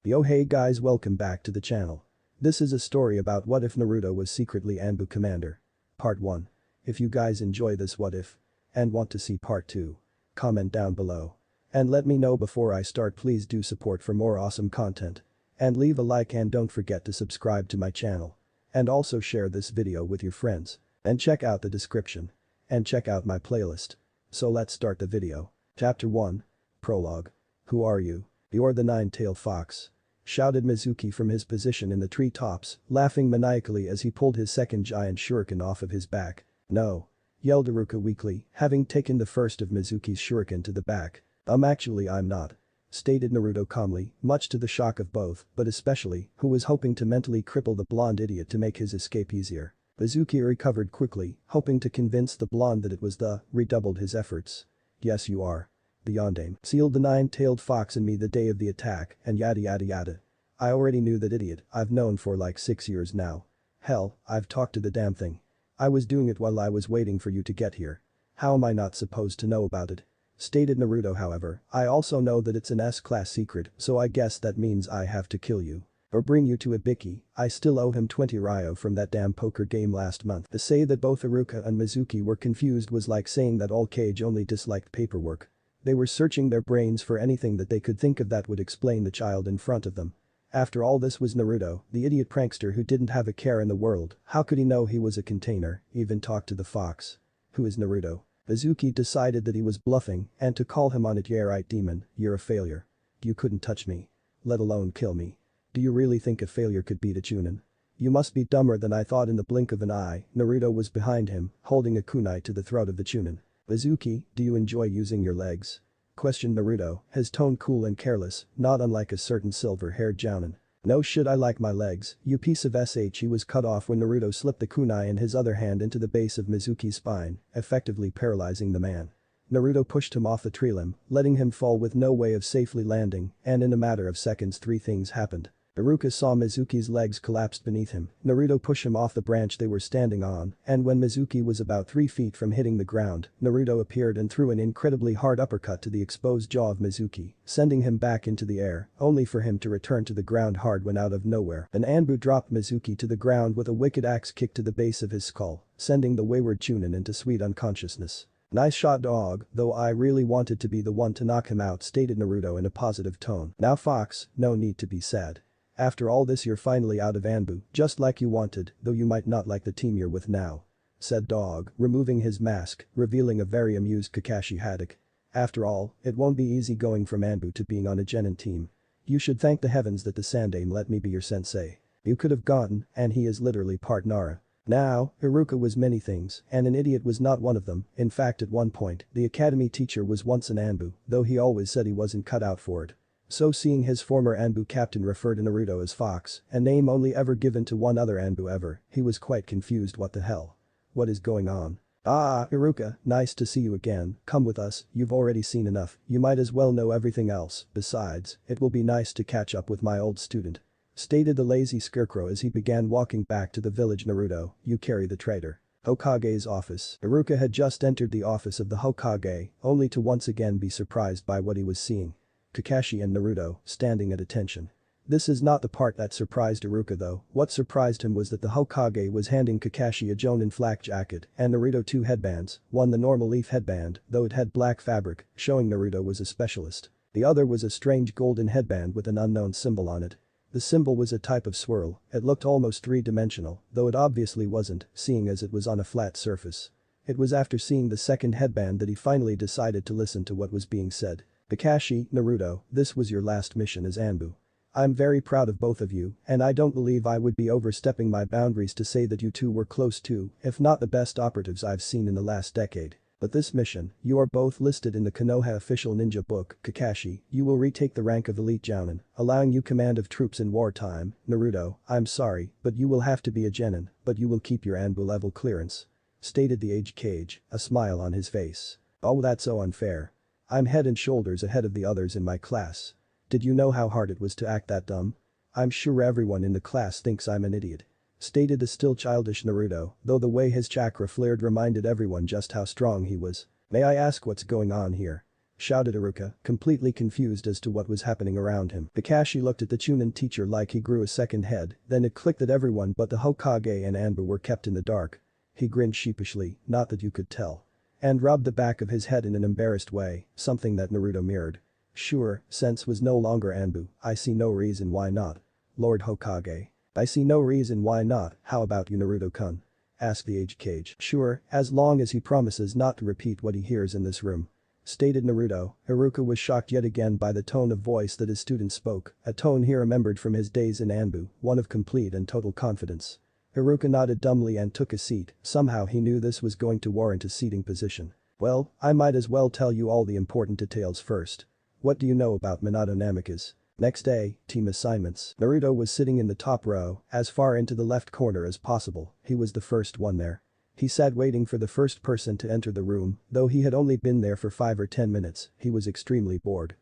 Yo hey guys, welcome back to the channel. This is a story about what if Naruto was secretly Anbu commander. Part 1. If you guys enjoy this what if and want to see part 2, comment down below. And let me know before I start. Please do support for more awesome content. And leave a like and don't forget to subscribe to my channel. And also share this video with your friends. And check out the description. And check out my playlist. So let's start the video. Chapter 1. Prologue. Who are you? You're the nine-tailed fox. Shouted Mizuki from his position in the treetops, laughing maniacally as he pulled his second giant shuriken off of his back. No. Yelled Iruka weakly, having taken the first of Mizuki's shuriken to the back. Actually I'm not. Stated Naruto calmly, much to the shock of both, but especially, who was hoping to mentally cripple the blonde idiot to make his escape easier. Mizuki recovered quickly, hoping to convince the blonde that it was redoubled his efforts. Yes you are. The yondaime sealed the nine-tailed fox in me the day of the attack and yada yada yada. I already knew that idiot. I've known for like 6 years now. Hell, I've talked to the damn thing. I was doing it while I was waiting for you to get here. How am I not supposed to know about it? Stated Naruto. However, I also know that it's an S-class secret, so I guess that means I have to kill you. Or bring you to Ibiki. I still owe him 20 ryo from that damn poker game last month. To say that both Iruka and Mizuki were confused was like saying that all Cage only disliked paperwork. They were searching their brains for anything that they could think of that would explain the child in front of them. After all, this was Naruto, the idiot prankster who didn't have a care in the world. How could he know he was a container, even talk to the fox? Who is Naruto? Mizuki decided that he was bluffing and to call him on it. Yeah right demon, you're a failure. You couldn't touch me. Let alone kill me. Do you really think a failure could beat a chunin? You must be dumber than I thought. In the blink of an eye, Naruto was behind him, holding a kunai to the throat of the chunin. Mizuki, do you enjoy using your legs? Questioned Naruto, his tone cool and careless, not unlike a certain silver-haired jounin. No shit, I like my legs, you piece of sh. He was cut off when Naruto slipped the kunai in his other hand into the base of Mizuki's spine, effectively paralyzing the man. Naruto pushed him off the tree limb, letting him fall with no way of safely landing, and in a matter of seconds 3 things happened. Iruka saw Mizuki's legs collapsed beneath him. Naruto pushed him off the branch they were standing on, and when Mizuki was about 3 feet from hitting the ground, Naruto appeared and threw an incredibly hard uppercut to the exposed jaw of Mizuki, sending him back into the air, only for him to return to the ground hard when out of nowhere. An Anbu dropped Mizuki to the ground with a wicked axe kick to the base of his skull, sending the wayward chunin into sweet unconsciousness. Nice shot dog, though I really wanted to be the one to knock him out, stated Naruto in a positive tone. Now fox, no need to be sad. After all this you're finally out of Anbu, just like you wanted, though you might not like the team you're with now. Said dog, removing his mask, revealing a very amused Kakashi Haddock. After all, it won't be easy going from Anbu to being on a genin team. You should thank the heavens that the Sandaime let me be your sensei. You could have gotten, and he is literally part Nara. Now, Iruka was many things, and an idiot was not one of them. In fact, at one point, the academy teacher was once an Anbu, though he always said he wasn't cut out for it. So seeing his former Anbu captain refer to Naruto as Fox, a name only ever given to one other Anbu ever, he was quite confused. What the hell? What is going on? Ah, Iruka, nice to see you again, come with us, you've already seen enough, you might as well know everything else, besides, it will be nice to catch up with my old student. Stated the lazy scarecrow as he began walking back to the village. Naruto, you carry the traitor. Hokage's office. Iruka had just entered the office of the Hokage, only to once again be surprised by what he was seeing. Kakashi and Naruto, standing at attention. This is not the part that surprised Iruka though. What surprised him was that the Hokage was handing Kakashi a jonin flak jacket and Naruto 2 headbands, one the normal leaf headband, though it had black fabric, showing Naruto was a specialist. The other was a strange golden headband with an unknown symbol on it. The symbol was a type of swirl, it looked almost 3-dimensional, though it obviously wasn't, seeing as it was on a flat surface. It was after seeing the second headband that he finally decided to listen to what was being said. Kakashi, Naruto, this was your last mission as Anbu. I'm very proud of both of you, and I don't believe I would be overstepping my boundaries to say that you two were close to, if not the best operatives I've seen in the last decade. But this mission, you are both listed in the Konoha official ninja book. Kakashi, you will retake the rank of elite jounin, allowing you command of troops in wartime. Naruto, I'm sorry, but you will have to be a genin, but you will keep your Anbu level clearance. Stated the aged Cage, a smile on his face. Oh, that's so unfair. I'm head and shoulders ahead of the others in my class. Did you know how hard it was to act that dumb? I'm sure everyone in the class thinks I'm an idiot. Stated the still childish Naruto, though the way his chakra flared reminded everyone just how strong he was. May I ask what's going on here? shouted Iruka, completely confused as to what was happening around him. Kakashi looked at the Chunin teacher like he grew a second head, then it clicked that everyone but the Hokage and Anbu were kept in the dark. He grinned sheepishly, not that you could tell. And rubbed the back of his head in an embarrassed way, something that Naruto mirrored. Sure, Sense was no longer Anbu, I see no reason why not. Lord Hokage. I see no reason why not, how about you Naruto-kun? Asked the aged Kage. Sure, as long as he promises not to repeat what he hears in this room. Stated Naruto. Iruka was shocked yet again by the tone of voice that his student spoke, a tone he remembered from his days in Anbu, one of complete and total confidence. Iruka nodded dumbly and took a seat, somehow he knew this was going to warrant a seating position. Well, I might as well tell you all the important details first. What do you know about Minato Namikaze? Next day, team assignments. Naruto was sitting in the top row, as far into the left corner as possible, he was the first one there. He sat waiting for the first person to enter the room, though he had only been there for 5 or 10 minutes, he was extremely bored.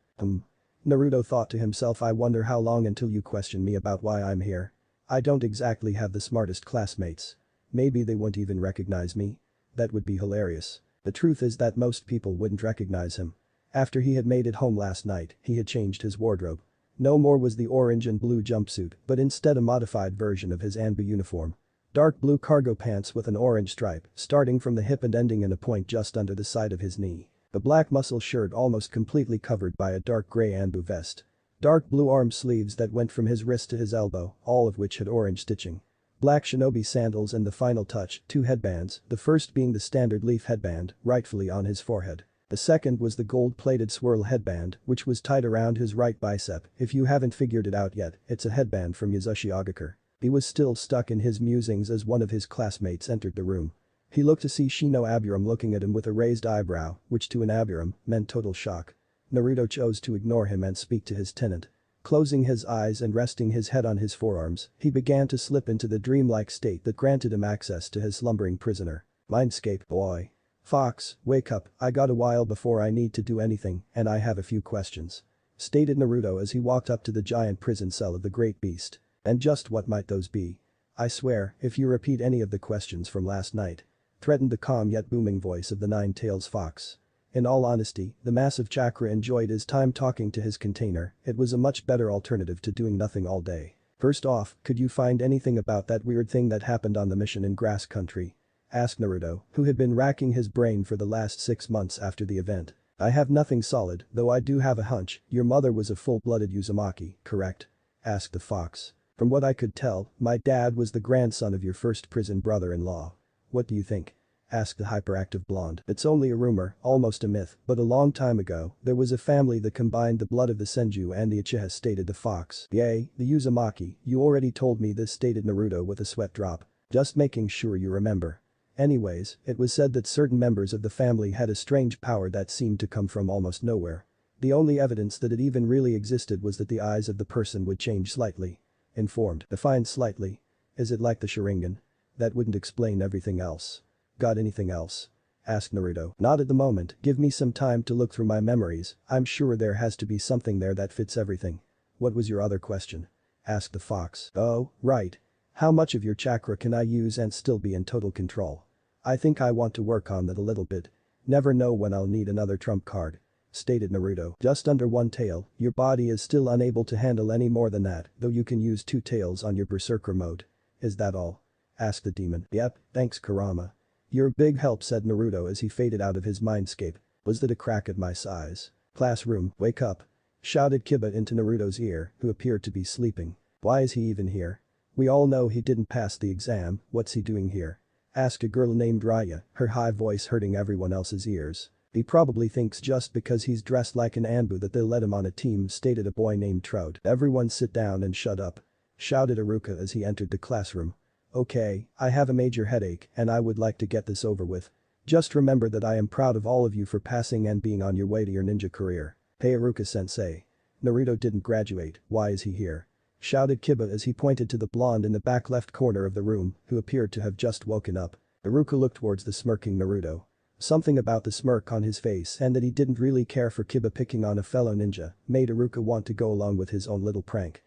Naruto thought to himself, I wonder how long until you question me about why I'm here. I don't exactly have the smartest classmates. Maybe they won't even recognize me. That would be hilarious. The truth is that most people wouldn't recognize him. After he had made it home last night, he had changed his wardrobe. No more was the orange and blue jumpsuit, but instead a modified version of his Anbu uniform. Dark blue cargo pants with an orange stripe, starting from the hip and ending in a point just under the side of his knee. The black muscle shirt almost completely covered by a dark gray Anbu vest. Dark blue arm sleeves that went from his wrist to his elbow, all of which had orange stitching. Black shinobi sandals and the final touch, 2 headbands, the first being the standard leaf headband, rightfully on his forehead. The second was the gold-plated swirl headband, which was tied around his right bicep. If you haven't figured it out yet, it's a headband from Yasushi Ogakure. He was still stuck in his musings as one of his classmates entered the room. He looked to see Shino Aburam looking at him with a raised eyebrow, which to an Aburam meant total shock. Naruto chose to ignore him and speak to his tenant. Closing his eyes and resting his head on his forearms, he began to slip into the dreamlike state that granted him access to his slumbering prisoner. Mindscape, boy. Fox, wake up, I got a while before I need to do anything, and I have a few questions. Stated Naruto as he walked up to the giant prison cell of the great beast. And just what might those be? I swear, if you repeat any of the questions from last night. Threatened the calm yet booming voice of the Nine-Tails Fox. In all honesty, the massive chakra enjoyed his time talking to his container, it was a much better alternative to doing nothing all day. First off, could you find anything about that weird thing that happened on the mission in Grass Country? Asked Naruto, who had been racking his brain for the last 6 months after the event. I have nothing solid, though I do have a hunch, your mother was a full-blooded Uzumaki, correct? Asked the fox. From what I could tell, my dad was the grandson of your first prison brother-in-law. What do you think? Asked the hyperactive blonde. It's only a rumor, almost a myth, but a long time ago, there was a family that combined the blood of the Senju and the Uchiha, stated the fox. Yay, the Uzumaki, you already told me this, stated Naruto with a sweat drop. Just making sure you remember. Anyways, it was said that certain members of the family had a strange power that seemed to come from almost nowhere. The only evidence that it even really existed was that the eyes of the person would change slightly. Informed. Define slightly. Is it like the Sharingan? That wouldn't explain everything else. Got anything else? Asked Naruto. Not at the moment, give me some time to look through my memories, I'm sure there has to be something there that fits everything. What was your other question? Asked the fox. Oh, right. How much of your chakra can I use and still be in total control? I think I want to work on that a little bit. Never know when I'll need another trump card. Stated Naruto. Just under 1 tail, your body is still unable to handle any more than that, though you can use 2 tails on your berserker mode. Is that all? Asked the demon. Yep, thanks Kurama. You're a big help, said Naruto as he faded out of his mindscape. Was that a crack at my size? Classroom, wake up. Shouted Kiba into Naruto's ear, who appeared to be sleeping. Why is he even here? We all know he didn't pass the exam, what's he doing here? Asked a girl named Raya, her high voice hurting everyone else's ears. He probably thinks just because he's dressed like an Anbu that they'll let him on a team, stated a boy named Trout. Everyone sit down and shut up. Shouted Iruka as he entered the classroom. Okay, I have a major headache and I would like to get this over with. Just remember that I am proud of all of you for passing and being on your way to your ninja career. Hey Iruka-sensei. Naruto didn't graduate, why is he here? Shouted Kiba as he pointed to the blonde in the back left corner of the room, who appeared to have just woken up. Iruka looked towards the smirking Naruto. Something about the smirk on his face and that he didn't really care for Kiba picking on a fellow ninja made Iruka want to go along with his own little prank.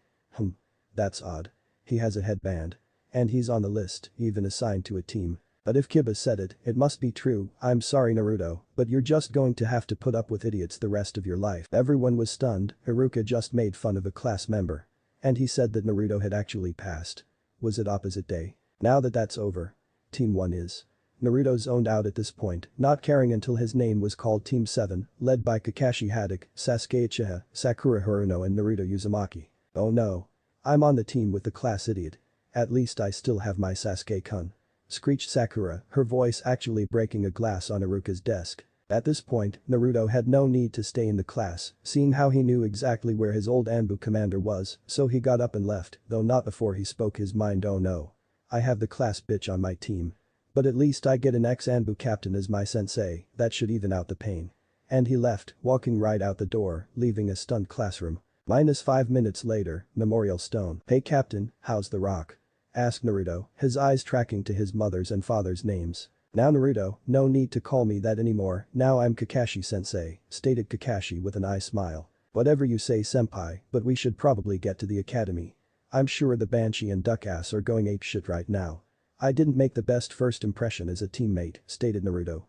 That's odd. He has a headband. And he's on the list, even assigned to a team. But if Kiba said it, it must be true. I'm sorry Naruto, but you're just going to have to put up with idiots the rest of your life. Everyone was stunned. Haruka just made fun of a class member. And he said that Naruto had actually passed. Was it opposite day? Now that that's over. Team 1 is. Naruto zoned out at this point, not caring until his name was called Team 7, led by Kakashi Hatake, Sasuke Uchiha, Sakura Haruno and Naruto Uzumaki. Oh no. I'm on the team with the class idiot. At least I still have my Sasuke-kun. Screeched Sakura, her voice actually breaking a glass on Haruka's desk. At this point, Naruto had no need to stay in the class, seeing how he knew exactly where his old Anbu commander was, so he got up and left, though not before he spoke his mind. Oh no. I have the class bitch on my team. But at least I get an ex-Anbu captain as my sensei, that should even out the pain. And he left, walking right out the door, leaving a stunned classroom. -5 minutes later, Memorial Stone. Hey captain, how's the rock? Asked Naruto, his eyes tracking to his mother's and father's names. Now Naruto, no need to call me that anymore, now I'm Kakashi-sensei, stated Kakashi with an eye smile. Whatever you say senpai, but we should probably get to the academy. I'm sure the Banshee and Duckass are going apeshit right now. I didn't make the best first impression as a teammate, stated Naruto.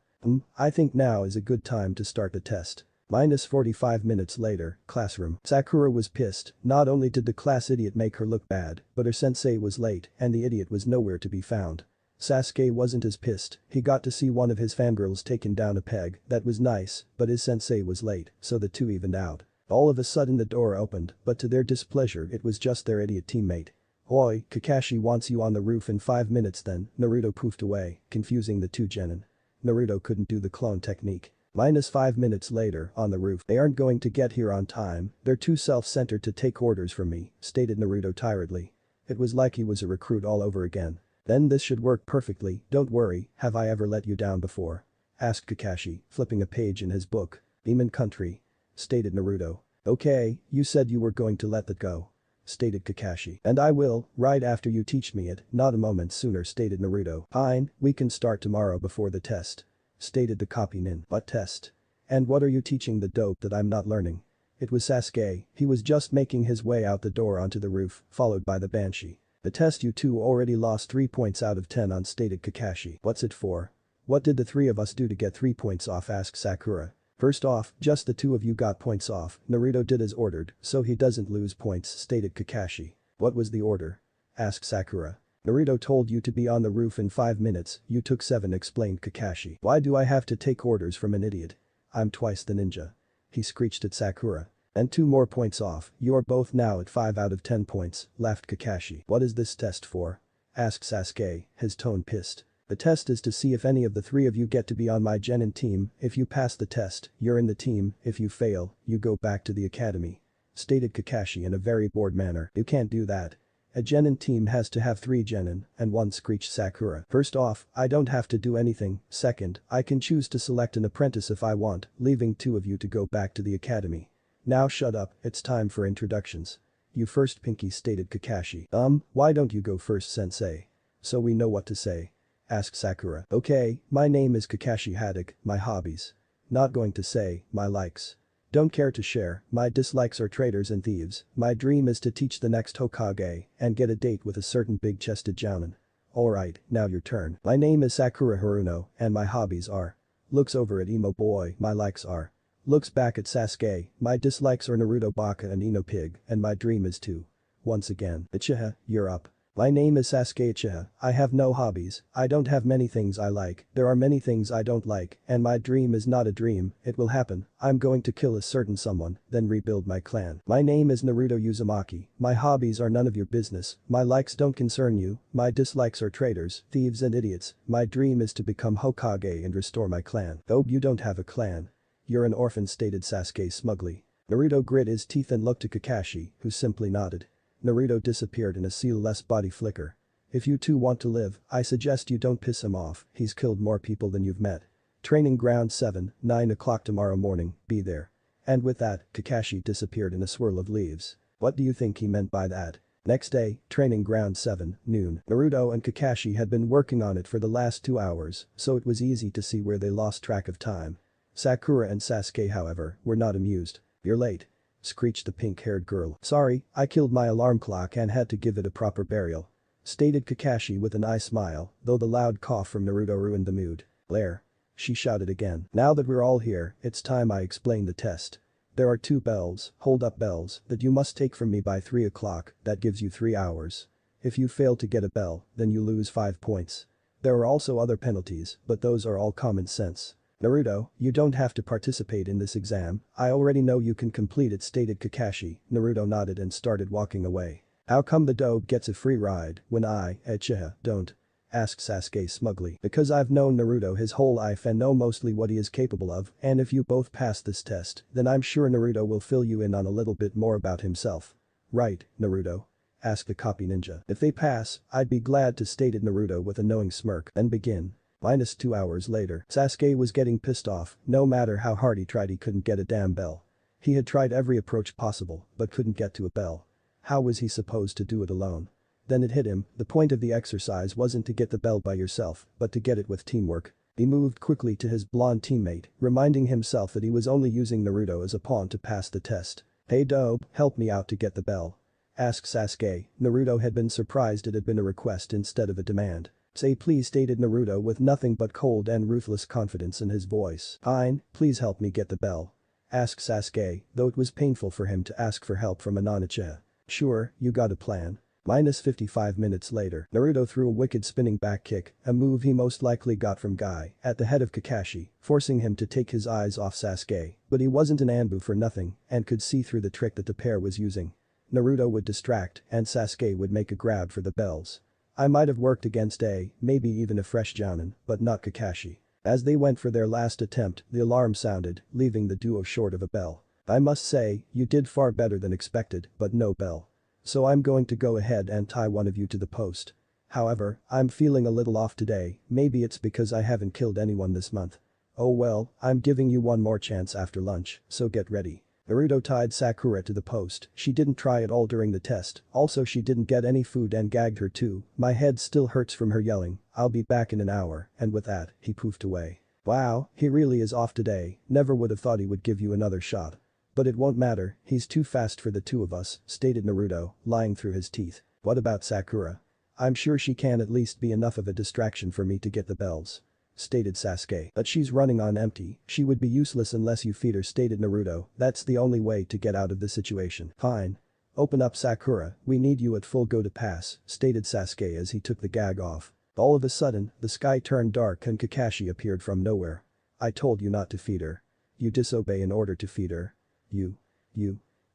I think now is a good time to start the test. -45 minutes later, classroom. Sakura was pissed, not only did the class idiot make her look bad, but her sensei was late and the idiot was nowhere to be found. Sasuke wasn't as pissed, he got to see one of his fangirls taken down a peg, that was nice, but his sensei was late, so the two evened out. All of a sudden the door opened, but to their displeasure it was just their idiot teammate. Oi, Kakashi wants you on the roof in 5 minutes then, Naruto poofed away, confusing the two genin. Naruto couldn't do the clone technique. -5 minutes later, on the roof. They aren't going to get here on time, they're too self-centered to take orders from me, stated Naruto tiredly. It was like he was a recruit all over again. Then this should work perfectly, don't worry, have I ever let you down before? Asked Kakashi, flipping a page in his book. Demon Country. Stated Naruto. Okay, you said you were going to let that go. Stated Kakashi. And I will, right after you teach me it, not a moment sooner, stated Naruto. Fine, we can start tomorrow before the test. Stated the copy nin. What test? And what are you teaching the dope that I'm not learning? It was Sasuke, he was just making his way out the door onto the roof, followed by the Banshee. The test you two already lost 3 points out of 10 on, stated Kakashi. What's it for? What did the three of us do to get 3 points off, asked Sakura. First off, just the two of you got points off, Naruto did as ordered, so he doesn't lose points, stated Kakashi. What was the order? Asked Sakura. Naruto told you to be on the roof in 5 minutes, you took 7, explained Kakashi. Why do I have to take orders from an idiot? I'm twice the ninja. He screeched at Sakura. And 2 more points off, you're both now at 5 out of 10 points, laughed Kakashi. What is this test for? Asked Sasuke, his tone pissed. The test is to see if any of the three of you get to be on my genin team, if you pass the test, you're in the team, if you fail, you go back to the academy. Stated Kakashi in a very bored manner. You can't do that. A genin team has to have 3 genin, and 1, screeched Sakura. First off, I don't have to do anything, second, I can choose to select an apprentice if I want, leaving 2 of you to go back to the academy. Now shut up, it's time for introductions. You first, Pinky, stated Kakashi. Why don't you go first, sensei? So we know what to say. Asked Sakura. Okay, my name is Kakashi Hatake, my hobbies. Not going to say, my likes. Don't care to share, my dislikes are traitors and thieves, my dream is to teach the next Hokage and get a date with a certain big-chested jounin. Alright, now your turn. My name is Sakura Haruno, and my hobbies are. Looks over at Emo Boy, my likes are. Looks back at Sasuke, my dislikes are Naruto Baka and Ino Pig, and my dream is to. Once again, Uchiha, you're up. My name is Sasuke Uchiha, I have no hobbies, I don't have many things I like, there are many things I don't like, and my dream is not a dream, it will happen, I'm going to kill a certain someone, then rebuild my clan. My name is Naruto Uzumaki, my hobbies are none of your business, my likes don't concern you, my dislikes are traitors, thieves and idiots, my dream is to become Hokage and restore my clan. Oh, you don't have a clan. You're an orphan, stated Sasuke smugly. Naruto grit his teeth and looked at Kakashi, who simply nodded. Naruto disappeared in a seal-less body flicker. If you two want to live, I suggest you don't piss him off, he's killed more people than you've met. Training ground 7, 9 o'clock tomorrow morning, be there. And with that, Kakashi disappeared in a swirl of leaves. What do you think he meant by that? Next day, training ground 7, noon. Naruto and Kakashi had been working on it for the last 2 hours, so it was easy to see where they lost track of time. Sakura and Sasuke, however, were not amused. You're late. Screeched the pink-haired girl. Sorry, I killed my alarm clock and had to give it a proper burial. stated Kakashi with an eye smile, though the loud cough from Naruto ruined the mood. Blair. She shouted again. Now that we're all here, it's time I explain the test. There are 2 bells, hold-up bells, that you must take from me by 3 o'clock, that gives you 3 hours. If you fail to get a bell, then you lose 5 points. There are also other penalties, but those are all common sense. Naruto, you don't have to participate in this exam, I already know you can complete it, stated Kakashi. Naruto nodded and started walking away. How come the dope gets a free ride when I, Uchiha, don't? Asked Sasuke smugly. Because I've known Naruto his whole life and know mostly what he is capable of, and if you both pass this test, then I'm sure Naruto will fill you in on a little bit more about himself. Right, Naruto? Asked the copy ninja. If they pass, I'd be glad to, stated Naruto with a knowing smirk. Then begin. Minus 2 hours later. Sasuke was getting pissed off, no matter how hard he tried he couldn't get a damn bell. He had tried every approach possible, but couldn't get to a bell. How was he supposed to do it alone? Then it hit him, the point of the exercise wasn't to get the bell by yourself, but to get it with teamwork. He moved quickly to his blonde teammate, reminding himself that he was only using Naruto as a pawn to pass the test. Hey dope, help me out to get the bell. Asked Sasuke. Naruto had been surprised it had been a request instead of a demand. Say please, stated Naruto with nothing but cold and ruthless confidence in his voice. Fine, please help me get the bell. Asked Sasuke, though it was painful for him to ask for help from a non-Uchiha. Sure, you got a plan. Minus 55 minutes later, Naruto threw a wicked spinning back kick, a move he most likely got from Guy, at the head of Kakashi, forcing him to take his eyes off Sasuke, but he wasn't an Anbu for nothing and could see through the trick that the pair was using. Naruto would distract and Sasuke would make a grab for the bells. I might have worked against maybe even a fresh Jounin, but not Kakashi. As they went for their last attempt, the alarm sounded, leaving the duo short of a bell. I must say, you did far better than expected, but no bell. So I'm going to go ahead and tie one of you to the post. However, I'm feeling a little off today, maybe it's because I haven't killed anyone this month. Oh well, I'm giving you one more chance after lunch, so get ready. Naruto tied Sakura to the post, she didn't try at all during the test, also she didn't get any food and gagged her too, my head still hurts from her yelling, I'll be back in an hour, and with that, he poofed away. Wow, he really is off today, never would have thought he would give you another shot. But it won't matter, he's too fast for the 2 of us, stated Naruto, lying through his teeth. What about Sakura? I'm sure she can at least be enough of a distraction for me to get the bells. Stated Sasuke. But she's running on empty, she would be useless unless you feed her, stated Naruto, that's the only way to get out of this situation. Fine. Open up Sakura, we need you at full go to pass, stated Sasuke as he took the gag off. All of a sudden, the sky turned dark and Kakashi appeared from nowhere. I told you not to feed her. You disobey in order to feed her. You.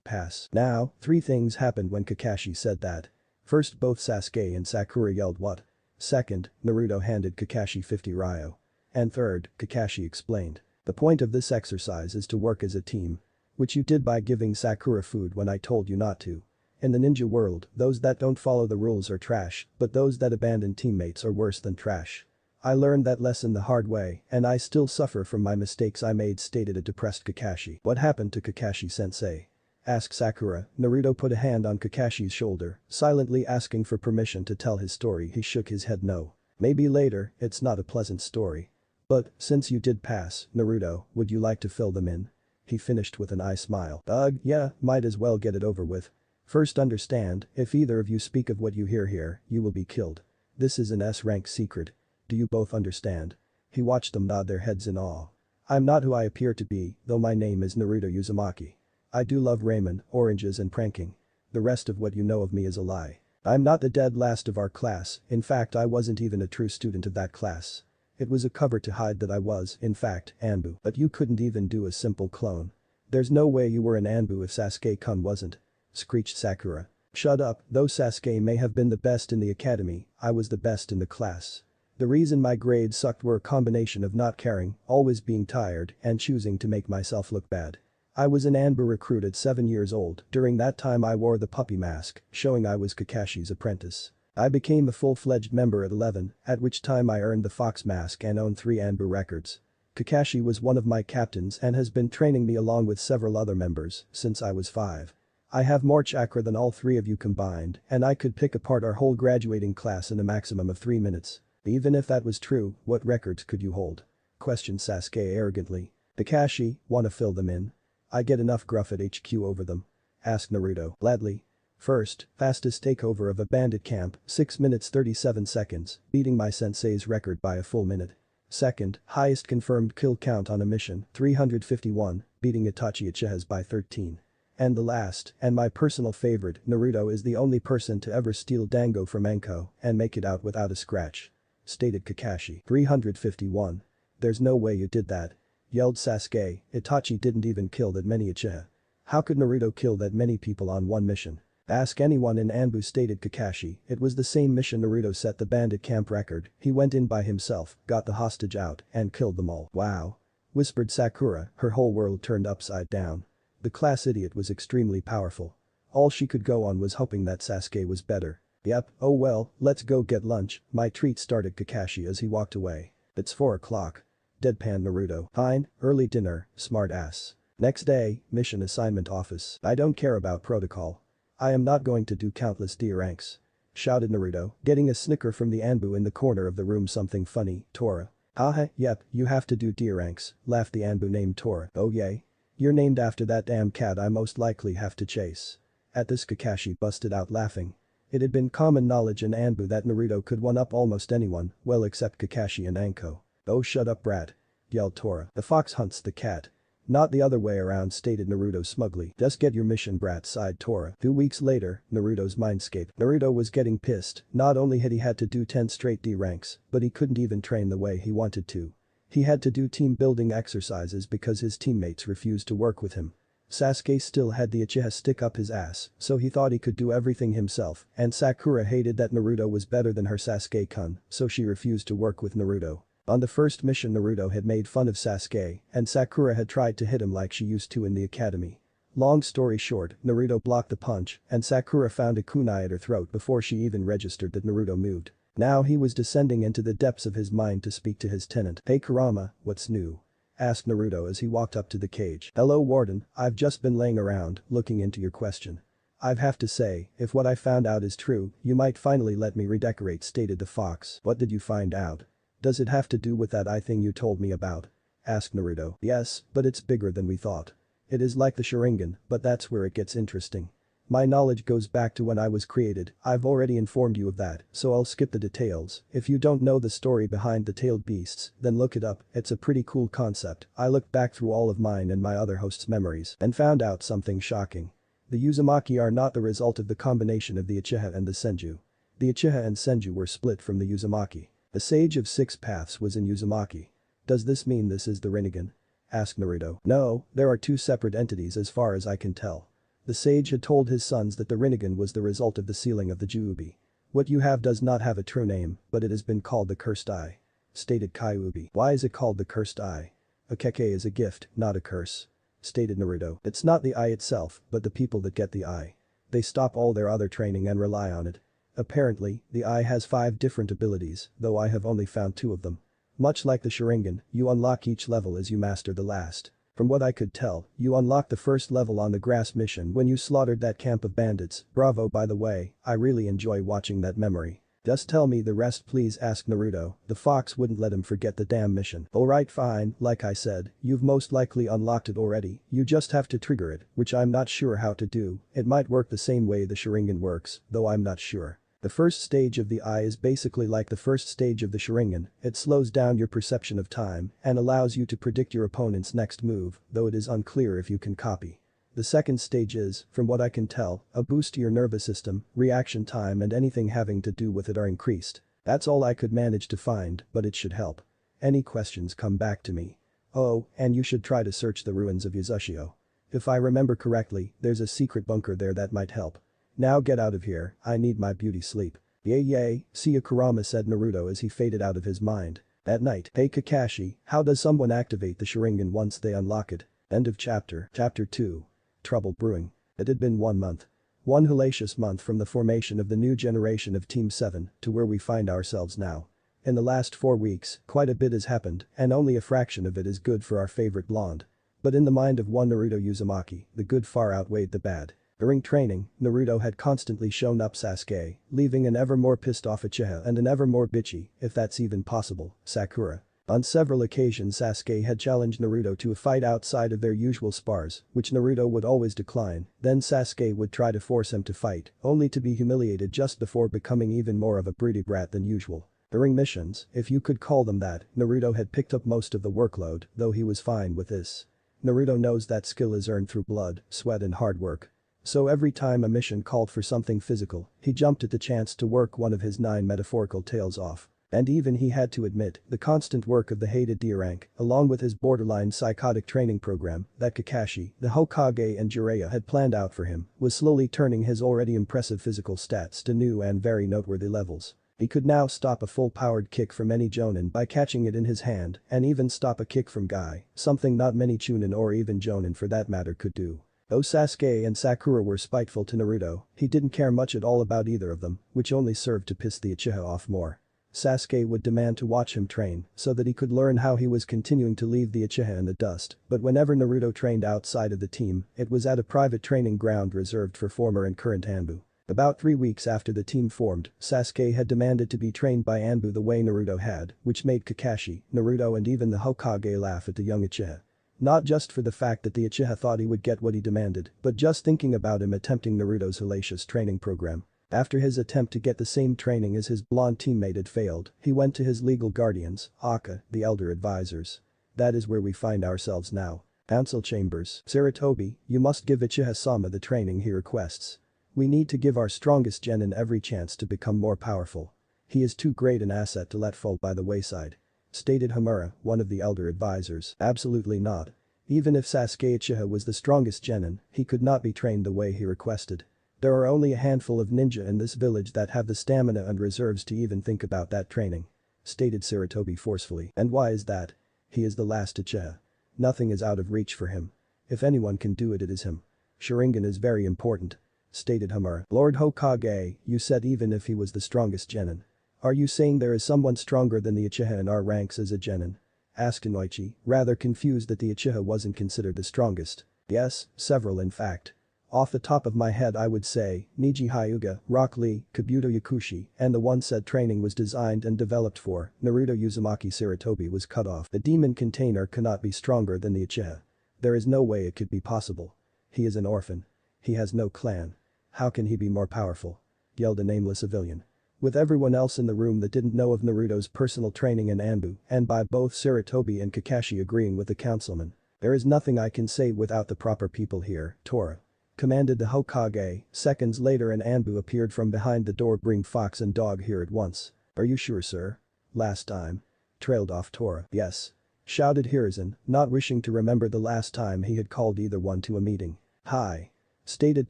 Pass. Now, 3 things happened when Kakashi said that. First, both Sasuke and Sakura yelled what? Second, Naruto handed Kakashi 50 ryo. And third, Kakashi explained. The point of this exercise is to work as a team. Which you did by giving Sakura food when I told you not to. In the ninja world, those that don't follow the rules are trash, but those that abandon teammates are worse than trash. I learned that lesson the hard way, and I still suffer from my mistakes I made, stated a depressed Kakashi. What happened to Kakashi-sensei? Asked Sakura. Naruto put a hand on Kakashi's shoulder, silently asking for permission to tell his story. He shook his head no. Maybe later, it's not a pleasant story. But, since you did pass, Naruto, would you like to fill them in? He finished with an eye smile. Ugh, yeah, might as well get it over with. First understand, if either of you speak of what you hear here, you will be killed. This is an S-rank secret. Do you both understand? He watched them nod their heads in awe. I'm not who I appear to be, though my name is Naruto Uzumaki. I do love ramen, oranges and pranking. The rest of what you know of me is a lie. I'm not the dead last of our class, in fact I wasn't even a true student of that class. It was a cover to hide that I was, in fact, Anbu. But you couldn't even do a simple clone. There's no way you were an Anbu if Sasuke-kun wasn't. Screeched Sakura. Shut up, though Sasuke may have been the best in the academy, I was the best in the class. The reason my grades sucked were a combination of not caring, always being tired, and choosing to make myself look bad. I was an Anbu recruit at 7 years old, during that time I wore the puppy mask, showing I was Kakashi's apprentice. I became a full-fledged member at 11, at which time I earned the fox mask and owned 3 Anbu records. Kakashi was one of my captains and has been training me along with several other members since I was 5. I have more chakra than all 3 of you combined, and I could pick apart our whole graduating class in a maximum of 3 minutes. Even if that was true, what records could you hold? Questioned Sasuke arrogantly. Kakashi, wanna fill them in? I get enough gruff at HQ over them. Asked Naruto. Gladly. First, fastest takeover of a bandit camp, 6 minutes 37 seconds, beating my sensei's record by a full minute. Second, highest confirmed kill count on a mission, 351, beating Itachi Uchiha's by 13. And the last, and my personal favorite, Naruto is the only person to ever steal Dango from Anko and make it out without a scratch. Stated Kakashi. 351. There's no way you did that. Yelled Sasuke, Itachi didn't even kill that many Uchiha. How could Naruto kill that many people on one mission? Ask anyone in Anbu, stated Kakashi. It was the same mission Naruto set the bandit camp record. He went in by himself, got the hostage out, and killed them all. Wow. Whispered Sakura, her whole world turned upside down. The class idiot was extremely powerful. All she could go on was hoping that Sasuke was better. Yep, oh well, let's go get lunch, my treat, started Kakashi as he walked away. It's 4 o'clock. Deadpan Naruto. Fine, early dinner, smart ass. Next day, mission assignment office. I don't care about protocol. I am not going to do countless D ranks. Shouted Naruto, getting a snicker from the Anbu in the corner of the room. Something funny, Tora. Haha, yep, you have to do D ranks, laughed the Anbu named Tora. Oh yay? You're named after that damn cat I most likely have to chase. At this, Kakashi busted out laughing. It had been common knowledge in Anbu that Naruto could one-up almost anyone, well except Kakashi and Anko. Oh shut up brat. Yelled Tora. The fox hunts the cat. Not the other way around, stated Naruto smugly. Just get your mission brat, sighed Tora. 2 weeks later, Naruto's mindscape. Naruto was getting pissed. Not only had he had to do 10 straight D ranks, but he couldn't even train the way he wanted to. He had to do team building exercises because his teammates refused to work with him. Sasuke still had the Uchiha stick up his ass, so he thought he could do everything himself, and Sakura hated that Naruto was better than her Sasuke-kun, so she refused to work with Naruto. On the first mission, Naruto had made fun of Sasuke, and Sakura had tried to hit him like she used to in the academy. Long story short, Naruto blocked the punch, and Sakura found a kunai at her throat before she even registered that Naruto moved. Now he was descending into the depths of his mind to speak to his tenant. Hey Kurama, what's new? Asked Naruto as he walked up to the cage. Hello Warden, I've just been laying around, looking into your question. I have to say, if what I found out is true, you might finally let me redecorate, stated the fox. What did you find out? Does it have to do with that eye thing you told me about? Asked Naruto. Yes, but it's bigger than we thought. It is like the Sharingan, but that's where it gets interesting. My knowledge goes back to when I was created. I've already informed you of that, so I'll skip the details. If you don't know the story behind the tailed beasts, then look it up, it's a pretty cool concept. I looked back through all of mine and my other hosts' memories and found out something shocking. The Uzumaki are not the result of the combination of the Uchiha and the Senju. The Uchiha and Senju were split from the Uzumaki. The Sage of Six Paths was in Uzumaki. Does this mean this is the Rinnegan? Asked Naruto. No, there are 2 separate entities as far as I can tell. The sage had told his sons that the Rinnegan was the result of the sealing of the Juubi. What you have does not have a true name, but it has been called the Cursed Eye. Stated Kyuubi. Why is it called the Cursed Eye? A keke is a gift, not a curse. Stated Naruto. It's not the eye itself, but the people that get the eye. They stop all their other training and rely on it. Apparently, the eye has 5 different abilities, though I have only found 2 of them. Much like the Sharingan, you unlock each level as you master the last. From what I could tell, you unlocked the first level on the grass mission when you slaughtered that camp of bandits. Bravo, by the way, I really enjoy watching that memory. Just tell me the rest please, asked Naruto. The fox wouldn't let him forget the damn mission. Alright fine, like I said, you've most likely unlocked it already, you just have to trigger it, which I'm not sure how to do. It might work the same way the Sharingan works, though I'm not sure. The first stage of the eye is basically like the first stage of the Sharingan. It slows down your perception of time and allows you to predict your opponent's next move, though it is unclear if you can copy. The second stage is, from what I can tell, a boost to your nervous system, reaction time and anything having to do with it are increased. That's all I could manage to find, but it should help. Any questions, come back to me. Oh, and you should try to search the ruins of Yuzushio. If I remember correctly, there's a secret bunker there that might help. Now get out of here, I need my beauty sleep. Yay, see ya Kurama, said Naruto as he faded out of his mind. At night. Hey Kakashi, how does someone activate the Sharingan once they unlock it? End of chapter. Chapter 2. Trouble brewing. It had been 1 month. One hellacious month from the formation of the new generation of Team 7 to where we find ourselves now. In the last 4 weeks, quite a bit has happened, and only a fraction of it is good for our favorite blonde. But in the mind of one Naruto Uzumaki, the good far outweighed the bad. During training, Naruto had constantly shown up Sasuke, leaving an ever more pissed off Uchiha and an ever more bitchy, if that's even possible, Sakura. On several occasions Sasuke had challenged Naruto to a fight outside of their usual spars, which Naruto would always decline, then Sasuke would try to force him to fight, only to be humiliated just before becoming even more of a broody brat than usual. During missions, if you could call them that, Naruto had picked up most of the workload, though he was fine with this. Naruto knows that skill is earned through blood, sweat and hard work. So every time a mission called for something physical, he jumped at the chance to work one of his 9 metaphorical tails off. And even he had to admit, the constant work of the hated D rank, along with his borderline psychotic training program, that Kakashi, the Hokage and Jiraiya had planned out for him, was slowly turning his already impressive physical stats to new and very noteworthy levels. He could now stop a full-powered kick from any Jonin by catching it in his hand, and even stop a kick from Guy, something not many Chunin or even Jonin for that matter could do. Though Sasuke and Sakura were spiteful to Naruto, he didn't care much at all about either of them, which only served to piss the Uchiha off more. Sasuke would demand to watch him train so that he could learn how he was continuing to leave the Uchiha in the dust, but whenever Naruto trained outside of the team, it was at a private training ground reserved for former and current Anbu. About 3 weeks after the team formed, Sasuke had demanded to be trained by Anbu the way Naruto had, which made Kakashi, Naruto and even the Hokage laugh at the young Uchiha. Not just for the fact that the Uchiha thought he would get what he demanded, but just thinking about him attempting Naruto's hellacious training program. After his attempt to get the same training as his blonde teammate had failed, he went to his legal guardians, Aka, the elder advisors. That is where we find ourselves now. Council chambers. Sarutobi, you must give Uchiha-sama the training he requests. We need to give our strongest genin every chance to become more powerful. He is too great an asset to let fall by the wayside. Stated Homura, one of the elder advisors. Absolutely not. Even if Sasuke Uchiha was the strongest genin, he could not be trained the way he requested. There are only a handful of ninja in this village that have the stamina and reserves to even think about that training. Stated Sarutobi forcefully. And why is that? He is the last Uchiha. Nothing is out of reach for him. If anyone can do it, it is him. Sharingan is very important. Stated Homura. Lord Hokage, you said even if he was the strongest genin. Are you saying there is someone stronger than the Uchiha in our ranks as a genin? Asked Inoichi, rather confused that the Uchiha wasn't considered the strongest. Yes, several in fact. Off the top of my head I would say, Niji Hyuga, Rock Lee, Kabuto Yakushi, and the one said training was designed and developed for, Naruto Uzumaki. Sarutobi was cut off. The demon container cannot be stronger than the Uchiha. There is no way it could be possible. He is an orphan. He has no clan. How can he be more powerful? Yelled a nameless civilian. With everyone else in the room that didn't know of Naruto's personal training in Anbu, and by both Sarutobi and Kakashi agreeing with the councilman. There is nothing I can say without the proper people here, Tora. Commanded the Hokage. Seconds later an Anbu appeared from behind the door. Bring Fox and Dog here at once. Are you sure, sir? Last time. Trailed off Tora. Yes. Shouted Hiruzen, not wishing to remember the last time he had called either one to a meeting. Hi. Stated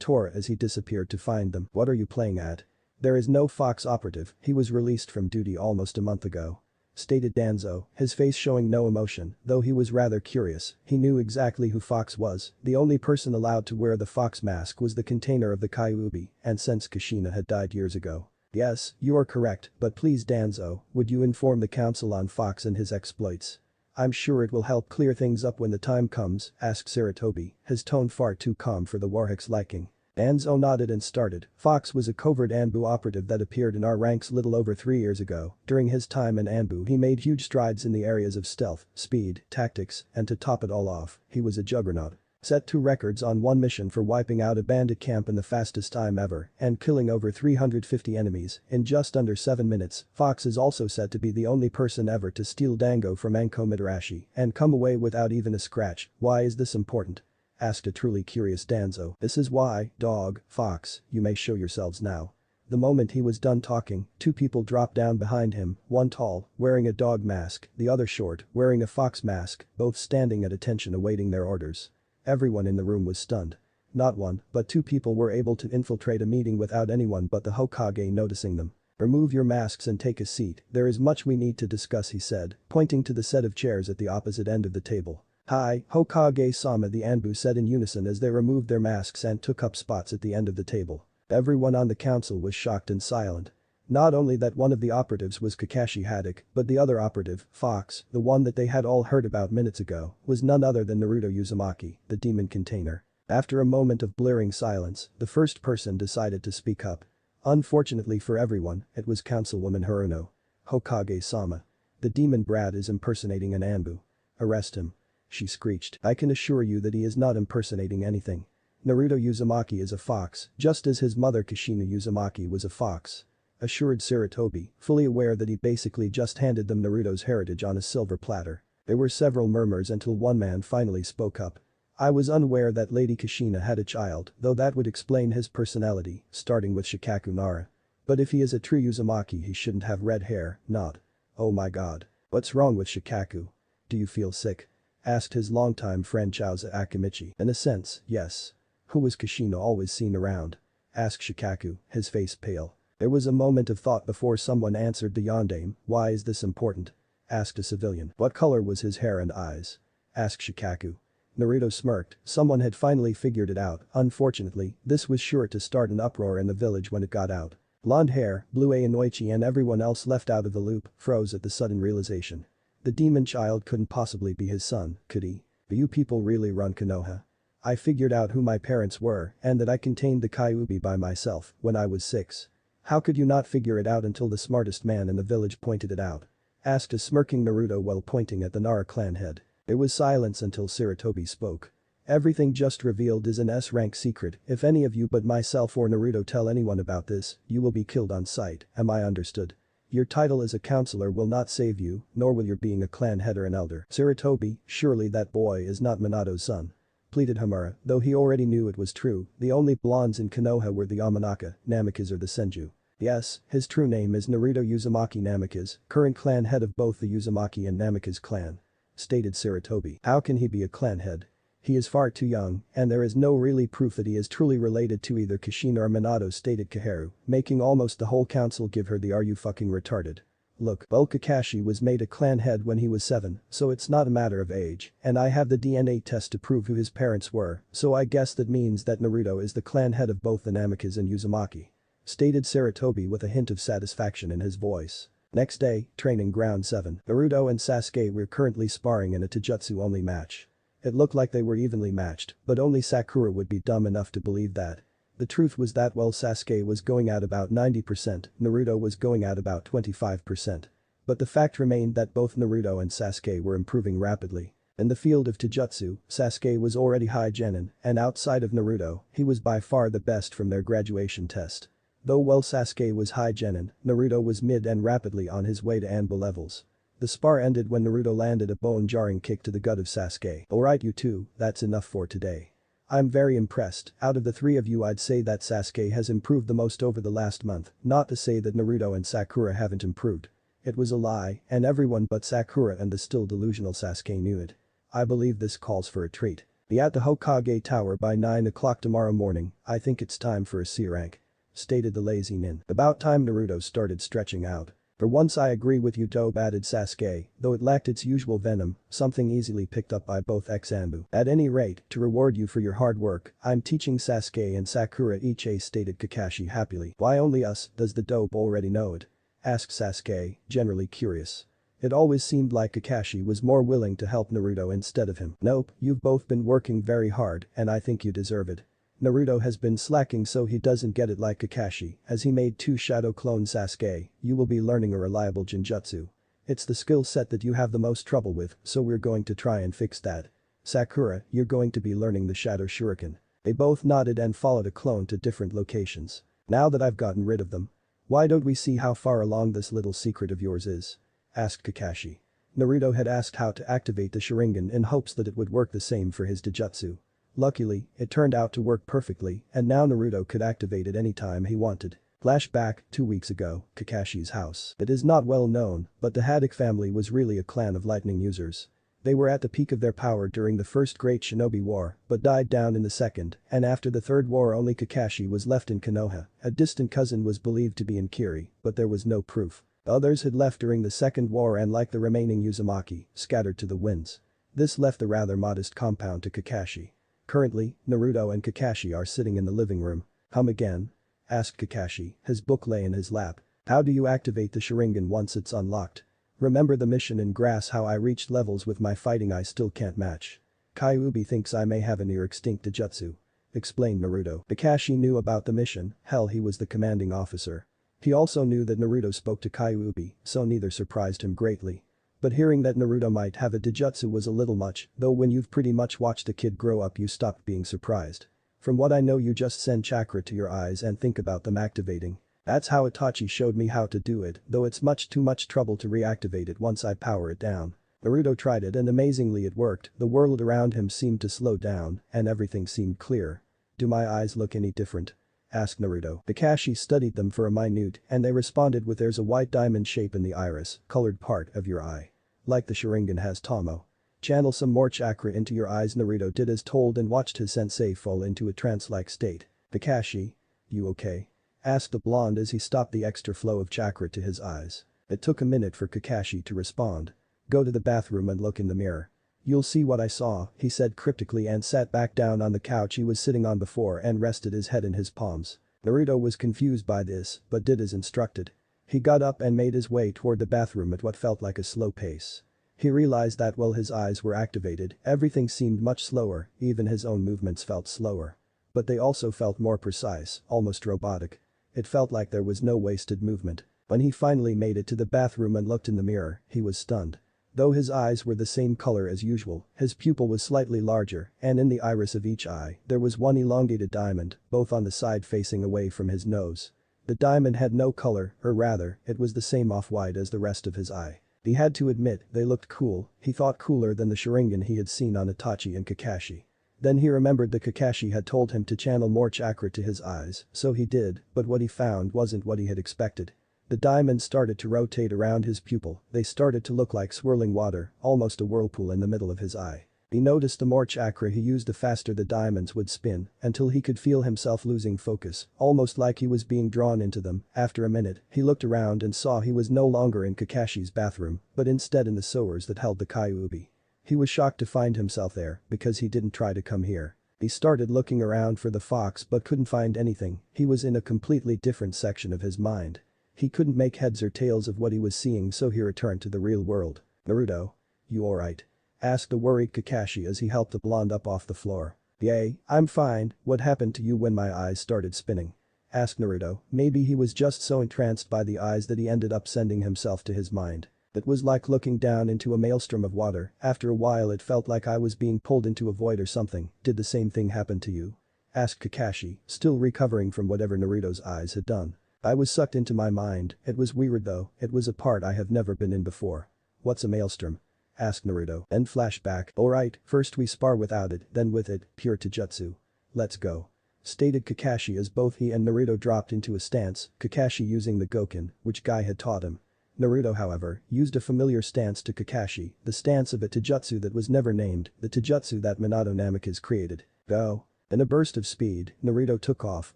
Tora as he disappeared to find them. What are you playing at? There is no Fox operative, he was released from duty almost a month ago. Stated Danzo, his face showing no emotion, though he was rather curious. He knew exactly who Fox was. The only person allowed to wear the Fox mask was the container of the Kyuubi, and since Kushina had died years ago. Yes, you are correct, but please Danzo, would you inform the council on Fox and his exploits? I'm sure it will help clear things up when the time comes, asked Sarutobi, his tone far too calm for the Warhawk's liking. Danzo nodded and started. Fox was a covert Anbu operative that appeared in our ranks little over 3 years ago. During his time in Anbu he made huge strides in the areas of stealth, speed, tactics, and to top it all off, he was a juggernaut. Set 2 records on one mission for wiping out a bandit camp in the fastest time ever and killing over 350 enemies in just under 7 minutes. Fox is also said to be the only person ever to steal Dango from Anko Mitarashi and come away without even a scratch. Why is this important? Asked a truly curious Danzo. This is why, Dog, Fox, you may show yourselves now. The moment he was done talking, 2 people dropped down behind him, one tall, wearing a dog mask, the other short, wearing a fox mask, both standing at attention awaiting their orders. Everyone in the room was stunned. Not one, but 2 people were able to infiltrate a meeting without anyone but the Hokage noticing them. Remove your masks and take a seat, there is much we need to discuss, he said, pointing to the set of chairs at the opposite end of the table. Hi, Hokage-sama, the Anbu said in unison as they removed their masks and took up spots at the end of the table. Everyone on the council was shocked and silent. Not only that one of the operatives was Kakashi Haddock, but the other operative, Fox, the one that they had all heard about minutes ago, was none other than Naruto Uzumaki, the demon container. After a moment of blaring silence, the first person decided to speak up. Unfortunately for everyone, it was Councilwoman Haruno. Hokage-sama. The demon brat is impersonating an Anbu. Arrest him. She screeched. I can assure you that he is not impersonating anything. Naruto Uzumaki is a fox, just as his mother Kushina Uzumaki was a fox. Assured Sarutobi, fully aware that he basically just handed them Naruto's heritage on a silver platter. There were several murmurs until one man finally spoke up. I was unaware that Lady Kushina had a child, though that would explain his personality, starting with Shikaku Nara. But if he is a true Uzumaki he shouldn't have red hair, not. Oh my god. What's wrong with Shikaku? Do you feel sick? Asked his longtime friend Chauza Akimichi. In a sense, yes. Who was Kushina always seen around? Asked Shikaku, his face pale. There was a moment of thought before someone answered the yondaime. Why is this important? Asked a civilian. What color was his hair and eyes? Asked Shikaku. Naruto smirked. Someone had finally figured it out. Unfortunately, this was sure to start an uproar in the village when it got out. Blonde hair, Blue Aonoichi and everyone else left out of the loop froze at the sudden realization. The demon child couldn't possibly be his son, could he? Do you people really run Konoha? I figured out who my parents were and that I contained the Kyuubi by myself when I was 6. How could you not figure it out until the smartest man in the village pointed it out? Asked a smirking Naruto while pointing at the Nara clan head. There was silence until Sarutobi spoke. Everything just revealed is an S-rank secret. If any of you but myself or Naruto tell anyone about this, you will be killed on sight, am I understood? Your title as a counselor will not save you, nor will your being a clan head or an elder. Sarutobi, surely that boy is not Minato's son. Pleaded Hamura, though he already knew it was true, the only blondes in Konoha were the Yamanaka, Namikaze or the Senju. Yes, his true name is Naruto Uzumaki Namikaze, current clan head of both the Uzumaki and Namikaze clan. Stated Sarutobi. How can he be a clan head? He is far too young, and there is no really proof that he is truly related to either Kushina or Minato, stated Kaharu, making almost the whole council give her the "are you fucking retarded?" Look, well, Kakashi was made a clan head when he was 7, so it's not a matter of age, and I have the DNA test to prove who his parents were, so I guess that means that Naruto is the clan head of both the Namikaze and Uzumaki. Stated Sarutobi with a hint of satisfaction in his voice. Next day, training ground 7. Naruto and Sasuke were currently sparring in a Taijutsu-only match. It looked like they were evenly matched, but only Sakura would be dumb enough to believe that. The truth was that while Sasuke was going at about 90%, Naruto was going at about 25%. But the fact remained that both Naruto and Sasuke were improving rapidly. In the field of Taijutsu, Sasuke was already high genin, and outside of Naruto, he was by far the best from their graduation test. Though while Sasuke was high genin, Naruto was mid and rapidly on his way to Anbu levels. The spar ended when Naruto landed a bone-jarring kick to the gut of Sasuke. Alright you two, that's enough for today. I'm very impressed. Out of the three of you I'd say that Sasuke has improved the most over the last month, not to say that Naruto and Sakura haven't improved. It was a lie, and everyone but Sakura and the still delusional Sasuke knew it. I believe this calls for a treat. Be at the Hokage Tower by 9 o'clock tomorrow morning, I think it's time for a C rank. Stated the lazy nin. About time Naruto started stretching out. For once I agree with you Dobe, added Sasuke, though it lacked its usual venom, something easily picked up by both ex-Anbu. At any rate, to reward you for your hard work, I'm teaching Sasuke and Sakura each ace, stated Kakashi happily. Why only us, does the dope already know it? Asked Sasuke, generally curious. It always seemed like Kakashi was more willing to help Naruto instead of him. Nope, you've both been working very hard and I think you deserve it. Naruto has been slacking so he doesn't get it like Kakashi, as he made 2 shadow clones. Sasuke, you will be learning a reliable genjutsu. It's the skill set that you have the most trouble with, so we're going to try and fix that. Sakura, you're going to be learning the shadow shuriken. They both nodded and followed a clone to different locations. Now that I've gotten rid of them, why don't we see how far along this little secret of yours is? Asked Kakashi. Naruto had asked how to activate the Sharingan in hopes that it would work the same for his Taijutsu. Luckily, it turned out to work perfectly, and now Naruto could activate it anytime he wanted. Flashback, 2 weeks ago, Kakashi's house. It is not well known, but the Haddock family was really a clan of lightning users. They were at the peak of their power during the First Great Shinobi War, but died down in the Second, and after the Third War only Kakashi was left in Konoha. A distant cousin was believed to be in Kiri, but there was no proof. Others had left during the Second War and, like the remaining Uzumaki, scattered to the winds. This left the rather modest compound to Kakashi. Currently, Naruto and Kakashi are sitting in the living room. Come again? Asked Kakashi, his book lay in his lap. How do you activate the Sharingan once it's unlocked? Remember the mission in Grass, how I reached levels with my fighting I still can't match. Kyuubi thinks I may have a near-extinct Taijutsu. Explained Naruto. Kakashi knew about the mission, hell he was the commanding officer. He also knew that Naruto spoke to Kyuubi, so neither surprised him greatly. But hearing that Naruto might have a Dijutsu was a little much, though when you've pretty much watched a kid grow up you stopped being surprised. From what I know you just send chakra to your eyes and think about them activating. That's how Itachi showed me how to do it, though it's much too much trouble to reactivate it once I power it down. Naruto tried it and amazingly it worked, the world around him seemed to slow down and everything seemed clear. Do my eyes look any different? Asked Naruto. Kakashi studied them for a minute and they responded with there's a white diamond shape in the iris, colored part of your eye. Like the Sharingan has Tomo. Channel some more chakra into your eyes. Naruto did as told and watched his sensei fall into a trance-like state. Kakashi? You okay? Asked the blonde as he stopped the extra flow of chakra to his eyes. It took a minute for Kakashi to respond. Go to the bathroom and look in the mirror. You'll see what I saw, he said cryptically and sat back down on the couch he was sitting on before and rested his head in his palms. Naruto was confused by this, but did as instructed. He got up and made his way toward the bathroom at what felt like a slow pace. He realized that while his eyes were activated, everything seemed much slower, even his own movements felt slower. But they also felt more precise, almost robotic. It felt like there was no wasted movement. When he finally made it to the bathroom and looked in the mirror, he was stunned. Though his eyes were the same color as usual, his pupil was slightly larger, and in the iris of each eye, there was one elongated diamond, both on the side facing away from his nose. The diamond had no color, or rather, it was the same off-white as the rest of his eye. He had to admit, they looked cool, he thought cooler than the Sharingan he had seen on Itachi and Kakashi. Then he remembered that Kakashi had told him to channel more chakra to his eyes, so he did, but what he found wasn't what he had expected. The diamonds started to rotate around his pupil, they started to look like swirling water, almost a whirlpool in the middle of his eye. He noticed the more chakra he used the faster the diamonds would spin, until he could feel himself losing focus, almost like he was being drawn into them. After a minute, he looked around and saw he was no longer in Kakashi's bathroom, but instead in the sewers that held the Kyuubi. He was shocked to find himself there, because he didn't try to come here. He started looking around for the fox but couldn't find anything, he was in a completely different section of his mind. He couldn't make heads or tails of what he was seeing so he returned to the real world. Naruto? You alright? Asked the worried Kakashi as he helped the blonde up off the floor. Yay, I'm fine, what happened to you when my eyes started spinning? Asked Naruto, maybe he was just so entranced by the eyes that he ended up sending himself to his mind. It was like looking down into a maelstrom of water, after a while it felt like I was being pulled into a void or something, did the same thing happen to you? Asked Kakashi, still recovering from whatever Naruto's eyes had done. I was sucked into my mind, it was weird though, it was a part I have never been in before. What's a maelstrom? Asked Naruto, then flashback, alright, first we spar without it, then with it, pure Taijutsu. Let's go. Stated Kakashi as both he and Naruto dropped into a stance, Kakashi using the Goken, which Guy had taught him. Naruto however, used a familiar stance to Kakashi, the stance of a Taijutsu that was never named, the Taijutsu that Minato Namikaze created. Go. In a burst of speed, Naruto took off,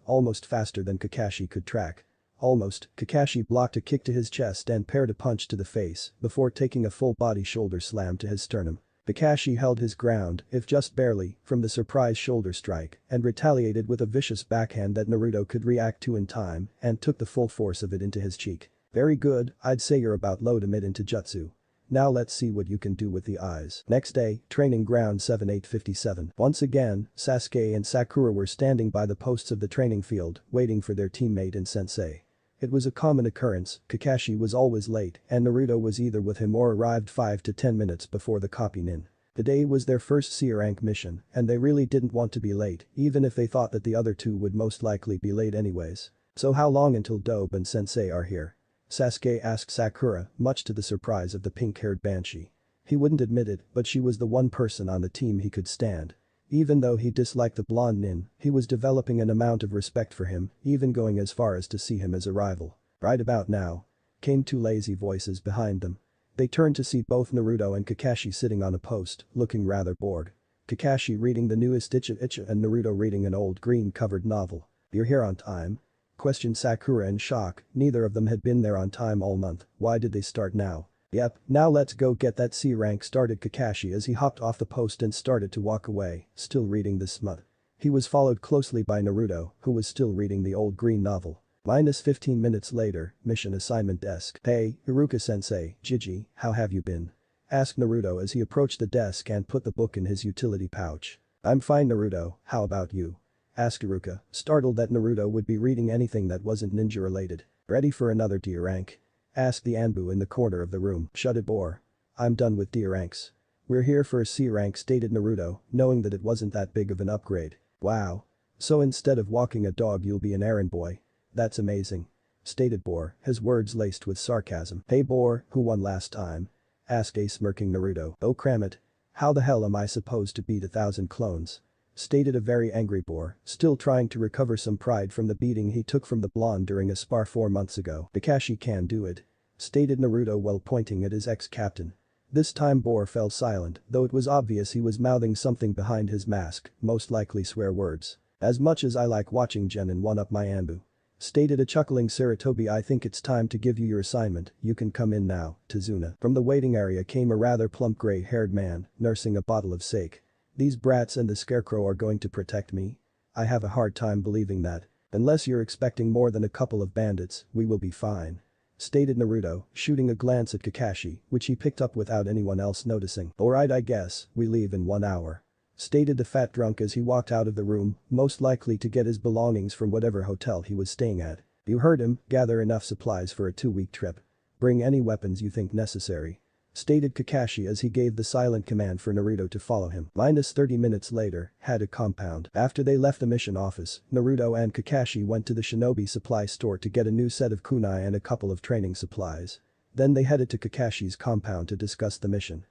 almost faster than Kakashi could track. Almost, Kakashi blocked a kick to his chest and paired a punch to the face, before taking a full-body shoulder slam to his sternum. Kakashi held his ground, if just barely, from the surprise shoulder strike, and retaliated with a vicious backhand that Naruto could react to in time, and took the full force of it into his cheek. Very good, I'd say you're about low to mid in Taijutsu. Now let's see what you can do with the eyes. Next day, training ground 7857. Once again, Sasuke and Sakura were standing by the posts of the training field, waiting for their teammate and sensei. It was a common occurrence, Kakashi was always late and Naruto was either with him or arrived 5 to 10 minutes before the copy-nin. Today was their first C-rank mission, and they really didn't want to be late, even if they thought that the other two would most likely be late anyways. So how long until Dobe and Sensei are here? Sasuke asked Sakura, much to the surprise of the pink-haired banshee. He wouldn't admit it, but she was the one person on the team he could stand. Even though he disliked the blonde nin, he was developing an amount of respect for him, even going as far as to see him as a rival. Right about now. Came two lazy voices behind them. They turned to see both Naruto and Kakashi sitting on a post, looking rather bored. Kakashi reading the newest Icha and Naruto reading an old green-covered novel. You're here on time? Questioned Sakura in shock, neither of them had been there on time all month, why did they start now? Yep, now let's go get that C rank started Kakashi as he hopped off the post and started to walk away, still reading the smut. He was followed closely by Naruto, who was still reading the old green novel. Minus 15 minutes later, mission assignment desk. Hey, Iruka-sensei, Jiji, how have you been? Asked Naruto as he approached the desk and put the book in his utility pouch. I'm fine Naruto, how about you? Asked Iruka, startled that Naruto would be reading anything that wasn't ninja related. Ready for another D rank? Asked the Anbu in the corner of the room. Shut it or. I'm done with D ranks. We're here for a C rank, stated Naruto, knowing that it wasn't that big of an upgrade. Wow. So instead of walking a dog you'll be an errand boy. That's amazing. Stated Boar, his words laced with sarcasm. Hey Boar, who won last time? Asked a smirking Naruto. Oh cram it. How the hell am I supposed to beat 1,000 clones? Stated a very angry Boar, still trying to recover some pride from the beating he took from the blonde during a spar 4 months ago. Kakashi can do it. Stated Naruto while pointing at his ex-captain. This time Boar fell silent, though it was obvious he was mouthing something behind his mask, most likely swear words. As much as I like watching Genin one-up my Anbu. Stated a chuckling Saratobi, I think it's time to give you your assignment, you can come in now, Tazuna. From the waiting area came a rather plump grey-haired man, nursing a bottle of sake. These brats and the scarecrow are going to protect me? I have a hard time believing that. Unless you're expecting more than a couple of bandits, we will be fine. Stated Naruto, shooting a glance at Kakashi, which he picked up without anyone else noticing. Alright, I guess, we leave in 1 hour. Stated the fat drunk as he walked out of the room, most likely to get his belongings from whatever hotel he was staying at. You heard him, gather enough supplies for a 2-week trip. Bring any weapons you think necessary. Stated Kakashi as he gave the silent command for Naruto to follow him. Minus 30 minutes later, had a compound. After they left the mission office, Naruto and Kakashi went to the shinobi supply store to get a new set of kunai and a couple of training supplies. Then they headed to Kakashi's compound to discuss the mission.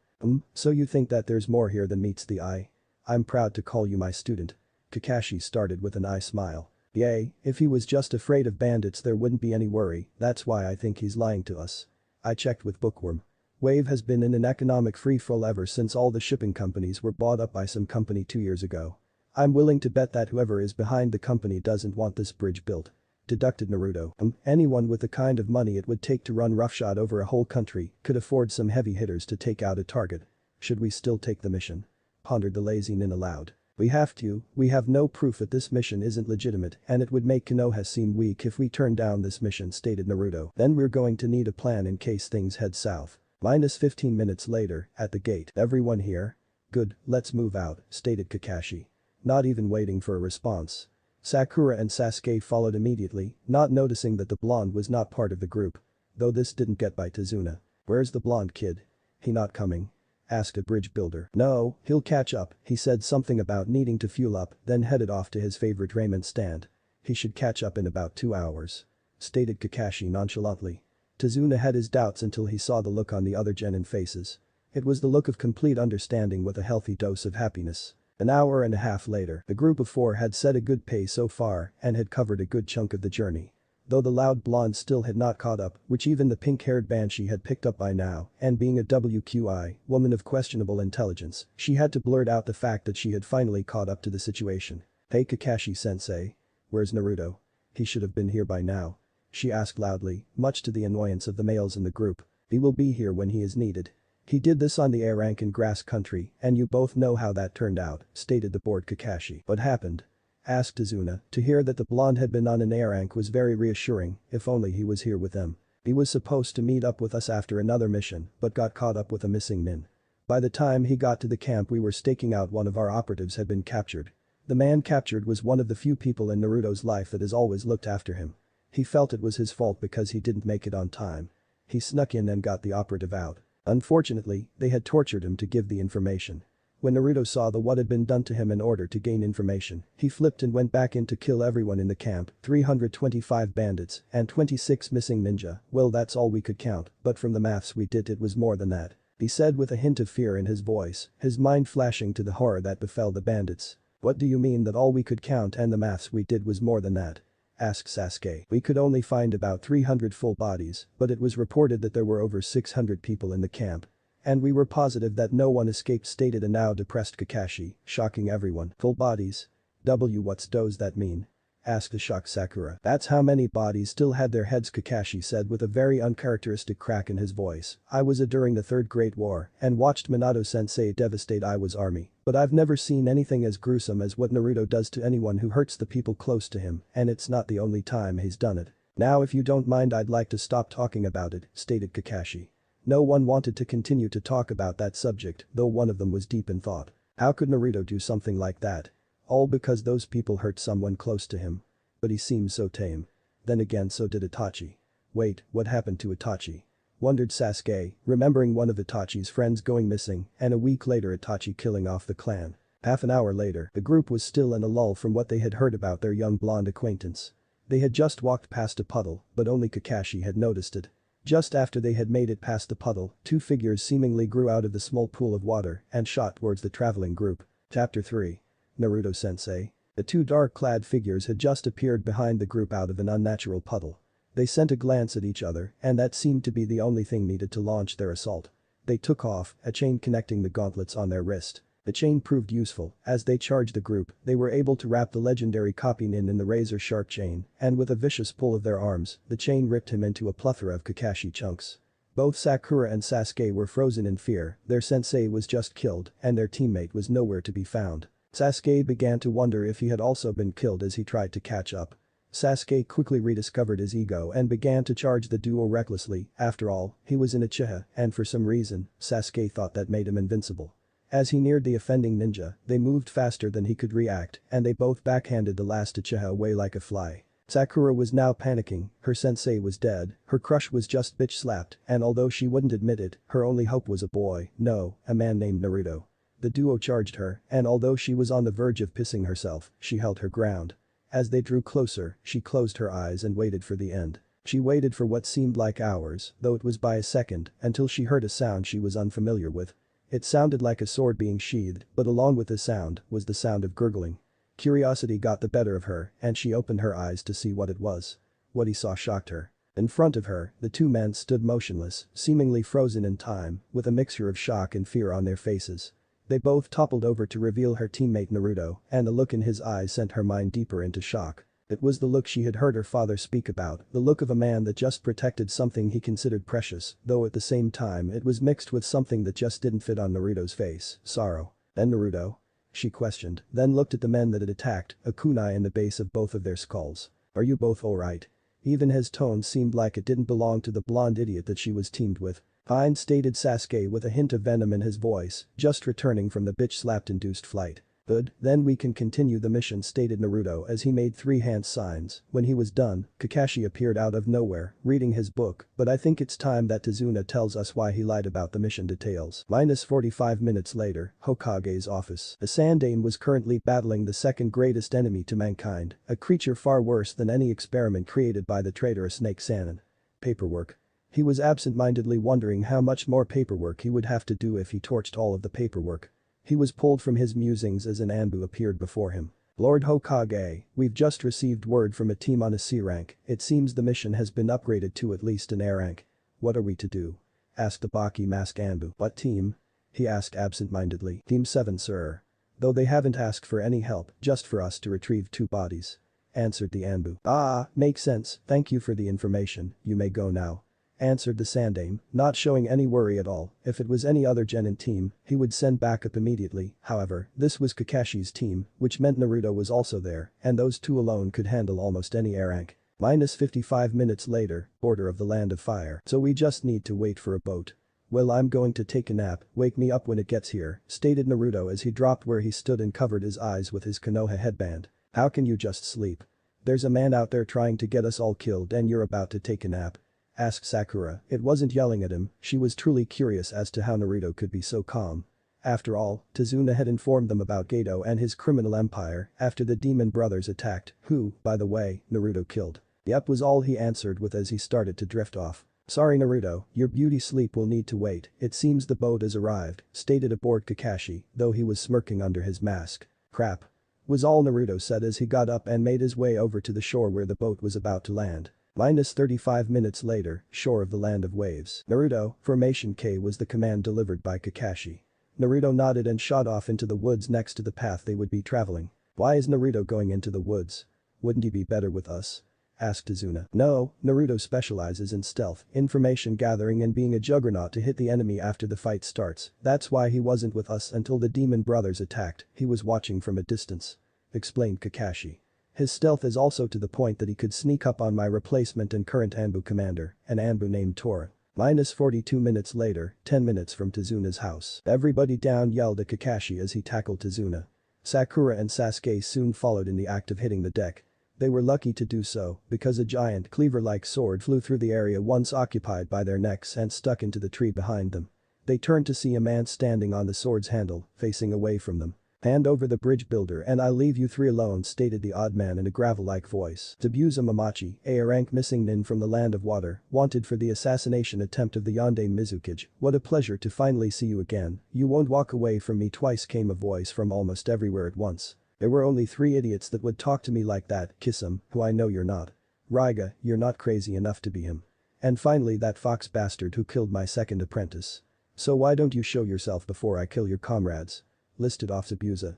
So you think that there's more here than meets the eye? I'm proud to call you my student. Kakashi started with an eye smile. Yay, if he was just afraid of bandits there wouldn't be any worry, that's why I think he's lying to us. I checked with Bookworm. Wave has been in an economic freefall ever since all the shipping companies were bought up by some company 2 years ago. I'm willing to bet that whoever is behind the company doesn't want this bridge built. Deducted Naruto. Anyone with the kind of money it would take to run roughshod over a whole country could afford some heavy hitters to take out a target. Should we still take the mission? Pondered the lazy nin aloud. We have no proof that this mission isn't legitimate and it would make Konoha seem weak if we turn down this mission, stated Naruto. Then we're going to need a plan in case things head south. Minus 15 minutes later, at the gate. Everyone here? Good, let's move out, stated Kakashi. Not even waiting for a response. Sakura and Sasuke followed immediately, not noticing that the blonde was not part of the group. Though this didn't get by Tazuna. Where's the blonde kid? He not coming? Asked a bridge builder. No, he'll catch up, he said something about needing to fuel up, then headed off to his favorite ramen stand. He should catch up in about 2 hours. Stated Kakashi nonchalantly. Tazuna had his doubts until he saw the look on the other genin faces. It was the look of complete understanding with a healthy dose of happiness. An hour and a half later, the group of 4 had set a good pace so far and had covered a good chunk of the journey. Though the loud blonde still had not caught up, which even the pink-haired banshee had picked up by now, and being a WQI, woman of questionable intelligence, she had to blurt out the fact that she had finally caught up to the situation. Hey Kakashi-sensei. Where's Naruto? He should have been here by now. She asked loudly, much to the annoyance of the males in the group. He will be here when he is needed. He did this on the A rank in grass country, and you both know how that turned out, stated the bored Kakashi. What happened? Asked Tazuna. To hear that the blonde had been on an A rank was very reassuring, if only he was here with them. He was supposed to meet up with us after another mission, but got caught up with a missing nin. By the time he got to the camp we were staking out, one of our operatives had been captured. The man captured was one of the few people in Naruto's life that has always looked after him. He felt it was his fault because he didn't make it on time. He snuck in and got the operative out. Unfortunately, they had tortured him to give the information. When Naruto saw what had been done to him in order to gain information, he flipped and went back in to kill everyone in the camp, 325 bandits and 26 missing ninja. Well, that's all we could count, but from the maths we did it was more than that. He said with a hint of fear in his voice, his mind flashing to the horror that befell the bandits. What do you mean that all we could count and the maths we did was more than that? Asked Sasuke. We could only find about 300 full bodies, but it was reported that there were over 600 people in the camp. And we were positive that no one escaped, stated a now depressed Kakashi, shocking everyone. Full bodies? What's does that mean? Asked the shocked Sakura. That's how many bodies still had their heads, Kakashi said with a very uncharacteristic crack in his voice. I was during the Third Great War and watched Minato-sensei devastate Iwa's army, but I've never seen anything as gruesome as what Naruto does to anyone who hurts the people close to him, and it's not the only time he's done it. Now if you don't mind I'd like to stop talking about it, stated Kakashi. No one wanted to continue to talk about that subject, though one of them was deep in thought. How could Naruto do something like that? All because those people hurt someone close to him. But he seems so tame. Then again so did Itachi. Wait, what happened to Itachi? wondered Sasuke, remembering one of Itachi's friends going missing and a week later Itachi killing off the clan. Half an hour later, the group was still in a lull from what they had heard about their young blonde acquaintance. They had just walked past a puddle, but only Kakashi had noticed it. Just after they had made it past the puddle, two figures seemingly grew out of the small pool of water and shot towards the traveling group. Chapter 3. Naruto-sensei. The two dark-clad figures had just appeared behind the group out of an unnatural puddle. They sent a glance at each other, and that seemed to be the only thing needed to launch their assault. They took off, a chain connecting the gauntlets on their wrist. The chain proved useful. As they charged the group, they were able to wrap the legendary copy nin in the razor-sharp chain, and with a vicious pull of their arms, the chain ripped him into a plethora of Kakashi chunks. Both Sakura and Sasuke were frozen in fear, their sensei was just killed, and their teammate was nowhere to be found. Sasuke began to wonder if he had also been killed as he tried to catch up. Sasuke quickly rediscovered his ego and began to charge the duo recklessly. After all, he was in Uchiha, and for some reason, Sasuke thought that made him invincible. As he neared the offending ninja, they moved faster than he could react, and they both backhanded the last Uchiha away like a fly. Sakura was now panicking, her sensei was dead, her crush was just bitch-slapped, and although she wouldn't admit it, her only hope was a boy, no, a man named Naruto. The duo charged her, and although she was on the verge of pissing herself, she held her ground. As they drew closer, she closed her eyes and waited for the end. She waited for what seemed like hours, though it was by a second, until she heard a sound she was unfamiliar with. It sounded like a sword being sheathed, but along with the sound was the sound of gurgling. Curiosity got the better of her, and she opened her eyes to see what it was. What he saw shocked her. In front of her, the two men stood motionless, seemingly frozen in time, with a mixture of shock and fear on their faces. They both toppled over to reveal her teammate Naruto, and the look in his eyes sent her mind deeper into shock. It was the look she had heard her father speak about, the look of a man that just protected something he considered precious, though at the same time it was mixed with something that just didn't fit on Naruto's face, sorrow. "And Naruto?" she questioned, then looked at the men that had attacked, a kunai in the base of both of their skulls. "Are you both alright?" Even his tone seemed like it didn't belong to the blonde idiot that she was teamed with. "Fine," stated Sasuke with a hint of venom in his voice, just returning from the bitch-slapped-induced flight. "Good, then we can continue the mission," stated Naruto as he made three-hand signs. When he was done, Kakashi appeared out of nowhere, reading his book, but I think it's time that Tazuna tells us why he lied about the mission details. Minus 45 minutes later, Hokage's office. The Sandaime was currently battling the second greatest enemy to mankind, a creature far worse than any experiment created by the traitorous Snake Sannin. Paperwork. He was absent-mindedly wondering how much more paperwork he would have to do if he torched all of the paperwork. He was pulled from his musings as an Anbu appeared before him. "Lord Hokage, we've just received word from a team on a C rank, it seems the mission has been upgraded to at least an A rank. What are we to do?" asked the Baki mask Anbu. "What team?" he asked absent-mindedly. "Team 7, sir. Though they haven't asked for any help, just for us to retrieve 2 bodies," answered the Anbu. "Ah, makes sense, thank you for the information, you may go now," answered the Sandaime, not showing any worry at all. If it was any other genin team, he would send backup immediately. However, this was Kakashi's team, which meant Naruto was also there, and those two alone could handle almost any A rank. Minus 55 minutes later, border of the Land of Fire. "So we just need to wait for a boat. Well, I'm going to take a nap, wake me up when it gets here," stated Naruto as he dropped where he stood and covered his eyes with his Konoha headband. "How can you just sleep? There's a man out there trying to get us all killed and you're about to take a nap?" asked Sakura. It wasn't yelling at him, she was truly curious as to how Naruto could be so calm. After all, Tazuna had informed them about Geto and his criminal empire after the demon brothers attacked, who, by the way, Naruto killed. "Yep," was all he answered with as he started to drift off. "Sorry Naruto, your beauty sleep will need to wait, it seems the boat has arrived," stated aboard Kakashi, though he was smirking under his mask. "Crap," was all Naruto said as he got up and made his way over to the shore where the boat was about to land. Minus 35 minutes later, shore of the Land of Waves. "Naruto, Formation K" was the command delivered by Kakashi. Naruto nodded and shot off into the woods next to the path they would be traveling. "Why is Naruto going into the woods? Wouldn't he be better with us?" asked Tazuna. "No, Naruto specializes in stealth, information gathering and being a juggernaut to hit the enemy after the fight starts. That's why he wasn't with us until the demon brothers attacked, he was watching from a distance," explained Kakashi. "His stealth is also to the point that he could sneak up on my replacement and current Anbu commander, an Anbu named Tora." Minus 42 minutes later, 10 minutes from Tazuna's house. "Everybody down," yelled at Kakashi as he tackled Tazuna. Sakura and Sasuke soon followed in the act of hitting the deck. They were lucky to do so, because a giant cleaver-like sword flew through the area once occupied by their necks and stuck into the tree behind them. They turned to see a man standing on the sword's handle, facing away from them. "Hand over the bridge builder and I'll leave you three alone," stated the odd man in a gravel-like voice. Zabuza Mamachi, a rank missing nin from the land of water, wanted for the assassination attempt of the Yonde Mizukage. "What a pleasure to finally see you again. You won't walk away from me twice," came a voice from almost everywhere at once. "There were only 3 idiots that would talk to me like that, kiss him, who I know you're not. Raiga, you're not crazy enough to be him. And finally that fox bastard who killed my second apprentice. So why don't you show yourself before I kill your comrades?" Listed off Zabuza.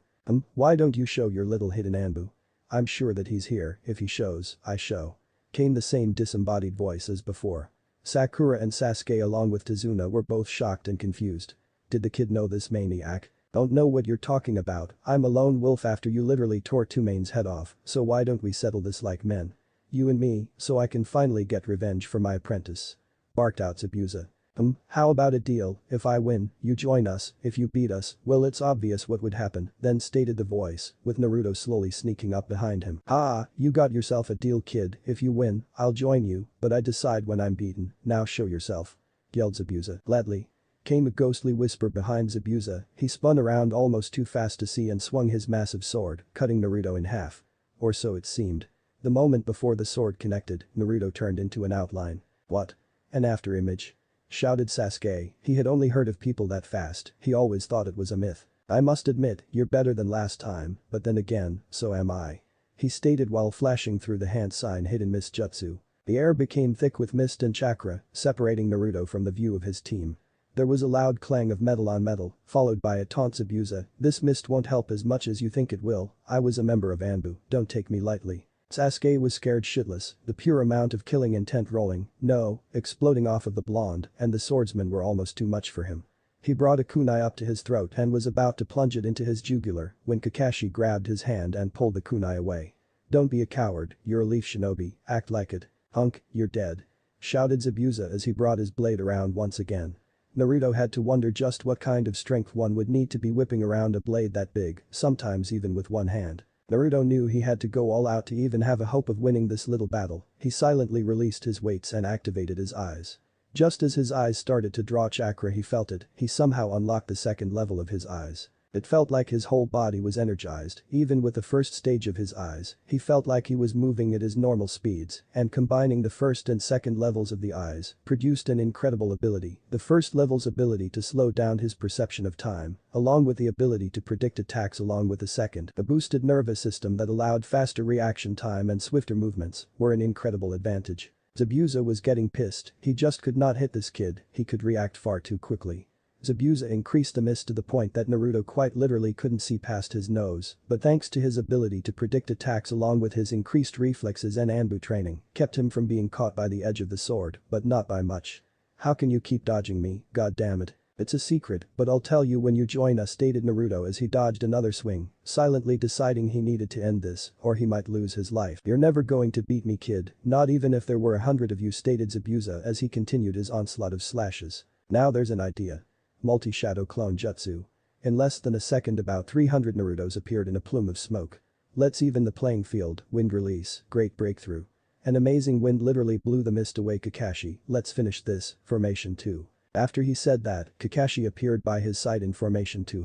Why don't you show your little hidden Anbu? I'm sure that he's here, if he shows, I show." Came the same disembodied voice as before. Sakura and Sasuke along with Tazuna were both shocked and confused. Did the kid know this maniac? "Don't know what you're talking about, I'm a lone wolf after you literally tore Tumane's head off, so why don't we settle this like men? You and me, so I can finally get revenge for my apprentice." Barked out Zabuza. How about a deal? If I win, you join us, if you beat us, well it's obvious what would happen," then stated the voice, with Naruto slowly sneaking up behind him. "Ah, you got yourself a deal kid, if you win, I'll join you, but I decide when I'm beaten, now show yourself," yelled Zabuza. "Gladly." Came a ghostly whisper behind Zabuza, he spun around almost too fast to see and swung his massive sword, cutting Naruto in half. Or so it seemed. The moment before the sword connected, Naruto turned into an outline. "What? An afterimage?" shouted Sasuke, he had only heard of people that fast, he always thought it was a myth. "I must admit, you're better than last time, but then again, so am I," he stated while flashing through the hand sign hidden mist jutsu. The air became thick with mist and chakra, separating Naruto from the view of his team. There was a loud clang of metal on metal, followed by a taunt Zabuza. "This mist won't help as much as you think it will, I was a member of Anbu, don't take me lightly." Sasuke was scared shitless, the pure amount of killing intent rolling, no, exploding off of the blonde, and the swordsmen were almost too much for him. He brought a kunai up to his throat and was about to plunge it into his jugular when Kakashi grabbed his hand and pulled the kunai away. "Don't be a coward, you're a leaf shinobi, act like it. Hunk, you're dead," shouted Zabuza as he brought his blade around once again. Naruto had to wonder just what kind of strength one would need to be whipping around a blade that big, sometimes even with one hand. Naruto knew he had to go all out to even have a hope of winning this little battle. He silently released his weights and activated his eyes. Just as his eyes started to draw chakra he felt it, he somehow unlocked the second level of his eyes. It felt like his whole body was energized, even with the first stage of his eyes, he felt like he was moving at his normal speeds, and combining the first and second levels of the eyes, produced an incredible ability. The first level's ability to slow down his perception of time, along with the ability to predict attacks along with the second, a boosted nervous system that allowed faster reaction time and swifter movements, were an incredible advantage. Zabuza was getting pissed, he just could not hit this kid, he could react far too quickly. Zabuza increased the mist to the point that Naruto quite literally couldn't see past his nose, but thanks to his ability to predict attacks along with his increased reflexes and Anbu training, kept him from being caught by the edge of the sword, but not by much. "How can you keep dodging me, god damn it? It's a secret, but I'll tell you when you join us," stated Naruto as he dodged another swing, silently deciding he needed to end this, or he might lose his life. "You're never going to beat me kid, not even if there were 100 of you," stated Zabuza as he continued his onslaught of slashes. "Now there's an idea. Multi-shadow clone jutsu." In less than a second about 300 Narutos appeared in a plume of smoke. "Let's even the playing field, wind release, great breakthrough. An amazing wind literally blew the mist away Kakashi, let's finish this, formation 2. After he said that, Kakashi appeared by his side in formation 2.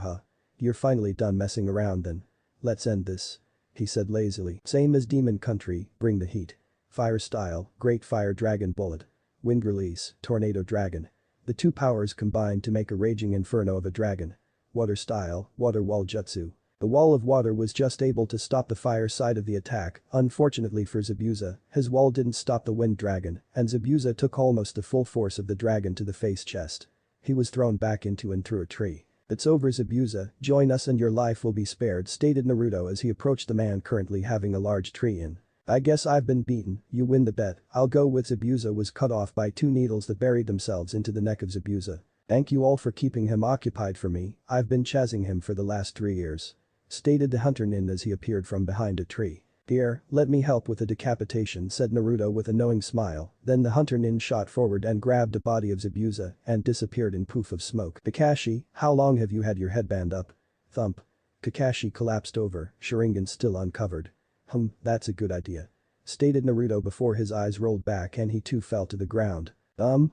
"You're finally done messing around then. Let's end this," he said lazily. "Same as Demon Country, bring the heat. Fire style, Great Fire Dragon Bullet. Wind release, Tornado Dragon. The two powers combined to make a raging inferno of a dragon. Water style, Water Wall Jutsu. The wall of water was just able to stop the fire side of the attack, unfortunately for Zabuza, his wall didn't stop the wind dragon, and Zabuza took almost the full force of the dragon to the face chest. He was thrown back into and through a tree. "It's over Zabuza, join us and your life will be spared," stated Naruto as he approached the man currently having a large tree in. "I guess I've been beaten, you win the bet, I'll go with." Zabuza was cut off by 2 needles that buried themselves into the neck of Zabuza. "Thank you all for keeping him occupied for me, I've been chasing him for the last 3 years," stated the hunter nin as he appeared from behind a tree. "Here, let me help with the decapitation," said Naruto with a knowing smile, then the hunter nin shot forward and grabbed the body of Zabuza and disappeared in poof of smoke. "Kakashi, how long have you had your headband up?" Thump. Kakashi collapsed over, Sharingan still uncovered. That's a good idea. Stated Naruto before his eyes rolled back and he too fell to the ground.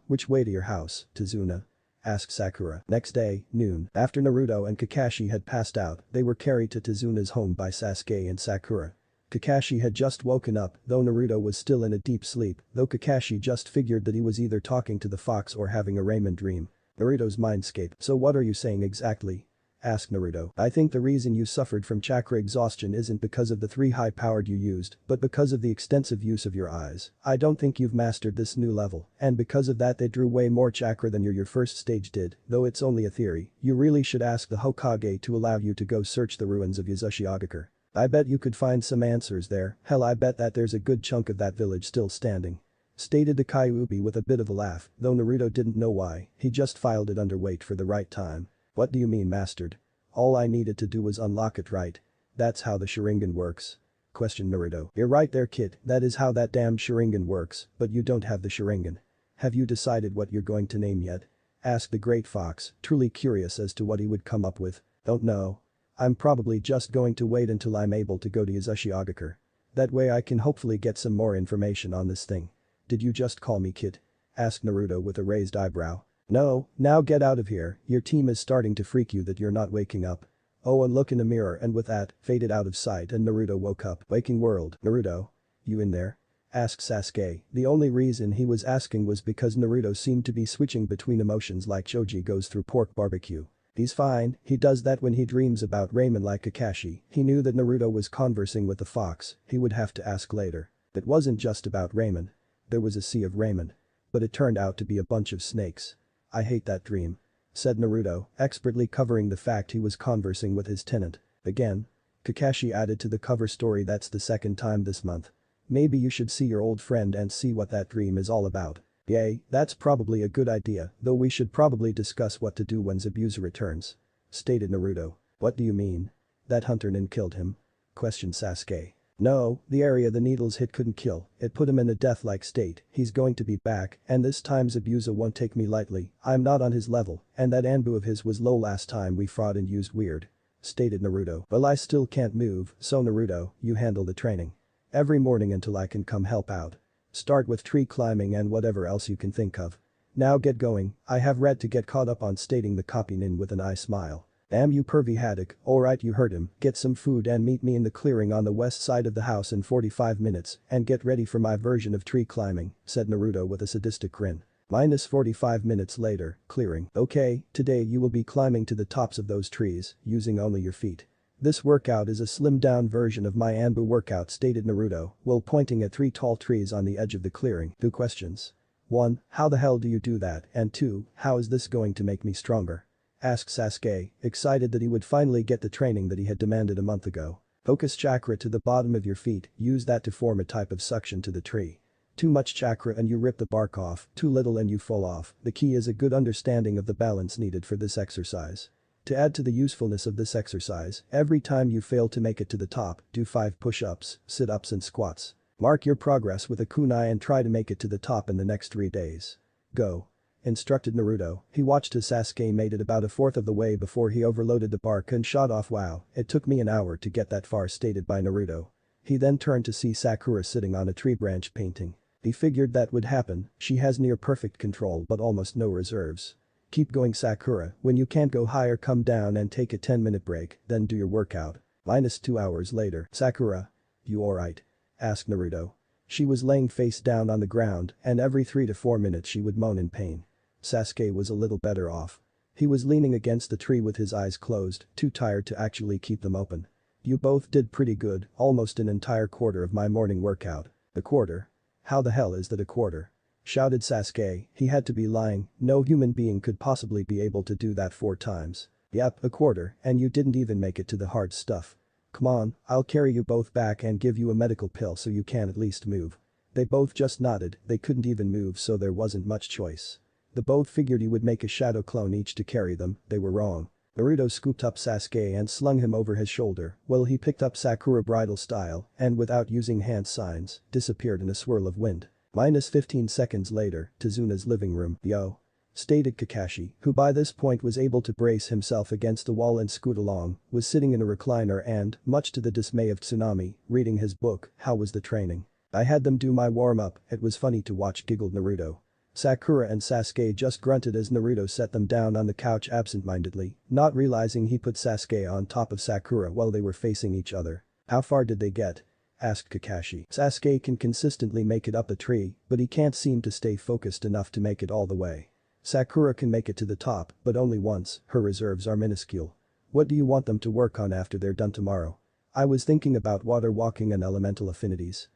Which way to your house, Tazuna? Asked Sakura. Next day, noon, after Naruto and Kakashi had passed out, they were carried to Tazuna's home by Sasuke and Sakura. Kakashi had just woken up, though Naruto was still in a deep sleep, though Kakashi just figured that he was either talking to the fox or having a Raymond dream. Naruto's mindscape. So what are you saying exactly? Asked Naruto. I think the reason you suffered from chakra exhaustion isn't because of the 3 high-powered you used, but because of the extensive use of your eyes. I don't think you've mastered this new level, and because of that they drew way more chakra than your first stage did, though it's only a theory. You really should ask the Hokage to allow you to go search the ruins of Yuzashigakure. I bet you could find some answers there, hell I bet that there's a good chunk of that village still standing. Stated the Kyuubi with a bit of a laugh, though Naruto didn't know why, he just filed it underweight for the right time. What do you mean mastered? All I needed to do was unlock it, right? That's how the Sharingan works. Questioned Naruto. You're right there kid, that is how that damned Sharingan works, but you don't have the Sharingan. Have you decided what you're going to name yet? Asked the Great Fox, truly curious as to what he would come up with. Don't know. I'm probably just going to wait until I'm able to go to Yuzashigakure. That way I can hopefully get some more information on this thing. Did you just call me kid? Asked Naruto with a raised eyebrow. No, now get out of here, your team is starting to freak you that you're not waking up. Oh and look in the mirror and with that, faded out of sight and Naruto woke up. Waking world. Naruto? You in there? Asked Sasuke. The only reason he was asking was because Naruto seemed to be switching between emotions like Choji goes through pork barbecue. He's fine, he does that when he dreams about Ramen like Kakashi. He knew that Naruto was conversing with the fox, he would have to ask later. It wasn't just about ramen. There was a sea of ramen. But it turned out to be a bunch of snakes. I hate that dream. Said Naruto, expertly covering the fact he was conversing with his tenant. Again? Kakashi added to the cover story that's the second time this month. Maybe you should see your old friend and see what that dream is all about. Yay, that's probably a good idea, though we should probably discuss what to do when Zabuza returns. Stated Naruto. What do you mean? That hunter nin killed him? Questioned Sasuke. No, the area the needles hit couldn't kill, it put him in a death-like state, he's going to be back, and this time Zabuza won't take me lightly, I'm not on his level, and that Anbu of his was low last time we fought and used weird. Stated Naruto. Well I still can't move, so Naruto, you handle the training. Every morning until I can come help out. Start with tree climbing and whatever else you can think of. Now get going, I have read to get caught up on stating the copy nin with an eye smile. Damn you pervy haddock, alright you heard him, get some food and meet me in the clearing on the west side of the house in 45 minutes and get ready for my version of tree climbing, said Naruto with a sadistic grin. Minus 45 minutes later, clearing. Okay, today you will be climbing to the tops of those trees, using only your feet. This workout is a slimmed-down version of my Anbu workout, stated Naruto, while pointing at 3 tall trees on the edge of the clearing. 2 questions. 1. How the hell do you do that? And 2. How is this going to make me stronger? Asked Sasuke, excited that he would finally get the training that he had demanded a month ago. Focus chakra to the bottom of your feet, use that to form a type of suction to the tree. Too much chakra and you rip the bark off, too little and you fall off. The key is a good understanding of the balance needed for this exercise. To add to the usefulness of this exercise, every time you fail to make it to the top, do 5 push-ups, sit-ups and squats. Mark your progress with a kunai and try to make it to the top in the next 3 days. Go. Instructed Naruto. He watched as Sasuke made it about 1/4 of the way before he overloaded the bark and shot off. Wow, it took me an hour to get that far, stated by Naruto. He then turned to see Sakura sitting on a tree branch painting. He figured that would happen, she has near perfect control but almost no reserves. Keep going Sakura, when you can't go higher come down and take a 10-minute break, then do your workout. Minus 2 hours later. Sakura. You alright? Asked Naruto. She was laying face down on the ground and every 3 to 4 minutes she would moan in pain. Sasuke was a little better off. He was leaning against the tree with his eyes closed, too tired to actually keep them open. You both did pretty good, almost an entire quarter of my morning workout. A quarter? How the hell is that a quarter? Shouted Sasuke, he had to be lying, no human being could possibly be able to do that 4 times. Yep, a quarter, and you didn't even make it to the hard stuff. Come on, I'll carry you both back and give you a medical pill so you can at least move. They both just nodded, they couldn't even move so there wasn't much choice. They both figured he would make a shadow clone each to carry them, they were wrong. Naruto scooped up Sasuke and slung him over his shoulder, while he picked up Sakura bridal style and without using hand signs, disappeared in a swirl of wind. Minus 15 seconds later, Tazuna's living room. Yo. stated Kakashi, who by this point was able to brace himself against the wall and scoot along, was sitting in a recliner and, much to the dismay of Tsunami, reading his book. How was the training? I had them do my warm-up, it was funny to watch, giggled Naruto. Sakura and Sasuke just grunted as Naruto set them down on the couch absent-mindedly, not realizing he put Sasuke on top of Sakura while they were facing each other. How far did they get? Asked Kakashi. Sasuke can consistently make it up a tree, but he can't seem to stay focused enough to make it all the way. Sakura can make it to the top, but only once, her reserves are minuscule. What do you want them to work on after they're done tomorrow? I was thinking about water walking and elemental affinities.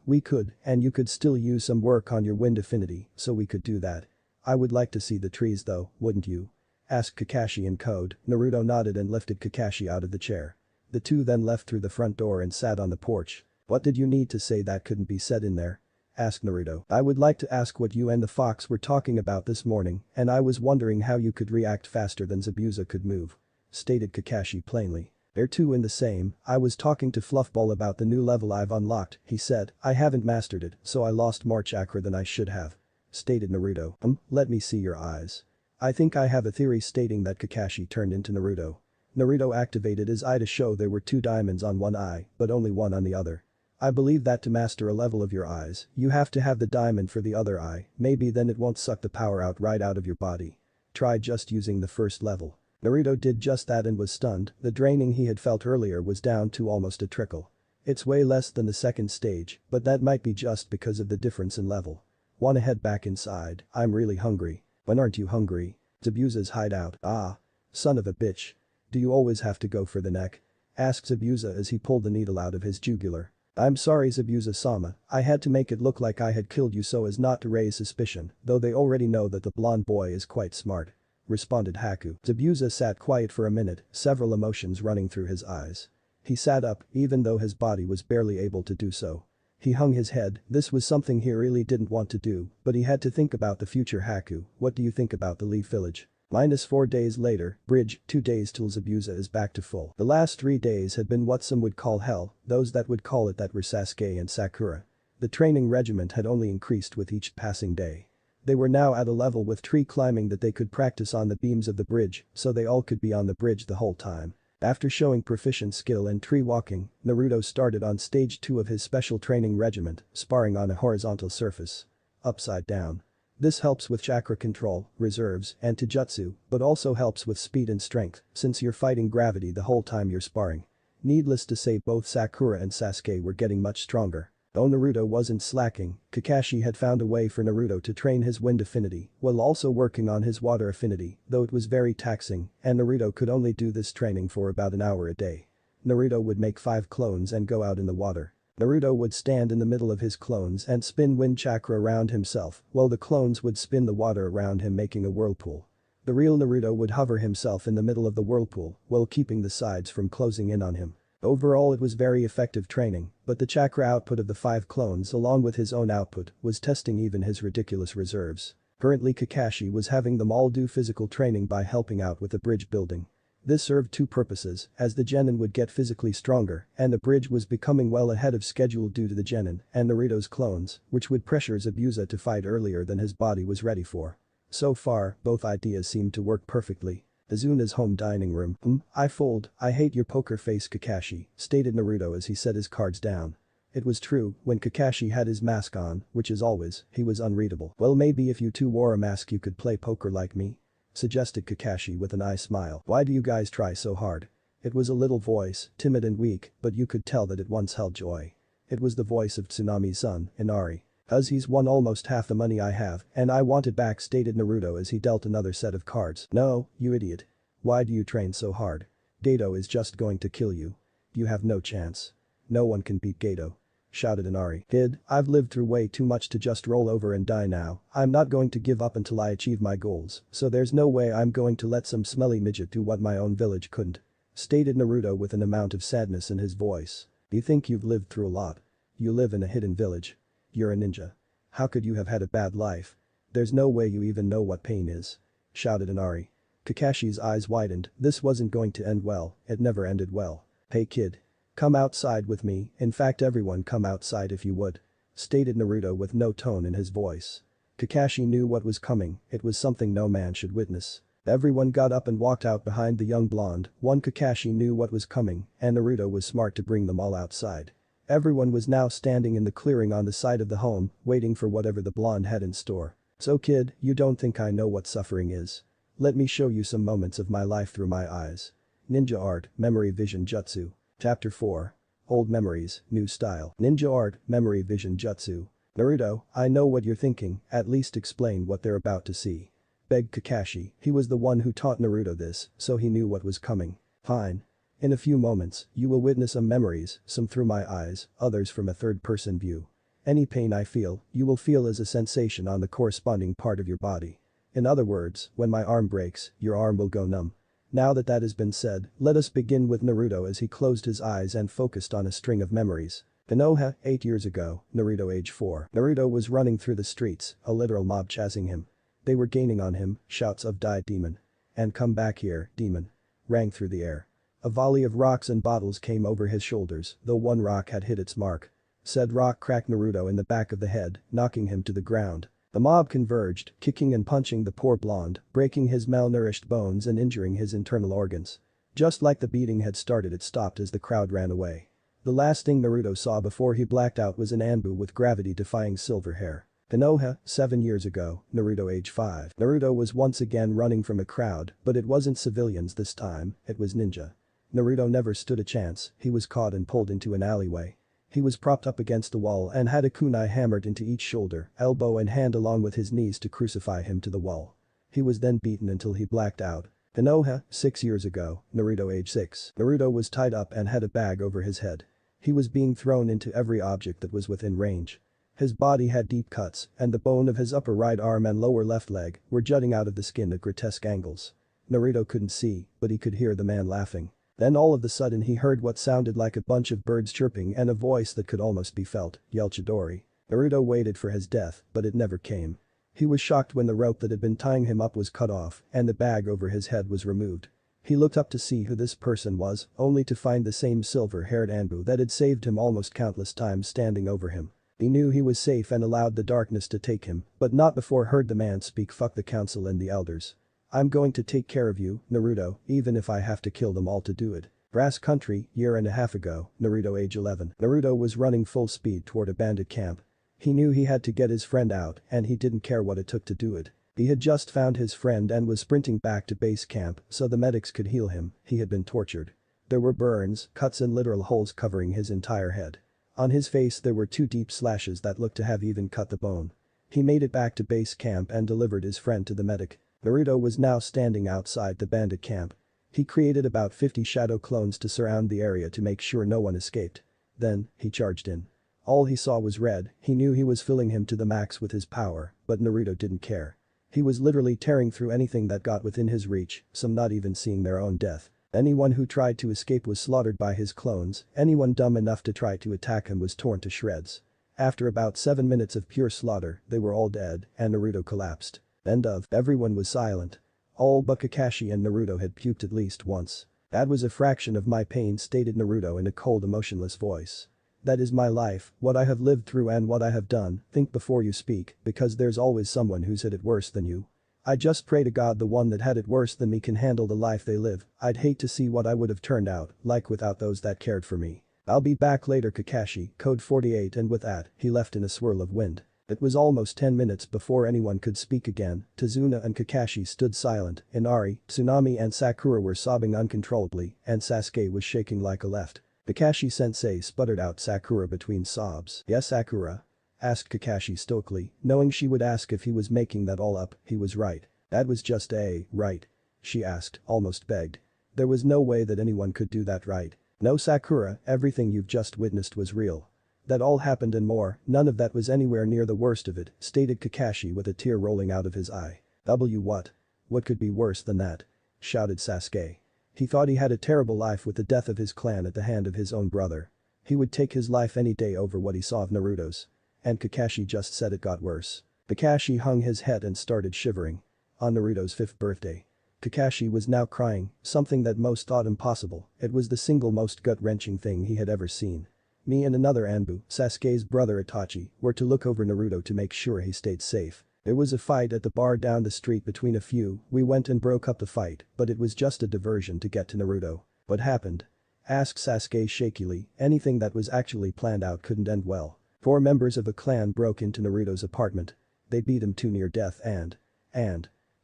We could, and you could still use some work on your wind affinity, so we could do that. I would like to see the trees though, wouldn't you? Asked Kakashi in code. Naruto nodded and lifted Kakashi out of the chair. The two then left through the front door and sat on the porch. What did you need to say that couldn't be said in there? Asked Naruto. I would like to ask what you and the fox were talking about this morning, and I was wondering how you could react faster than Zabuza could move. Stated Kakashi plainly. They're two in the same. I was talking to Fluffball about the new level I've unlocked, he said. I haven't mastered it, so I lost more chakra than I should have. Stated Naruto. Let me see your eyes. I think I have a theory, stating that Kakashi turned into Naruto. Naruto activated his eye to show there were 2 diamonds on one eye, but only one on the other. I believe that to master a level of your eyes, you have to have the diamond for the other eye, maybe then it won't suck the power right out of your body. Try just using the first level. Naruto did just that and was stunned. The draining he had felt earlier was down to almost a trickle. It's way less than the second stage, but that might be just because of the difference in level. Wanna head back inside? I'm really hungry. When aren't you hungry? Zabuza's hideout. Ah. Son of a bitch. Do you always have to go for the neck? Asked Zabuza as he pulled the needle out of his jugular. I'm sorry, Zabuza-sama, I had to make it look like I had killed you so as not to raise suspicion, though they already know that the blonde boy is quite smart. Responded Haku. Zabuza sat quiet for a minute, several emotions running through his eyes. He sat up, even though his body was barely able to do so. He hung his head. This was something he really didn't want to do, but he had to think about the future. Haku, what do you think about the Leaf Village? -4 days later, bridge, 2 days till Zabuza is back to full. The last 3 days had been what some would call hell, those that would call it that were Sasuke and Sakura. The training regiment had only increased with each passing day. They were now at a level with tree climbing that they could practice on the beams of the bridge, so they all could be on the bridge the whole time. After showing proficient skill in tree walking, Naruto started on stage 2 of his special training regiment, sparring on a horizontal surface. Upside down. This helps with chakra control, reserves, and taijutsu, but also helps with speed and strength, since you're fighting gravity the whole time you're sparring. Needless to say, both Sakura and Sasuke were getting much stronger. Though Naruto wasn't slacking, Kakashi had found a way for Naruto to train his wind affinity, while also working on his water affinity, though it was very taxing, and Naruto could only do this training for about an hour a day. Naruto would make 5 clones and go out in the water. Naruto would stand in the middle of his clones and spin wind chakra around himself, while the clones would spin the water around him, making a whirlpool. The real Naruto would hover himself in the middle of the whirlpool, while keeping the sides from closing in on him. Overall, it was very effective training, but the chakra output of the 5 clones along with his own output was testing even his ridiculous reserves. Currently, Kakashi was having them all do physical training by helping out with the bridge building. This served 2 purposes, as the genin would get physically stronger and the bridge was becoming well ahead of schedule due to the genin and Naruto's clones, which would pressure Zabuza to fight earlier than his body was ready for. So far, both ideas seemed to work perfectly. Azuna's home dining room. I fold, I hate your poker face, Kakashi, stated Naruto as he set his cards down. It was true, when Kakashi had his mask on, which is always, he was unreadable. Well, maybe if you two wore a mask you could play poker like me? Suggested Kakashi with an eye smile. Why do you guys try so hard? It was a little voice, timid and weak, but you could tell that it once held joy. It was the voice of Tsunami's son, Inari. He's won almost half the money I have, and I want it back, stated Naruto as he dealt another set of cards. No, you idiot. Why do you train so hard? Gato is just going to kill you. You have no chance. No one can beat Gato. Shouted Inari. Kid, I've lived through way too much to just roll over and die now. I'm not going to give up until I achieve my goals, so there's no way I'm going to let some smelly midget do what my own village couldn't. Stated Naruto with an amount of sadness in his voice. You think you've lived through a lot. You live in a hidden village. You're a ninja. How could you have had a bad life? There's no way you even know what pain is. Shouted Inari. Kakashi's eyes widened. This wasn't going to end well, it never ended well. Hey kid. Come outside with me, in fact everyone come outside if you would. Stated Naruto with no tone in his voice. Kakashi knew what was coming, it was something no man should witness. Everyone got up and walked out behind the young blonde. Kakashi knew what was coming, and Naruto was smart to bring them all outside. Everyone was now standing in the clearing on the side of the home, waiting for whatever the blonde had in store. So kid, you don't think I know what suffering is? Let me show you some moments of my life through my eyes. Ninja Art, Memory Vision Jutsu. Chapter 4. Old Memories, New Style. Ninja Art, Memory Vision Jutsu. Naruto, I know what you're thinking, at least explain what they're about to see. Begged Kakashi, he was the one who taught Naruto this, so he knew what was coming. Fine. In a few moments, you will witness some memories, some through my eyes, others from a third-person view. Any pain I feel, you will feel as a sensation on the corresponding part of your body. In other words, when my arm breaks, your arm will go numb. Now that has been said, let us begin with Naruto as he closed his eyes and focused on a string of memories. Konoha, 8 years ago, Naruto age 4. Naruto was running through the streets, a literal mob chasing him. They were gaining on him, shouts of "Die demon!" and "Come back here, demon!" rang through the air. A volley of rocks and bottles came over his shoulders, though one rock had hit its mark. Said rock cracked Naruto in the back of the head, knocking him to the ground. The mob converged, kicking and punching the poor blonde, breaking his malnourished bones and injuring his internal organs. Just like the beating had started, it stopped as the crowd ran away. The last thing Naruto saw before he blacked out was an Anbu with gravity-defying silver hair. Konoha, 7 years ago, Naruto age 5. Naruto was once again running from a crowd, but it wasn't civilians this time, it was ninja. Naruto never stood a chance, he was caught and pulled into an alleyway. He was propped up against the wall and had a kunai hammered into each shoulder, elbow and hand along with his knees to crucify him to the wall. He was then beaten until he blacked out. Konoha, 6 years ago, Naruto age 6. Naruto was tied up and had a bag over his head. He was being thrown into every object that was within range. His body had deep cuts, and the bone of his upper right arm and lower left leg were jutting out of the skin at grotesque angles. Naruto couldn't see, but he could hear the man laughing. Then all of a sudden he heard what sounded like a bunch of birds chirping and a voice that could almost be felt, "Yell Chidori." Naruto waited for his death, but it never came. He was shocked when the rope that had been tying him up was cut off and the bag over his head was removed. He looked up to see who this person was, only to find the same silver-haired Anbu that had saved him almost countless times standing over him. He knew he was safe and allowed the darkness to take him, but not before heard the man speak, "Fuck the council and the elders. I'm going to take care of you, Naruto, even if I have to kill them all to do it." Brass Country, year and a half ago, Naruto age 11. Naruto was running full speed toward a bandit camp. He knew he had to get his friend out and he didn't care what it took to do it. He had just found his friend and was sprinting back to base camp so the medics could heal him. He had been tortured. There were burns, cuts and literal holes covering his entire head. On his face there were 2 deep slashes that looked to have even cut the bone. He made it back to base camp and delivered his friend to the medic. Naruto was now standing outside the bandit camp. He created about 50 shadow clones to surround the area to make sure no one escaped. Then, he charged in. All he saw was red, he knew he was filling him to the max with his power, but Naruto didn't care. He was literally tearing through anything that got within his reach, some not even seeing their own death. Anyone who tried to escape was slaughtered by his clones, anyone dumb enough to try to attack him was torn to shreds. After about 7 minutes of pure slaughter, they were all dead, and Naruto collapsed. End of. Everyone was silent. All but Kakashi and Naruto had puked at least once. "That was a fraction of my pain," stated Naruto in a cold, emotionless voice. "That is my life, what I have lived through and what I have done. Think before you speak, because there's always someone who's had it worse than you. I just pray to God the one that had it worse than me can handle the life they live. I'd hate to see what I would have turned out like without those that cared for me. I'll be back later, Kakashi." Code 48. And with that, he left in a swirl of wind. It was almost 10 minutes before anyone could speak again. Tazuna and Kakashi stood silent, Inari, Tsunami and Sakura were sobbing uncontrollably, and Sasuke was shaking like a left. Kakashi-sensei sputtered out Sakura between sobs. "Yes, Sakura?" asked Kakashi stoically, knowing she would ask if he was making that all up. He was right. "That was just right?" she asked, almost begged. There was no way that anyone could do that, right? "No, Sakura, everything you've just witnessed was real. That all happened and more, none of that was anywhere near the worst of it," stated Kakashi with a tear rolling out of his eye. What? What could be worse than that?" shouted Sasuke. He thought he had a terrible life with the death of his clan at the hand of his own brother. He would take his life any day over what he saw of Naruto's. And Kakashi just said it got worse. Kakashi hung his head and started shivering. On Naruto's 5th birthday. Kakashi was now crying, something that most thought impossible. It was the single most gut-wrenching thing he had ever seen. Me and another Anbu, Sasuke's brother Itachi, were to look over Naruto to make sure he stayed safe. There was a fight at the bar down the street between a few, we went and broke up the fight, but it was just a diversion to get to Naruto. What happened? Asked Sasuke shakily, anything that was actually planned out couldn't end well. 4 members of a clan broke into Naruto's apartment. They beat him to near death and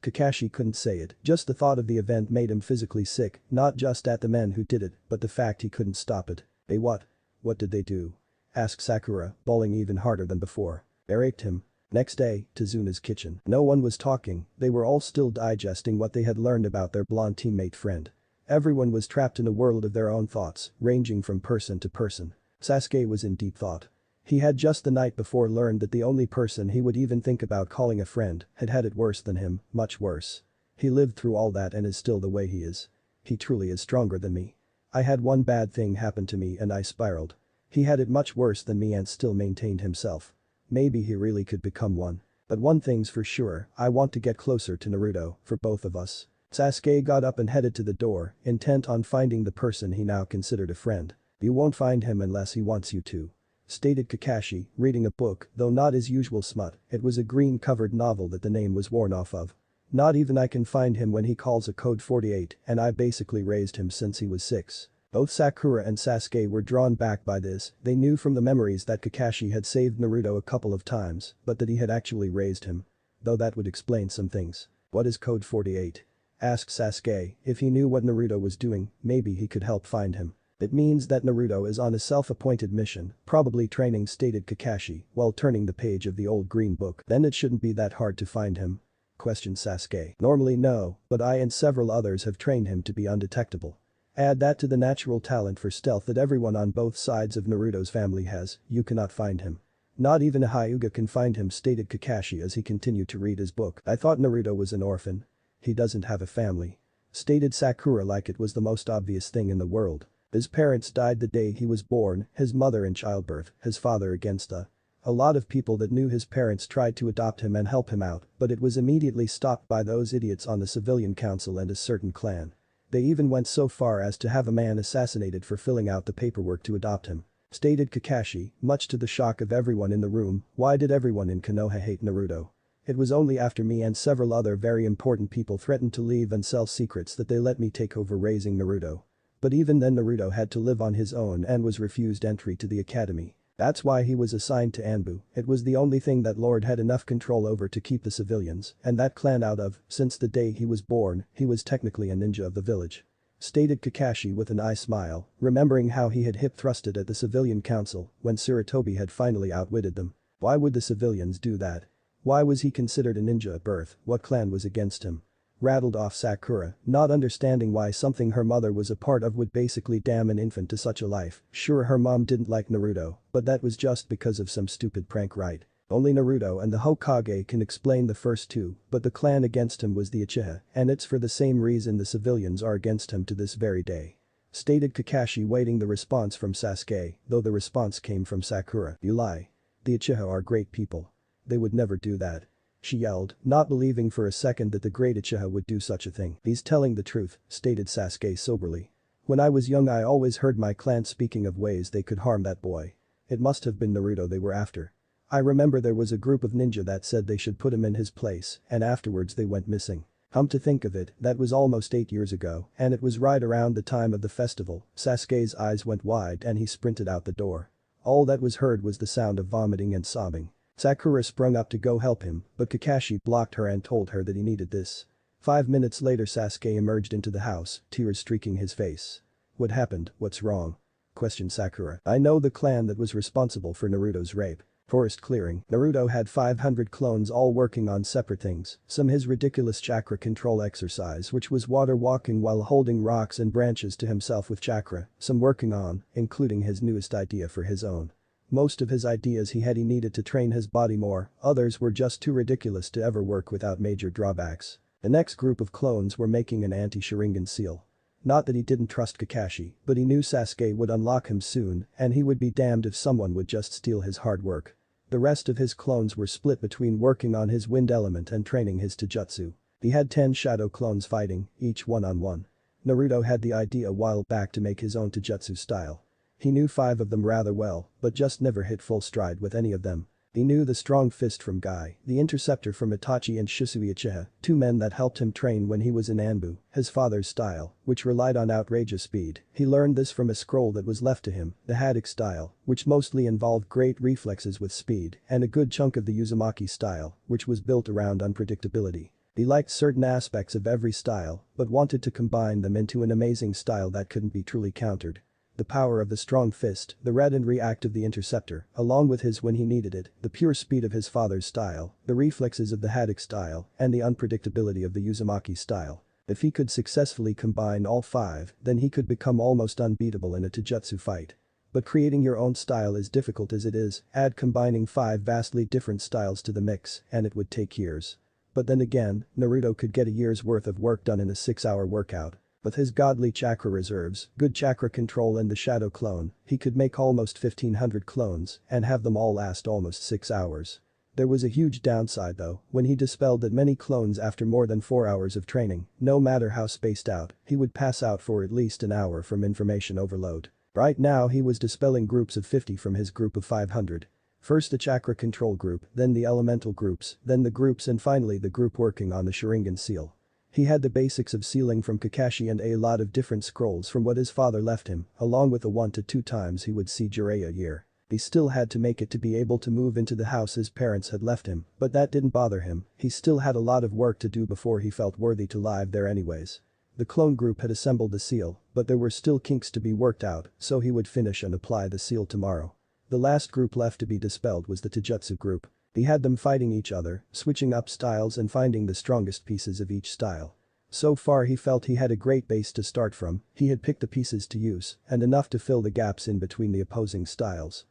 Kakashi couldn't say it, just the thought of the event made him physically sick, not just at the men who did it, but the fact he couldn't stop it. They what? What did they do? Asked Sakura, bawling even harder than before. They raped him. Next day, Tazuna's kitchen. No one was talking, they were all still digesting what they had learned about their blonde teammate friend. Everyone was trapped in a world of their own thoughts, ranging from person to person. Sasuke was in deep thought. He had just the night before learned that the only person he would even think about calling a friend had had it worse than him, much worse. He lived through all that and is still the way he is. He truly is stronger than me. I had one bad thing happen to me and I spiraled. He had it much worse than me and still maintained himself. Maybe he really could become one. But one thing's for sure, I want to get closer to Naruto, for both of us. Sasuke got up and headed to the door, intent on finding the person he now considered a friend. You won't find him unless he wants you to. Stated Kakashi, reading a book, though not his usual smut, it was a green-covered novel that the name was worn off of. Not even I can find him when he calls a code 48 and I basically raised him since he was 6. Both Sakura and Sasuke were drawn back by this, they knew from the memories that Kakashi had saved Naruto a couple of times, but that he had actually raised him. Though that would explain some things. What is code 48? Asked Sasuke, if he knew what Naruto was doing, maybe he could help find him. It means that Naruto is on a self-appointed mission, probably training, stated Kakashi, while turning the page of the old green book. Then it shouldn't be that hard to find him. Questioned Sasuke. Normally no, but I and several others have trained him to be undetectable. Add that to the natural talent for stealth that everyone on both sides of Naruto's family has, you cannot find him. Not even a Hyuga can find him, stated Kakashi as he continued to read his book. I thought Naruto was an orphan. He doesn't have a family. Stated Sakura like it was the most obvious thing in the world. His parents died the day he was born, his mother in childbirth, his father against a lot of people that knew his parents tried to adopt him and help him out, but it was immediately stopped by those idiots on the civilian council and a certain clan. They even went so far as to have a man assassinated for filling out the paperwork to adopt him. Stated Kakashi, much to the shock of everyone in the room, why did everyone in Konoha hate Naruto? It was only after me and several other very important people threatened to leave and sell secrets that they let me take over raising Naruto. But even then Naruto had to live on his own and was refused entry to the academy. That's why he was assigned to Anbu, it was the only thing that Lord had enough control over to keep the civilians and that clan out of, since the day he was born, he was technically a ninja of the village. Stated Kakashi with an eye smile, remembering how he had hip-thrusted at the civilian council when Sarutobi had finally outwitted them. Why would the civilians do that? Why was he considered a ninja at birth, what clan was against him? Rattled off Sakura, not understanding why something her mother was a part of would basically damn an infant to such a life. Sure, her mom didn't like Naruto, but that was just because of some stupid prank, right? Only Naruto and the Hokage can explain the first two, but the clan against him was the Uchiha, and it's for the same reason the civilians are against him to this very day. Stated Kakashi, waiting the response from Sasuke, though the response came from Sakura. You lie. The Uchiha are great people. They would never do that. She yelled, not believing for a second that the great Uchiha would do such a thing. He's telling the truth, stated Sasuke soberly. When I was young I always heard my clan speaking of ways they could harm that boy. It must have been Naruto they were after. I remember there was a group of ninja that said they should put him in his place, and afterwards they went missing. Come to think of it, that was almost 8 years ago, and it was right around the time of the festival. Sasuke's eyes went wide and he sprinted out the door. All that was heard was the sound of vomiting and sobbing. Sakura sprung up to go help him, but Kakashi blocked her and told her that he needed this. 5 minutes later Sasuke emerged into the house, tears streaking his face. What happened, what's wrong? Questioned Sakura. I know the clan that was responsible for Naruto's rape. Forest clearing. Naruto had 500 clones all working on separate things, some his ridiculous chakra control exercise which was water walking while holding rocks and branches to himself with chakra, some working on, including his newest idea for his own. Most of his ideas he needed to train his body more, others were just too ridiculous to ever work without major drawbacks. The next group of clones were making an anti-Sharingan seal. Not that he didn't trust Kakashi, but he knew Sasuke would unlock him soon and he would be damned if someone would just steal his hard work. The rest of his clones were split between working on his wind element and training his Taijutsu. He had 10 shadow clones fighting, each one-on-one. Naruto had the idea a while back to make his own Taijutsu style. He knew 5 of them rather well, but just never hit full stride with any of them. He knew the strong fist from Guy, the interceptor from Itachi and Shisui Uchiha, two men that helped him train when he was in Anbu, his father's style, which relied on outrageous speed. He learned this from a scroll that was left to him, the Haddock style, which mostly involved great reflexes with speed, and a good chunk of the Uzumaki style, which was built around unpredictability. He liked certain aspects of every style, but wanted to combine them into an amazing style that couldn't be truly countered. The power of the strong fist, the read and react of the interceptor, along with his when he needed it, the pure speed of his father's style, the reflexes of the Haddock style, and the unpredictability of the Uzumaki style. If he could successfully combine all five, then he could become almost unbeatable in a taijutsu fight. But creating your own style is difficult as it is, add combining five vastly different styles to the mix, and it would take years. But then again, Naruto could get a year's worth of work done in a 6-hour workout. With his godly chakra reserves, good chakra control and the shadow clone, he could make almost 1500 clones and have them all last almost 6 hours. There was a huge downside though, when he dispelled that many clones after more than 4 hours of training, no matter how spaced out, he would pass out for at least an hour from information overload. Right now he was dispelling groups of 50 from his group of 500. First the chakra control group, then the elemental groups, then the groups and finally the group working on the Sharingan seal. He had the basics of sealing from Kakashi and a lot of different scrolls from what his father left him, along with the 1 to 2 times he would see Jiraiya a year. He still had to make it to be able to move into the house his parents had left him, but that didn't bother him, he still had a lot of work to do before he felt worthy to live there anyways. The clone group had assembled the seal, but there were still kinks to be worked out, so he would finish and apply the seal tomorrow. The last group left to be dispelled was the taijutsu group. He had them fighting each other, switching up styles and finding the strongest pieces of each style. So far he felt he had a great base to start from, he had picked the pieces to use, and enough to fill the gaps in between the opposing styles.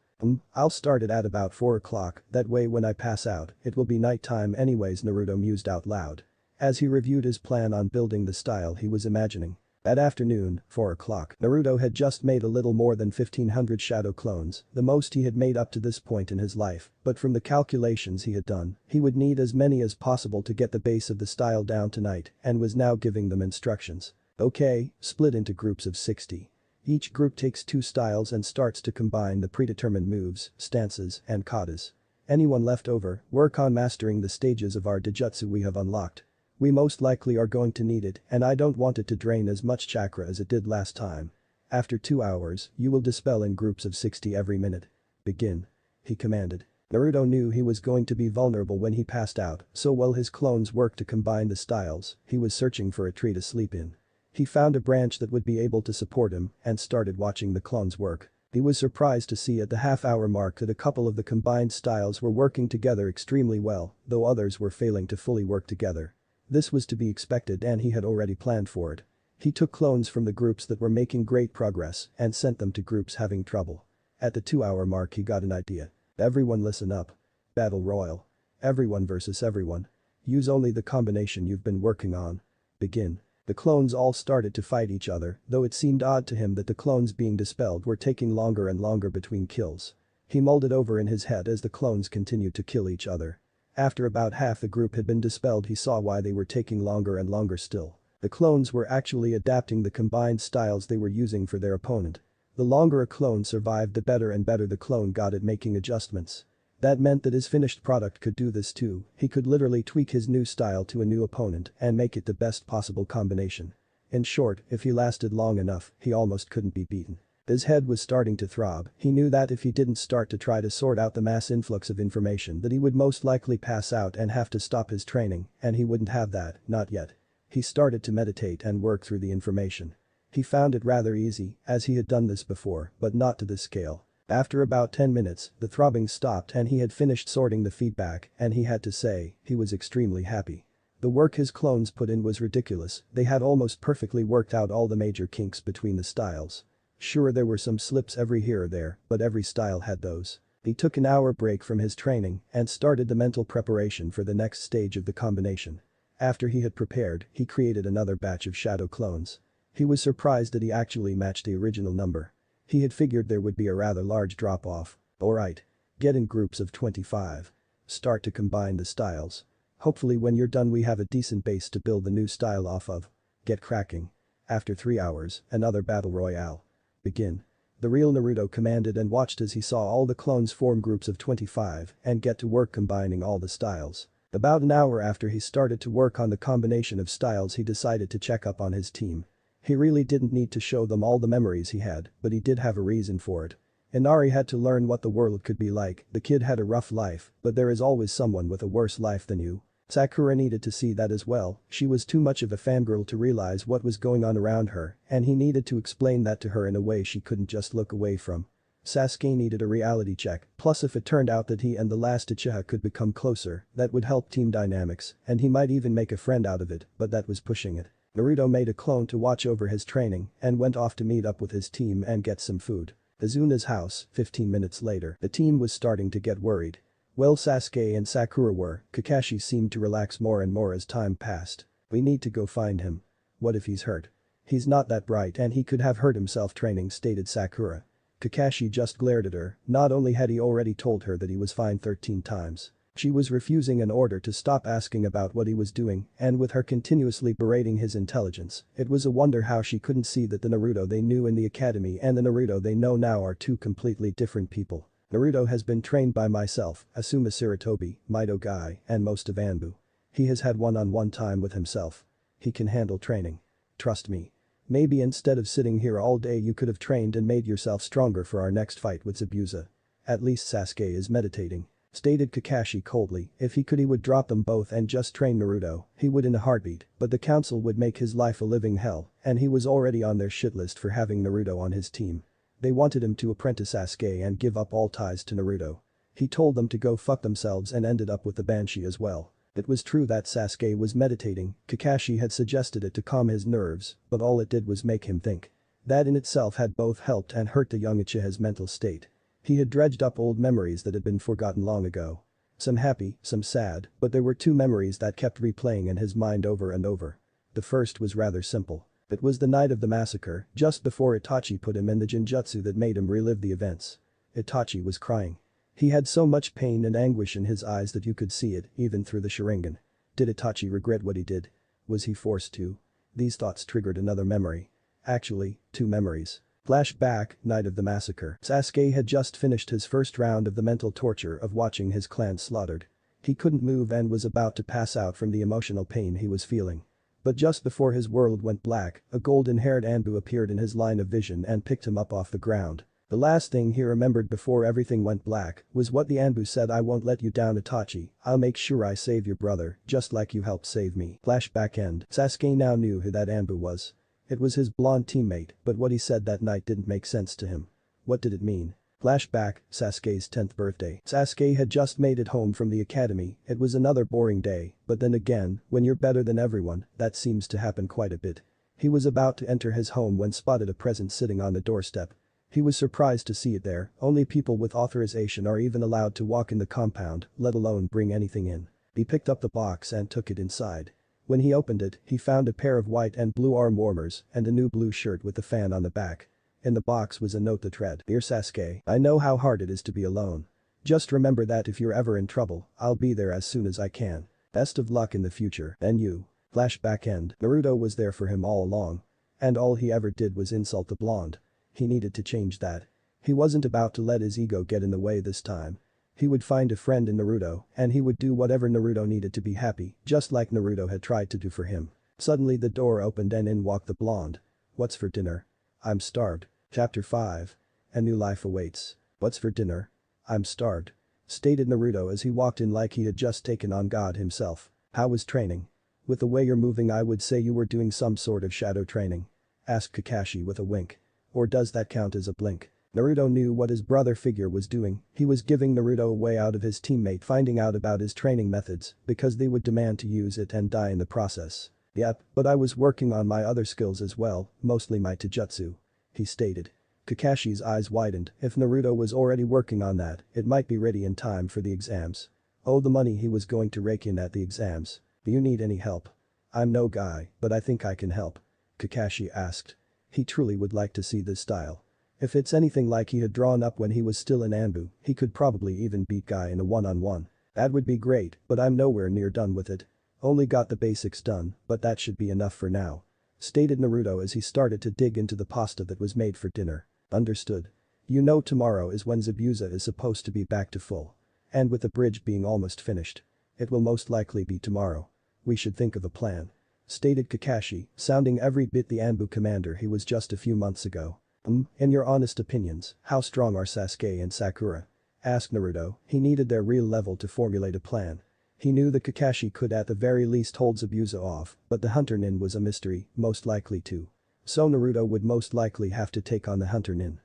I'll start it at about 4 o'clock, that way when I pass out, it will be nighttime anyways, Naruto mused out loud. As he reviewed his plan on building the style he was imagining. That afternoon, 4 o'clock, Naruto had just made a little more than 1500 shadow clones, the most he had made up to this point in his life, but from the calculations he had done, he would need as many as possible to get the base of the style down tonight and was now giving them instructions. Okay, split into groups of 60. Each group takes 2 styles and starts to combine the predetermined moves, stances, and katas. Anyone left over, work on mastering the stages of our taijutsu we have unlocked. We most likely are going to need it and I don't want it to drain as much chakra as it did last time. After 2 hours, you will dispel in groups of 60 every minute. Begin. He commanded. Naruto knew he was going to be vulnerable when he passed out, so while his clones worked to combine the styles, he was searching for a tree to sleep in. He found a branch that would be able to support him and started watching the clones work. He was surprised to see at the half-hour mark that a couple of the combined styles were working together extremely well, though others were failing to fully work together. This was to be expected and he had already planned for it. He took clones from the groups that were making great progress and sent them to groups having trouble. At the 2-hour mark he got an idea. Everyone listen up. Battle Royal. Everyone versus everyone. Use only the combination you've been working on. Begin. The clones all started to fight each other, though it seemed odd to him that the clones being dispelled were taking longer and longer between kills. He mulled it over in his head as the clones continued to kill each other. After about half the group had been dispelled he saw why they were taking longer and longer still. The clones were actually adapting the combined styles they were using for their opponent. The longer a clone survived the better and better the clone got at making adjustments. That meant that his finished product could do this too, he could literally tweak his new style to a new opponent and make it the best possible combination. In short, if he lasted long enough, he almost couldn't be beaten. His head was starting to throb, he knew that if he didn't start to try to sort out the mass influx of information that he would most likely pass out and have to stop his training, and he wouldn't have that, not yet. He started to meditate and work through the information. He found it rather easy, as he had done this before, but not to this scale. After about 10 minutes, the throbbing stopped and he had finished sorting the feedback and he had to say, he was extremely happy. The work his clones put in was ridiculous, they had almost perfectly worked out all the major kinks between the styles. Sure there were some slips every here or there, but every style had those. He took an hour break from his training and started the mental preparation for the next stage of the combination. After he had prepared, he created another batch of shadow clones. He was surprised that he actually matched the original number. He had figured there would be a rather large drop-off. Alright. Get in groups of 25. Start to combine the styles. Hopefully when you're done we have a decent base to build the new style off of. Get cracking. After 3 hours, another battle royale. Begin. The real Naruto commanded and watched as he saw all the clones form groups of 25 and get to work combining all the styles. About an hour after he started to work on the combination of styles, he decided to check up on his team. He really didn't need to show them all the memories he had, but he did have a reason for it. Inari had to learn what the world could be like. The kid had a rough life, but there is always someone with a worse life than you. Sakura needed to see that as well. She was too much of a fangirl to realize what was going on around her, and he needed to explain that to her in a way she couldn't just look away from. Sasuke needed a reality check, plus if it turned out that he and the last Uchiha could become closer, that would help team dynamics, and he might even make a friend out of it, but that was pushing it. Naruto made a clone to watch over his training and went off to meet up with his team and get some food. Azuna's house, 15 minutes later. The team was starting to get worried. Well, Sasuke and Sakura were. Kakashi seemed to relax more and more as time passed. We need to go find him. What if he's hurt? He's not that bright and he could have hurt himself training, stated Sakura. Kakashi just glared at her. Not only had he already told her that he was fine 13 times. She was refusing an order to stop asking about what he was doing, and with her continuously berating his intelligence, it was a wonder how she couldn't see that the Naruto they knew in the academy and the Naruto they know now are two completely different people. Naruto has been trained by myself, Asuma Sarutobi, Mido Guy, and most of Anbu. He has had one-on-one time with himself. He can handle training. Trust me. Maybe instead of sitting here all day you could have trained and made yourself stronger for our next fight with Zabuza. At least Sasuke is meditating. Stated Kakashi coldly. If he could he would drop them both and just train Naruto. He would in a heartbeat, but the council would make his life a living hell, and he was already on their shit list for having Naruto on his team. They wanted him to apprentice Sasuke and give up all ties to Naruto. He told them to go fuck themselves and ended up with the Banshee as well. It was true that Sasuke was meditating. Kakashi had suggested it to calm his nerves, but all it did was make him think. That in itself had both helped and hurt the young Uchiha's mental state. He had dredged up old memories that had been forgotten long ago. Some happy, some sad, but there were two memories that kept replaying in his mind over and over. The first was rather simple. It was the night of the massacre, just before Itachi put him in the Jinjutsu that made him relive the events. Itachi was crying. He had so much pain and anguish in his eyes that you could see it, even through the Sharingan. Did Itachi regret what he did? Was he forced to? These thoughts triggered another memory. Actually, two memories. Flashback, night of the massacre. Sasuke had just finished his first round of the mental torture of watching his clan slaughtered. He couldn't move and was about to pass out from the emotional pain he was feeling. But just before his world went black, a golden-haired Anbu appeared in his line of vision and picked him up off the ground. The last thing he remembered before everything went black was what the Anbu said: "I won't let you down, Itachi. I'll make sure I save your brother, just like you helped save me." Flashback end. Sasuke now knew who that Anbu was. It was his blonde teammate, but what he said that night didn't make sense to him. What did it mean? Flashback, Sasuke's 10th birthday. Sasuke had just made it home from the academy. It was another boring day, but then again, when you're better than everyone, that seems to happen quite a bit. He was about to enter his home when spotted a present sitting on the doorstep. He was surprised to see it there. Only people with authorization are even allowed to walk in the compound, let alone bring anything in. He picked up the box and took it inside. When he opened it, he found a pair of white and blue arm warmers and a new blue shirt with the fan on the back. In the box was a note that read, "Dear Sasuke, I know how hard it is to be alone. Just remember that if you're ever in trouble, I'll be there as soon as I can. Best of luck in the future, and you." Flashback end. Naruto was there for him all along. And all he ever did was insult the blonde. He needed to change that. He wasn't about to let his ego get in the way this time. He would find a friend in Naruto, and he would do whatever Naruto needed to be happy, just like Naruto had tried to do for him. Suddenly the door opened and in walked the blonde. "What's for dinner?" "I'm starved." Chapter 5. A new life awaits. "What's for dinner?" "I'm starved," stated Naruto as he walked in like he had just taken on God himself. "How was training?" "With the way you're moving I would say you were doing some sort of shadow training," asked Kakashi with a wink. "Or does that count as a blink?" Naruto knew what his brother figure was doing. He was giving Naruto a way out of his teammate finding out about his training methods because they would demand to use it and die in the process. "Yep, but I was working on my other skills as well, mostly my taijutsu," he stated. Kakashi's eyes widened. If Naruto was already working on that, it might be ready in time for the exams. Oh, the money he was going to rake in at the exams. "Do you need any help?" "I'm no guy, but I think I can help," Kakashi asked. He truly would like to see this style. If it's anything like he had drawn up when he was still in Anbu, he could probably even beat Guy in a one-on-one. "That would be great, but I'm nowhere near done with it. Only got the basics done, but that should be enough for now," stated Naruto as he started to dig into the pasta that was made for dinner. Understood. You know tomorrow is when Zabuza is supposed to be back to full. And with the bridge being almost finished. It will most likely be tomorrow. We should think of a plan. Stated Kakashi, sounding every bit the Anbu commander he was just a few months ago. In your honest opinions, how strong are Sasuke and Sakura? Asked Naruto. He needed their real level to formulate a plan. He knew that Kakashi could at the very least hold Zabuza off, but the Hunter Nin was a mystery, most likely too. So Naruto would most likely have to take on the Hunter Nin.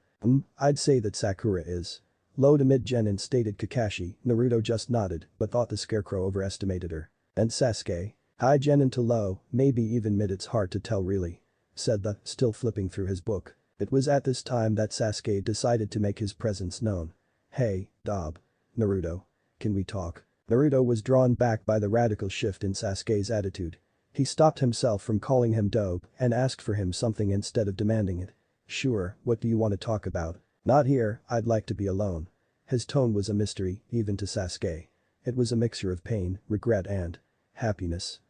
I'd say that Sakura is. Low to mid-genin, stated Kakashi. Naruto just nodded, but thought the scarecrow overestimated her. And Sasuke? High genin to low, maybe even mid, it's hard to tell really. Said the, still flipping through his book. It was at this time that Sasuke decided to make his presence known. Hey, Dob. Naruto. Can we talk? Naruto was drawn back by the radical shift in Sasuke's attitude. He stopped himself from calling him Dob and asked for him something instead of demanding it. Sure, what do you want to talk about? Not here, I'd like to be alone. His tone was a mystery, even to Sasuke. It was a mixture of pain, regret and happiness.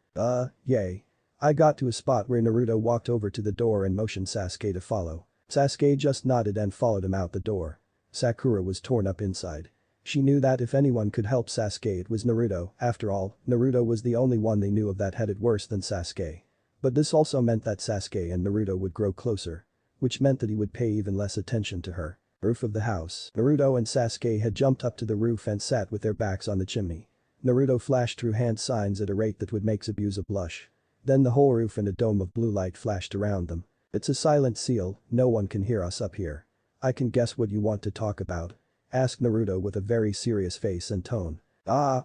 Yay. I got to a spot where Naruto walked over to the door and motioned Sasuke to follow. Sasuke just nodded and followed him out the door. Sakura was torn up inside. She knew that if anyone could help Sasuke it was Naruto. After all, Naruto was the only one they knew of that had it worse than Sasuke. But this also meant that Sasuke and Naruto would grow closer. Which meant that he would pay even less attention to her. Roof of the house. Naruto and Sasuke had jumped up to the roof and sat with their backs on the chimney. Naruto flashed through hand signs at a rate that would make Zabuza blush. Then the whole roof and a dome of blue light flashed around them. It's a silent seal, no one can hear us up here. I can guess what you want to talk about. Asked Naruto with a very serious face and tone. I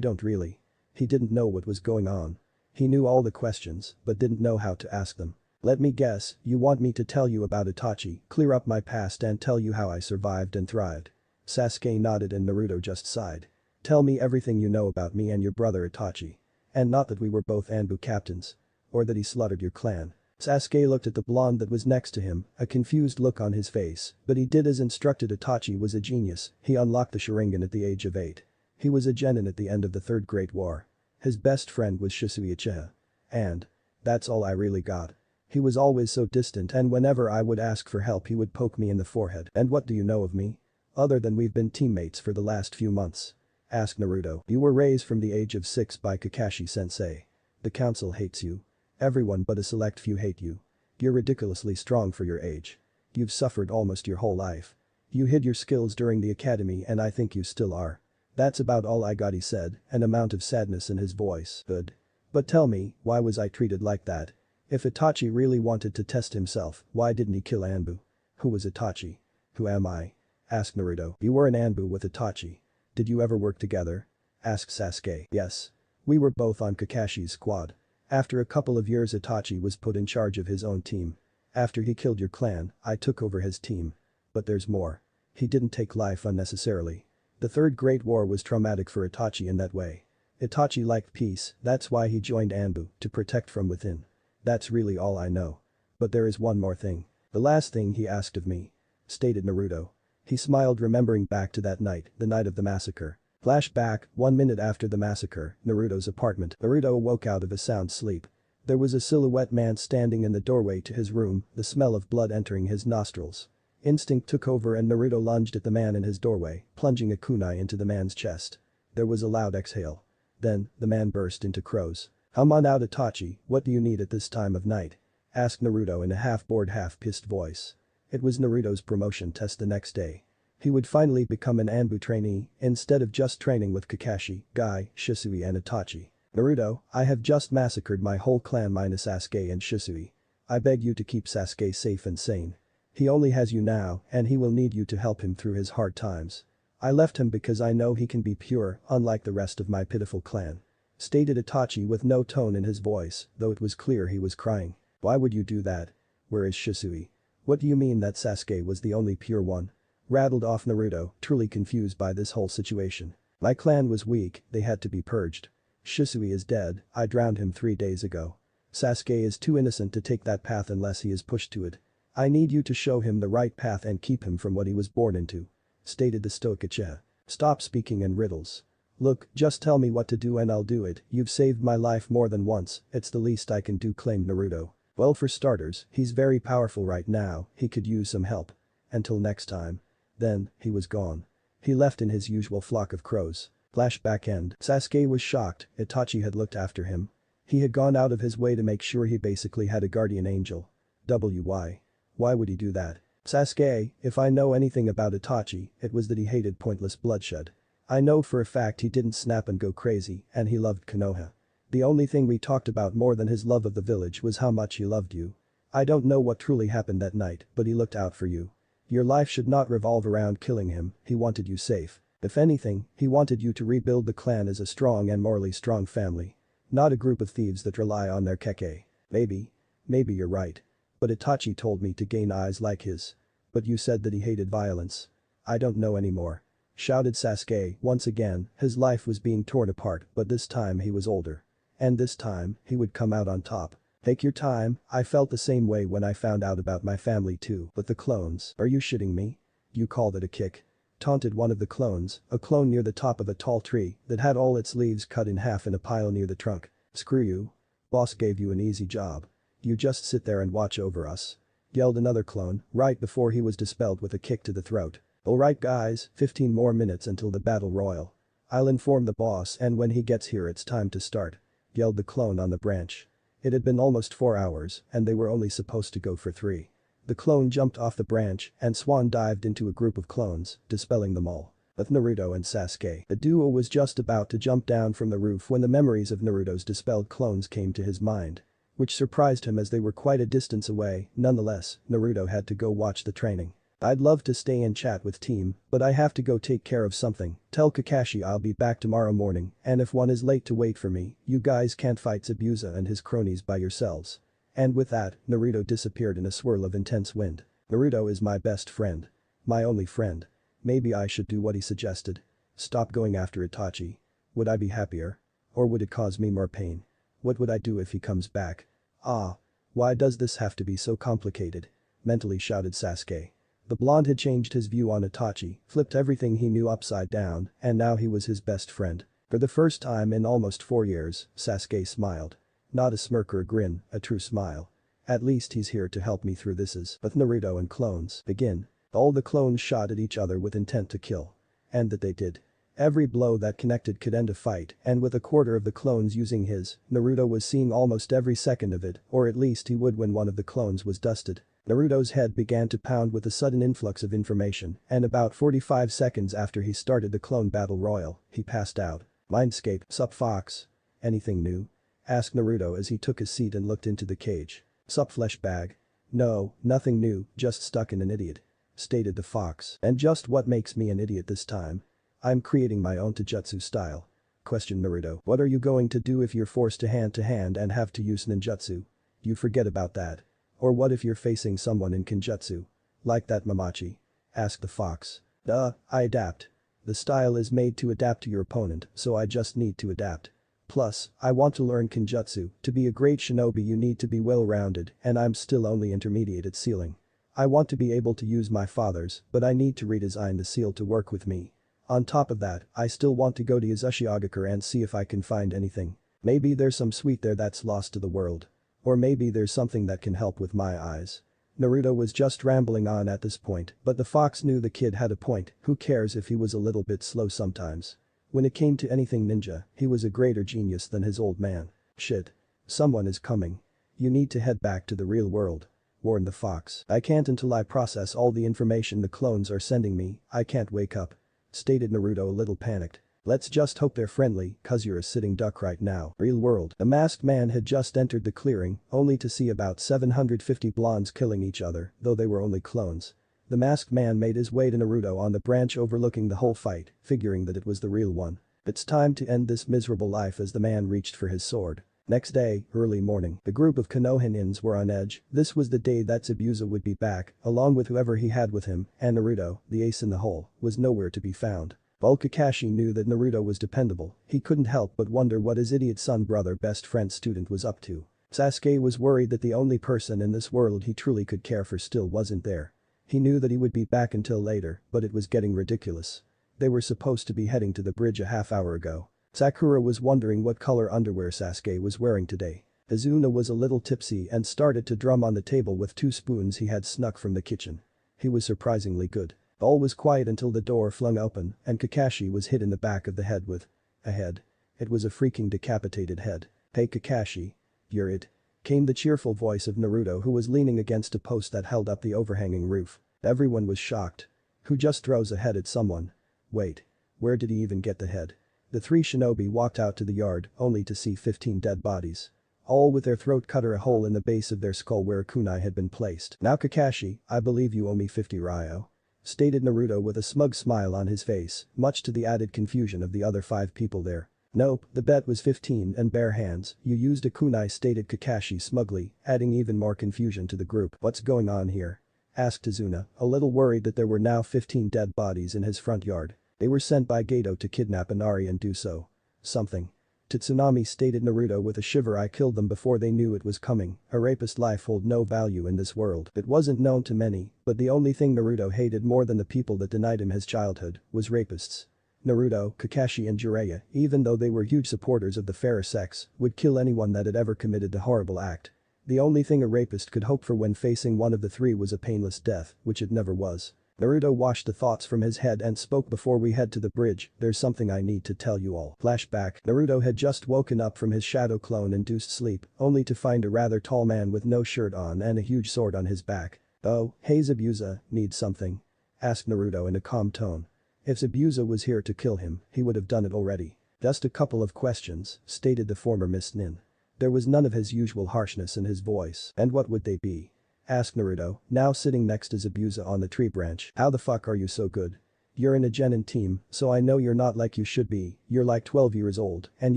don't really. He didn't know what was going on. He knew all the questions, but didn't know how to ask them. Let me guess, you want me to tell you about Itachi, clear up my past and tell you how I survived and thrived. Sasuke nodded and Naruto just sighed. Tell me everything you know about me and your brother Itachi. And not that we were both Anbu captains. Or that he slaughtered your clan. Sasuke looked at the blonde that was next to him, a confused look on his face, but he did as instructed. Itachi was a genius, he unlocked the Sharingan at the age of 8. He was a genin at the end of the Third Great War. His best friend was Shisui Uchiha. And that's all I really got. He was always so distant and whenever I would ask for help he would poke me in the forehead. And what do you know of me? Other than we've been teammates for the last few months. Asked Naruto. You were raised from the age of 6 by Kakashi-sensei. The council hates you. Everyone but a select few hate you. You're ridiculously strong for your age. You've suffered almost your whole life. You hid your skills during the academy and I think you still are. That's about all I got, he said, an amount of sadness in his voice. Good. But tell me, why was I treated like that? If Itachi really wanted to test himself, why didn't he kill Anbu? Who was Itachi? Who am I? Asked Naruto. You were an Anbu with Itachi. Did you ever work together? Asked Sasuke. Yes. We were both on Kakashi's squad. After a couple of years Itachi was put in charge of his own team. After he killed your clan, I took over his team. But there's more. He didn't take life unnecessarily. The Third Great War was traumatic for Itachi in that way. Itachi liked peace, that's why he joined Anbu, to protect from within. That's really all I know. But there is one more thing. The last thing he asked of me. Stated Naruto. He smiled remembering back to that night, the night of the massacre. Flashback, 1 minute after the massacre, Naruto's apartment. Naruto woke out of a sound sleep. There was a silhouette man standing in the doorway to his room, the smell of blood entering his nostrils. Instinct took over and Naruto lunged at the man in his doorway, plunging a kunai into the man's chest. There was a loud exhale. Then, the man burst into crows. Come on out Itachi, what do you need at this time of night? Asked Naruto in a half-bored half-pissed voice. It was Naruto's promotion test the next day. He would finally become an Anbu trainee, instead of just training with Kakashi, Guy, Shisui and Itachi. Naruto, I have just massacred my whole clan minus Sasuke and Shisui. I beg you to keep Sasuke safe and sane. He only has you now, and he will need you to help him through his hard times. I left him because I know he can be pure, unlike the rest of my pitiful clan. Stated Itachi with no tone in his voice, though it was clear he was crying. Why would you do that? Where is Shisui? What do you mean that Sasuke was the only pure one? Rattled off Naruto, truly confused by this whole situation. My clan was weak, they had to be purged. Shisui is dead, I drowned him 3 days ago. Sasuke is too innocent to take that path unless he is pushed to it. I need you to show him the right path and keep him from what he was born into. Stated the stoic Uchiha. Stop speaking in riddles. Look, just tell me what to do and I'll do it, you've saved my life more than once, it's the least I can do, claimed Naruto. Well, for starters, he's very powerful right now, he could use some help. Until next time. Then, he was gone. He left in his usual flock of crows. Flashback end. Sasuke was shocked. Itachi had looked after him. He had gone out of his way to make sure he basically had a guardian angel. Why? Why would he do that? Sasuke, if I know anything about Itachi, it was that he hated pointless bloodshed. I know for a fact he didn't snap and go crazy, and he loved Konoha. The only thing we talked about more than his love of the village was how much he loved you. I don't know what truly happened that night, but he looked out for you. Your life should not revolve around killing him, he wanted you safe. If anything, he wanted you to rebuild the clan as a strong and morally strong family. Not a group of thieves that rely on their keke. Maybe you're right. But Itachi told me to gain eyes like his. But you said that he hated violence. I don't know anymore. Shouted Sasuke, once again, his life was being torn apart, but this time he was older. And this time, he would come out on top. Take your time, I felt the same way when I found out about my family too, but the clones, are you shitting me? You called it a kick. Taunted one of the clones, a clone near the top of a tall tree that had all its leaves cut in half in a pile near the trunk. Screw you. Boss gave you an easy job. You just sit there and watch over us. Yelled another clone, right before he was dispelled with a kick to the throat. Alright guys, 15 more minutes until the battle royal. I'll inform the boss and when he gets here it's time to start. Yelled the clone on the branch. It had been almost 4 hours and they were only supposed to go for 3. The clone jumped off the branch and swan dived into a group of clones, dispelling them all. With Naruto and Sasuke. The duo was just about to jump down from the roof when the memories of Naruto's dispelled clones came to his mind. Which surprised him as they were quite a distance away, nonetheless, Naruto had to go watch the training. I'd love to stay and chat with team, but I have to go take care of something. Tell Kakashi I'll be back tomorrow morning, and if one is late to wait for me, you guys can't fight Zabuza and his cronies by yourselves. And with that, Naruto disappeared in a swirl of intense wind. Naruto is my best friend. My only friend. Maybe I should do what he suggested. Stop going after Itachi. Would I be happier? Or would it cause me more pain? What would I do if he comes back? Why does this have to be so complicated? Mentally shouted Sasuke. The blonde had changed his view on Itachi, flipped everything he knew upside down, and now he was his best friend. For the first time in almost 4 years, Sasuke smiled. Not a smirk or a grin, a true smile. At least he's here to help me through this as with Naruto and clones begin. All the clones shot at each other with intent to kill. And that they did. Every blow that connected could end a fight, and with a quarter of the clones using his, Naruto was seeing almost every second of it, or at least he would when one of the clones was dusted. Naruto's head began to pound with a sudden influx of information, and about 45 seconds after he started the clone battle royal, he passed out. Mindscape, sup Fox? Anything new? Asked Naruto as he took his seat and looked into the cage. Sup flesh bag? No, nothing new, just stuck in an idiot. Stated the fox. And just what makes me an idiot this time? I'm creating my own taijutsu style. Questioned Naruto. What are you going to do if you're forced to hand and have to use ninjutsu? You forget about that. Or what if you're facing someone in kenjutsu? Like that Mamachi? Asked the fox. I adapt. The style is made to adapt to your opponent, so I just need to adapt. Plus, I want to learn kenjutsu. To be a great shinobi you need to be well-rounded, and I'm still only intermediate at sealing. I want to be able to use my father's, but I need to redesign the seal to work with me. On top of that, I still want to go to Uzushiogakure and see if I can find anything. Maybe there's some sweet there that's lost to the world. Or maybe there's something that can help with my eyes. Naruto was just rambling on at this point, but the fox knew the kid had a point. Who cares if he was a little bit slow sometimes? When it came to anything ninja, he was a greater genius than his old man. Shit. Someone is coming. You need to head back to the real world. Warned the fox. I can't until I process all the information the clones are sending me. I can't wake up. Stated Naruto a little panicked. Let's just hope they're friendly, cause you're a sitting duck right now. Real world. A masked man had just entered the clearing, only to see about 750 blondes killing each other, though they were only clones. The masked man made his way to Naruto on the branch overlooking the whole fight, figuring that it was the real one. It's time to end this miserable life as the man reached for his sword. Next day, early morning, the group of Konohanians were on edge. This was the day that Zabuza would be back, along with whoever he had with him, and Naruto, the ace in the hole, was nowhere to be found. While Kakashi knew that Naruto was dependable, he couldn't help but wonder what his idiot son brother best friend student was up to. Sasuke was worried that the only person in this world he truly could care for still wasn't there. He knew that he would be back until later, but it was getting ridiculous. They were supposed to be heading to the bridge a half hour ago. Sakura was wondering what color underwear Sasuke was wearing today. Izuna was a little tipsy and started to drum on the table with 2 spoons he had snuck from the kitchen. He was surprisingly good. All was quiet until the door flung open and Kakashi was hit in the back of the head with a head. It was a freaking decapitated head. "Hey Kakashi. You're it," came the cheerful voice of Naruto who was leaning against a post that held up the overhanging roof. Everyone was shocked. Who just throws a head at someone? Wait. Where did he even get the head? The three shinobi walked out to the yard only to see 15 dead bodies. All with their throat cut or a hole in the base of their skull where a kunai had been placed. "Now Kakashi, I believe you owe me 50 ryo," stated Naruto with a smug smile on his face, much to the added confusion of the other 5 people there. "Nope, the bet was 15 and bare hands, you used a kunai," stated Kakashi smugly, adding even more confusion to the group. "What's going on here?" asked Izuna, a little worried that there were now 15 dead bodies in his front yard. "They were sent by Gato to kidnap Inari and do so. Something. To Tsunami," stated Naruto with a shiver. "I killed them before they knew it was coming. A rapist life hold no value in this world." It wasn't known to many, but the only thing Naruto hated more than the people that denied him his childhood was rapists. Naruto, Kakashi and Jiraiya, even though they were huge supporters of the fairer sex, would kill anyone that had ever committed the horrible act. The only thing a rapist could hope for when facing one of the three was a painless death, which it never was. Naruto washed the thoughts from his head and spoke. "Before we head to the bridge, there's something I need to tell you all." Flashback. Naruto had just woken up from his shadow clone-induced sleep, only to find a rather tall man with no shirt on and a huge sword on his back. "Oh, hey Zabuza, need something?" asked Naruto in a calm tone. If Zabuza was here to kill him, he would have done it already. "Just a couple of questions," stated the former Miss Nin. There was none of his usual harshness in his voice. "And what would they be?" asked Naruto, now sitting next to Zabuza on the tree branch. "How the fuck are you so good? You're in a genin team, so I know you're not like you should be. You're like 12 years old, and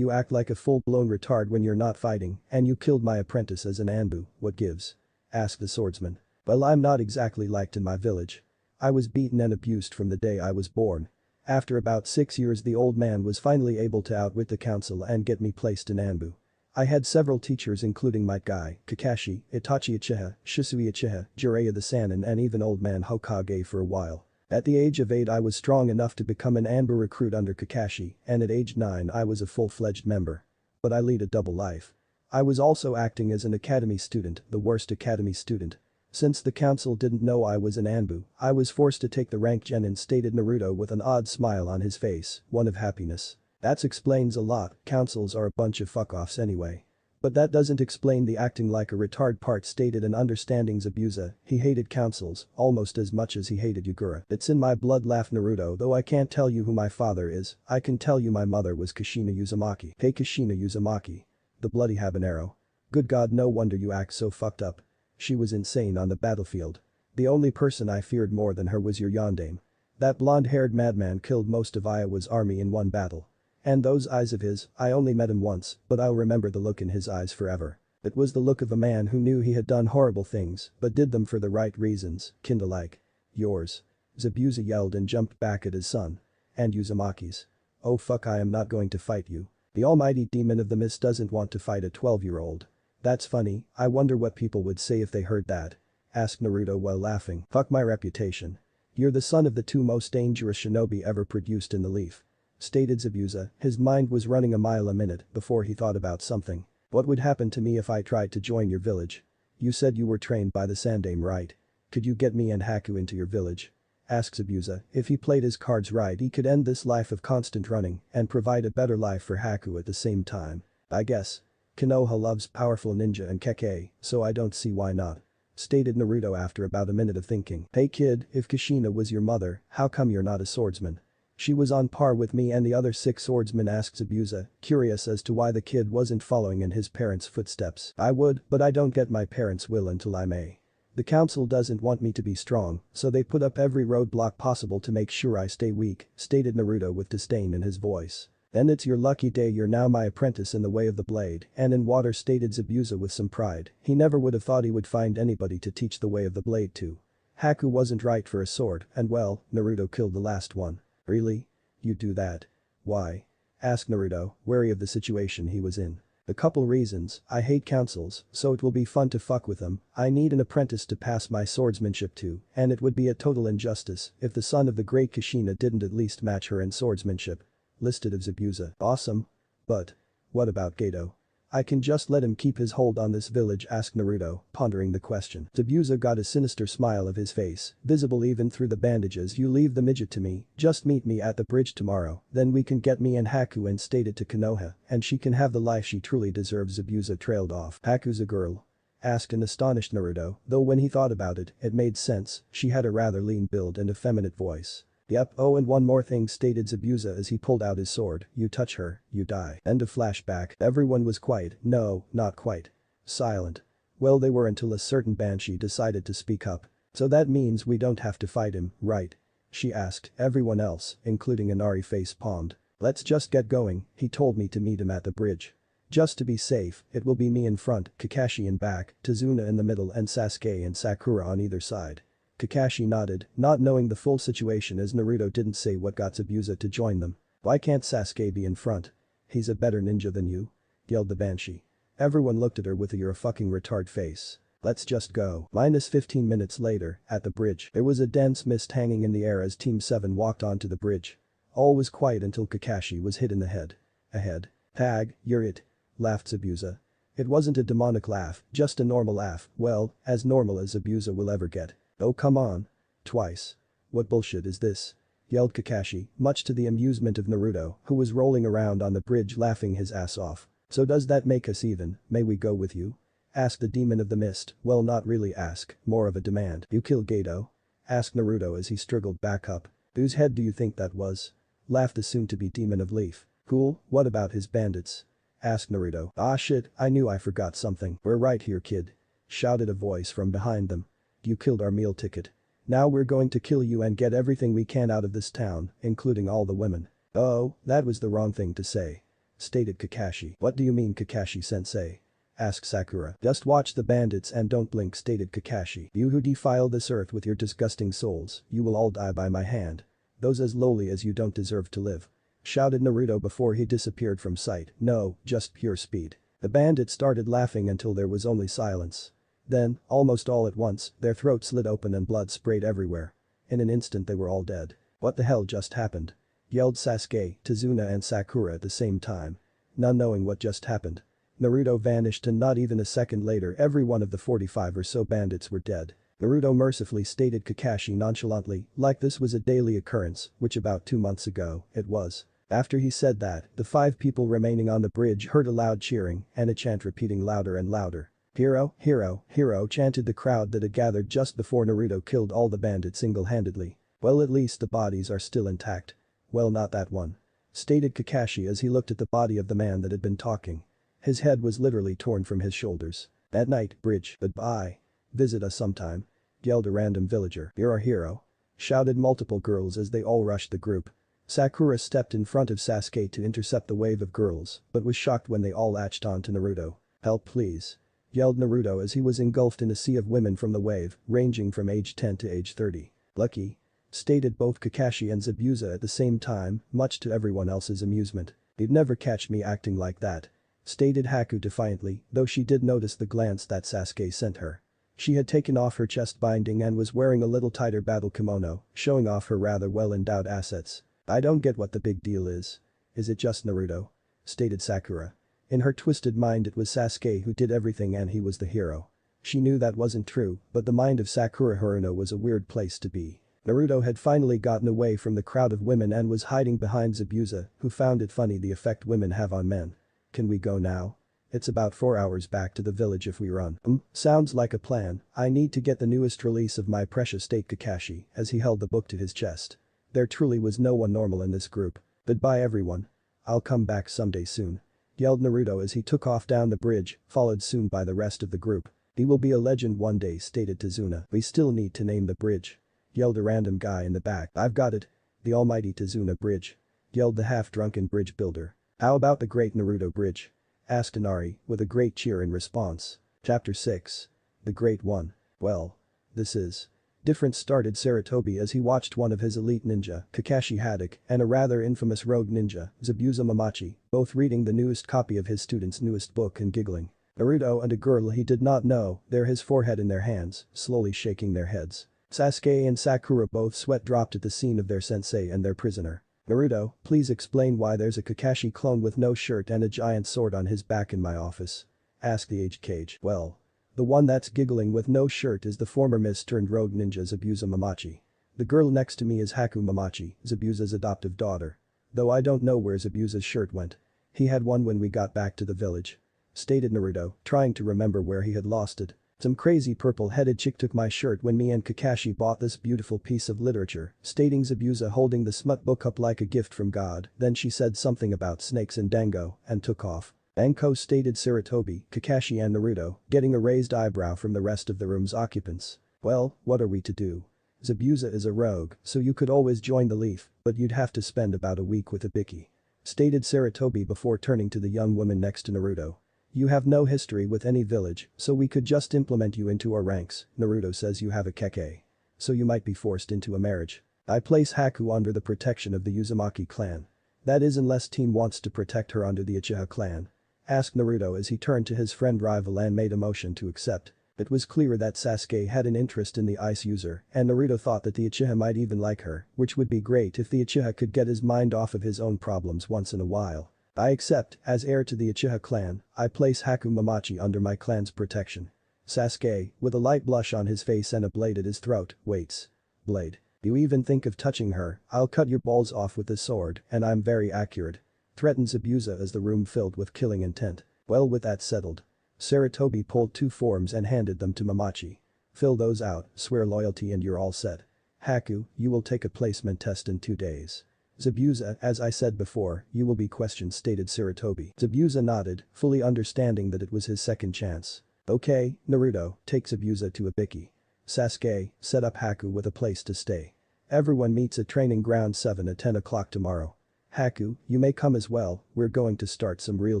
you act like a full-blown retard when you're not fighting, and you killed my apprentice as an Anbu, what gives?" asked the swordsman. "Well, I'm not exactly liked in my village. I was beaten and abused from the day I was born. After about 6 years the old man was finally able to outwit the council and get me placed in Anbu. I had several teachers including my guy, Kakashi, Itachi Uchiha, Shisui Uchiha, Jiraiya the Sannin and even old man Hokage for a while. At the age of 8 I was strong enough to become an Anbu recruit under Kakashi, and at age 9 I was a full-fledged member. But I lead a double life. I was also acting as an academy student, the worst academy student. Since the council didn't know I was an Anbu, I was forced to take the rank genin," stated Naruto with an odd smile on his face, one of happiness. "That explains a lot, councils are a bunch of fuck-offs anyway. But that doesn't explain the acting like a retard part," stated an understanding Zabuza. He hated councils almost as much as he hated Yugura. "It's in my blood," laughed Naruto. "Though I can't tell you who my father is, I can tell you my mother was Kushina Uzumaki." "Hey Kushina Uzumaki. The bloody habanero. Good god, no wonder you act so fucked up. She was insane on the battlefield. The only person I feared more than her was your yandame. That blonde-haired madman killed most of Iowa's army in one battle. And those eyes of his, I only met him once, but I'll remember the look in his eyes forever. It was the look of a man who knew he had done horrible things, but did them for the right reasons, kinda like yours." Zabuza yelled and jumped back at his son. "And Uzumaki's. Oh fuck, I am not going to fight you. The almighty demon of the mist doesn't want to fight a 12-year-old. That's funny, I wonder what people would say if they heard that," asked Naruto while laughing. "Fuck my reputation. You're the son of the 2 most dangerous shinobi ever produced in the leaf," stated Zabuza. His mind was running a mile a minute before he thought about something. "What would happen to me if I tried to join your village? You said you were trained by the Sandame, right? Could you get me and Haku into your village?" asked Zabuza. If he played his cards right he could end this life of constant running and provide a better life for Haku at the same time. "I guess. Konoha loves powerful ninja and keke, so I don't see why not," stated Naruto after about a minute of thinking. "Hey kid, if Kushina was your mother, how come you're not a swordsman?" "She was on par with me and the other 6 swordsmen," asked Zabuza, curious as to why the kid wasn't following in his parents' footsteps. "I would, but I don't get my parents' will until I'm a. The council doesn't want me to be strong, so they put up every roadblock possible to make sure I stay weak," stated Naruto with disdain in his voice. "Then it's your lucky day you're now my apprentice in the way of the blade and in water," stated Zabuza with some pride. He never would have thought he would find anybody to teach the way of the blade to. Haku wasn't right for a sword and well, Naruto killed the last one. "Really? You do that? Why?" asked Naruto, wary of the situation he was in. "A couple reasons, I hate councils, so it will be fun to fuck with them. I need an apprentice to pass my swordsmanship to, and it would be a total injustice if the son of the great Kushina didn't at least match her in swordsmanship," listed of Zabuza. "Awesome. But what about Gato? I can just let him keep his hold on this village, asked Naruto, pondering the question. Zabuza got a sinister smile of his face, visible even through the bandages. You leave the midget to me, just meet me at the bridge tomorrow, then we can get me and Haku instated to Konoha, and she can have the life she truly deserves. Zabuza trailed off. Haku's a girl? Asked an astonished Naruto, though when he thought about it, it made sense, she had a rather lean build and effeminate voice. Yep, oh and one more thing, stated Zabuza as he pulled out his sword, you touch her, you die. End of flashback. Everyone was quiet, no, not quite. Silent. Well, they were until a certain banshee decided to speak up. So that means we don't have to fight him, right? She asked. Everyone else, including Inari, face palmed. Let's just get going, he told me to meet him at the bridge. Just to be safe, it will be me in front, Kakashi in back, Tazuna in the middle and Sasuke and Sakura on either side. Kakashi nodded, not knowing the full situation as Naruto didn't say what got Zabuza to join them. Why can't Sasuke be in front? He's a better ninja than you? Yelled the banshee. Everyone looked at her with a "you're a fucking retard" face. Let's just go. Minus 15 minutes later, at the bridge, there was a dense mist hanging in the air as Team 7 walked onto the bridge. All was quiet until Kakashi was hit in the head. Ahead. Tag, you're it. Laughed Zabuza. It wasn't a demonic laugh, just a normal laugh, well, as normal as Zabuza will ever get. Oh come on. Twice. What bullshit is this? Yelled Kakashi, much to the amusement of Naruto, who was rolling around on the bridge laughing his ass off. So does that make us even, may we go with you? Asked the demon of the mist, well not really ask, more of a demand. You kill Gato? Asked Naruto as he struggled back up. Whose head do you think that was? Laughed the soon-to-be demon of Leaf. Cool, what about his bandits? Asked Naruto. Ah shit, I knew I forgot something. We're right here kid. Shouted a voice from behind them. You killed our meal ticket. Now we're going to kill you and get everything we can out of this town, including all the women. Oh, that was the wrong thing to say. Stated Kakashi. What do you mean Kakashi-sensei? Asked Sakura. Just watch the bandits and don't blink, stated Kakashi. You who defile this earth with your disgusting souls, you will all die by my hand. Those as lowly as you don't deserve to live. Shouted Naruto before he disappeared from sight. No, just pure speed. The bandits started laughing until there was only silence. Then, almost all at once, their throats slit open and blood sprayed everywhere. In an instant they were all dead. What the hell just happened? Yelled Sasuke, Tazuna and Sakura at the same time. None knowing what just happened. Naruto vanished and not even a second later every one of the 45 or so bandits were dead. Naruto mercifully stated Kakashi nonchalantly, like this was a daily occurrence, which about 2 months ago, it was. After he said that, the 5 people remaining on the bridge heard a loud cheering and a chant repeating louder and louder. Hero, hero, hero, chanted the crowd that had gathered just before Naruto killed all the bandits single-handedly. Well, at least the bodies are still intact. Well, not that one. Stated Kakashi as he looked at the body of the man that had been talking. His head was literally torn from his shoulders. That night, bridge, goodbye. Visit us sometime. Yelled a random villager. You're our hero. Shouted multiple girls as they all rushed the group. Sakura stepped in front of Sasuke to intercept the wave of girls, but was shocked when they all latched on to Naruto. Help please. Yelled Naruto as he was engulfed in a sea of women from the wave, ranging from age 10 to age 30. Lucky. Stated both Kakashi and Zabuza at the same time, much to everyone else's amusement. You'd never catch me acting like that. Stated Haku defiantly, though she did notice the glance that Sasuke sent her. She had taken off her chest binding and was wearing a little tighter battle kimono, showing off her rather well-endowed assets. I don't get what the big deal is. Is it just Naruto? Stated Sakura. In her twisted mind it was Sasuke who did everything and he was the hero. She knew that wasn't true, but the mind of Sakura Haruno was a weird place to be. Naruto had finally gotten away from the crowd of women and was hiding behind Zabuza, who found it funny the effect women have on men. Can we go now? It's about 4 hours back to the village if we run. Sounds like a plan. I need to get the newest release of my precious state, Kakashi, as he held the book to his chest. There truly was no one normal in this group. Goodbye everyone. I'll come back someday soon. Yelled Naruto as he took off down the bridge, followed soon by the rest of the group. He will be a legend one day, stated Tazuna. We still need to name the bridge. Yelled a random guy in the back. I've got it. The almighty Tazuna Bridge. Yelled the half-drunken bridge builder. How about the great Naruto Bridge? Asked Inari, with a great cheer in response. Chapter 6. The Great One. Well. This is. Different, started Saratobi as he watched one of his elite ninja, Kakashi Haddock, and a rather infamous rogue ninja, Zabuza Mamachi, both reading the newest copy of his student's newest book and giggling. Naruto and a girl he did not know, there his forehead in their hands, slowly shaking their heads. Sasuke and Sakura both sweat dropped at the scene of their sensei and their prisoner. Naruto, please explain why there's a Kakashi clone with no shirt and a giant sword on his back in my office. Asked the aged Cage. Well. The one that's giggling with no shirt is the former Miss-turned-rogue ninja Zabuza Mamachi. The girl next to me is Haku Mamachi, Zabuza's adoptive daughter. Though I don't know where Zabuza's shirt went. He had one when we got back to the village. Stated Naruto, trying to remember where he had lost it. Some crazy purple-headed chick took my shirt when me and Kakashi bought this beautiful piece of literature, stating Zabuza holding the smut book up like a gift from God, then she said something about snakes and dango, and took off. Anko stated Sarutobi, Kakashi and Naruto, getting a raised eyebrow from the rest of the room's occupants. Well, what are we to do? Zabuza is a rogue, so you could always join the Leaf, but you'd have to spend about a week with Ibiki. Stated Sarutobi before turning to the young woman next to Naruto. You have no history with any village, so we could just implement you into our ranks. Naruto says you have a keke. So you might be forced into a marriage. I place Haku under the protection of the Uzumaki clan. That is unless team wants to protect her under the Uchiha clan. Asked Naruto as he turned to his friend rival and made a motion to accept. It was clear that Sasuke had an interest in the ice user, and Naruto thought that the Uchiha might even like her, which would be great if the Uchiha could get his mind off of his own problems once in a while. I accept, as heir to the Uchiha clan, I place Haku Mamachi under my clan's protection. Sasuke, with a light blush on his face and a blade at his throat, waits. Blade. You even think of touching her, I'll cut your balls off with this sword, and I'm very accurate. Threatens Zabuza as the room filled with killing intent. Well, with that settled. Sarutobi pulled 2 forms and handed them to Mamachi. Fill those out, swear loyalty and you're all set. Haku, you will take a placement test in 2 days. Zabuza, as I said before, you will be questioned, stated Sarutobi. Zabuza nodded, fully understanding that it was his second chance. Okay, Naruto, take Zabuza to Ibiki. Sasuke, set up Haku with a place to stay. Everyone meets at training ground 7 at 10 o'clock tomorrow. Haku, you may come as well, we're going to start some real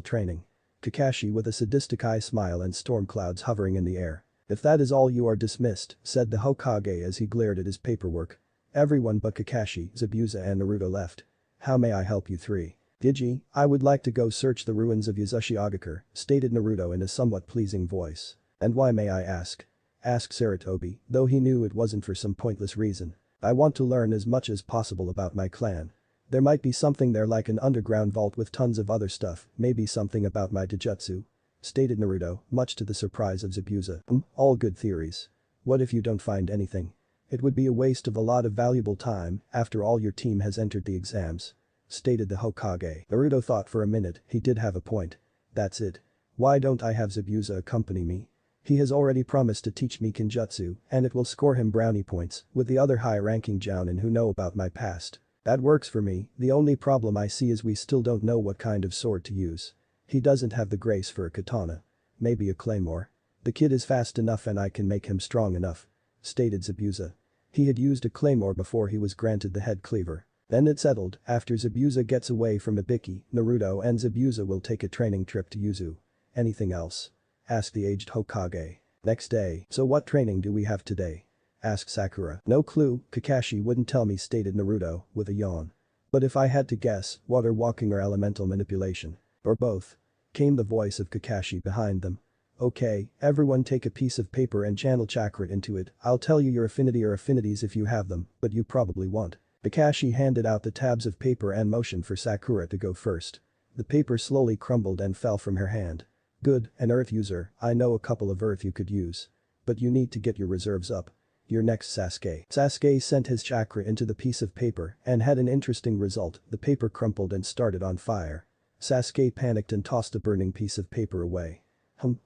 training. Kakashi with a sadistic eye smile and storm clouds hovering in the air. If that is all, you are dismissed, said the Hokage as he glared at his paperwork. Everyone but Kakashi, Zabuza and Naruto left. How may I help you 3? Gigi, I would like to go search the ruins of Yuzashigakure, stated Naruto in a somewhat pleasing voice. And why may I ask? Asked Sarutobi, though he knew it wasn't for some pointless reason. I want to learn as much as possible about my clan. There might be something there like an underground vault with tons of other stuff, maybe something about my Jujutsu. Stated Naruto, much to the surprise of Zabuza. All good theories. What if you don't find anything? It would be a waste of a lot of valuable time, after all your team has entered the exams. Stated the Hokage. Naruto thought for a minute, he did have a point. That's it. Why don't I have Zabuza accompany me? He has already promised to teach me Kenjutsu, and it will score him brownie points, with the other high-ranking jounin who know about my past. That works for me, the only problem I see is we still don't know what kind of sword to use. He doesn't have the grace for a katana. Maybe a claymore. The kid is fast enough and I can make him strong enough. Stated Zabuza. He had used a claymore before he was granted the head cleaver. Then it settled, after Zabuza gets away from Ibiki, Naruto and Zabuza will take a training trip to Yuzu. Anything else? Asked the aged Hokage. Next day, so what training do we have today? Asked Sakura. No clue, Kakashi wouldn't tell me, stated Naruto, with a yawn. But if I had to guess, water walking or elemental manipulation. Or both. Came the voice of Kakashi behind them. Okay, everyone take a piece of paper and channel chakra into it, I'll tell you your affinity or affinities if you have them, but you probably won't. Kakashi handed out the tabs of paper and motioned for Sakura to go first. The paper slowly crumbled and fell from her hand. Good, an earth user, I know a couple of earth you could use. But you need to get your reserves up. You're next, Sasuke. Sasuke sent his chakra into the piece of paper and had an interesting result, the paper crumpled and started on fire. Sasuke panicked and tossed the burning piece of paper away.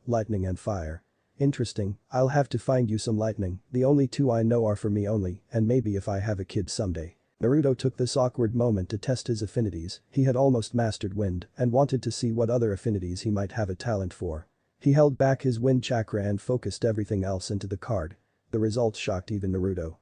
Lightning and fire. Interesting, I'll have to find you some lightning, the only 2 I know are for me only, and maybe if I have a kid someday. Naruto took this awkward moment to test his affinities, he had almost mastered wind and wanted to see what other affinities he might have a talent for. He held back his wind chakra and focused everything else into the card. The results shocked even Naruto.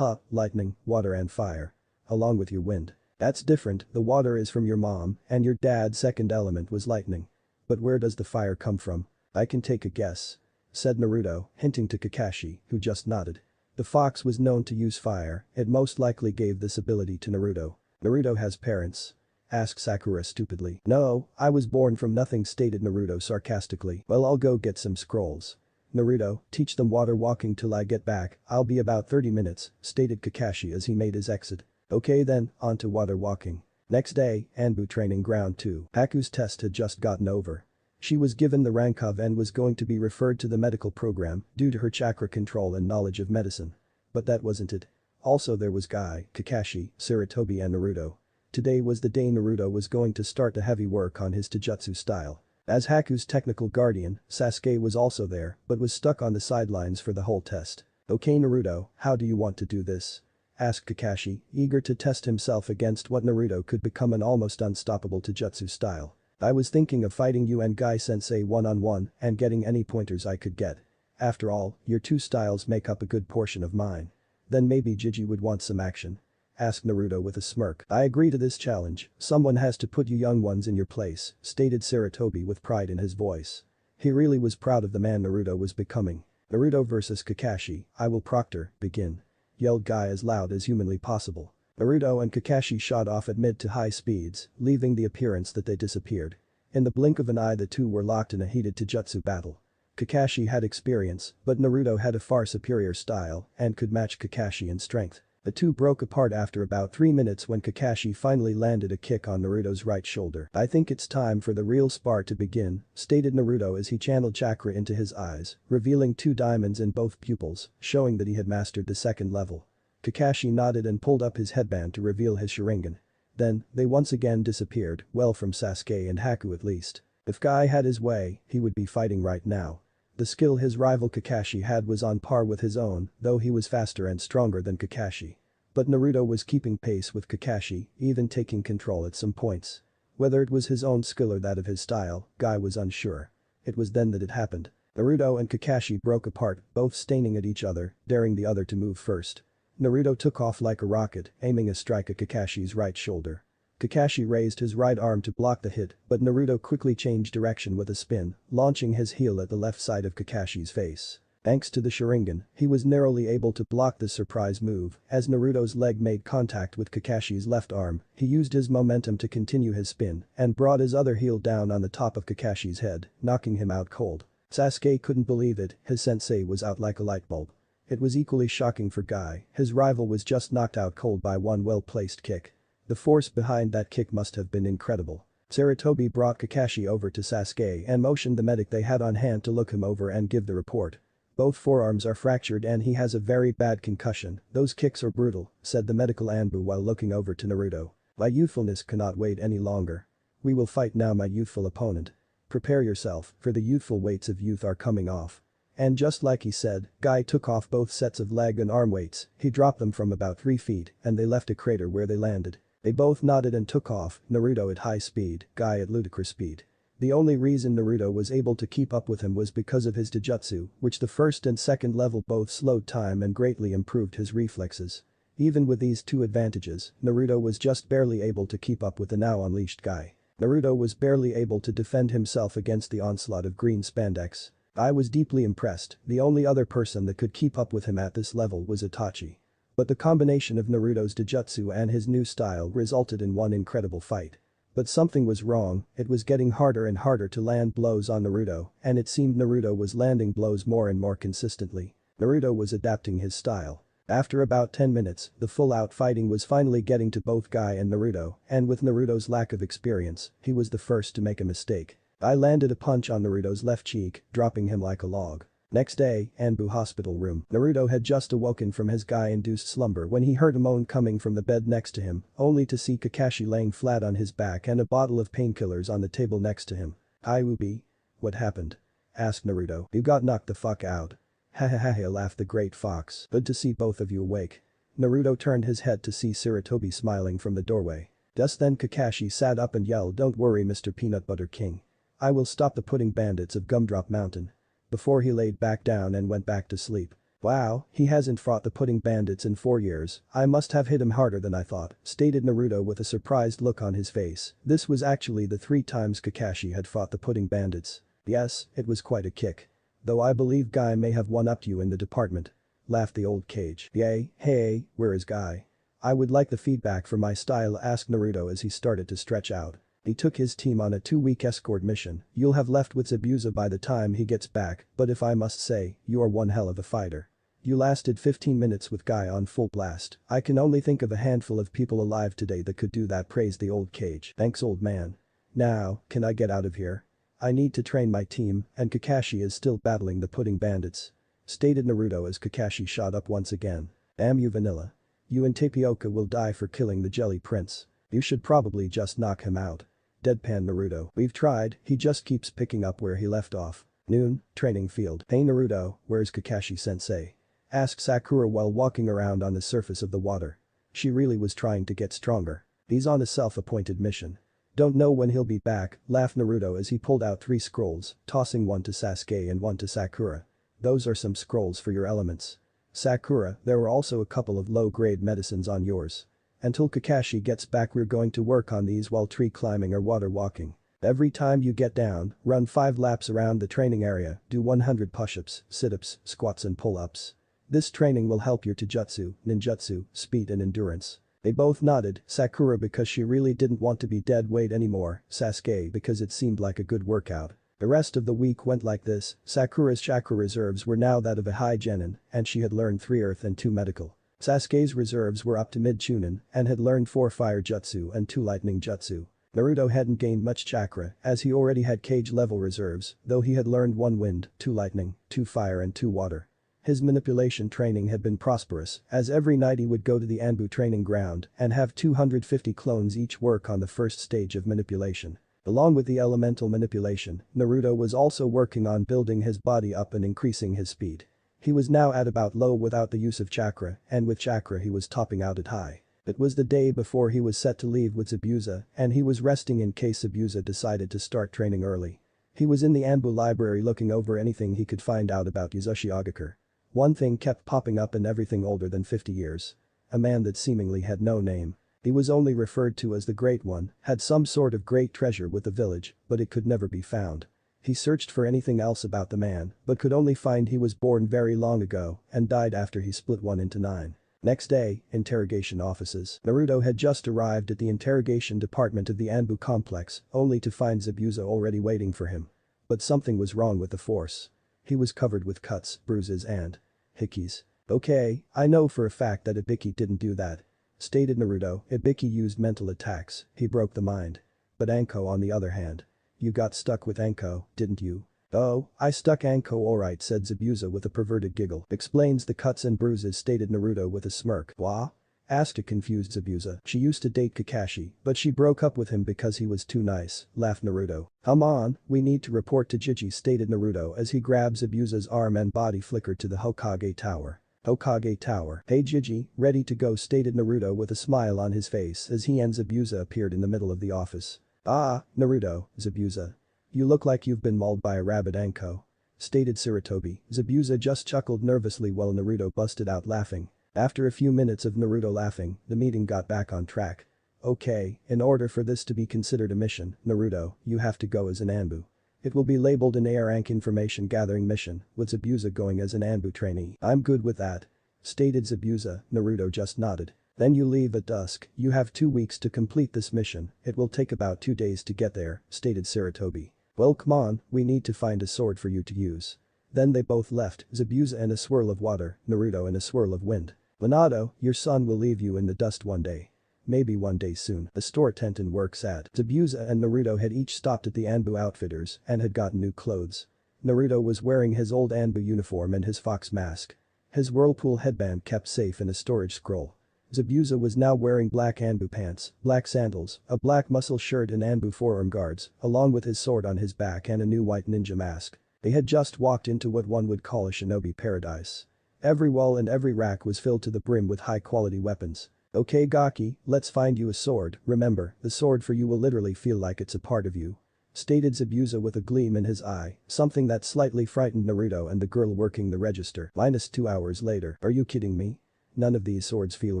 Lightning, water and fire. Along with your wind. That's different, the water is from your mom, and your dad's second element was lightning. But where does the fire come from? I can take a guess. Said Naruto, hinting to Kakashi, who just nodded. The fox was known to use fire, it most likely gave this ability to Naruto. Naruto has parents? Asked Sakura stupidly. No, I was born from nothing, stated Naruto sarcastically. Well, I'll go get some scrolls. Naruto, teach them water walking till I get back, I'll be about 30 minutes, stated Kakashi as he made his exit. Okay then, on to water walking. Next day, Anbu training ground 2. Haku's test had just gotten over. She was given the rank of and was going to be referred to the medical program due to her chakra control and knowledge of medicine. But that wasn't it. Also there was Guy, Kakashi, Sarutobi and Naruto. Today was the day Naruto was going to start the heavy work on his taijutsu style. As Haku's technical guardian, Sasuke was also there but was stuck on the sidelines for the whole test. "Okay Naruto, how do you want to do this?" asked Kakashi, eager to test himself against what Naruto could become an almost unstoppable taijutsu style. "I was thinking of fighting you and Guy sensei one-on-one and getting any pointers I could get. After all, your two styles make up a good portion of mine. Then maybe Gigi would want some action?" asked Naruto with a smirk. "I agree to this challenge, someone has to put you young ones in your place," stated Sarutobi with pride in his voice. He really was proud of the man Naruto was becoming. "Naruto vs Kakashi, I will proctor, begin," yelled Guy as loud as humanly possible. Naruto and Kakashi shot off at mid to high speeds, leaving the appearance that they disappeared. In the blink of an eye the two were locked in a heated taijutsu battle. Kakashi had experience, but Naruto had a far superior style and could match Kakashi in strength. The two broke apart after about 3 minutes when Kakashi finally landed a kick on Naruto's right shoulder. "I think it's time for the real spar to begin," stated Naruto as he channeled chakra into his eyes, revealing 2 diamonds in both pupils, showing that he had mastered the second level. Kakashi nodded and pulled up his headband to reveal his Sharingan. Then, they once again disappeared, well from Sasuke and Haku at least. If Guy had his way, he would be fighting right now. The skill his rival Kakashi had was on par with his own, though he was faster and stronger than Kakashi. But Naruto was keeping pace with Kakashi, even taking control at some points. Whether it was his own skill or that of his style, Guy was unsure. It was then that it happened. Naruto and Kakashi broke apart, both staining at each other, daring the other to move first. Naruto took off like a rocket, aiming a strike at Kakashi's right shoulder. Kakashi raised his right arm to block the hit, but Naruto quickly changed direction with a spin, launching his heel at the left side of Kakashi's face. Thanks to the Sharingan, he was narrowly able to block the surprise move. As Naruto's leg made contact with Kakashi's left arm, he used his momentum to continue his spin and brought his other heel down on the top of Kakashi's head, knocking him out cold. Sasuke couldn't believe it, his sensei was out like a light bulb. It was equally shocking for Guy, his rival was just knocked out cold by one well-placed kick. The force behind that kick must have been incredible. Sarutobi brought Kakashi over to Sasuke and motioned the medic they had on hand to look him over and give the report. "Both forearms are fractured and he has a very bad concussion, those kicks are brutal," said the medical Anbu while looking over to Naruto. "My youthfulness cannot wait any longer. We will fight now my youthful opponent. Prepare yourself, for the youthful weights of youth are coming off." And just like he said, Guy took off both sets of leg and arm weights, he dropped them from about 3 feet and they left a crater where they landed. They both nodded and took off, Naruto at high speed, Guy at ludicrous speed. The only reason Naruto was able to keep up with him was because of his taijutsu, which the first and second level both slowed time and greatly improved his reflexes. Even with these two advantages, Naruto was just barely able to keep up with the now unleashed Guy. Naruto was barely able to defend himself against the onslaught of green spandex. I was deeply impressed, the only other person that could keep up with him at this level was Itachi. But the combination of Naruto's taijutsu and his new style resulted in one incredible fight. But something was wrong, it was getting harder and harder to land blows on Naruto, and it seemed Naruto was landing blows more and more consistently. Naruto was adapting his style. After about 10 minutes, the full-out fighting was finally getting to both Guy and Naruto, and with Naruto's lack of experience, he was the first to make a mistake. I landed a punch on Naruto's left cheek, dropping him like a log. Next day, Anbu hospital room. Naruto had just awoken from his Guy-induced slumber when he heard a moan coming from the bed next to him, only to see Kakashi laying flat on his back and a bottle of painkillers on the table next to him. "Hi Ubi. What happened?" asked Naruto. "You got knocked the fuck out." "Ha ha ha ha," laughed the great fox. "Good to see both of you awake." Naruto turned his head to see Sarutobi smiling from the doorway. Just then Kakashi sat up and yelled, "Don't worry Mr. Peanut Butter King. I will stop the pudding bandits of Gumdrop Mountain." Before he laid back down and went back to sleep. "Wow, he hasn't fought the pudding bandits in 4 years, I must have hit him harder than I thought," stated Naruto with a surprised look on his face. This was actually the 3 times Kakashi had fought the pudding bandits. "Yes, it was quite a kick. Though I believe Guy may have one-upped you in the department," laughed the old cage. "Yay, hey, where is Guy? I would like the feedback for my style," asked Naruto as he started to stretch out. "He took his team on a 2-week escort mission, you'll have left with Zabuza by the time he gets back, but if I must say, you are one hell of a fighter. You lasted 15 minutes with Guy on full blast. I can only think of a handful of people alive today that could do that, praised the old cage. Thanks, old man. Now, can I get out of here? I need to train my team, and Kakashi is still battling the pudding bandits. Stated Naruto as Kakashi shot up once again. Damn you, Vanilla. You and Tapioca will die for killing the Jelly Prince. You should probably just knock him out. Deadpan Naruto. We've tried, he just keeps picking up where he left off. Noon, training field. Hey Naruto, where's Kakashi-sensei? Asked Sakura while walking around on the surface of the water. She really was trying to get stronger. He's on a self-appointed mission. Don't know when he'll be back, laughed Naruto as he pulled out 3 scrolls, tossing one to Sasuke and one to Sakura. Those are some scrolls for your elements. Sakura, there were also a couple of low-grade medicines on yours. Until Kakashi gets back we're going to work on these while tree climbing or water walking. Every time you get down, run 5 laps around the training area, do 100 push-ups, sit-ups, squats and pull-ups. This training will help your taijutsu, ninjutsu, speed and endurance. They both nodded, Sakura because she really didn't want to be dead weight anymore, Sasuke because it seemed like a good workout. The rest of the week went like this. Sakura's chakra reserves were now that of a high genin, and she had learned 3 earth and 2 medical. Sasuke's reserves were up to mid-chunin and had learned 4 fire jutsu and 2 lightning jutsu. Naruto hadn't gained much chakra as he already had cage level reserves, though he had learned 1 wind, 2 lightning, 2 fire and 2 water. His manipulation training had been prosperous as every night he would go to the Anbu training ground and have 250 clones each work on the first stage of manipulation. Along with the elemental manipulation, Naruto was also working on building his body up and increasing his speed. He was now at about low without the use of chakra, and with chakra he was topping out at high. It was the day before he was set to leave with Zabuza, and he was resting in case Zabuza decided to start training early. He was in the Anbu library looking over anything he could find out about Yuzuriya Agakure. One thing kept popping up in everything older than 50 years. A man that seemingly had no name. He was only referred to as the Great One, had some sort of great treasure with the village, but it could never be found. He searched for anything else about the man, but could only find he was born very long ago and died after he split one into 9. Next day, interrogation offices. Naruto had just arrived at the interrogation department of the Anbu complex, only to find Zabuza already waiting for him. But something was wrong with the force. He was covered with cuts, bruises and hickeys. Okay, I know for a fact that Ibiki didn't do that. Stated Naruto, Ibiki used mental attacks, he broke the mind. But Anko on the other hand. You got stuck with Anko, didn't you? Oh, I stuck Anko alright, said Zabuza with a perverted giggle. Explains the cuts and bruises, stated Naruto with a smirk. Wha? Asked a confused Zabuza. She used to date Kakashi, but she broke up with him because he was too nice, laughed Naruto. Come on, we need to report to Jiji, stated Naruto as he grabbed Zabuza's arm and body flickered to the Hokage Tower. Hokage Tower. Hey Jiji, ready to go, stated Naruto with a smile on his face as he and Zabuza appeared in the middle of the office. Ah, Naruto, Zabuza. You look like you've been mauled by a rabbit, Anko. Stated Sarutobi. Zabuza just chuckled nervously while Naruto busted out laughing. After a few minutes of Naruto laughing, the meeting got back on track. Okay, in order for this to be considered a mission, Naruto, you have to go as an Anbu. It will be labeled an A-rank information gathering mission, with Zabuza going as an Anbu trainee. I'm good with that. Stated Zabuza. Naruto just nodded. Then you leave at dusk, you have 2 weeks to complete this mission, it will take about 2 days to get there, stated Sarutobi. Well come on, we need to find a sword for you to use. Then they both left, Zabuza in a swirl of water, Naruto in a swirl of wind. Minato, your son will leave you in the dust one day. Maybe one day soon. The store Tenten works at. Zabuza and Naruto had each stopped at the Anbu Outfitters and had gotten new clothes. Naruto was wearing his old Anbu uniform and his fox mask. His whirlpool headband kept safe in a storage scroll. Zabuza was now wearing black Anbu pants, black sandals, a black muscle shirt and Anbu forearm guards, along with his sword on his back and a new white ninja mask. They had just walked into what one would call a shinobi paradise. Every wall and every rack was filled to the brim with high-quality weapons. Okay Gaki, let's find you a sword, remember, the sword for you will literally feel like it's a part of you. Stated Zabuza with a gleam in his eye, something that slightly frightened Naruto and the girl working the register. -2 hours later. Are you kidding me? None of these swords feel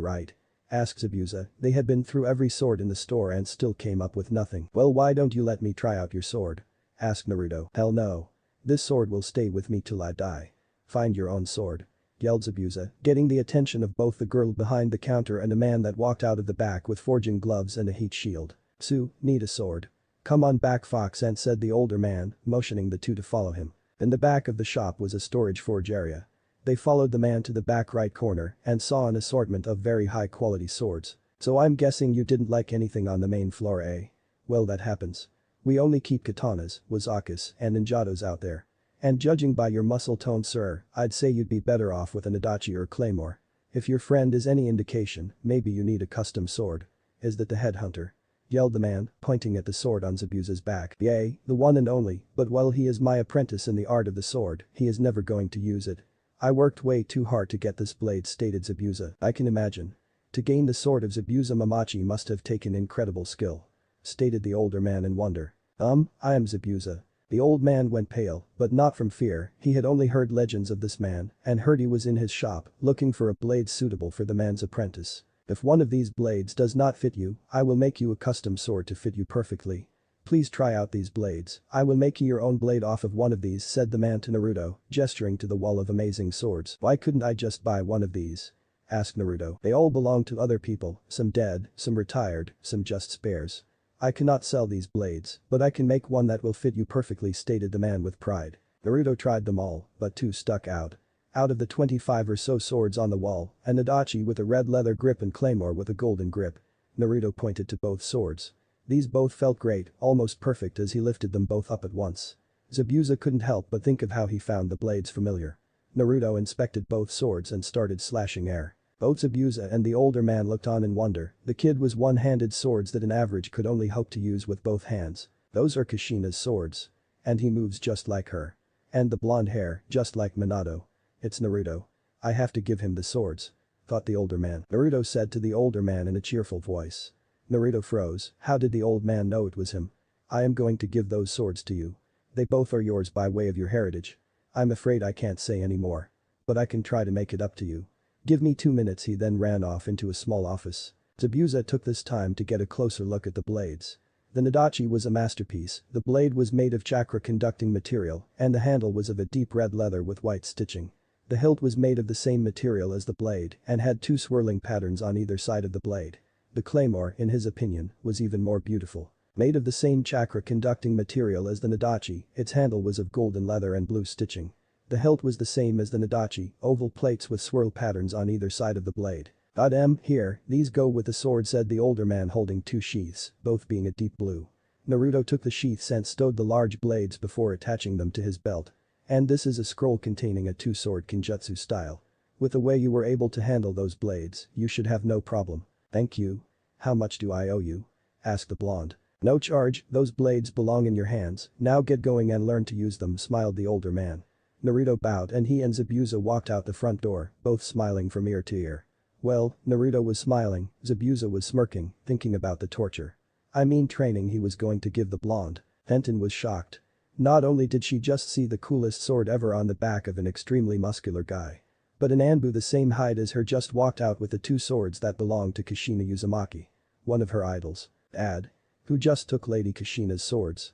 right. Asked Zabuza. They had been through every sword in the store and still came up with nothing. Well why don't you let me try out your sword? Asked Naruto. Hell no. This sword will stay with me till I die. Find your own sword. Yelled Zabuza, getting the attention of both the girl behind the counter and a man that walked out of the back with forging gloves and a heat shield. Tsu, need a sword. Come on back Fox, and said the older man, motioning the two to follow him. In the back of the shop was a storage forge area. They followed the man to the back right corner and saw an assortment of very high quality swords. So I'm guessing you didn't like anything on the main floor, eh? Well, that happens. We only keep katanas, wazakas, and ninjados out there. And judging by your muscle tone, sir, I'd say you'd be better off with an adachi or claymore. If your friend is any indication, maybe you need a custom sword. Is that the headhunter? Yelled the man, pointing at the sword on Zabuza's back. Yay, the one and only, but while he is my apprentice in the art of the sword, he is never going to use it. I worked way too hard to get this blade, stated Zabuza. I can imagine. To gain the sword of Zabuza Mamachi must have taken incredible skill. Stated the older man in wonder. I am Zabuza. The old man went pale, but not from fear. He had only heard legends of this man and heard he was in his shop looking for a blade suitable for the man's apprentice. If one of these blades does not fit you, I will make you a custom sword to fit you perfectly. Please try out these blades. I will make you your own blade off of one of these, said the man to Naruto, gesturing to the wall of amazing swords. Why couldn't I just buy one of these? Asked Naruto. They all belong to other people, some dead, some retired, some just spares. I cannot sell these blades, but I can make one that will fit you perfectly, stated the man with pride. Naruto tried them all, but two stuck out. Out of the 25 or so swords on the wall, an adachi with a red leather grip and claymore with a golden grip. Naruto pointed to both swords. These both felt great, almost perfect as he lifted them both up at once. Zabuza couldn't help but think of how he found the blades familiar. Naruto inspected both swords and started slashing air. Both Zabuza and the older man looked on in wonder. The kid was one-handed swords that an average could only hope to use with both hands. Those are Kushina's swords. And he moves just like her. And the blonde hair, just like Minato. It's Naruto. I have to give him the swords. Thought the older man. Naruto said to the older man in a cheerful voice. Naruto froze. How did the old man know it was him? I am going to give those swords to you. They both are yours by way of your heritage. I'm afraid I can't say any more. But I can try to make it up to you. Give me 2 minutes. He then ran off into a small office. Zabuza took this time to get a closer look at the blades. The Nadachi was a masterpiece. The blade was made of chakra-conducting material, and the handle was of a deep red leather with white stitching. The hilt was made of the same material as the blade and had 2 swirling patterns on either side of the blade. The claymore, in his opinion, was even more beautiful. Made of the same chakra-conducting material as the Nadachi, its handle was of golden leather and blue stitching. The hilt was the same as the Nadachi, oval plates with swirl patterns on either side of the blade. Here, these go with the sword, said the older man holding 2 sheaths, both being a deep blue. Naruto took the sheaths and stowed the large blades before attaching them to his belt. And this is a scroll containing a 2-sword kinjutsu style. With the way you were able to handle those blades, you should have no problem. Thank you. How much do I owe you? Asked the blonde. No charge, those blades belong in your hands, now get going and learn to use them, smiled the older man. Naruto bowed and he and Zabuza walked out the front door, both smiling from ear to ear. Well, Naruto was smiling, Zabuza was smirking, thinking about the torture. I mean training he was going to give the blonde. Tenten was shocked. Not only did she just see the coolest sword ever on the back of an extremely muscular guy, but an Anbu the same height as her just walked out with the 2 swords that belonged to Kushina Uzumaki. One of her idols. Who just took Lady Kushina's swords?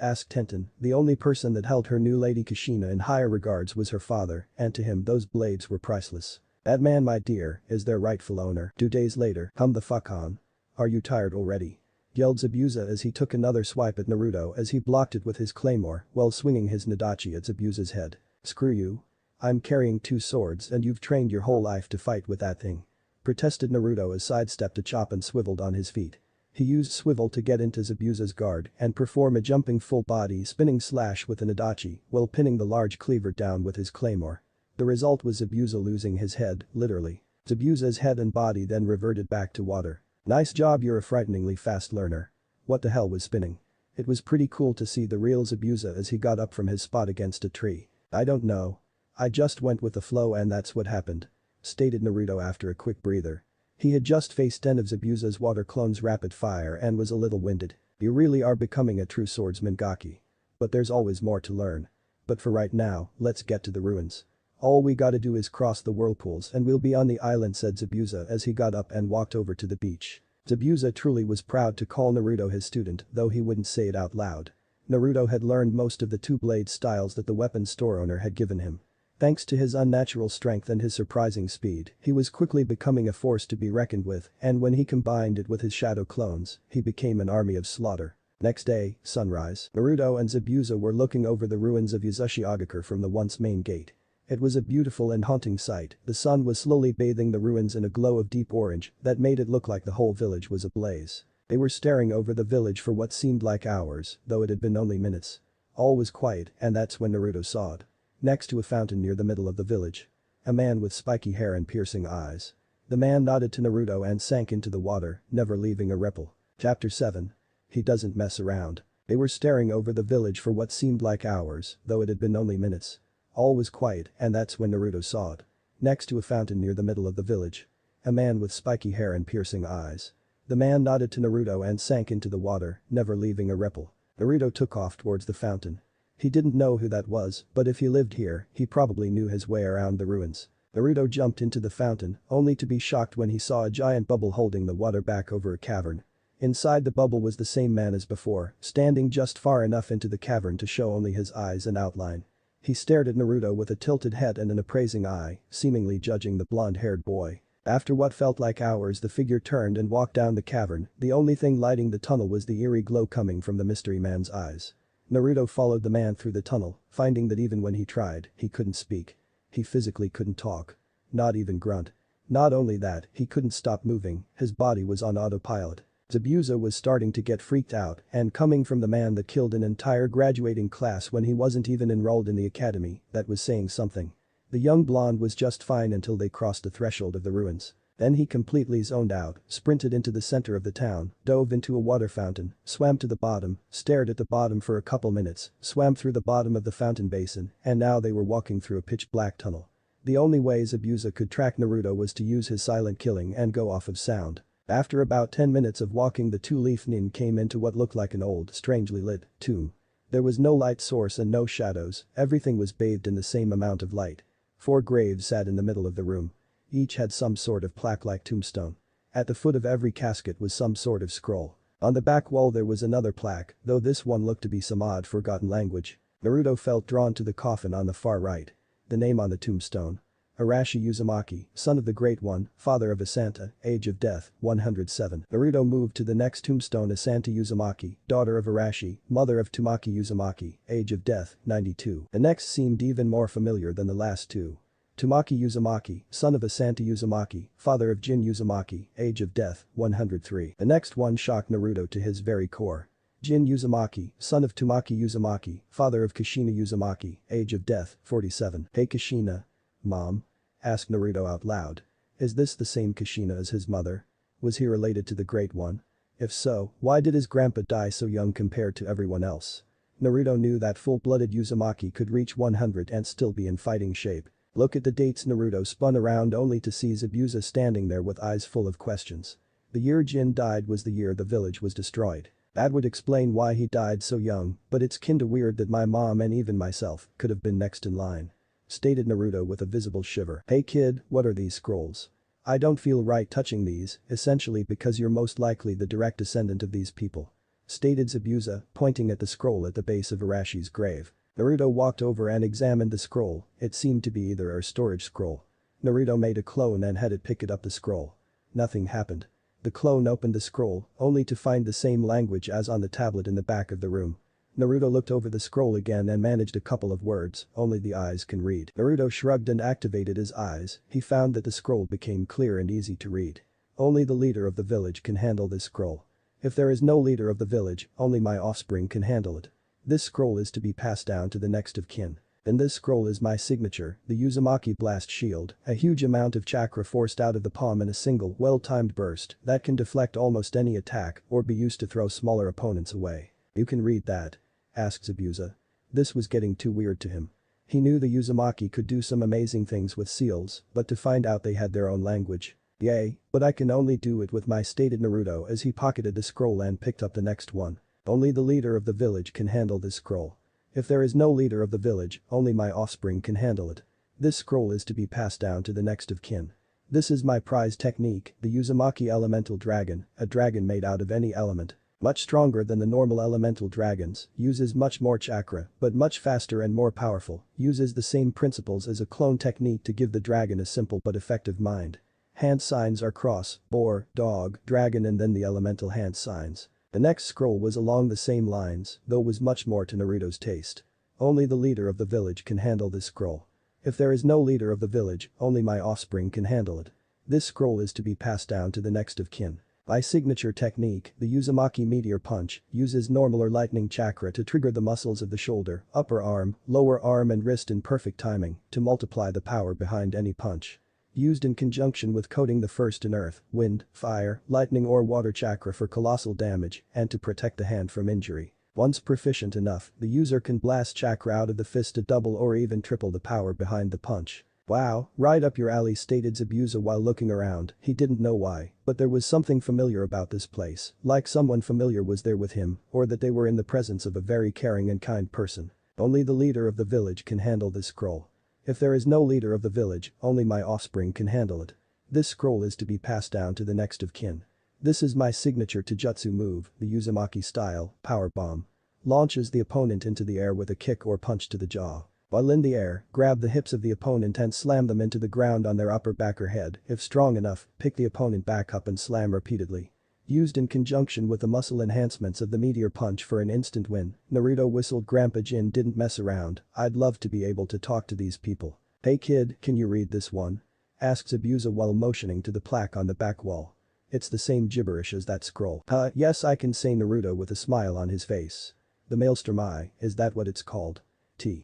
Asked Tenten. The only person that held her new Lady Kushina in higher regards was her father, and to him those blades were priceless. That man, my dear, is their rightful owner. 2 days later. Come the fuck on. Are you tired already? Yelled Zabuza as he took another swipe at Naruto as he blocked it with his claymore while swinging his Nadachi at Zabuza's head. Screw you. I'm carrying 2 swords and you've trained your whole life to fight with that thing. Protested Naruto as sidestepped a chop and swiveled on his feet. He used swivel to get into Zabuza's guard and perform a jumping full body spinning slash with an Adachi while pinning the large cleaver down with his claymore. The result was Zabuza losing his head, literally. Zabuza's head and body then reverted back to water. Nice job, you're a frighteningly fast learner. What the hell was spinning? It was pretty cool to see the real Zabuza as he got up from his spot against a tree. I don't know. I just went with the flow and that's what happened. Stated Naruto after a quick breather. He had just faced 10 of Zabuza's water clones rapid fire and was a little winded. You really are becoming a true swordsman, Gaki. But there's always more to learn. But for right now, let's get to the ruins. All we gotta do is cross the whirlpools and we'll be on the island, said Zabuza as he got up and walked over to the beach. Zabuza truly was proud to call Naruto his student, though he wouldn't say it out loud. Naruto had learned most of the 2-blade styles that the weapon store owner had given him. Thanks to his unnatural strength and his surprising speed, he was quickly becoming a force to be reckoned with, and when he combined it with his shadow clones, he became an army of slaughter. Next day, sunrise. Naruto and Zabuza were looking over the ruins of Yuzushiogakure from the once main gate. It was a beautiful and haunting sight. The sun was slowly bathing the ruins in a glow of deep orange that made it look like the whole village was ablaze. They were staring over the village for what seemed like hours, though it had been only minutes. All was quiet, and that's when Naruto saw it. Next to a fountain near the middle of the village. A man with spiky hair and piercing eyes. The man nodded to Naruto and sank into the water, never leaving a ripple. Chapter 7. He doesn't mess around. They were staring over the village for what seemed like hours, though it had been only minutes. All was quiet, and that's when Naruto saw it. Next to a fountain near the middle of the village. A man with spiky hair and piercing eyes. The man nodded to Naruto and sank into the water, never leaving a ripple. Naruto took off towards the fountain. He didn't know who that was, but if he lived here, he probably knew his way around the ruins. Naruto jumped into the fountain, only to be shocked when he saw a giant bubble holding the water back over a cavern. Inside the bubble was the same man as before, standing just far enough into the cavern to show only his eyes and outline. He stared at Naruto with a tilted head and an appraising eye, seemingly judging the blonde-haired boy. After what felt like hours, the figure turned and walked down the cavern. The only thing lighting the tunnel was the eerie glow coming from the mystery man's eyes. Naruto followed the man through the tunnel, finding that even when he tried, he couldn't speak. He physically couldn't talk. Not even grunt. Not only that, he couldn't stop moving, his body was on autopilot. Zabuza was starting to get freaked out, and coming from the man that killed an entire graduating class when he wasn't even enrolled in the academy, that was saying something. The young blonde was just fine until they crossed the threshold of the ruins. Then he completely zoned out, sprinted into the center of the town, dove into a water fountain, swam to the bottom, stared at the bottom for a couple minutes, swam through the bottom of the fountain basin, and now they were walking through a pitch-black tunnel. The only way Zabuza could track Naruto was to use his silent killing and go off of sound. After about 10 minutes of walking, the two-leaf nin came into what looked like an old, strangely lit tomb. There was no light source and no shadows, everything was bathed in the same amount of light. 4 graves sat in the middle of the room. Each had some sort of plaque-like tombstone. At the foot of every casket was some sort of scroll. On the back wall there was another plaque, though this one looked to be some odd forgotten language. Naruto felt drawn to the coffin on the far right. The name on the tombstone. Arashi Uzumaki, son of the Great One, father of Asanta, age of death, 107. Naruto moved to the next tombstone. Asanta Uzumaki, daughter of Arashi, mother of Tamaki Uzumaki, age of death, 92. The next seemed even more familiar than the last two. Tamaki Uzumaki, son of Asanta Uzumaki, father of Jin Uzumaki, age of death, 103. The next one shocked Naruto to his very core. Jin Uzumaki, son of Tamaki Uzumaki, father of Kushina Uzumaki, age of death, 47. Hey Kushina. Mom? Asked Naruto out loud. Is this the same Kushina as his mother? Was he related to the Great One? If so, why did his grandpa die so young compared to everyone else? Naruto knew that full-blooded Uzumaki could reach 100 and still be in fighting shape. Look at the dates. Naruto spun around only to see Zabuza standing there with eyes full of questions. The year Jin died was the year the village was destroyed. That would explain why he died so young, but it's kinda weird that my mom and even myself could have been next in line. Stated Naruto with a visible shiver. Hey kid, what are these scrolls? I don't feel right touching these, essentially because you're most likely the direct descendant of these people. Stated Zabuza, pointing at the scroll at the base of Arashi's grave. Naruto walked over and examined the scroll. It seemed to be either a storage scroll. Naruto made a clone and had it pick it up the scroll. Nothing happened. The clone opened the scroll, only to find the same language as on the tablet in the back of the room. Naruto looked over the scroll again and managed a couple of words, only the eyes can read. Naruto shrugged and activated his eyes. He found that the scroll became clear and easy to read. Only the leader of the village can handle this scroll. If there is no leader of the village, only my offspring can handle it. This scroll is to be passed down to the next of kin. In this scroll is my signature, the Uzumaki Blast Shield, a huge amount of chakra forced out of the palm in a single, well-timed burst that can deflect almost any attack or be used to throw smaller opponents away. You can read that? Asked Zabuza. This was getting too weird to him. He knew the Uzumaki could do some amazing things with seals, but to find out they had their own language. Yay, but I can only do it with my stated Naruto as he pocketed the scroll and picked up the next one. Only the leader of the village can handle this scroll. If there is no leader of the village, only my offspring can handle it. This scroll is to be passed down to the next of kin. This is my prize technique, the Uzumaki Elemental Dragon, a dragon made out of any element. Much stronger than the normal elemental dragons, uses much more chakra, but much faster and more powerful, uses the same principles as a clone technique to give the dragon a simple but effective mind. Hand signs are cross, boar, dog, dragon and then the elemental hand signs. The next scroll was along the same lines, though was much more to Naruto's taste. Only the leader of the village can handle this scroll. If there is no leader of the village, only my offspring can handle it. This scroll is to be passed down to the next of kin. My signature technique, the Uzumaki Meteor Punch, uses normal or lightning chakra to trigger the muscles of the shoulder, upper arm, lower arm and wrist in perfect timing to multiply the power behind any punch. Used in conjunction with coating the first in earth, wind, fire, lightning or water chakra for colossal damage and to protect the hand from injury. Once proficient enough, the user can blast chakra out of the fist to double or even triple the power behind the punch. Wow, right up your alley, stated Zabuza while looking around. He didn't know why, but there was something familiar about this place, like someone familiar was there with him, or that they were in the presence of a very caring and kind person. Only the leader of the village can handle this scroll. If there is no leader of the village, only my offspring can handle it. This scroll is to be passed down to the next of kin. This is my signature Taijutsu move, the Uzumaki style, Power Bomb. Launches the opponent into the air with a kick or punch to the jaw. While in the air, grab the hips of the opponent and slam them into the ground on their upper back or head. If strong enough, pick the opponent back up and slam repeatedly. Used in conjunction with the muscle enhancements of the Meteor Punch for an instant win. Naruto whistled. Grandpa Jin didn't mess around. I'd love to be able to talk to these people. Hey kid, can you read this one? Asks Zabuza while motioning to the plaque on the back wall. It's the same gibberish as that scroll. Yes I can, say Naruto with a smile on his face. The Maelstrom Eye, is that what it's called?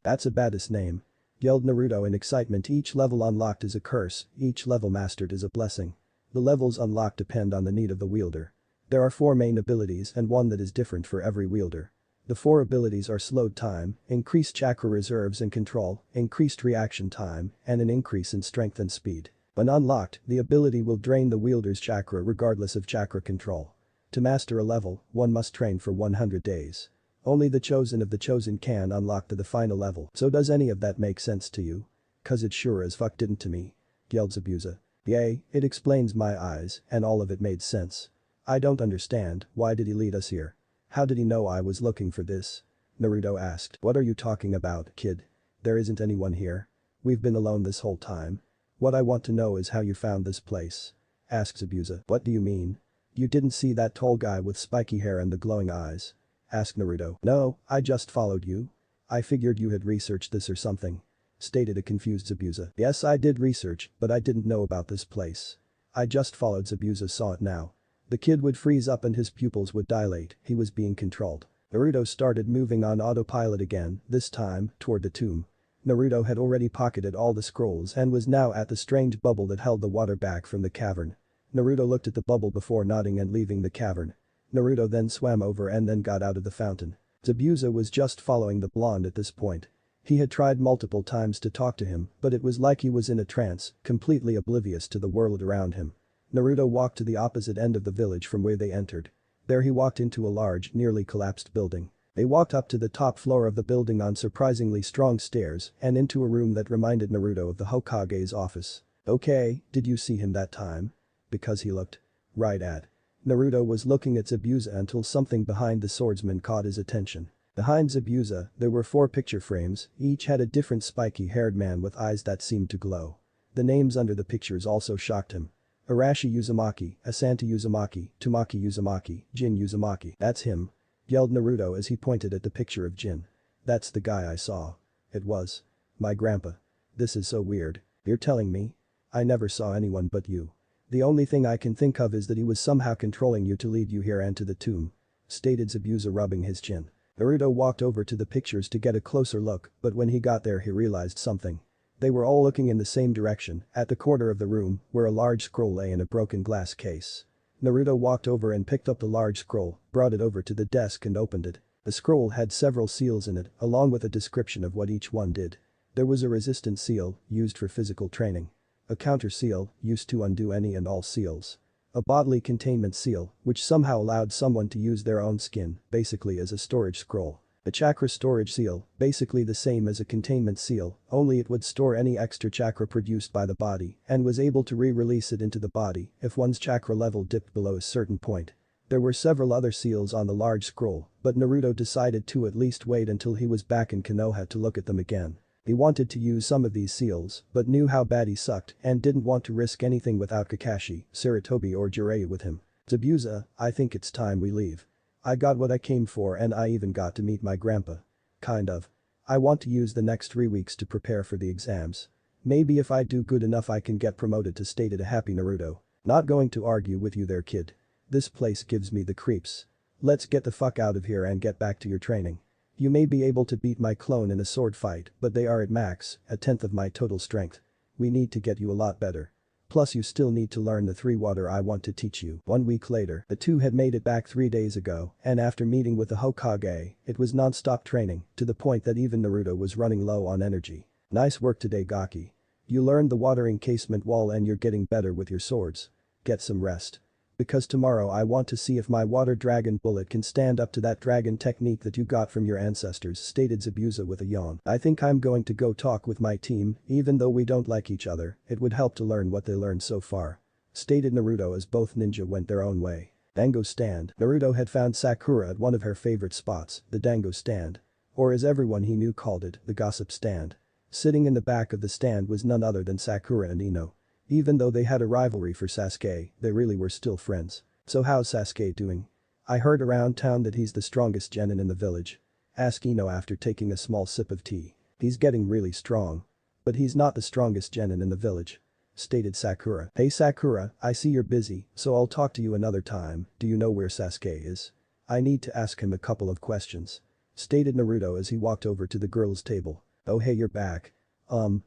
That's a badass name. Yelled Naruto in excitement. Each level unlocked is a curse, each level mastered is a blessing. The levels unlocked depend on the need of the wielder. There are 4 main abilities and one that is different for every wielder. The 4 abilities are slowed time, increased chakra reserves and control, increased reaction time, and an increase in strength and speed. When unlocked, the ability will drain the wielder's chakra regardless of chakra control. To master a level, one must train for 100 days. Only the chosen of the chosen can unlock to the final level. So does any of that make sense to you? Cause it sure as fuck didn't to me. Yelled Zabuza. Yay, it explains my eyes, and all of it made sense. I don't understand, why did he lead us here? How did he know I was looking for this? Naruto asked. What are you talking about, kid? There isn't anyone here. We've been alone this whole time. What I want to know is how you found this place. Asked Zabuza. What do you mean? You didn't see that tall guy with spiky hair and the glowing eyes? Asked Naruto. No, I just followed you. I figured you had researched this or something. Stated a confused Zabuza. Yes I did research, but I didn't know about this place. I just followed. Zabuza saw it now. The kid would freeze up and his pupils would dilate, he was being controlled. Naruto started moving on autopilot again, this time, toward the tomb. Naruto had already pocketed all the scrolls and was now at the strange bubble that held the water back from the cavern. Naruto looked at the bubble before nodding and leaving the cavern. Naruto then swam over and then got out of the fountain. Zabuza was just following the blonde at this point. He had tried multiple times to talk to him, but it was like he was in a trance, completely oblivious to the world around him. Naruto walked to the opposite end of the village from where they entered. There he walked into a large, nearly collapsed building. They walked up to the top floor of the building on surprisingly strong stairs and into a room that reminded Naruto of the Hokage's office. Okay, did you see him that time? Because he looked right at. Naruto was looking at Zabuza until something behind the swordsman caught his attention. Behind Zabuza, there were 4 picture frames, each had a different spiky-haired man with eyes that seemed to glow. The names under the pictures also shocked him. Arashi Uzumaki, Asante Uzumaki, Tamaki Uzumaki, Jin Uzumaki. That's him. Yelled Naruto as he pointed at the picture of Jin. That's the guy I saw. It was my grandpa. This is so weird. You're telling me? I never saw anyone but you. The only thing I can think of is that he was somehow controlling you to lead you here and to the tomb. Stated Zabuza rubbing his chin. Naruto walked over to the pictures to get a closer look, but when he got there he realized something. They were all looking in the same direction, at the corner of the room, where a large scroll lay in a broken glass case. Naruto walked over and picked up the large scroll, brought it over to the desk and opened it. The scroll had several seals in it, along with a description of what each one did. There was a resistance seal, used for physical training. A counter seal, used to undo any and all seals. A bodily containment seal, which somehow allowed someone to use their own skin, basically as a storage scroll. A chakra storage seal, basically the same as a containment seal, only it would store any extra chakra produced by the body and was able to re-release it into the body if one's chakra level dipped below a certain point. There were several other seals on the large scroll, but Naruto decided to at least wait until he was back in Konoha to look at them again. He wanted to use some of these seals, but knew how bad he sucked and didn't want to risk anything without Kakashi, Sarutobi or Jiraiya with him. Zabuza, I think it's time we leave. I got what I came for and I even got to meet my grandpa. Kind of. I want to use the next 3 weeks to prepare for the exams. Maybe if I do good enough I can get promoted to stated a happy Naruto. Not going to argue with you there kid. This place gives me the creeps. Let's get the fuck out of here and get back to your training. You may be able to beat my clone in a sword fight, but they are at max, a tenth of my total strength. We need to get you a lot better. Plus you still need to learn the 3 water I want to teach you. 1 week later, the two had made it back 3 days ago, and after meeting with the Hokage, it was non-stop training, to the point that even Naruto was running low on energy. Nice work today Gaki. You learned the water encasement wall and you're getting better with your swords. Get some rest. Because tomorrow I want to see if my water dragon bullet can stand up to that dragon technique that you got from your ancestors, stated Zabuza with a yawn. I think I'm going to go talk with my team, even though we don't like each other, it would help to learn what they learned so far. Stated Naruto as both ninja went their own way. Dango stand. Naruto had found Sakura at one of her favorite spots, the Dango stand. Or as everyone he knew called it, the gossip stand. Sitting in the back of the stand was none other than Sakura and Ino. Even though they had a rivalry for Sasuke, they really were still friends. So how's Sasuke doing? I heard around town that he's the strongest genin in the village. Asked Ino after taking a small sip of tea. He's getting really strong. But he's not the strongest genin in the village. Stated Sakura. Hey Sakura, I see you're busy, so I'll talk to you another time. Do you know where Sasuke is? I need to ask him a couple of questions. Stated Naruto as he walked over to the girls' table. Oh hey you're back.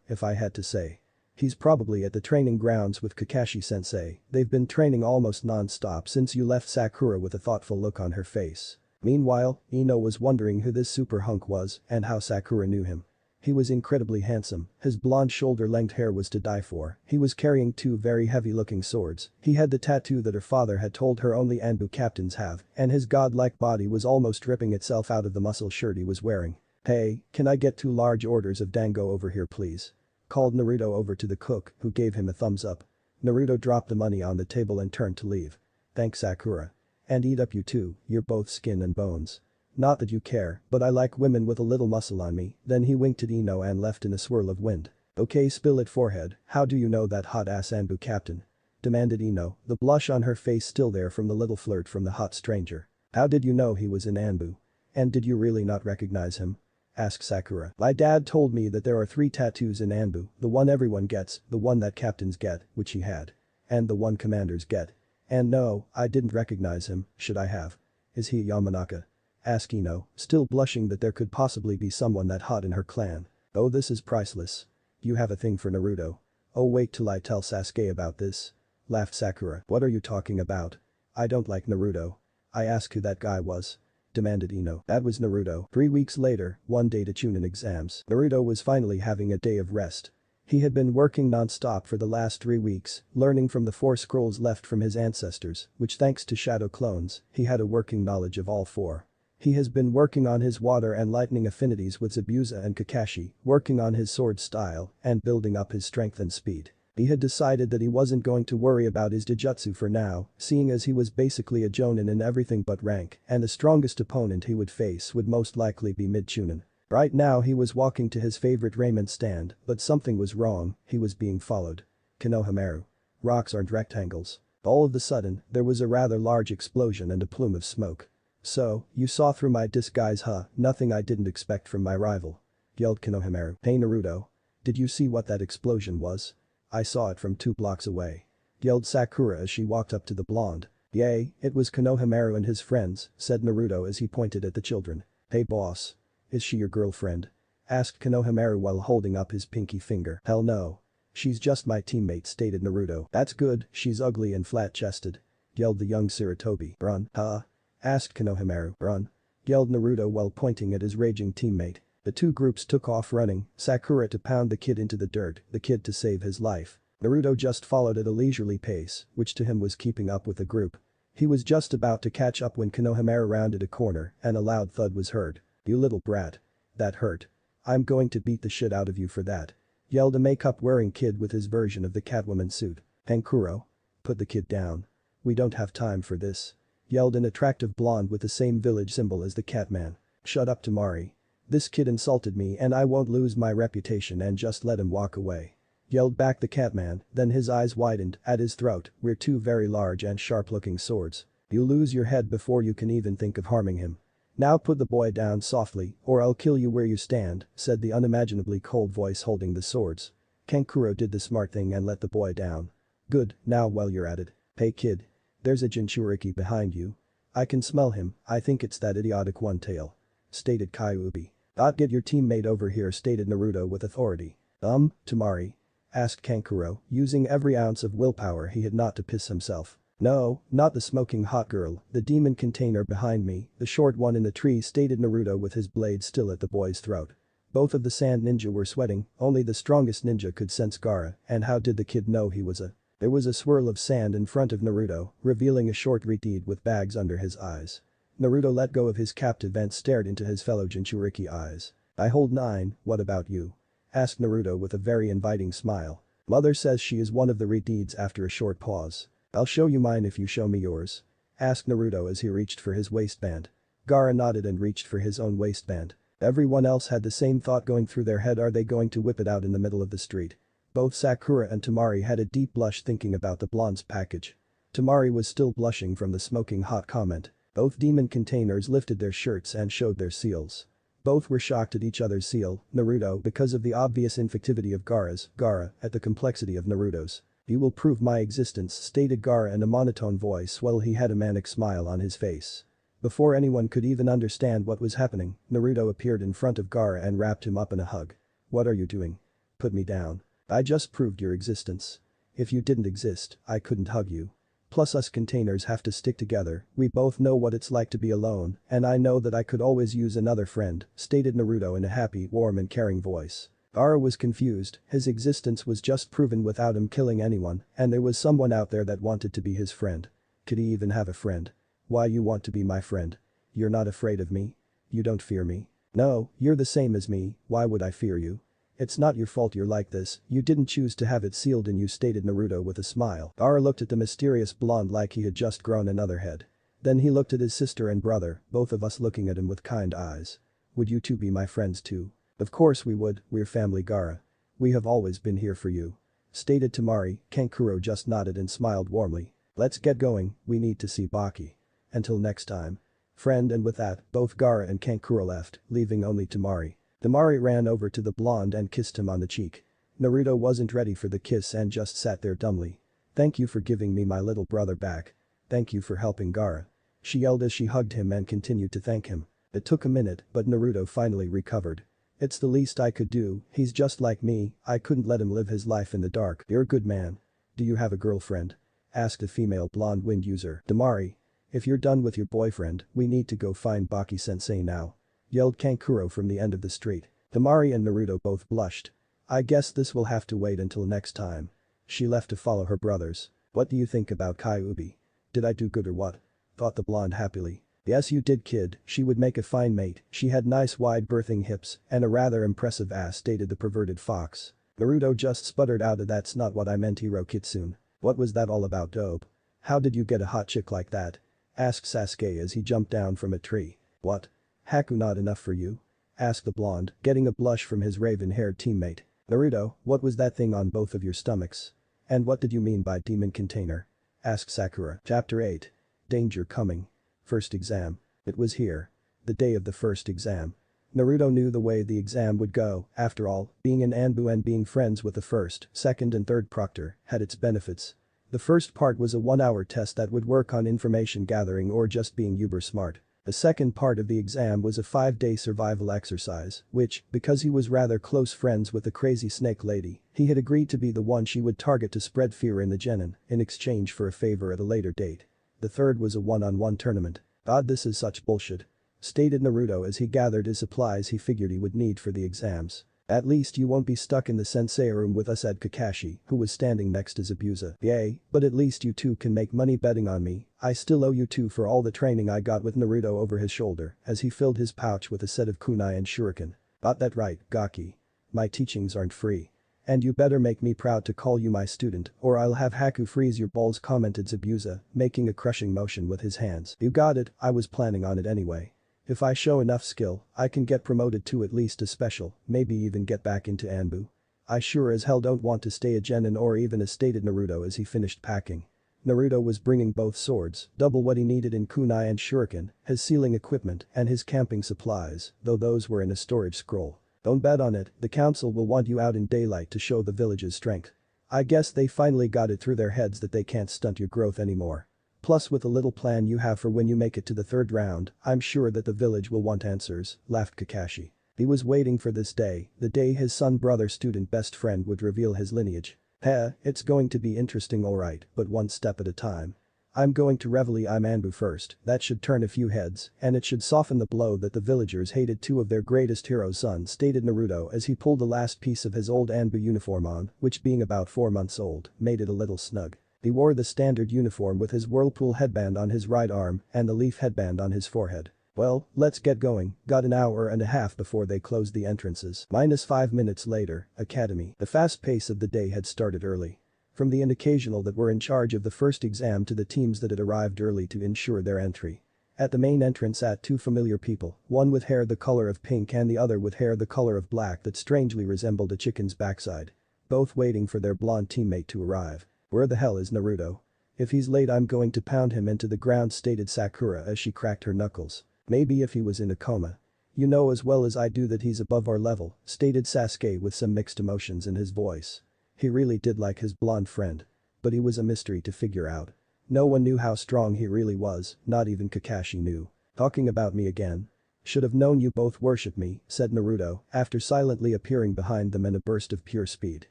If I had to say. He's probably at the training grounds with Kakashi-sensei, they've been training almost non-stop since you left. Sakura with a thoughtful look on her face. Meanwhile, Ino was wondering who this super hunk was and how Sakura knew him. He was incredibly handsome, his blonde shoulder-length hair was to die for, he was carrying 2 very heavy-looking swords, he had the tattoo that her father had told her only Anbu captains have, and his godlike body was almost ripping itself out of the muscle shirt he was wearing. Hey, can I get 2 large orders of dango over here please? Called Naruto over to the cook, who gave him a thumbs up. Naruto dropped the money on the table and turned to leave. Thanks Sakura. And eat up you too, you're both skin and bones. Not that you care, but I like women with a little muscle on me. Then he winked at Ino and left in a swirl of wind. Okay spill it forehead, how do you know that hot ass Anbu captain? Demanded Ino, the blush on her face still there from the little flirt from the hot stranger. How did you know he was in Anbu? And did you really not recognize him? Asked Sakura. My dad told me that there are 3 tattoos in Anbu, the one everyone gets, the one that captains get, which he had. And the one commanders get. And no, I didn't recognize him, should I have? Is he Yamanaka? Asked Ino, still blushing that there could possibly be someone that hot in her clan. Oh this is priceless. You have a thing for Naruto. Oh wait till I tell Sasuke about this. Laughed Sakura. What are you talking about? I don't like Naruto. I asked who that guy was. Demanded Ino. That was Naruto. 3 weeks later, one day to Chunin exams. Naruto was finally having a day of rest. He had been working non-stop for the last 3 weeks, learning from the 4 scrolls left from his ancestors, which thanks to shadow clones, he had a working knowledge of all 4. He has been working on his water and lightning affinities with Zabuza and Kakashi, working on his sword style, and building up his strength and speed. He had decided that he wasn't going to worry about his Jujutsu for now, seeing as he was basically a Jonin in everything but rank, and the strongest opponent he would face would most likely be mid-Chunin. Right now he was walking to his favorite ramen stand, but something was wrong, he was being followed. Konohamaru. Rocks aren't rectangles. All of a sudden, there was a rather large explosion and a plume of smoke. So, you saw through my disguise huh, nothing I didn't expect from my rival. Yelled Konohamaru. Hey Naruto. Did you see what that explosion was? I saw it from 2 blocks away. Yelled Sakura as she walked up to the blonde. Yay, it was Konohamaru and his friends, said Naruto as he pointed at the children. Hey boss. Is she your girlfriend? Asked Konohamaru while holding up his pinky finger. Hell no. She's just my teammate, stated Naruto. That's good, she's ugly and flat-chested. Yelled the young Sarutobi. Run, huh? Asked Konohamaru. Run. Yelled Naruto while pointing at his raging teammate. The 2 groups took off running, Sakura to pound the kid into the dirt, the kid to save his life. Naruto just followed at a leisurely pace, which to him was keeping up with the group. He was just about to catch up when Konohamaru rounded a corner and a loud thud was heard. You little brat. That hurt. I'm going to beat the shit out of you for that. Yelled a makeup-wearing kid with his version of the Catwoman suit. Pankuro. Put the kid down. We don't have time for this. Yelled an attractive blonde with the same village symbol as the Catman. Shut up Tamari. This kid insulted me and I won't lose my reputation and just let him walk away. Yelled back the Catman, then his eyes widened, at his throat were 2 very large and sharp-looking swords. You lose your head before you can even think of harming him. "Now put the boy down softly or I'll kill you where you stand," said the unimaginably cold voice holding the swords. Kankuro did the smart thing and let the boy down. "Good, now while you're at it. Hey kid. There's a Jinchuriki behind you. I can smell him, I think it's that idiotic one-tail," stated Kyuubi. "Get your teammate over here," stated Naruto with authority. Tamari?" asked Kankuro, using every ounce of willpower he had not to piss himself. "No, not the smoking hot girl, the demon container behind me, the short one in the tree," stated Naruto with his blade still at the boy's throat. Both of the sand ninja were sweating, only the strongest ninja could sense Gaara, and how did the kid know he was a... There was a swirl of sand in front of Naruto, revealing a short retard with bags under his eyes. Naruto let go of his captive and stared into his fellow Jinchuriki eyes. "I hold 9, what about you?" asked Naruto with a very inviting smile. "Mother says she is one of the retards." After a short pause. "I'll show you mine if you show me yours," asked Naruto as he reached for his waistband. Gaara nodded and reached for his own waistband. Everyone else had the same thought going through their head, are they going to whip it out in the middle of the street? Both Sakura and Tamari had a deep blush thinking about the blonde's package. Tamari was still blushing from the smoking hot comment. Both demon containers lifted their shirts and showed their seals. Both were shocked at each other's seal, Naruto because of the obvious infectivity of Gaara's, Gaara at the complexity of Naruto's. "You will prove my existence," stated Gaara in a monotone voice while he had a manic smile on his face. Before anyone could even understand what was happening, Naruto appeared in front of Gaara and wrapped him up in a hug. "What are you doing? Put me down. I just proved your existence. If you didn't exist, I couldn't hug you. Plus us containers have to stick together, we both know what it's like to be alone, and I know that I could always use another friend," stated Naruto in a happy, warm and caring voice. Gaara was confused, his existence was just proven without him killing anyone, and there was someone out there that wanted to be his friend. Could he even have a friend? "Why you want to be my friend? You're not afraid of me? You don't fear me? No, you're the same as me, why would I fear you? It's not your fault you're like this, you didn't choose to have it sealed in you," stated Naruto with a smile. Gaara looked at the mysterious blonde like he had just grown another head. Then he looked at his sister and brother, both of us looking at him with kind eyes. "Would you two be my friends too?" "Of course we would, we're family Gaara. We have always been here for you," stated Tamari. Kankuro just nodded and smiled warmly. "Let's get going, we need to see Baki. Until next time. Friend," and with that, both Gaara and Kankuro left, leaving only Tamari. Tamari ran over to the blonde and kissed him on the cheek. Naruto wasn't ready for the kiss and just sat there dumbly. "Thank you for giving me my little brother back. Thank you for helping Gaara," she yelled as she hugged him and continued to thank him. It took a minute, but Naruto finally recovered. "It's the least I could do, he's just like me, I couldn't let him live his life in the dark." "You're a good man. Do you have a girlfriend?" asked a female blonde wind user. "Tamari. If you're done with your boyfriend, we need to go find Baki-sensei now," yelled Kankuro from the end of the street. Tamari and Naruto both blushed. "I guess this will have to wait until next time." She left to follow her brothers. "What do you think about Kyuubi? Did I do good or what?" thought the blonde happily. "Yes you did kid, she would make a fine mate, she had nice wide birthing hips and a rather impressive ass," stated the perverted fox. Naruto just sputtered out a "that's not what I meant hero kitsune." "What was that all about dope? How did you get a hot chick like that?" asked Sasuke as he jumped down from a tree. "What? Haku not enough for you?" asked the blonde, getting a blush from his raven-haired teammate. "Naruto, what was that thing on both of your stomachs? And what did you mean by demon container?" asked Sakura. Chapter 8. Danger coming. First exam. It was here. The day of the first exam. Naruto knew the way the exam would go, after all, being in Anbu and being friends with the first, second and third proctor had its benefits. The first part was a 1-hour test that would work on information gathering or just being uber smart. The second part of the exam was a 5-day survival exercise, which, because he was rather close friends with the crazy snake lady, he had agreed to be the one she would target to spread fear in the genin, in exchange for a favor at a later date. The third was a one-on-one tournament. This is such bullshit," stated Naruto as he gathered his supplies he figured he would need for the exams. "At least you won't be stuck in the sensei room with us," said Kakashi, who was standing next to Zabuza. "Yay, but at least you two can make money betting on me, I still owe you two for all the training I got," with Naruto over his shoulder as he filled his pouch with a set of kunai and shuriken. "Got that right, Gaki. My teachings aren't free. And you better make me proud to call you my student or I'll have Haku freeze your balls," commented Zabuza, making a crushing motion with his hands. "You got it, I was planning on it anyway. If I show enough skill, I can get promoted to at least a special, maybe even get back into Anbu. I sure as hell don't want to stay a genin or even a," stated Naruto as he finished packing. Naruto was bringing both swords, double what he needed in kunai and shuriken, his sealing equipment, and his camping supplies, though those were in a storage scroll. Don't bet on it, the council will want you out in daylight to show the village's strength. I guess they finally got it through their heads that they can't stunt your growth anymore. Plus with a little plan you have for when you make it to the third round, I'm sure that the village will want answers, laughed Kakashi. He was waiting for this day, the day his son brother student best friend would reveal his lineage. It's going to be interesting alright, but one step at a time. I'm going to reveal I'm Anbu first, that should turn a few heads, and it should soften the blow that the villagers hated two of their greatest heroes' sons, stated Naruto as he pulled the last piece of his old Anbu uniform on, which being about 4 months old, made it a little snug. He wore the standard uniform with his whirlpool headband on his right arm and the leaf headband on his forehead. Well, let's get going, got an hour and a half before they closed the entrances. -5 minutes later, Academy. The fast pace of the day had started early. From the occasional that were in charge of the first exam to the teams that had arrived early to ensure their entry. At the main entrance sat two familiar people, one with hair the color of pink and the other with hair the color of black that strangely resembled a chicken's backside. Both waiting for their blonde teammate to arrive. Where the hell is Naruto? If he's late I'm going to pound him into the ground, stated Sakura as she cracked her knuckles. Maybe if he was in a coma. You know as well as I do that he's above our level, stated Sasuke with some mixed emotions in his voice. He really did like his blonde friend. But he was a mystery to figure out. No one knew how strong he really was, not even Kakashi knew. Talking about me again. Should have known you both worship me, said Naruto, after silently appearing behind them in a burst of pure speed.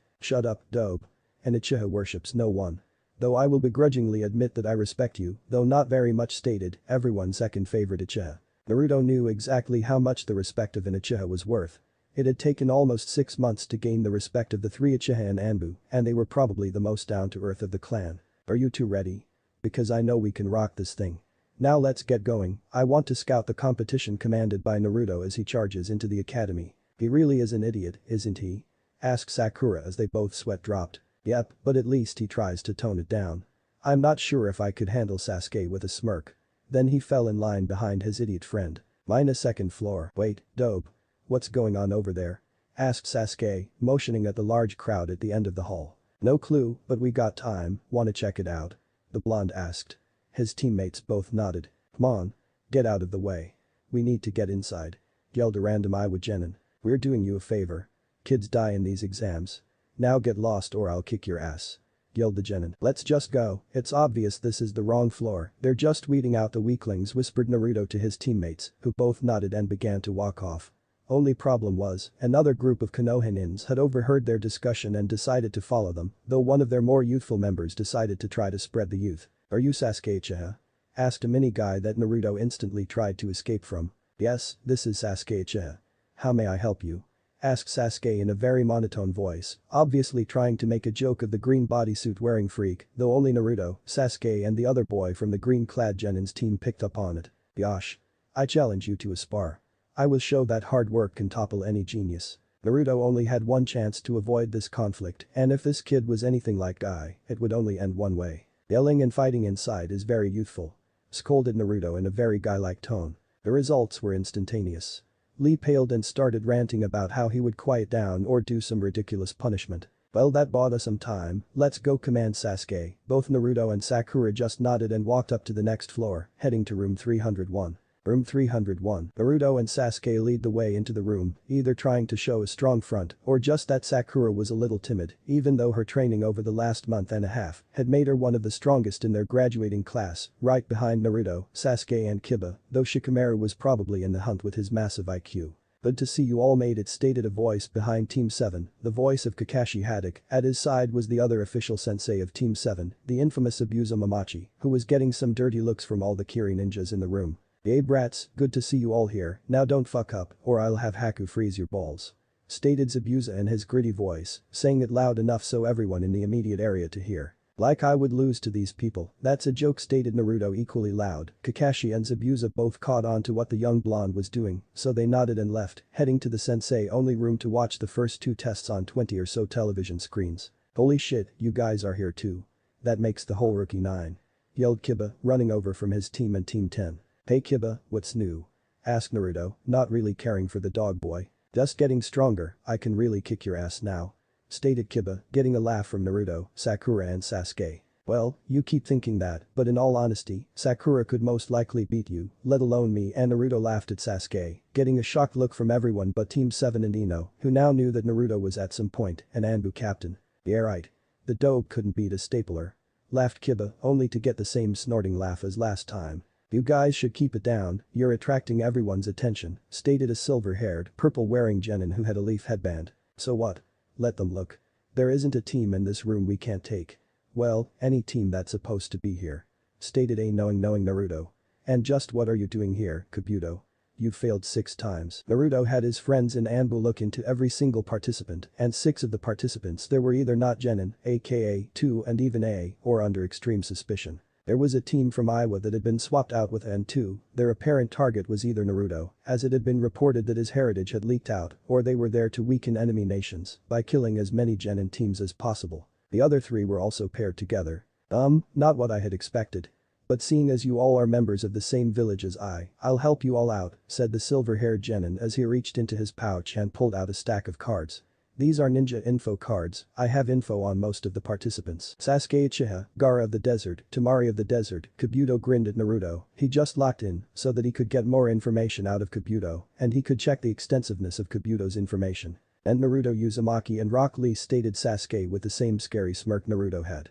Shut up, dope. And Uchiha worships no one. Though I will begrudgingly admit that I respect you, though not very much, stated everyone's second favorite Uchiha. Naruto knew exactly how much the respect of an Uchiha was worth. It had taken almost 6 months to gain the respect of the three Uchiha and Anbu, and they were probably the most down-to-earth of the clan. Are you two ready? Because I know we can rock this thing. Now let's get going, I want to scout the competition, commanded by Naruto as he charges into the academy. He really is an idiot, isn't he? Asked Sakura as they both sweat dropped. Yep, but at least he tries to tone it down. I'm not sure if I could handle, Sasuke with a smirk. Then he fell in line behind his idiot friend. -2nd floor. Wait, dope. What's going on over there? Asked Sasuke, motioning at the large crowd at the end of the hall. No clue, but we got time, wanna check it out? The blonde asked. His teammates both nodded. Come on. Get out of the way. We need to get inside. Yelled a random Iowa Genin. We're doing you a favor. Kids die in these exams. Now get lost or I'll kick your ass. Yelled the Genin. Let's just go, it's obvious this is the wrong floor, they're just weeding out the weaklings, whispered Naruto to his teammates, who both nodded and began to walk off. Only problem was, another group of Konohanins had overheard their discussion and decided to follow them, though one of their more youthful members decided to try to spread the youth. Are you Sasuke Uchiha? Asked a mini guy that Naruto instantly tried to escape from. Yes, this is Sasuke Uchiha. How may I help you? Asked Sasuke in a very monotone voice, obviously trying to make a joke of the green bodysuit wearing freak, though only Naruto, Sasuke and the other boy from the green-clad Genin's team picked up on it. Yosh. I challenge you to a spar. I will show that hard work can topple any genius. Naruto only had one chance to avoid this conflict, and if this kid was anything like Guy, it would only end one way. Yelling and fighting inside is very youthful. Scolded Naruto in a very guy-like tone. The results were instantaneous. Lee paled and started ranting about how he would quiet down or do some ridiculous punishment. Well, that bought us some time, let's go, command Sasuke. Both Naruto and Sakura just nodded and walked up to the next floor, heading to room 301. Room 301. Naruto and Sasuke lead the way into the room, either trying to show a strong front or just that Sakura was a little timid, even though her training over the last month and a half had made her one of the strongest in their graduating class, right behind Naruto, Sasuke and Kiba, though Shikamaru was probably in the hunt with his massive IQ. Good to see you all made it, stated a voice behind Team 7, the voice of Kakashi Haddock. At his side was the other official sensei of Team 7, the infamous Abusa Mamachi, who was getting some dirty looks from all the Kiri ninjas in the room. Hey brats, good to see you all here, now don't fuck up or I'll have Haku freeze your balls. Stated Zabuza in his gritty voice, saying it loud enough so everyone in the immediate area to hear. Like I would lose to these people, that's a joke, stated Naruto equally loud. Kakashi and Zabuza both caught on to what the young blonde was doing, so they nodded and left, heading to the sensei-only room to watch the first two tests on 20 or so television screens. Holy shit, you guys are here too. That makes the whole rookie 9. Yelled Kiba, running over from his team and Team 10. Hey Kiba, what's new? Asked Naruto, not really caring for the dog boy. Just getting stronger, I can really kick your ass now. Stated Kiba, getting a laugh from Naruto, Sakura and Sasuke. Well, you keep thinking that, but in all honesty, Sakura could most likely beat you, let alone me, and Naruto laughed at Sasuke, getting a shocked look from everyone but Team 7 and Ino, who now knew that Naruto was at some point an Anbu captain. Yeah, right. The dope couldn't beat a stapler. Laughed Kiba, only to get the same snorting laugh as last time. You guys should keep it down, you're attracting everyone's attention, stated a silver-haired, purple-wearing genin who had a leaf headband. So what? Let them look. There isn't a team in this room we can't take. Well, any team that's supposed to be here. Stated a knowing Naruto. And just what are you doing here, Kabuto? You failed 6 times. Naruto had his friends in Anbu look into every single participant, and 6 of the participants there were either not genin, aka 2 and even A, or under extreme suspicion. There was a team from Iowa that had been swapped out with N2, their apparent target was either Naruto, as it had been reported that his heritage had leaked out, or they were there to weaken enemy nations by killing as many genin teams as possible. The other 3 were also paired together. Not what I had expected. But seeing as you all are members of the same village as I'll help you all out, said the silver-haired genin as he reached into his pouch and pulled out a stack of cards. These are ninja info cards, I have info on most of the participants. Sasuke Uchiha, Gaara of the desert, Temari of the desert, Kabuto grinned at Naruto, he just locked in so that he could get more information out of Kabuto, and he could check the extensiveness of Kabuto's information. And Naruto Uzumaki and Rock Lee stated Sasuke with the same scary smirk Naruto had.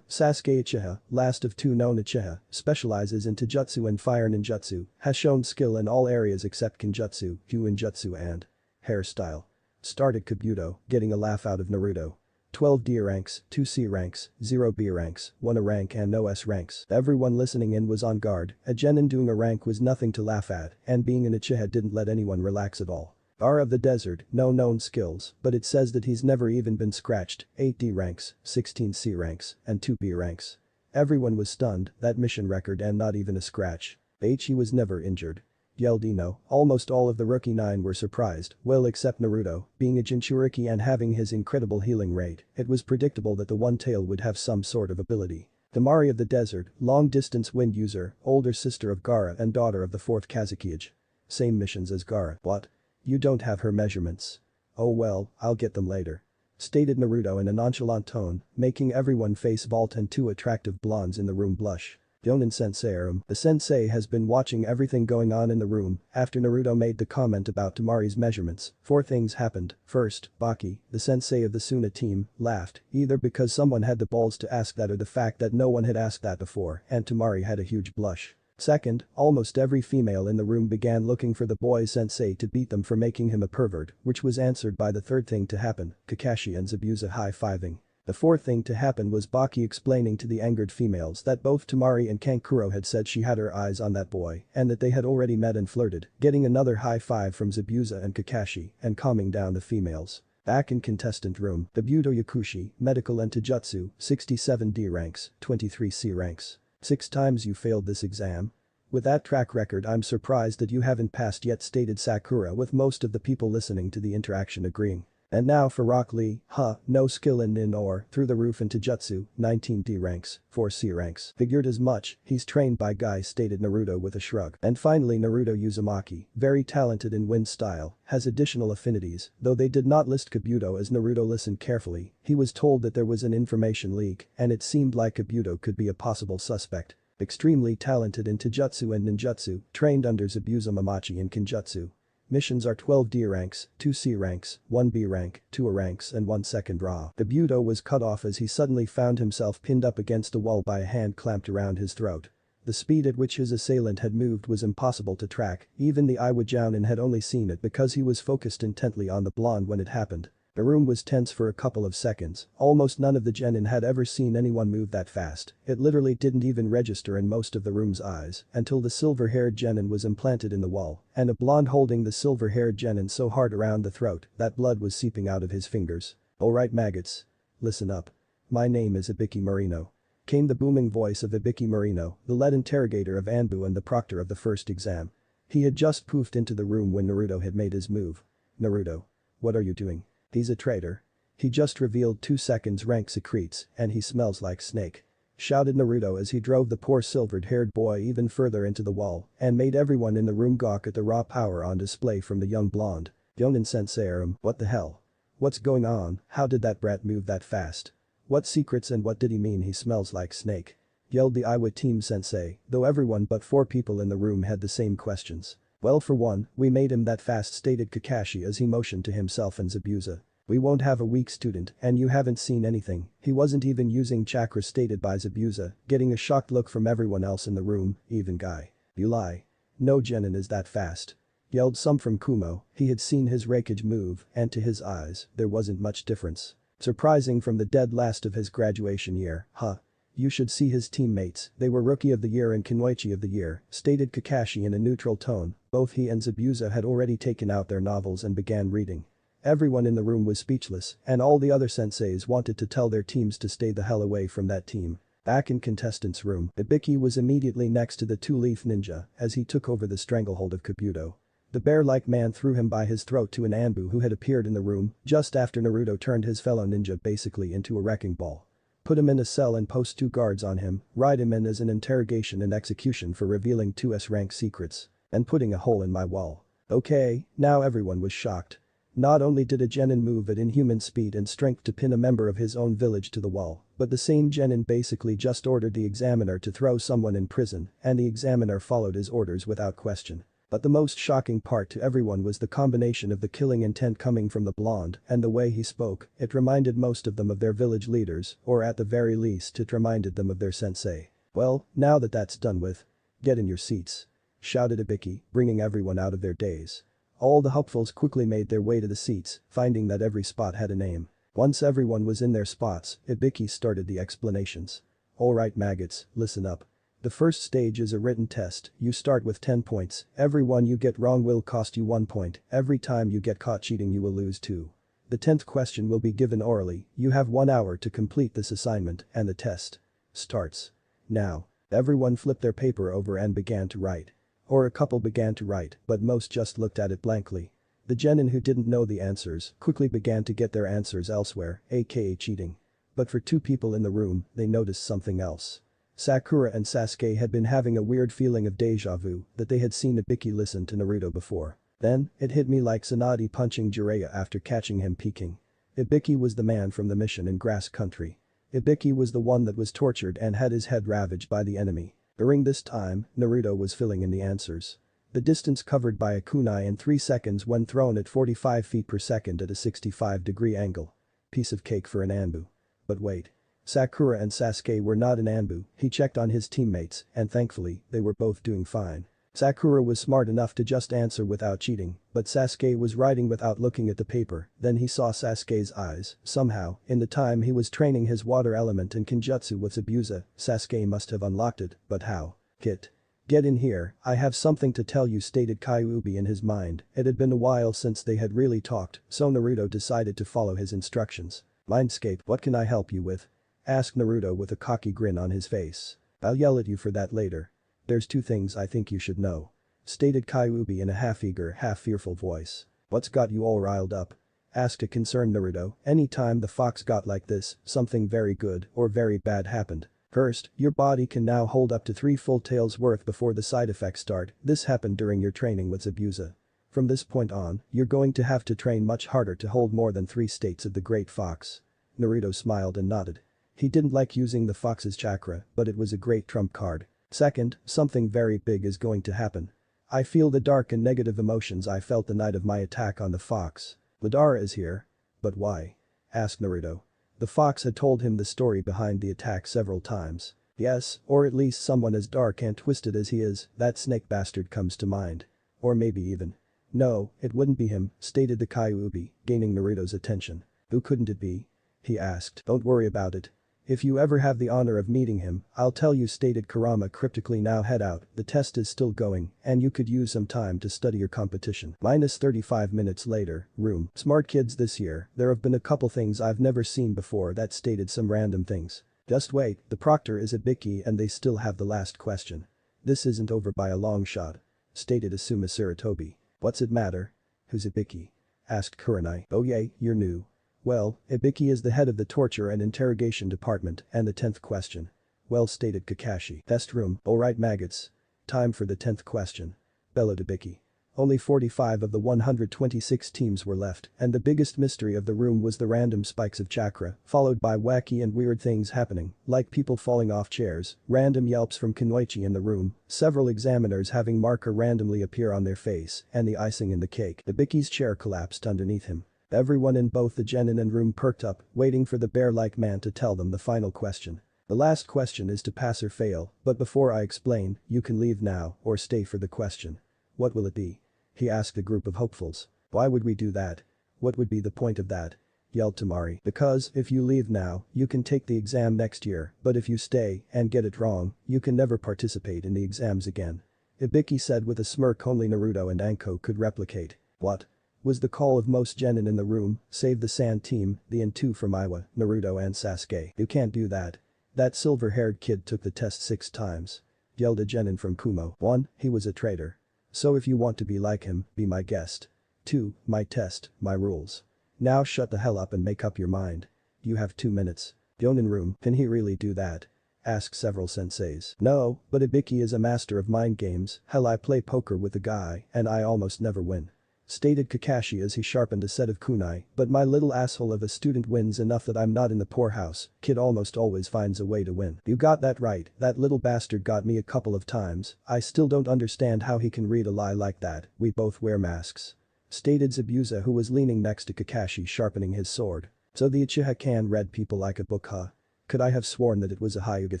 Sasuke Uchiha, last of 2 known Uchiha, specializes in Taijutsu and Fire Ninjutsu, has shown skill in all areas except Kinjutsu, Hyuinjutsu and hairstyle. Started Kabuto, getting a laugh out of Naruto. 12 D ranks, 2 C ranks, 0 B ranks, 1 A rank and no S ranks. Everyone listening in was on guard, a genin doing a rank was nothing to laugh at, and being an Uchiha didn't let anyone relax at all. Gaara of the desert, no known skills, but it says that he's never even been scratched, 8 D ranks, 16 C ranks, and 2 B ranks. Everyone was stunned, that mission record and not even a scratch. He was never injured. Yelled Ino, almost all of the rookie 9 were surprised, well except Naruto, being a Jinchuriki and having his incredible healing rate, it was predictable that the one-tail would have some sort of ability. Temari of the desert, long-distance wind user, older sister of Gaara and daughter of the 4th Kazekage. Same missions as Gaara. What? You don't have her measurements. Oh well, I'll get them later. Stated Naruto in a nonchalant tone, making everyone face vault and 2 attractive blondes in the room blush. Yonin sensei. The sensei has been watching everything going on in the room after Naruto made the comment about Temari's measurements. 4 things happened. First, Baki, the sensei of the Suna team, laughed, either because someone had the balls to ask that or the fact that no one had asked that before, and Temari had a huge blush. Second, almost every female in the room began looking for the boy sensei to beat them for making him a pervert, which was answered by the third thing to happen, Kakashi and Zabuza high-fiving. The fourth thing to happen was Baki explaining to the angered females that both Temari and Kankuro had said she had her eyes on that boy and that they had already met and flirted, getting another high five from Zabuza and Kakashi and calming down the females. Back in contestant room, Kabuto Yakushi, medical and Taijutsu, 67 D ranks, 23 C ranks. 6 times you failed this exam. With that track record I'm surprised that you haven't passed yet, stated Sakura, with most of the people listening to the interaction agreeing. And now for Rock Lee, no skill in nin or through the roof in Taijutsu, 19 D ranks, 4 C ranks. Figured as much, he's trained by guys, stated Naruto with a shrug. And finally Naruto Uzumaki, very talented in wind style, has additional affinities, though they did not list Kabuto as Naruto listened carefully, he was told that there was an information leak and it seemed like Kabuto could be a possible suspect. Extremely talented in Taijutsu and Ninjutsu, trained under Zabuza Mamachi in Kinjutsu. Missions are 12 D ranks, 2 C ranks, 1 B rank, 2 A ranks and 1 second raw. Kabuto was cut off as he suddenly found himself pinned up against a wall by a hand clamped around his throat. The speed at which his assailant had moved was impossible to track, even the Iwa Jounin had only seen it because he was focused intently on the blonde when it happened. The room was tense for a couple of seconds, almost none of the genin had ever seen anyone move that fast, it literally didn't even register in most of the room's eyes until the silver-haired genin was implanted in the wall, and a blonde holding the silver-haired genin so hard around the throat that blood was seeping out of his fingers. Alright maggots. Listen up. My name is Ibiki Marino. Came the booming voice of Ibiki Marino, the lead interrogator of Anbu and the proctor of the first exam. He had just poofed into the room when Naruto had made his move. Naruto. What are you doing? He's a traitor. He just revealed 2 seconds rank secretes and he smells like snake. Shouted Naruto as he drove the poor silvered-haired boy even further into the wall and made everyone in the room gawk at the raw power on display from the young blonde. Yonin sensei, what the hell? What's going on, how did that brat move that fast? What secrets and what did he mean he smells like snake? Yelled the Iowa team sensei, though everyone but 4 people in the room had the same questions. Well, for one, we made him that fast, stated Kakashi as he motioned to himself and Zabuza. We won't have a weak student and you haven't seen anything, he wasn't even using chakra, stated by Zabuza, getting a shocked look from everyone else in the room, even Guy. You lie. No genin is that fast. Yelled some from Kumo, he had seen his Raikage move and to his eyes, there wasn't much difference. Surprising from the dead last of his graduation year, huh? You should see his teammates, they were Rookie of the Year and Kinoichi of the Year, stated Kakashi in a neutral tone, both he and Zabuza had already taken out their novels and began reading. Everyone in the room was speechless, and all the other senseis wanted to tell their teams to stay the hell away from that team. Back in contestants' room, Ibiki was immediately next to the two-leaf ninja as he took over the stranglehold of Kabuto. The bear-like man threw him by his throat to an Anbu who had appeared in the room just after Naruto turned his fellow ninja basically into a wrecking ball. Put him in a cell and post 2 guards on him, ride him in as an interrogation and execution for revealing 2 S-rank secrets, and putting a hole in my wall. Okay, now everyone was shocked. Not only did a genin move at inhuman speed and strength to pin a member of his own village to the wall, but the same genin basically just ordered the examiner to throw someone in prison, and the examiner followed his orders without question. But the most shocking part to everyone was the combination of the killing intent coming from the blonde and the way he spoke. It reminded most of them of their village leaders, or at the very least it reminded them of their sensei. Well, now that that's done with, get in your seats. Shouted Ibiki, bringing everyone out of their daze. All the hopefuls quickly made their way to the seats, finding that every spot had a name. Once everyone was in their spots, Ibiki started the explanations. Alright maggots, listen up. The first stage is a written test, you start with 10 points, every one you get wrong will cost you 1 point, every time you get caught cheating you will lose 2. The 10th question will be given orally, you have 1 hour to complete this assignment, and the test starts now. Everyone flipped their paper over and began to write. Or a couple began to write, but most just looked at it blankly. The genin who didn't know the answers quickly began to get their answers elsewhere, aka cheating. But for 2 people in the room, they noticed something else. Sakura and Sasuke had been having a weird feeling of deja vu that they had seen Ibiki listen to Naruto before. Then, it hit me like Tsunade punching Jiraiya after catching him peeking. Ibiki was the man from the mission in Grass Country. Ibiki was the one that was tortured and had his head ravaged by the enemy. During this time, Naruto was filling in the answers. The distance covered by a kunai in 3 seconds when thrown at 45 feet per second at a 65-degree angle. Piece of cake for an Anbu. But wait. Sakura and Sasuke were not an Anbu, he checked on his teammates, and thankfully, they were both doing fine. Sakura was smart enough to just answer without cheating, but Sasuke was writing without looking at the paper, then he saw Sasuke's eyes, somehow, in the time he was training his water element in Kenjutsu with Zabuza, Sasuke must have unlocked it, but how? Kit. Get in here, I have something to tell you, stated Kyuubi in his mind. It had been a while since they had really talked, so Naruto decided to follow his instructions. Mindscape, what can I help you with? Asked Naruto with a cocky grin on his face. I'll yell at you for that later. There's 2 things I think you should know. Stated Kyuubi in a half-eager, half-fearful voice. What's got you all riled up? Asked a concerned Naruto. Any time the fox got like this, something very good or very bad happened. First, your body can now hold up to 3 full tails worth before the side effects start. This happened during your training with Zabuza. From this point on, you're going to have to train much harder to hold more than 3 states of the Great Fox. Naruto smiled and nodded. He didn't like using the fox's chakra, but it was a great trump card. Second, something very big is going to happen. I feel the dark and negative emotions I felt the night of my attack on the fox. Madara is here. But why? Asked Naruto. The fox had told him the story behind the attack several times. Yes, or at least someone as dark and twisted as he is, that snake bastard comes to mind. Or maybe even. No, it wouldn't be him, stated the Kyuubi, gaining Naruto's attention. Who couldn't it be? He asked. Don't worry about it. If you ever have the honor of meeting him, I'll tell you, stated Kurama cryptically. Now head out, the test is still going, and you could use some time to study your competition. Minus 35 minutes later, room. Smart kids this year, there have been a couple things I've never seen before, that stated some random things. Just wait, the proctor is at Biki and they still have the last question. This isn't over by a long shot. Stated Asuma Saratobi. What's it matter? Who's Ibiki? Asked Kurenai. Oh yay, you're new. Well, Ibiki is the head of the torture and interrogation department, and the 10th question. Well, stated Kakashi. Test room. Alright maggots. Time for the 10th question. Bellowed Ibiki. Only 45 of the 126 teams were left, and the biggest mystery of the room was the random spikes of chakra, followed by wacky and weird things happening, like people falling off chairs, random yelps from Kunoichi in the room, several examiners having marker randomly appear on their face, and the icing in the cake. Ibiki's chair collapsed underneath him. Everyone in both the genin and room perked up, waiting for the bear-like man to tell them the final question. The last question is to pass or fail, but before I explain, you can leave now or stay for the question. What will it be? He asked a group of hopefuls. Why would we do that? What would be the point of that? Yelled Tamari. Because if you leave now, you can take the exam next year, but if you stay and get it wrong, you can never participate in the exams again. Ibiki said with a smirk only Naruto and Anko could replicate. What? Was the call of most genin in the room, save the sand team, the N2 from Iwa, Naruto and Sasuke. You can't do that. That silver-haired kid took the test 6 times. Yelled a genin from Kumo. 1. He was a traitor. So if you want to be like him, be my guest. 2. My test, my rules. Now shut the hell up and make up your mind. You have 2 minutes. Yonin room, can he really do that? Asked several senseis. No, but Ibiki is a master of mind games, hell I play poker with the guy and I almost never win. Stated Kakashi as he sharpened a set of kunai, but my little asshole of a student wins enough that I'm not in the poorhouse, kid almost always finds a way to win. You got that right, that little bastard got me a couple of times, I still don't understand how he can read a lie like that, we both wear masks. Stated Zabuza who was leaning next to Kakashi sharpening his sword. So the Uchiha can read people like a book huh? Could I have sworn that it was a Hyuga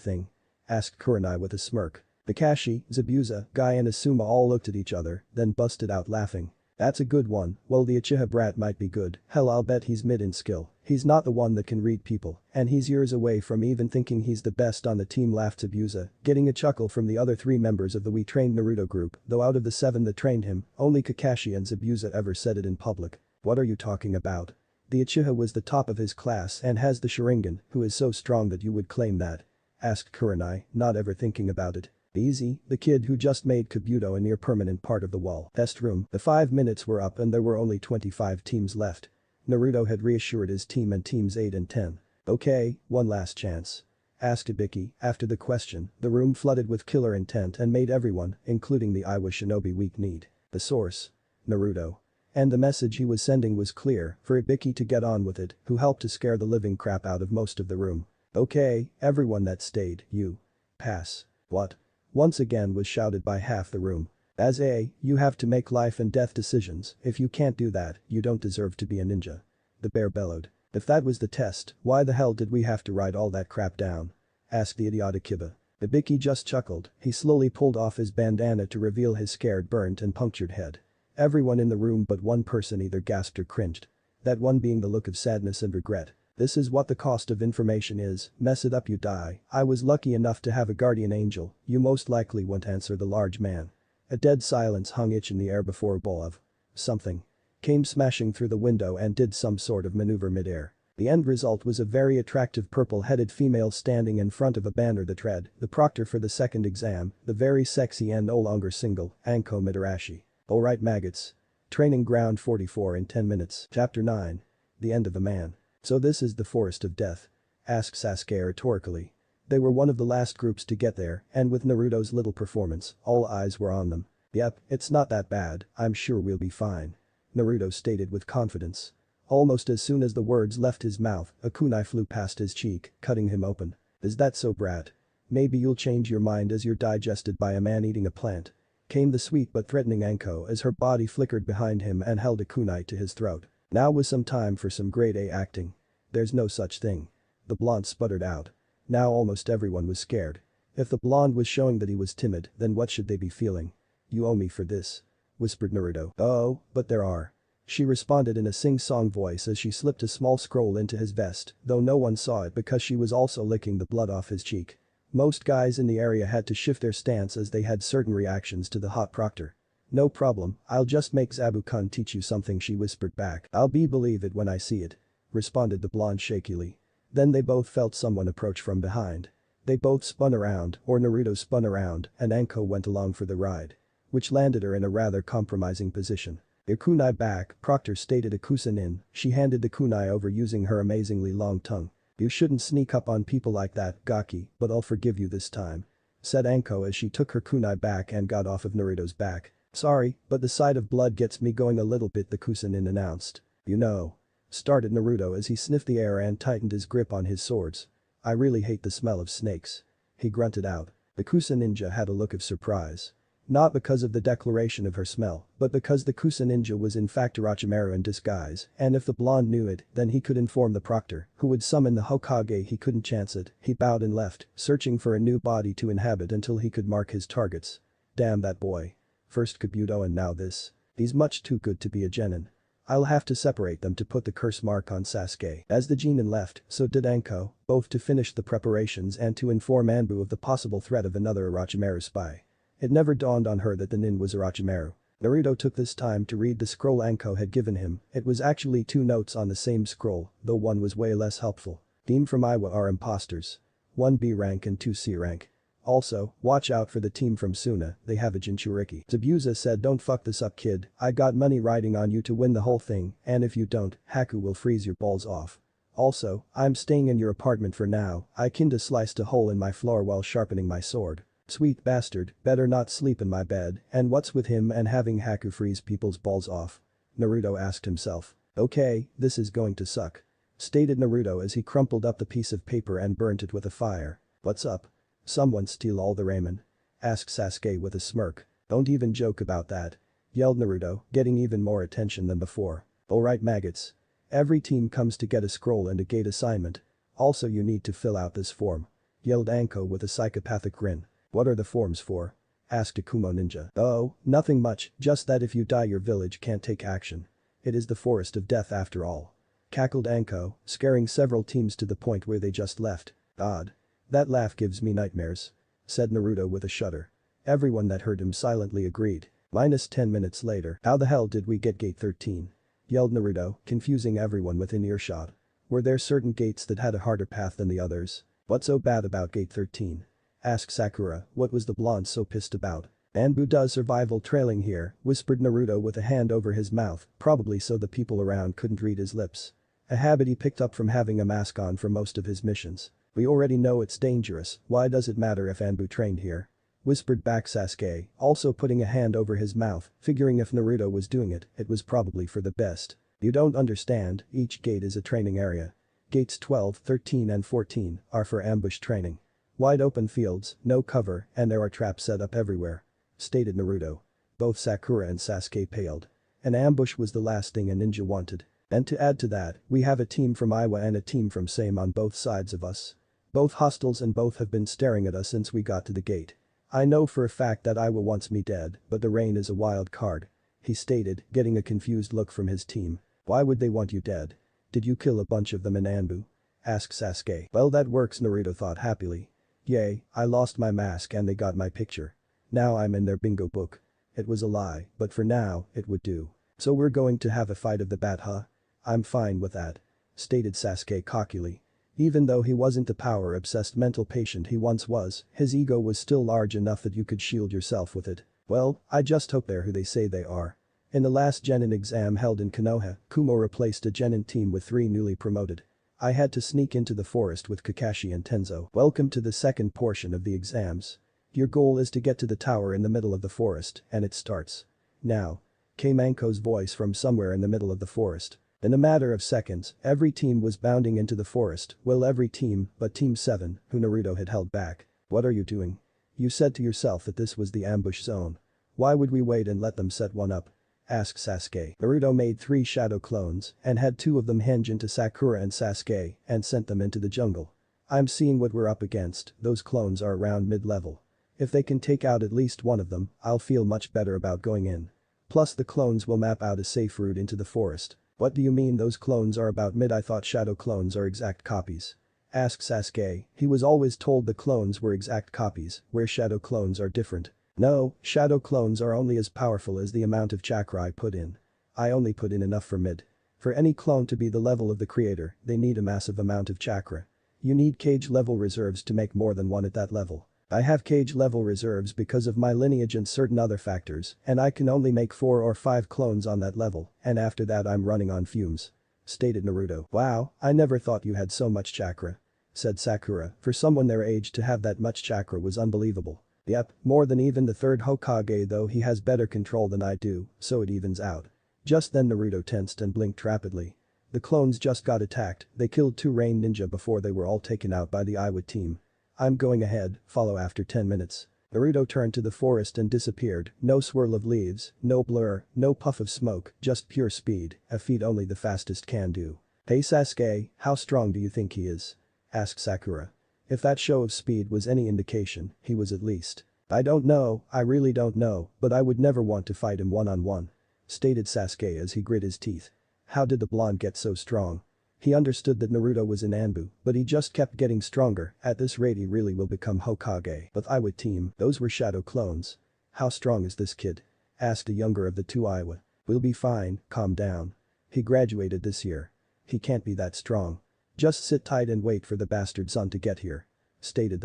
thing? Asked Kurenai with a smirk. Kakashi, Zabuza, Guy and Asuma all looked at each other, then busted out laughing. That's a good one, well the Uchiha brat might be good, hell I'll bet he's mid in skill, he's not the one that can read people, and he's years away from even thinking he's the best on the team laughed Zabuza, getting a chuckle from the other 3 members of the We Trained Naruto group, though out of the 7 that trained him, only Kakashi and Zabuza ever said it in public. What are you talking about? The Uchiha was the top of his class and has the Sharingan, who is so strong that you would claim that? Asked Kurenai, not ever thinking about it. Easy, the kid who just made Kabuto a near-permanent part of the wall. Test room. The 5 minutes were up and there were only 25 teams left. Naruto had reassured his team and teams 8 and 10. Okay, one last chance. Asked Ibiki, after the question, the room flooded with killer intent and made everyone, including the Iwa shinobi weak-kneed. The source? Naruto. And the message he was sending was clear, for Ibiki to get on with it, who helped to scare the living crap out of most of the room. Okay, everyone that stayed, you. Pass. What? Once again was shouted by half the room. As you have to make life and death decisions, if you can't do that, you don't deserve to be a ninja. The bear bellowed. If that was the test, why the hell did we have to write all that crap down? Asked the idiotic Kiba. Ibiki just chuckled, he slowly pulled off his bandana to reveal his scared burnt and punctured head. Everyone in the room but one person either gasped or cringed. That one being the look of sadness and regret. This is what the cost of information is, mess it up you die, I was lucky enough to have a guardian angel, you most likely won't answer the large man. A dead silence hung in the air before a ball of something came smashing through the window and did some sort of maneuver midair. The end result was a very attractive purple-headed female standing in front of a banner that read, the proctor for the second exam, the very sexy and no longer single, Anko Midarashi. Alright maggots. Training ground 44 in 10 minutes. Chapter 9. The end of the man. So this is the forest of death? Asked Sasuke rhetorically. They were one of the last groups to get there, and with Naruto's little performance, all eyes were on them. Yep, it's not that bad, I'm sure we'll be fine. Naruto stated with confidence. Almost as soon as the words left his mouth, a kunai flew past his cheek, cutting him open. Is that so, brat? Maybe you'll change your mind as you're digested by a man eating a plant. Came the sweet but threatening Anko as her body flickered behind him and held a kunai to his throat. Now was some time for some grade A acting. There's no such thing. The blonde sputtered out. Now almost everyone was scared. If the blonde was showing that he was timid, then what should they be feeling? You owe me for this. Whispered Naruto. Oh, but there are. She responded in a sing-song voice as she slipped a small scroll into his vest, though no one saw it because she was also licking the blood off his cheek. Most guys in the area had to shift their stance as they had certain reactions to the hot proctor. No problem, I'll just make Zabu-kun teach you something, she whispered back. I'll believe it when I see it. Responded the blonde shakily. Then they both felt someone approach from behind. They both spun around, or Naruto spun around, and Anko went along for the ride. Which landed her in a rather compromising position. Your kunai back, Proctor stated Akusa-nin, she handed the kunai over using her amazingly long tongue. You shouldn't sneak up on people like that, Gaki, but I'll forgive you this time. Said Anko as she took her kunai back and got off of Naruto's back. Sorry, but the sight of blood gets me going a little bit, the Kusanin announced. You know. Started Naruto as he sniffed the air and tightened his grip on his swords. I really hate the smell of snakes. He grunted out. The Kusa ninja had a look of surprise. Not because of the declaration of her smell, but because the Kusa ninja was in fact Orochimaru in disguise, and if the blonde knew it, then he could inform the proctor, who would summon the Hokage. He couldn't chance it. He bowed and left, searching for a new body to inhabit until he could mark his targets. Damn that boy. First Kabuto and now this. He's much too good to be a genin. I'll have to separate them to put the curse mark on Sasuke. As the genin left, so did Anko, both to finish the preparations and to inform Anbu of the possible threat of another Orochimaru spy. It never dawned on her that the nin was Orochimaru. Naruto took this time to read the scroll Anko had given him. It was actually 2 notes on the same scroll, though one was way less helpful. Team from Iwa are imposters. 1 B rank and 2 C rank. Also, watch out for the team from Suna, they have a Jinchuriki. Zabuza said, don't fuck this up, kid. I got money riding on you to win the whole thing, and if you don't, Haku will freeze your balls off. Also, I'm staying in your apartment for now. I kinda sliced a hole in my floor while sharpening my sword. Sweet bastard, better not sleep in my bed, and what's with him and having Haku freeze people's balls off? Naruto asked himself. Okay, this is going to suck. Stated Naruto as he crumpled up the piece of paper and burnt it with a fire. What's up? Someone steal all the ramen? Asked Sasuke with a smirk. Don't even joke about that. Yelled Naruto, getting even more attention than before. Alright maggots. Every team comes to get a scroll and a gate assignment. Also you need to fill out this form. Yelled Anko with a psychopathic grin. What are the forms for? Asked Akumo Ninja. Oh, nothing much, just that if you die your village can't take action. It is the forest of death after all. Cackled Anko, scaring several teams to the point where they just left. Odd. That laugh gives me nightmares. Said Naruto with a shudder. Everyone that heard him silently agreed. Minus 10 minutes later. How the hell did we get gate 13? Yelled Naruto, confusing everyone within earshot. Were there certain gates that had a harder path than the others? What's so bad about gate 13? Asked Sakura, what was the blonde so pissed about? Anbu does survival trailing here, whispered Naruto with a hand over his mouth, probably so the people around couldn't read his lips. A habit he picked up from having a mask on for most of his missions. We already know it's dangerous, why does it matter if Anbu trained here? Whispered back Sasuke, also putting a hand over his mouth, figuring if Naruto was doing it, it was probably for the best. You don't understand, each gate is a training area. Gates 12, 13 and 14 are for ambush training. Wide open fields, no cover, and there are traps set up everywhere. Stated Naruto. Both Sakura and Sasuke paled. An ambush was the last thing a ninja wanted. And to add to that, we have a team from Iwa and a team from Same on both sides of us. Both hostiles and both have been staring at us since we got to the gate. I know for a fact that Iwa wants me dead, but the rain is a wild card. He stated, getting a confused look from his team. Why would they want you dead? Did you kill a bunch of them in Anbu? Asked Sasuke. Well that works, Naruto thought happily. Yay, I lost my mask and they got my picture. Now I'm in their bingo book. It was a lie, but for now, it would do. So we're going to have a fight of the bat, huh? I'm fine with that. Stated Sasuke cockily. Even though he wasn't the power-obsessed mental patient he once was, his ego was still large enough that you could shield yourself with it. Well, I just hope they're who they say they are. In the last Genin exam held in Konoha, Kumo replaced a Genin team with 3 newly promoted. I had to sneak into the forest with Kakashi and Tenzo. Welcome to the second portion of the exams. Your goal is to get to the tower in the middle of the forest, and it starts now. Came Anko's voice from somewhere in the middle of the forest. In a matter of seconds, every team was bounding into the forest, well every team but Team 7, who Naruto had held back. What are you doing? You said to yourself that this was the ambush zone. Why would we wait and let them set one up? Asked Sasuke. Naruto made 3 shadow clones and had 2 of them hinge into Sakura and Sasuke and sent them into the jungle. I'm seeing what we're up against, those clones are around mid-level. If they can take out at least one of them, I'll feel much better about going in. Plus the clones will map out a safe route into the forest. What do you mean those clones are about mid? I thought shadow clones are exact copies. Asked Sasuke, he was always told the clones were exact copies, where shadow clones are different. No, shadow clones are only as powerful as the amount of chakra I put in. I only put in enough for mid. For any clone to be the level of the creator, they need a massive amount of chakra. You need cage level reserves to make more than one at that level. I have cage level reserves because of my lineage and certain other factors, and I can only make 4 or 5 clones on that level, and after that I'm running on fumes. Stated Naruto. Wow, I never thought you had so much chakra. Said Sakura, for someone their age to have that much chakra was unbelievable. Yep, more than even the third Hokage, though he has better control than I do, so it evens out. Just then Naruto tensed and blinked rapidly. The clones just got attacked, they killed 2 rain ninja before they were all taken out by the Iwa team. I'm going ahead, follow after 10 minutes. Naruto turned to the forest and disappeared, no swirl of leaves, no blur, no puff of smoke, just pure speed, a feat only the fastest can do. Hey Sasuke, how strong do you think he is? Asked Sakura. If that show of speed was any indication, he was at least. I don't know, I really don't know, but I would never want to fight him one-on-one. Stated Sasuke as he grit his teeth. How did the blonde get so strong? He understood that Naruto was in Anbu, but he just kept getting stronger, at this rate he really will become Hokage. But Iwa team, those were shadow clones. How strong is this kid? Asked a younger of the 2 Iwa. We'll be fine, calm down. He graduated this year. He can't be that strong. Just sit tight and wait for the bastard son to get here. Stated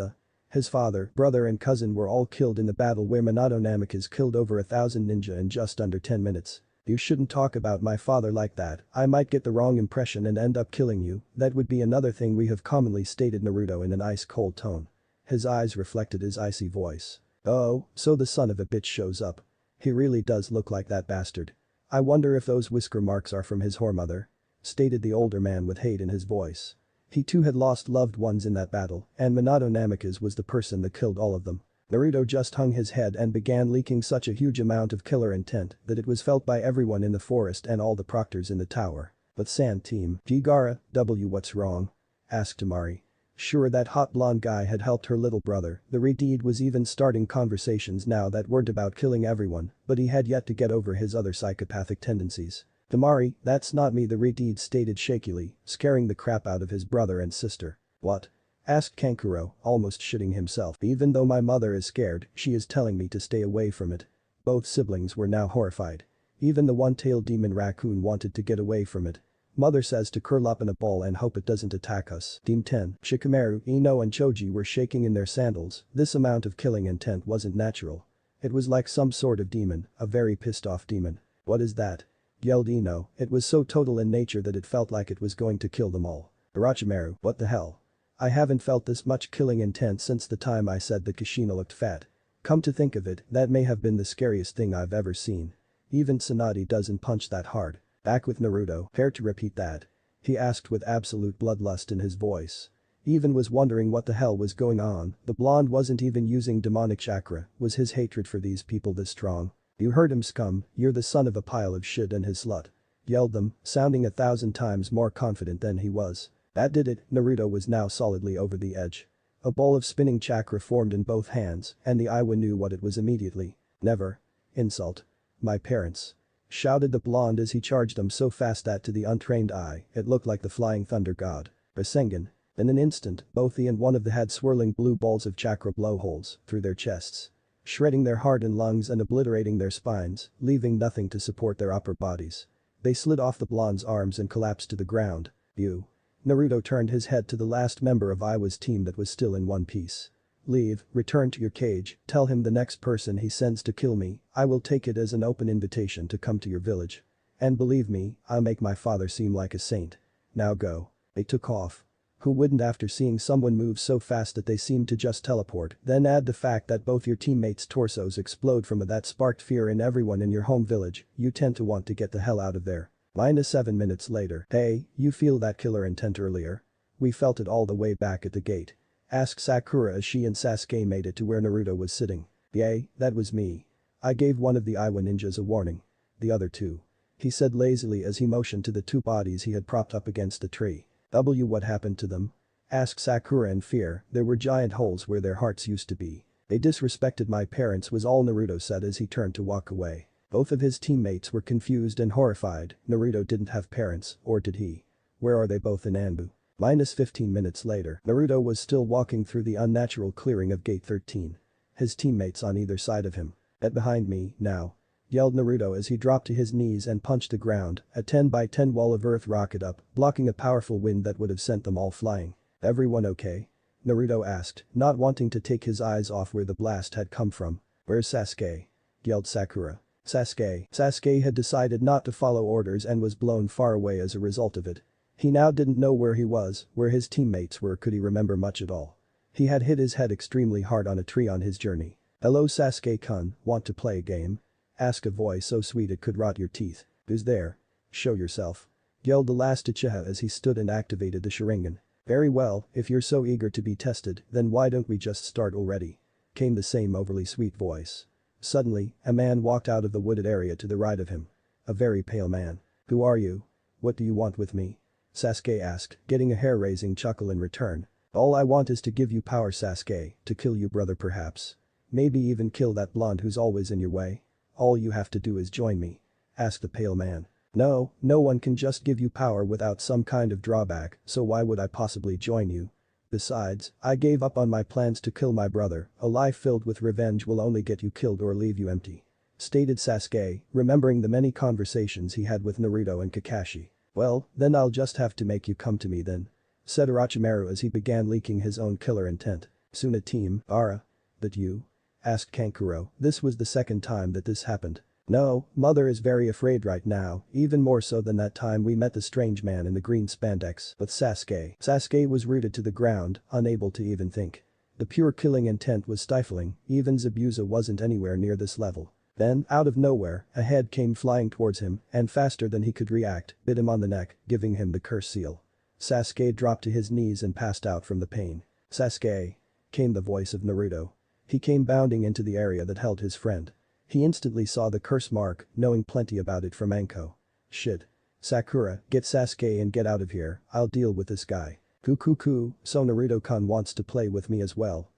his father, brother and cousin were all killed in the battle where Minato Namikaze killed over 1,000 ninja in just under 10 minutes. You shouldn't talk about my father like that, I might get the wrong impression and end up killing you, that would be another thing we have commonly stated Naruto in an ice-cold tone. His eyes reflected his icy voice. Oh, so the son of a bitch shows up. He really does look like that bastard. I wonder if those whisker marks are from his whoremother. Stated the older man with hate in his voice. He too had lost loved ones in that battle, and Minato Namikaze was the person that killed all of them. Naruto just hung his head and began leaking such a huge amount of killer intent that it was felt by everyone in the forest and all the proctors in the tower. But Sand team, Jigara, what's wrong? Asked Temari. Sure, that hot blonde guy had helped her little brother, the Redeed was even starting conversations now that weren't about killing everyone, but he had yet to get over his other psychopathic tendencies. Temari, that's not me, the Redeed stated shakily, scaring the crap out of his brother and sister. What? Asked Kankuro, almost shitting himself. Even though my mother is scared, she is telling me to stay away from it. Both siblings were now horrified. Even the one-tailed demon raccoon wanted to get away from it. Mother says to curl up in a ball and hope it doesn't attack us. Team 10, Shikamaru, Ino and Choji were shaking in their sandals, this amount of killing intent wasn't natural. It was like some sort of demon, a very pissed off demon. What is that? Yelled Ino, it was so total in nature that it felt like it was going to kill them all. Orochimaru, what the hell? I haven't felt this much killing intent since the time I said that Kushina looked fat. Come to think of it, that may have been the scariest thing I've ever seen. Even Tsunade doesn't punch that hard. Back with Naruto, care to repeat that? He asked with absolute bloodlust in his voice. Even was wondering what the hell was going on, the blonde wasn't even using demonic chakra, was his hatred for these people this strong? You heard him, scum, you're the son of a pile of shit and his slut. Yelled them, sounding 1,000 times more confident than he was. That did it, Naruto was now solidly over the edge. A bowl of spinning chakra formed in both hands, and the Iwa knew what it was immediately. Never. Insult. My parents. Shouted the blonde as he charged them so fast that to the untrained eye, it looked like the flying thunder god. Rasengan. In an instant, both he and one of them had swirling blue balls of chakra blowholes through their chests. Shredding their heart and lungs and obliterating their spines, leaving nothing to support their upper bodies. They slid off the blonde's arms and collapsed to the ground. You. Naruto turned his head to the last member of Iwa's team that was still in one piece. Leave, return to your cage, tell him the next person he sends to kill me, I will take it as an open invitation to come to your village. And believe me, I'll make my father seem like a saint. Now go. They took off. Who wouldn't after seeing someone move so fast that they seemed to just teleport, then add the fact that both your teammates' torsos explode from it that sparked fear in everyone in your home village, you tend to want to get the hell out of there. -7 minutes later. Hey, you feel that killer intent earlier? We felt it all the way back at the gate. Asked Sakura as she and Sasuke made it to where Naruto was sitting. Yay, that was me. I gave one of the Iwa ninjas a warning. The other two. He said lazily as he motioned to the 2 bodies he had propped up against the tree. What happened to them? Asked Sakura in fear, there were giant holes where their hearts used to be. They disrespected my parents was all Naruto said as he turned to walk away. Both of his teammates were confused and horrified, Naruto didn't have parents, or did he? Where are they both in Anbu? -15 minutes later, Naruto was still walking through the unnatural clearing of Gate 13. His teammates on either side of him. Get behind me, now. Yelled Naruto as he dropped to his knees and punched the ground, a 10 by 10 wall of earth rocketed up, blocking a powerful wind that would have sent them all flying. Everyone okay? Naruto asked, not wanting to take his eyes off where the blast had come from. Where's Sasuke? Yelled Sakura. Sasuke had decided not to follow orders and was blown far away as a result of it. He now didn't know where he was, where his teammates were, could he remember much at all. He had hit his head extremely hard on a tree on his journey. Hello Sasuke-kun, want to play a game? Asked a voice so sweet it could rot your teeth. Who's there? Show yourself. Yelled the last Uchiha as he stood and activated the Sharingan. Very well, if you're so eager to be tested, then why don't we just start already? Came the same overly sweet voice. Suddenly, a man walked out of the wooded area to the right of him. A very pale man. Who are you? What do you want with me? Sasuke asked, getting a hair-raising chuckle in return. All I want is to give you power Sasuke, to kill you brother perhaps. Maybe even kill that blonde who's always in your way. All you have to do is join me. Asked the pale man. No, no one can just give you power without some kind of drawback, so why would I possibly join you? Besides, I gave up on my plans to kill my brother, a life filled with revenge will only get you killed or leave you empty. Stated Sasuke, remembering the many conversations he had with Naruto and Kakashi. Well, then I'll just have to make you come to me then. Said Orochimaru as he began leaking his own killer intent. Soon a team, Ara. That you? Asked Kankuro. This was the second time that this happened. No, mother is very afraid right now, even more so than that time we met the strange man in the green spandex. But Sasuke was rooted to the ground, unable to even think. The pure killing intent was stifling, even Zabuza wasn't anywhere near this level. Then, out of nowhere, a head came flying towards him, and faster than he could react, bit him on the neck, giving him the curse seal. Sasuke dropped to his knees and passed out from the pain. Sasuke. Came the voice of Naruto. He came bounding into the area that held his friend. He instantly saw the curse mark, knowing plenty about it from Anko. Shit. Sakura, get Sasuke and get out of here, I'll deal with this guy. Kukuku, so Naruto-kun wants to play with me as well,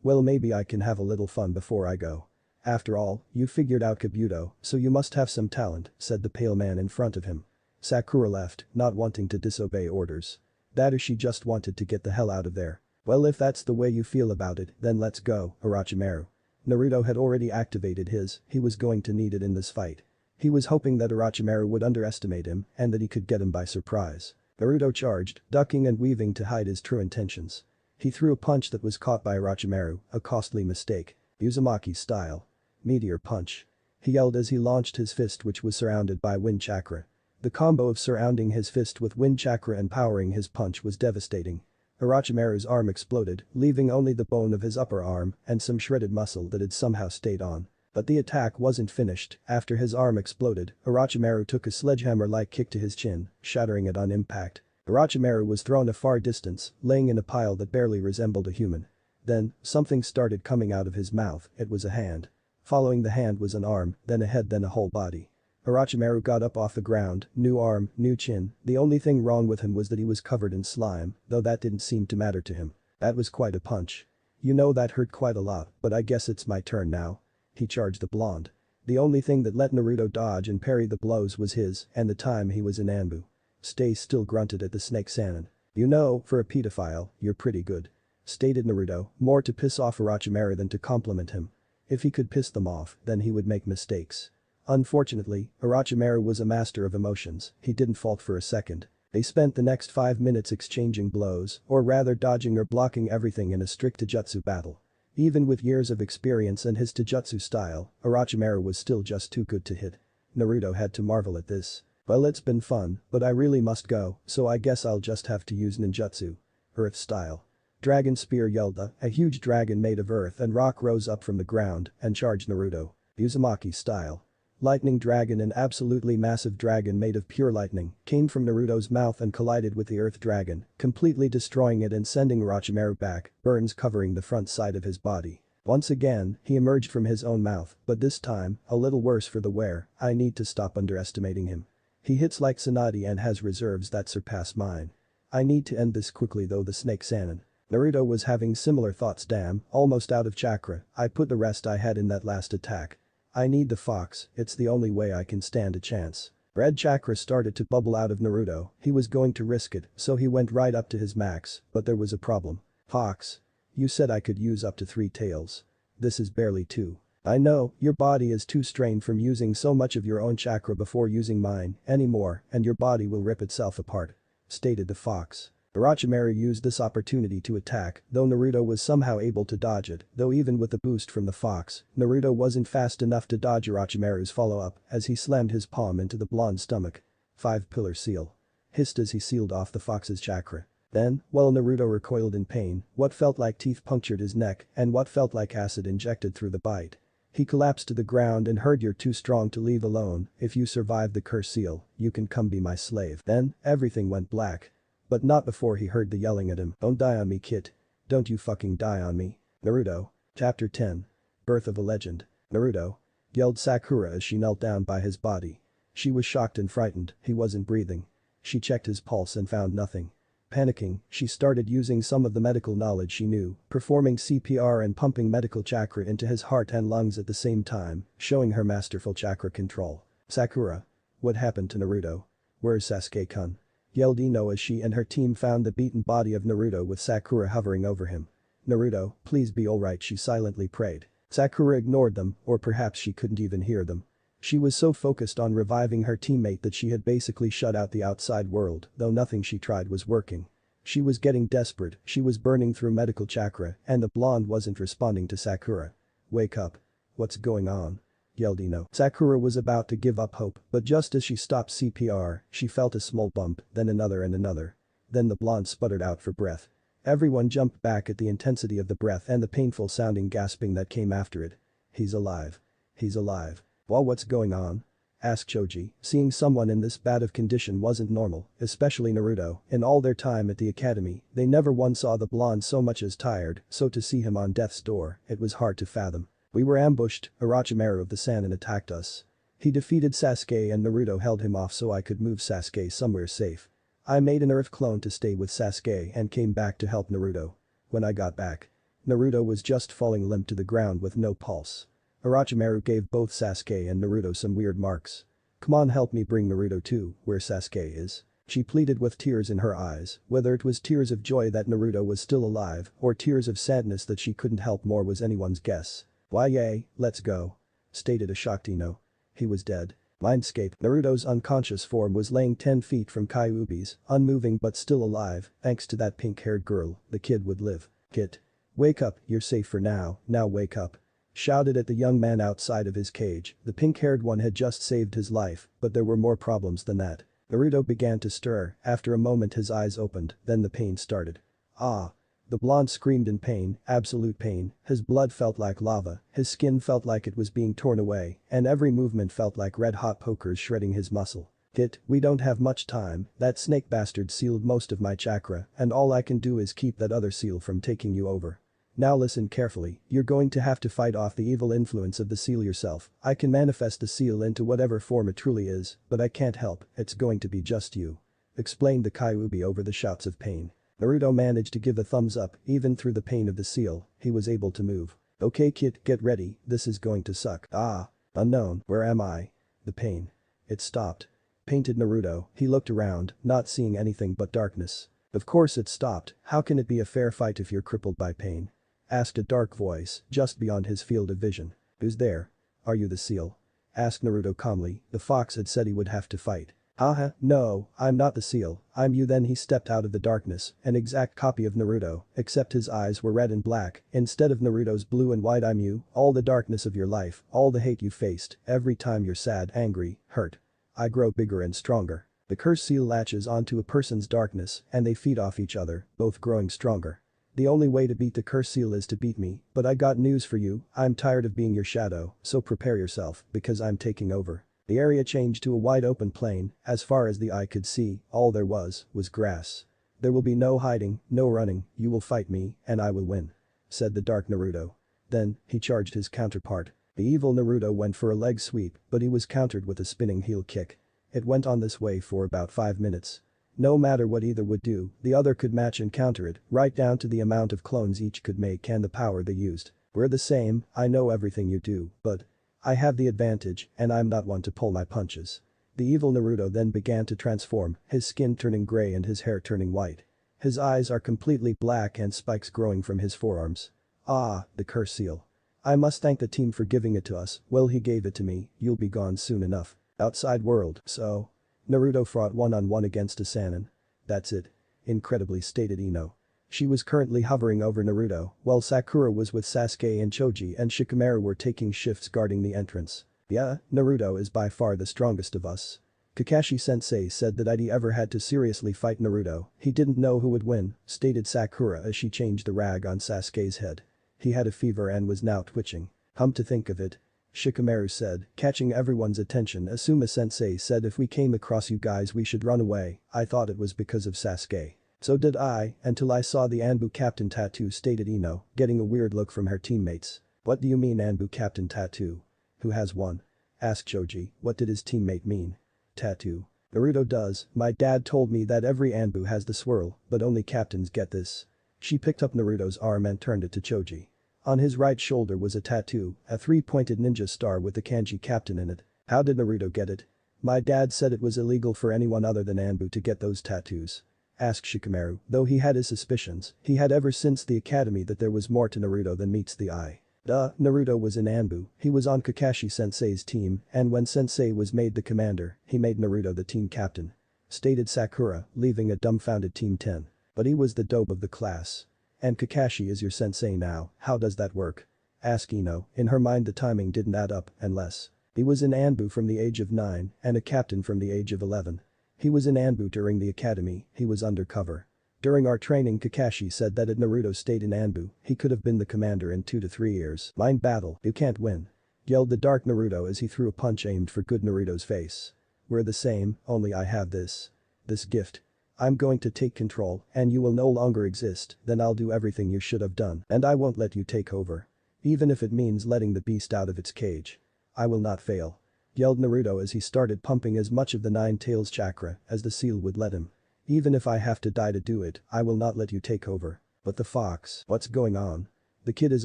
Well maybe I can have a little fun before I go. After all, you figured out Kabuto, so you must have some talent, said the pale man in front of him. Sakura left, not wanting to disobey orders. That or she just wanted to get the hell out of there. Well if that's the way you feel about it, then let's go, Orochimaru. Naruto had already activated his, he was going to need it in this fight. He was hoping that Orochimaru would underestimate him and that he could get him by surprise. Naruto charged, ducking and weaving to hide his true intentions. He threw a punch that was caught by Orochimaru, a costly mistake. Uzumaki style. Meteor punch. He yelled as he launched his fist which was surrounded by wind chakra. The combo of surrounding his fist with wind chakra and powering his punch was devastating. Orochimaru's arm exploded, leaving only the bone of his upper arm and some shredded muscle that had somehow stayed on. But the attack wasn't finished. After his arm exploded, Orochimaru took a sledgehammer-like kick to his chin, shattering it on impact. Orochimaru was thrown a far distance, laying in a pile that barely resembled a human. Then, something started coming out of his mouth, it was a hand. Following the hand was an arm, then a head, then a whole body. Orochimaru got up off the ground, new arm, new chin, the only thing wrong with him was that he was covered in slime, though that didn't seem to matter to him. That was quite a punch. You know that hurt quite a lot, but I guess it's my turn now. He charged the blonde. The only thing that let Naruto dodge and parry the blows was his and the time he was in Anbu. Stay still grunted at the snake Sannin. You know, for a pedophile, you're pretty good. Stated Naruto, more to piss off Orochimaru than to compliment him. If he could piss them off, then he would make mistakes. Unfortunately, Orochimaru was a master of emotions, he didn't falter for a second. They spent the next 5 minutes exchanging blows, or rather dodging or blocking everything in a strict taijutsu battle. Even with years of experience and his taijutsu style, Orochimaru was still just too good to hit. Naruto had to marvel at this. Well it's been fun, but I really must go, so I guess I'll just have to use ninjutsu. Earth style. Dragon spear yelled a huge dragon made of earth and rock rose up from the ground and charged Naruto. Uzumaki style. Lightning dragon, an absolutely massive dragon made of pure lightning, came from Naruto's mouth and collided with the earth dragon, completely destroying it and sending Orochimaru back, burns covering the front side of his body. Once again, he emerged from his own mouth, but this time, a little worse for the wear, I need to stop underestimating him. He hits like Tsunade and has reserves that surpass mine. I need to end this quickly though the snake Sannin. Naruto was having similar thoughts. Damn, almost out of chakra, I put the rest I had in that last attack. I need the fox, it's the only way I can stand a chance. Red chakra started to bubble out of Naruto, he was going to risk it, so he went right up to his max, but there was a problem. Fox. You said I could use up to 3 tails. This is barely 2. I know, your body is too strained from using so much of your own chakra before using mine anymore, and your body will rip itself apart. Stated the fox. Orochimaru used this opportunity to attack, though Naruto was somehow able to dodge it, though even with the boost from the fox, Naruto wasn't fast enough to dodge Orochimaru's follow-up as he slammed his palm into the blonde's stomach. 5 pillar seal. Hissed as he sealed off the fox's chakra. Then, while Naruto recoiled in pain, what felt like teeth punctured his neck and what felt like acid injected through the bite. He collapsed to the ground and heard, "You're too strong to leave alone, if you survive the curse seal, you can come be my slave." Then, everything went black. But not before he heard the yelling at him, "Don't die on me, kid. Don't you fucking die on me." Naruto. Chapter 10. Birth of a Legend. Naruto. Yelled Sakura as she knelt down by his body. She was shocked and frightened, he wasn't breathing. She checked his pulse and found nothing. Panicking, she started using some of the medical knowledge she knew, performing CPR and pumping medical chakra into his heart and lungs at the same time, showing her masterful chakra control. "Sakura. What happened to Naruto? Where's Sasuke-kun?" Yelled Ino as she and her team found the beaten body of Naruto with Sakura hovering over him. "Naruto, please be alright," she silently prayed. Sakura ignored them, or perhaps she couldn't even hear them. She was so focused on reviving her teammate that she had basically shut out the outside world, though nothing she tried was working. She was getting desperate, she was burning through medical chakra, and the blonde wasn't responding to Sakura. "Wake up. What's going on?" yelled Ino. Sakura was about to give up hope, but just as she stopped CPR, she felt a small bump, then another and another. Then the blonde sputtered out for breath. Everyone jumped back at the intensity of the breath and the painful sounding gasping that came after it. "He's alive. He's alive." "Well, what's going on?" asked Choji. Seeing someone in this bad of condition wasn't normal, especially Naruto. In all their time at the academy, they never once saw the blonde so much as tired, so to see him on death's door, it was hard to fathom. "We were ambushed, Orochimaru of the Sannin attacked us. He defeated Sasuke and Naruto held him off so I could move Sasuke somewhere safe. I made an Earth clone to stay with Sasuke and came back to help Naruto. When I got back, Naruto was just falling limp to the ground with no pulse. Orochimaru gave both Sasuke and Naruto some weird marks. Come on, help me bring Naruto to where Sasuke is." She pleaded with tears in her eyes, whether it was tears of joy that Naruto was still alive or tears of sadness that she couldn't help more was anyone's guess. "Why yay, let's go," stated a shocked Ino. He was dead. Mindscape. Naruto's unconscious form was laying 10 feet from Kyuubi's, unmoving but still alive. Thanks to that pink-haired girl, the kid would live. "Kid. Wake up, you're safe for now wake up." Shouted at the young man outside of his cage. The pink-haired one had just saved his life, but there were more problems than that. Naruto began to stir, after a moment his eyes opened, then the pain started. "Ah." The blonde screamed in pain, absolute pain, his blood felt like lava, his skin felt like it was being torn away, and every movement felt like red-hot pokers shredding his muscle. "Kid, we don't have much time, that snake bastard sealed most of my chakra, and all I can do is keep that other seal from taking you over. Now listen carefully, you're going to have to fight off the evil influence of the seal yourself. I can manifest the seal into whatever form it truly is, but I can't help, it's going to be just you," explained the Kyuubi over the shouts of pain. Naruto managed to give a thumbs up, even through the pain of the seal, he was able to move. "Okay kid, get ready, this is going to suck." "Ah. Unknown, where am I?" The pain. It stopped. Painted Naruto, he looked around, not seeing anything but darkness. "Of course it stopped, how can it be a fair fight if you're crippled by pain?" asked a dark voice, just beyond his field of vision. "Who's there? Are you the seal?" asked Naruto calmly, the fox had said he would have to fight. "Haha, no, I'm not the seal, I'm you." Then he stepped out of the darkness, an exact copy of Naruto, except his eyes were red and black, instead of Naruto's blue and white. "I'm you, all the darkness of your life, all the hate you faced, every time you're sad, angry, hurt. I grow bigger and stronger." The curse seal latches onto a person's darkness, and they feed off each other, both growing stronger. "The only way to beat the curse seal is to beat me, but I got news for you, I'm tired of being your shadow, so prepare yourself, because I'm taking over." The area changed to a wide open plain, as far as the eye could see, all there was grass. "There will be no hiding, no running, you will fight me, and I will win," said the dark Naruto. Then, he charged his counterpart. The evil Naruto went for a leg sweep, but he was countered with a spinning heel kick. It went on this way for about 5 minutes. No matter what either would do, the other could match and counter it, right down to the amount of clones each could make and the power they used. "We're the same, I know everything you do, but I have the advantage, and I'm not one to pull my punches." The evil Naruto then began to transform, his skin turning gray and his hair turning white. His eyes are completely black and spikes growing from his forearms. "Ah, the curse seal. I must thank the team for giving it to us, well he gave it to me, you'll be gone soon enough. Outside world, so." Naruto fought one-on-one against a Sannin. "That's it." Incredibly stated Ino. She was currently hovering over Naruto, while Sakura was with Sasuke and Choji and Shikamaru were taking shifts guarding the entrance. "Yeah, Naruto is by far the strongest of us," Kakashi-sensei said that if he ever had to seriously fight Naruto, he didn't know who would win, stated Sakura as she changed the rag on Sasuke's head. He had a fever and was now twitching. To think of it. Shikamaru said, catching everyone's attention. Asuma-sensei said if we came across you guys we should run away. I thought it was because of Sasuke. So did I, until I saw the Anbu captain tattoo, stated Ino, getting a weird look from her teammates. What do you mean Anbu captain tattoo? Who has one? Asked Choji. What did his teammate mean? Tattoo. Naruto does. My dad told me that every Anbu has the swirl, but only captains get this. She picked up Naruto's arm and turned it to Choji. On his right shoulder was a tattoo, a three-pointed ninja star with the kanji captain in it. How did Naruto get it? My dad said it was illegal for anyone other than Anbu to get those tattoos. Asked Shikamaru, though he had his suspicions, he had ever since the academy that there was more to Naruto than meets the eye. Naruto was in Anbu, he was on Kakashi-sensei's team, and when sensei was made the commander, he made Naruto the team captain. Stated Sakura, leaving a dumbfounded Team 10. But he was the dope of the class. And Kakashi is your sensei now, how does that work? Asked Ino, in her mind the timing didn't add up, unless. He was in Anbu from the age of 9, and a captain from the age of 11. He was in Anbu during the academy, he was undercover. During our training Kakashi said that if Naruto stayed in Anbu, he could have been the commander in 2 to 3 years. Mind battle, you can't win. Yelled the dark Naruto as he threw a punch aimed for good Naruto's face. We're the same, only I have this. This gift. I'm going to take control, and you will no longer exist, then I'll do everything you should have done, and I won't let you take over. Even if it means letting the beast out of its cage. I will not fail. Yelled Naruto as he started pumping as much of the Nine Tails chakra as the seal would let him. Even if I have to die to do it, I will not let you take over. But the fox, what's going on? The kid is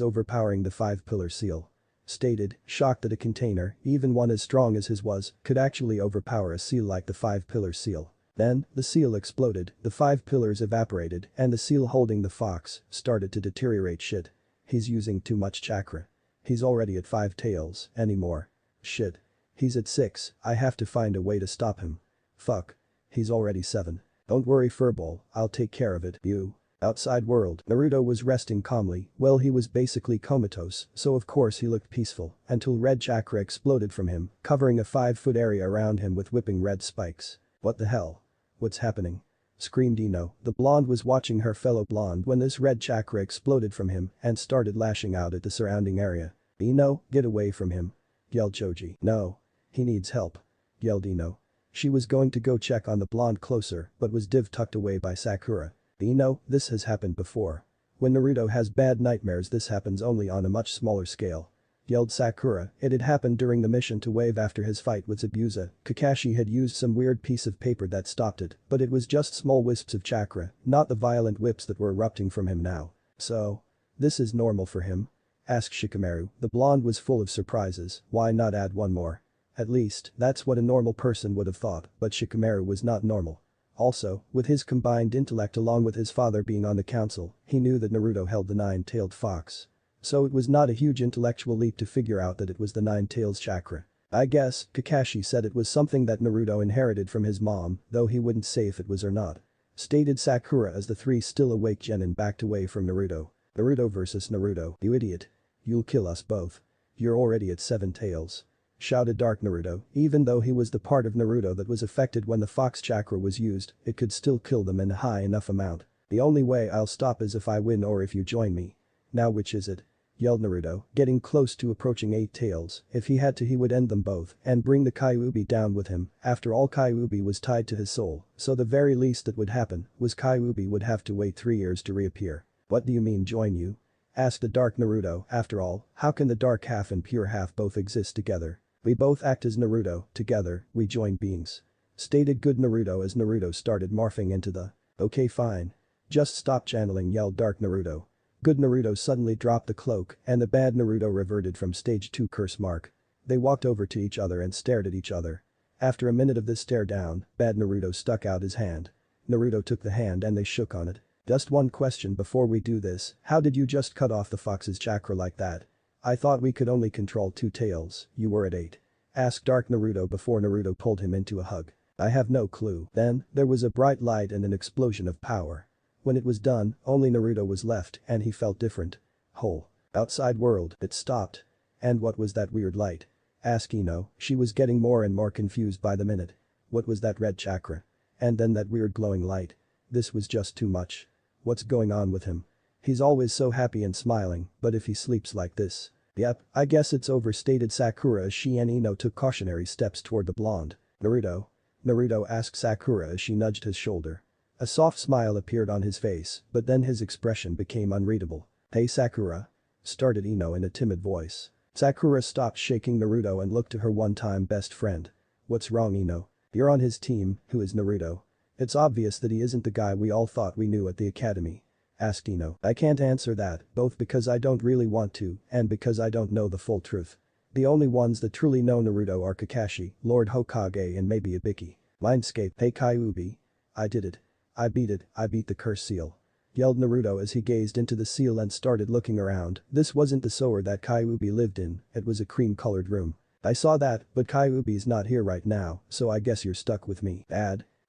overpowering the 5-pillar seal. Stated, shocked that a container, even one as strong as his was, could actually overpower a seal like the 5-pillar seal. Then, the seal exploded, the 5 pillars evaporated, and the seal holding the fox started to deteriorate. Shit. He's using too much chakra. He's already at 5 tails, anymore. Shit. He's at 6, I have to find a way to stop him. Fuck. He's already 7. Don't worry Furball, I'll take care of it. You. Outside world, Naruto was resting calmly, well he was basically comatose, so of course he looked peaceful, until red chakra exploded from him, covering a 5-foot area around him with whipping red spikes. What the hell? What's happening? Screamed Ino. The blonde was watching her fellow blonde when this red chakra exploded from him and started lashing out at the surrounding area. Ino, get away from him. Yelled Choji. No. He needs help. Yelled Ino. She was going to go check on the blonde closer but was tucked away by Sakura. Ino, this has happened before. When Naruto has bad nightmares this happens only on a much smaller scale. Yelled Sakura, it had happened during the mission to Wave after his fight with Zabuza. Kakashi had used some weird piece of paper that stopped it, but it was just small wisps of chakra, not the violent whips that were erupting from him now. So? This is normal for him? Asked Shikamaru. The blonde was full of surprises, why not add one more? At least, that's what a normal person would have thought, but Shikamaru was not normal. Also, with his combined intellect along with his father being on the council, he knew that Naruto held the 9-tailed fox. So it was not a huge intellectual leap to figure out that it was the 9 tails chakra. I guess, Kakashi said it was something that Naruto inherited from his mom, though he wouldn't say if it was or not. Stated Sakura as the 3 still awake genin backed away from Naruto. Naruto versus Naruto, you idiot. You'll kill us both. You're already at 7 tails. Shouted Dark Naruto, even though he was the part of Naruto that was affected when the fox chakra was used, it could still kill them in a high enough amount. The only way I'll stop is if I win or if you join me. Now which is it? Yelled Naruto, getting close to approaching 8 tails. If he had to he would end them both and bring the Kyuubi down with him. After all Kyuubi was tied to his soul, so the very least that would happen was Kyuubi would have to wait 3 years to reappear. What do you mean join you? Asked the Dark Naruto. After all, how can the dark half and pure half both exist together? We both act as Naruto, together, we join beings. Stated good Naruto as Naruto started morphing into the. Okay fine. Just stop channeling, yelled Dark Naruto. Good Naruto suddenly dropped the cloak and the bad Naruto reverted from stage 2 curse mark. They walked over to each other and stared at each other. After a minute of this stare down, bad Naruto stuck out his hand. Naruto took the hand and they shook on it. Just one question before we do this, how did you just cut off the fox's chakra like that? I thought we could only control 2 tails, you were at 8. Asked Dark Naruto before Naruto pulled him into a hug. I have no clue. Then, there was a bright light and an explosion of power. When it was done, only Naruto was left and he felt different. Whole. Outside world, it stopped. And what was that weird light? Asked Ino, she was getting more and more confused by the minute. What was that red chakra? And then that weird glowing light. This was just too much. What's going on with him? He's always so happy and smiling, but if he sleeps like this. Yep, I guess it's overstated. Sakura as she and Ino took cautionary steps toward the blonde. Naruto? Naruto asked Sakura as she nudged his shoulder. A soft smile appeared on his face, but then his expression became unreadable. Hey Sakura? Started Ino in a timid voice. Sakura stopped shaking Naruto and looked to her one-time best friend. What's wrong Ino? You're on his team, who is Naruto? It's obvious that he isn't the guy we all thought we knew at the academy. Asked Ino. I can't answer that, both because I don't really want to and because I don't know the full truth. The only ones that truly know Naruto are Kakashi, Lord Hokage and maybe Ibiki. Mindscape. Hey Kyuubi. I did it. I beat it, I beat the curse seal. Yelled Naruto as he gazed into the seal and started looking around. This wasn't the sewer that Kyuubi lived in, it was a cream-colored room. I saw that, but Kyuubi's not here right now, so I guess you're stuck with me.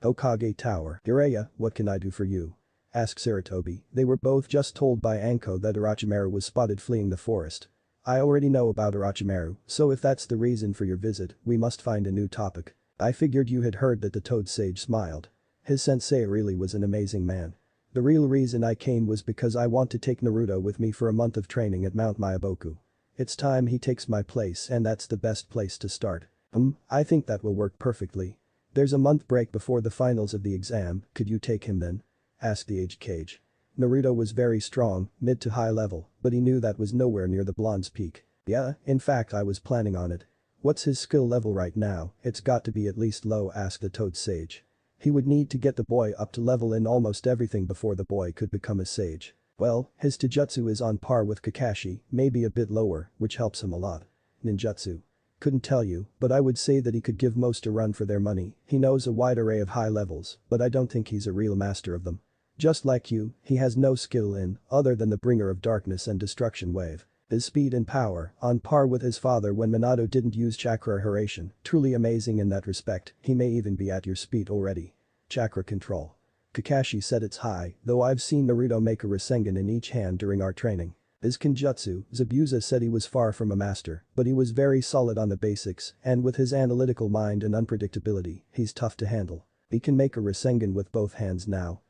Hokage Tower. Jiraiya, what can I do for you? Asked Sarutobi. They were both just told by Anko that Orochimaru was spotted fleeing the forest. I already know about Orochimaru, so if that's the reason for your visit, we must find a new topic. I figured you had heard that the Toad Sage smiled. His sensei really was an amazing man. The real reason I came was because I want to take Naruto with me for a month of training at Mount Myaboku. It's time he takes my place and that's the best place to start. I think that will work perfectly. There's a month break before the finals of the exam, could you take him then? Asked the aged Cage. Naruto was very strong, mid to high level, but he knew that was nowhere near the blonde's peak. Yeah, in fact I was planning on it. What's his skill level right now? It's got to be at least low, asked the Toad Sage. He would need to get the boy up to level in almost everything before the boy could become a sage. Well, his Taijutsu is on par with Kakashi, maybe a bit lower, which helps him a lot. Ninjutsu. Couldn't tell you, but I would say that he could give most a run for their money. He knows a wide array of high levels, but I don't think he's a real master of them. Just like you, he has no skill in, other than the bringer of darkness and destruction wave. His speed and power, on par with his father when Minato didn't use chakra Hiraishin, truly amazing in that respect, he may even be at your speed already. Chakra control. Kakashi said it's high, though I've seen Naruto make a Rasengan in each hand during our training. His Kenjutsu, Zabuza said he was far from a master, but he was very solid on the basics, and with his analytical mind and unpredictability, he's tough to handle. He can make a Rasengan with both hands now.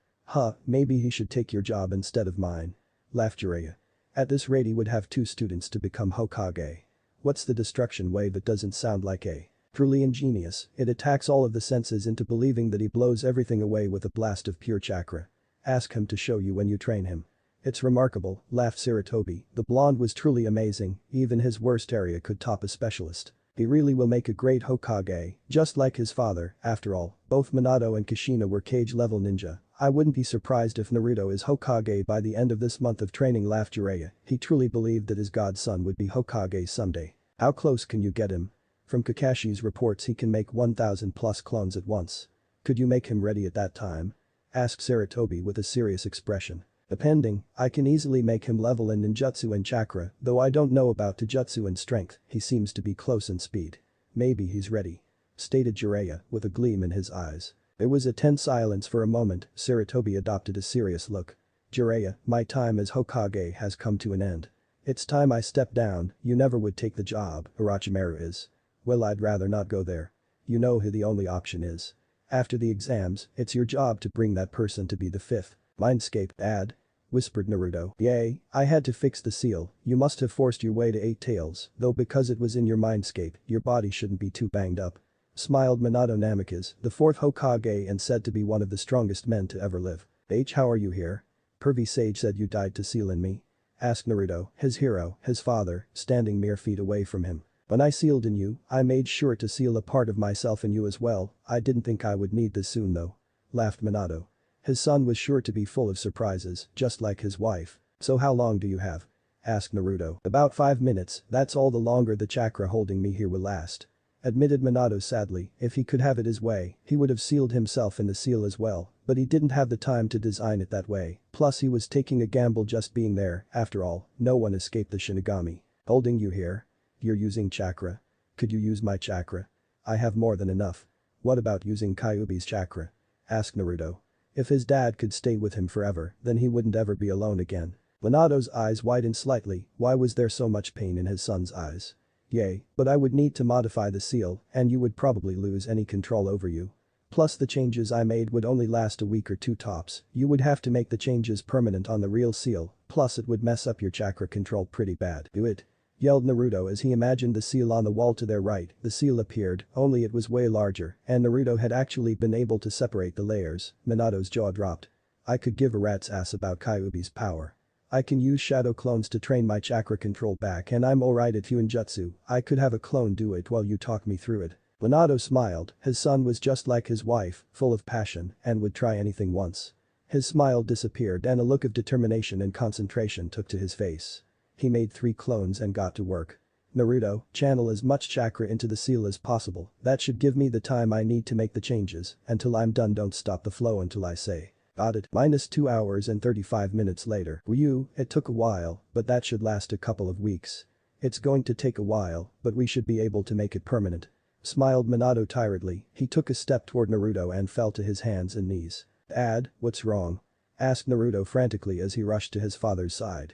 Maybe he should take your job instead of mine. Laughed Jiraiya. At this rate he would have 2 students to become Hokage. What's the destruction wave that doesn't sound like a? Truly ingenious, it attacks all of the senses into believing that he blows everything away with a blast of pure chakra. Ask him to show you when you train him. It's remarkable, laughed Sarutobi. The blonde was truly amazing, even his worst area could top a specialist. He really will make a great Hokage, just like his father, after all, both Minato and Kushina were cage-level ninja. I wouldn't be surprised if Naruto is Hokage by the end of this month of training, laughed Jiraiya. He truly believed that his godson would be Hokage someday. How close can you get him? From Kakashi's reports he can make 1,000 plus clones at once. Could you make him ready at that time? Asked Sarutobi with a serious expression. Depending, I can easily make him level in ninjutsu and chakra, though I don't know about taijutsu and strength, he seems to be close in speed. Maybe he's ready. Stated Jiraiya, with a gleam in his eyes. There was a tense silence for a moment, Sarutobi adopted a serious look. Jiraiya, my time as Hokage has come to an end. It's time I step down, you never would take the job, Orochimaru is. Well I'd rather not go there. You know who the only option is. After the exams, it's your job to bring that person to be the 5th. Mindscape, whispered Naruto. Yay, I had to fix the seal, you must have forced your way to 8 tails, though because it was in your mindscape, your body shouldn't be too banged up. Smiled Minato Namikaze, the 4th Hokage and said to be one of the strongest men to ever live. How are you here? Pervy Sage said you died to seal in me. Asked Naruto, his hero, his father, standing mere feet away from him. When I sealed in you, I made sure to seal a part of myself in you as well, I didn't think I would need this soon though. Laughed Minato. His son was sure to be full of surprises, just like his wife. So how long do you have? Asked Naruto. About 5 minutes, that's all the longer the chakra holding me here will last. Admitted Minato sadly, if he could have it his way, he would have sealed himself in the seal as well, but he didn't have the time to design it that way, plus he was taking a gamble just being there, after all, no one escaped the Shinigami. Holding you here? You're using chakra? Could you use my chakra? I have more than enough. What about using Kyuubi's chakra? Asked Naruto. If his dad could stay with him forever, then he wouldn't ever be alone again. Minato's eyes widened slightly, why was there so much pain in his son's eyes? Yay, but I would need to modify the seal, and you would probably lose any control over you. Plus the changes I made would only last a week or two tops, you would have to make the changes permanent on the real seal, plus it would mess up your chakra control pretty bad. Do it. Yelled Naruto as he imagined the seal on the wall to their right. The seal appeared, only it was way larger, and Naruto had actually been able to separate the layers. Minato's jaw dropped. I could give a rat's ass about Kyuubi's power. I can use shadow clones to train my chakra control back and I'm alright at Hyunjutsu. I could have a clone do it while you talk me through it. Minato smiled, his son was just like his wife, full of passion, and would try anything once. His smile disappeared and a look of determination and concentration took to his face. He made 3 clones and got to work. Naruto, channel as much chakra into the seal as possible, that should give me the time I need to make the changes, until I'm done don't stop the flow until I say. Got it. -2 hours and 35 minutes later. It took a while, but that should last a couple of weeks. It's going to take a while, but we should be able to make it permanent. Smiled Minato tiredly, he took a step toward Naruto and fell to his hands and knees. Dad, what's wrong? Asked Naruto frantically as he rushed to his father's side.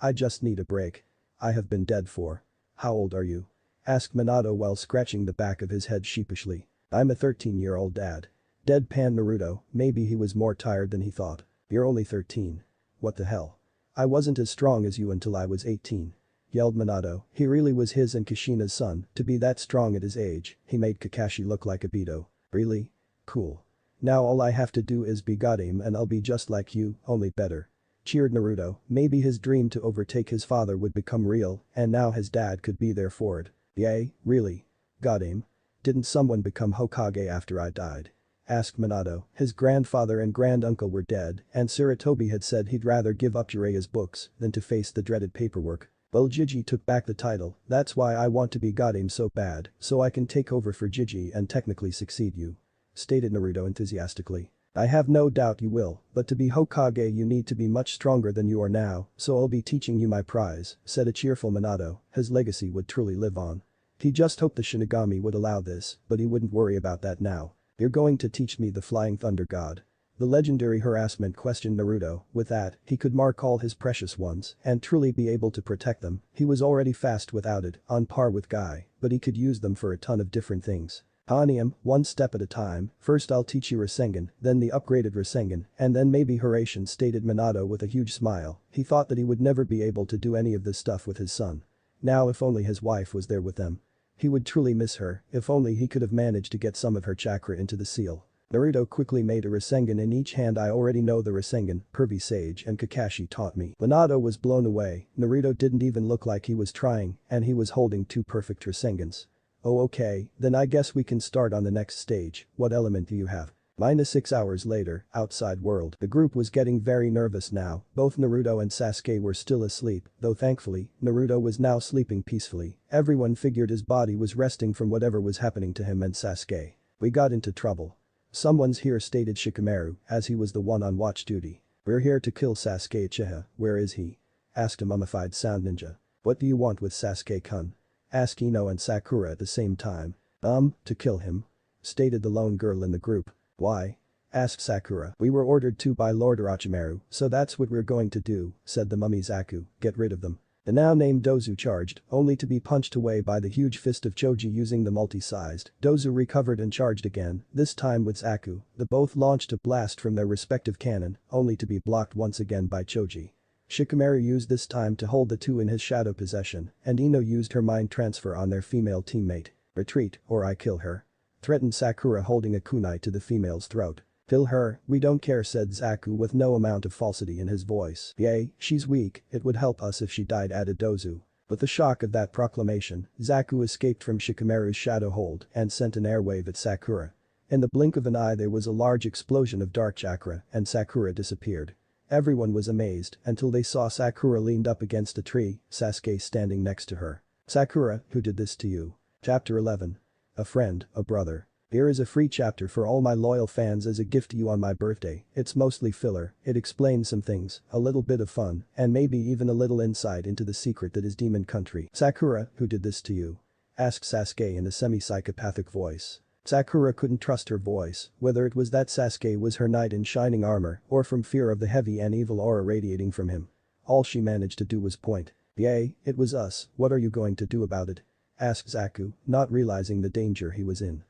I just need a break. I have been dead for. How old are you? Asked Minato while scratching the back of his head sheepishly. I'm a 13-year-old dad. Deadpan Naruto, maybe he was more tired than he thought. You're only 13. What the hell? I wasn't as strong as you until I was 18. Yelled Minato, he really was his and Kushina's son, to be that strong at his age, he made Kakashi look like a Beto. Really? Cool. Now all I have to do is be Godam and I'll be just like you, only better. Cheered Naruto, maybe his dream to overtake his father would become real, and now his dad could be there for it. Yay, really? Godam? Didn't someone become Hokage after I died? Asked Minato, his grandfather and granduncle were dead, and Sarutobi had said he'd rather give up Jiraiya's books than to face the dreaded paperwork. Well Jiji took back the title, that's why I want to be Godam so bad, so I can take over for Jiji and technically succeed you. Stated Naruto enthusiastically. I have no doubt you will, but to be Hokage you need to be much stronger than you are now, so I'll be teaching you my prize, said a cheerful Minato, his legacy would truly live on. He just hoped the Shinigami would allow this, but he wouldn't worry about that now. You're going to teach me the Flying Thunder God. The legendary harassment questioned Naruto, with that, he could mark all his precious ones and truly be able to protect them, he was already fast without it, on par with Guy, but he could use them for a ton of different things. Hanium, one step at a time, first I'll teach you Rasengan, then the upgraded Rasengan, and then maybe Hiraishin, stated Minato with a huge smile, he thought that he would never be able to do any of this stuff with his son. Now if only his wife was there with them. He would truly miss her, if only he could have managed to get some of her chakra into the seal. Naruto quickly made a Rasengan in each hand. I already know the Rasengan, Pervy Sage and Kakashi taught me. Minato was blown away, Naruto didn't even look like he was trying, and he was holding 2 perfect Rasengans. Oh okay, then I guess we can start on the next stage, what element do you have? -6 hours later, outside world. The group was getting very nervous now, both Naruto and Sasuke were still asleep, though thankfully, Naruto was now sleeping peacefully, everyone figured his body was resting from whatever was happening to him and Sasuke. We got into trouble. Someone's here, stated Shikamaru, as he was the one on watch duty. We're here to kill Sasuke Uchiha, where is he? Asked a mummified sound ninja. What do you want with Sasuke-kun? Asked Ino and Sakura at the same time. To kill him. Stated the lone girl in the group. Why? Asked Sakura. We were ordered to by Lord Orochimaru, so that's what we're going to do, said the mummy Zaku, get rid of them. The now named Dozu charged, only to be punched away by the huge fist of Choji using the multi-sized. Dozu recovered and charged again, this time with Zaku, the both launched a blast from their respective cannon, only to be blocked once again by Choji. Shikamaru used this time to hold the two in his shadow possession, and Ino used her mind transfer on their female teammate. Retreat, or I kill her. Threatened Sakura, holding a kunai to the female's throat. Kill her, we don't care, said Zaku with no amount of falsity in his voice. Yay, she's weak, it would help us if she died, added Dozu. With the shock of that proclamation, Zaku escaped from Shikamaru's shadow hold and sent an airwave at Sakura. In the blink of an eye there was a large explosion of dark chakra and Sakura disappeared. Everyone was amazed until they saw Sakura leaned up against a tree, Sasuke standing next to her. Sakura, who did this to you? Chapter 11. A friend, a brother. Here is a free chapter for all my loyal fans as a gift to you on my birthday. It's mostly filler, it explains some things, a little bit of fun, and maybe even a little insight into the secret that is Demon Country. Sakura, who did this to you? Asked Sasuke in a semi-psychopathic voice. Sakura couldn't trust her voice, whether it was that Sasuke was her knight in shining armor or from fear of the heavy and evil aura radiating from him. All she managed to do was point. Yay, it was us, what are you going to do about it? Asked Zaku, not realizing the danger he was in.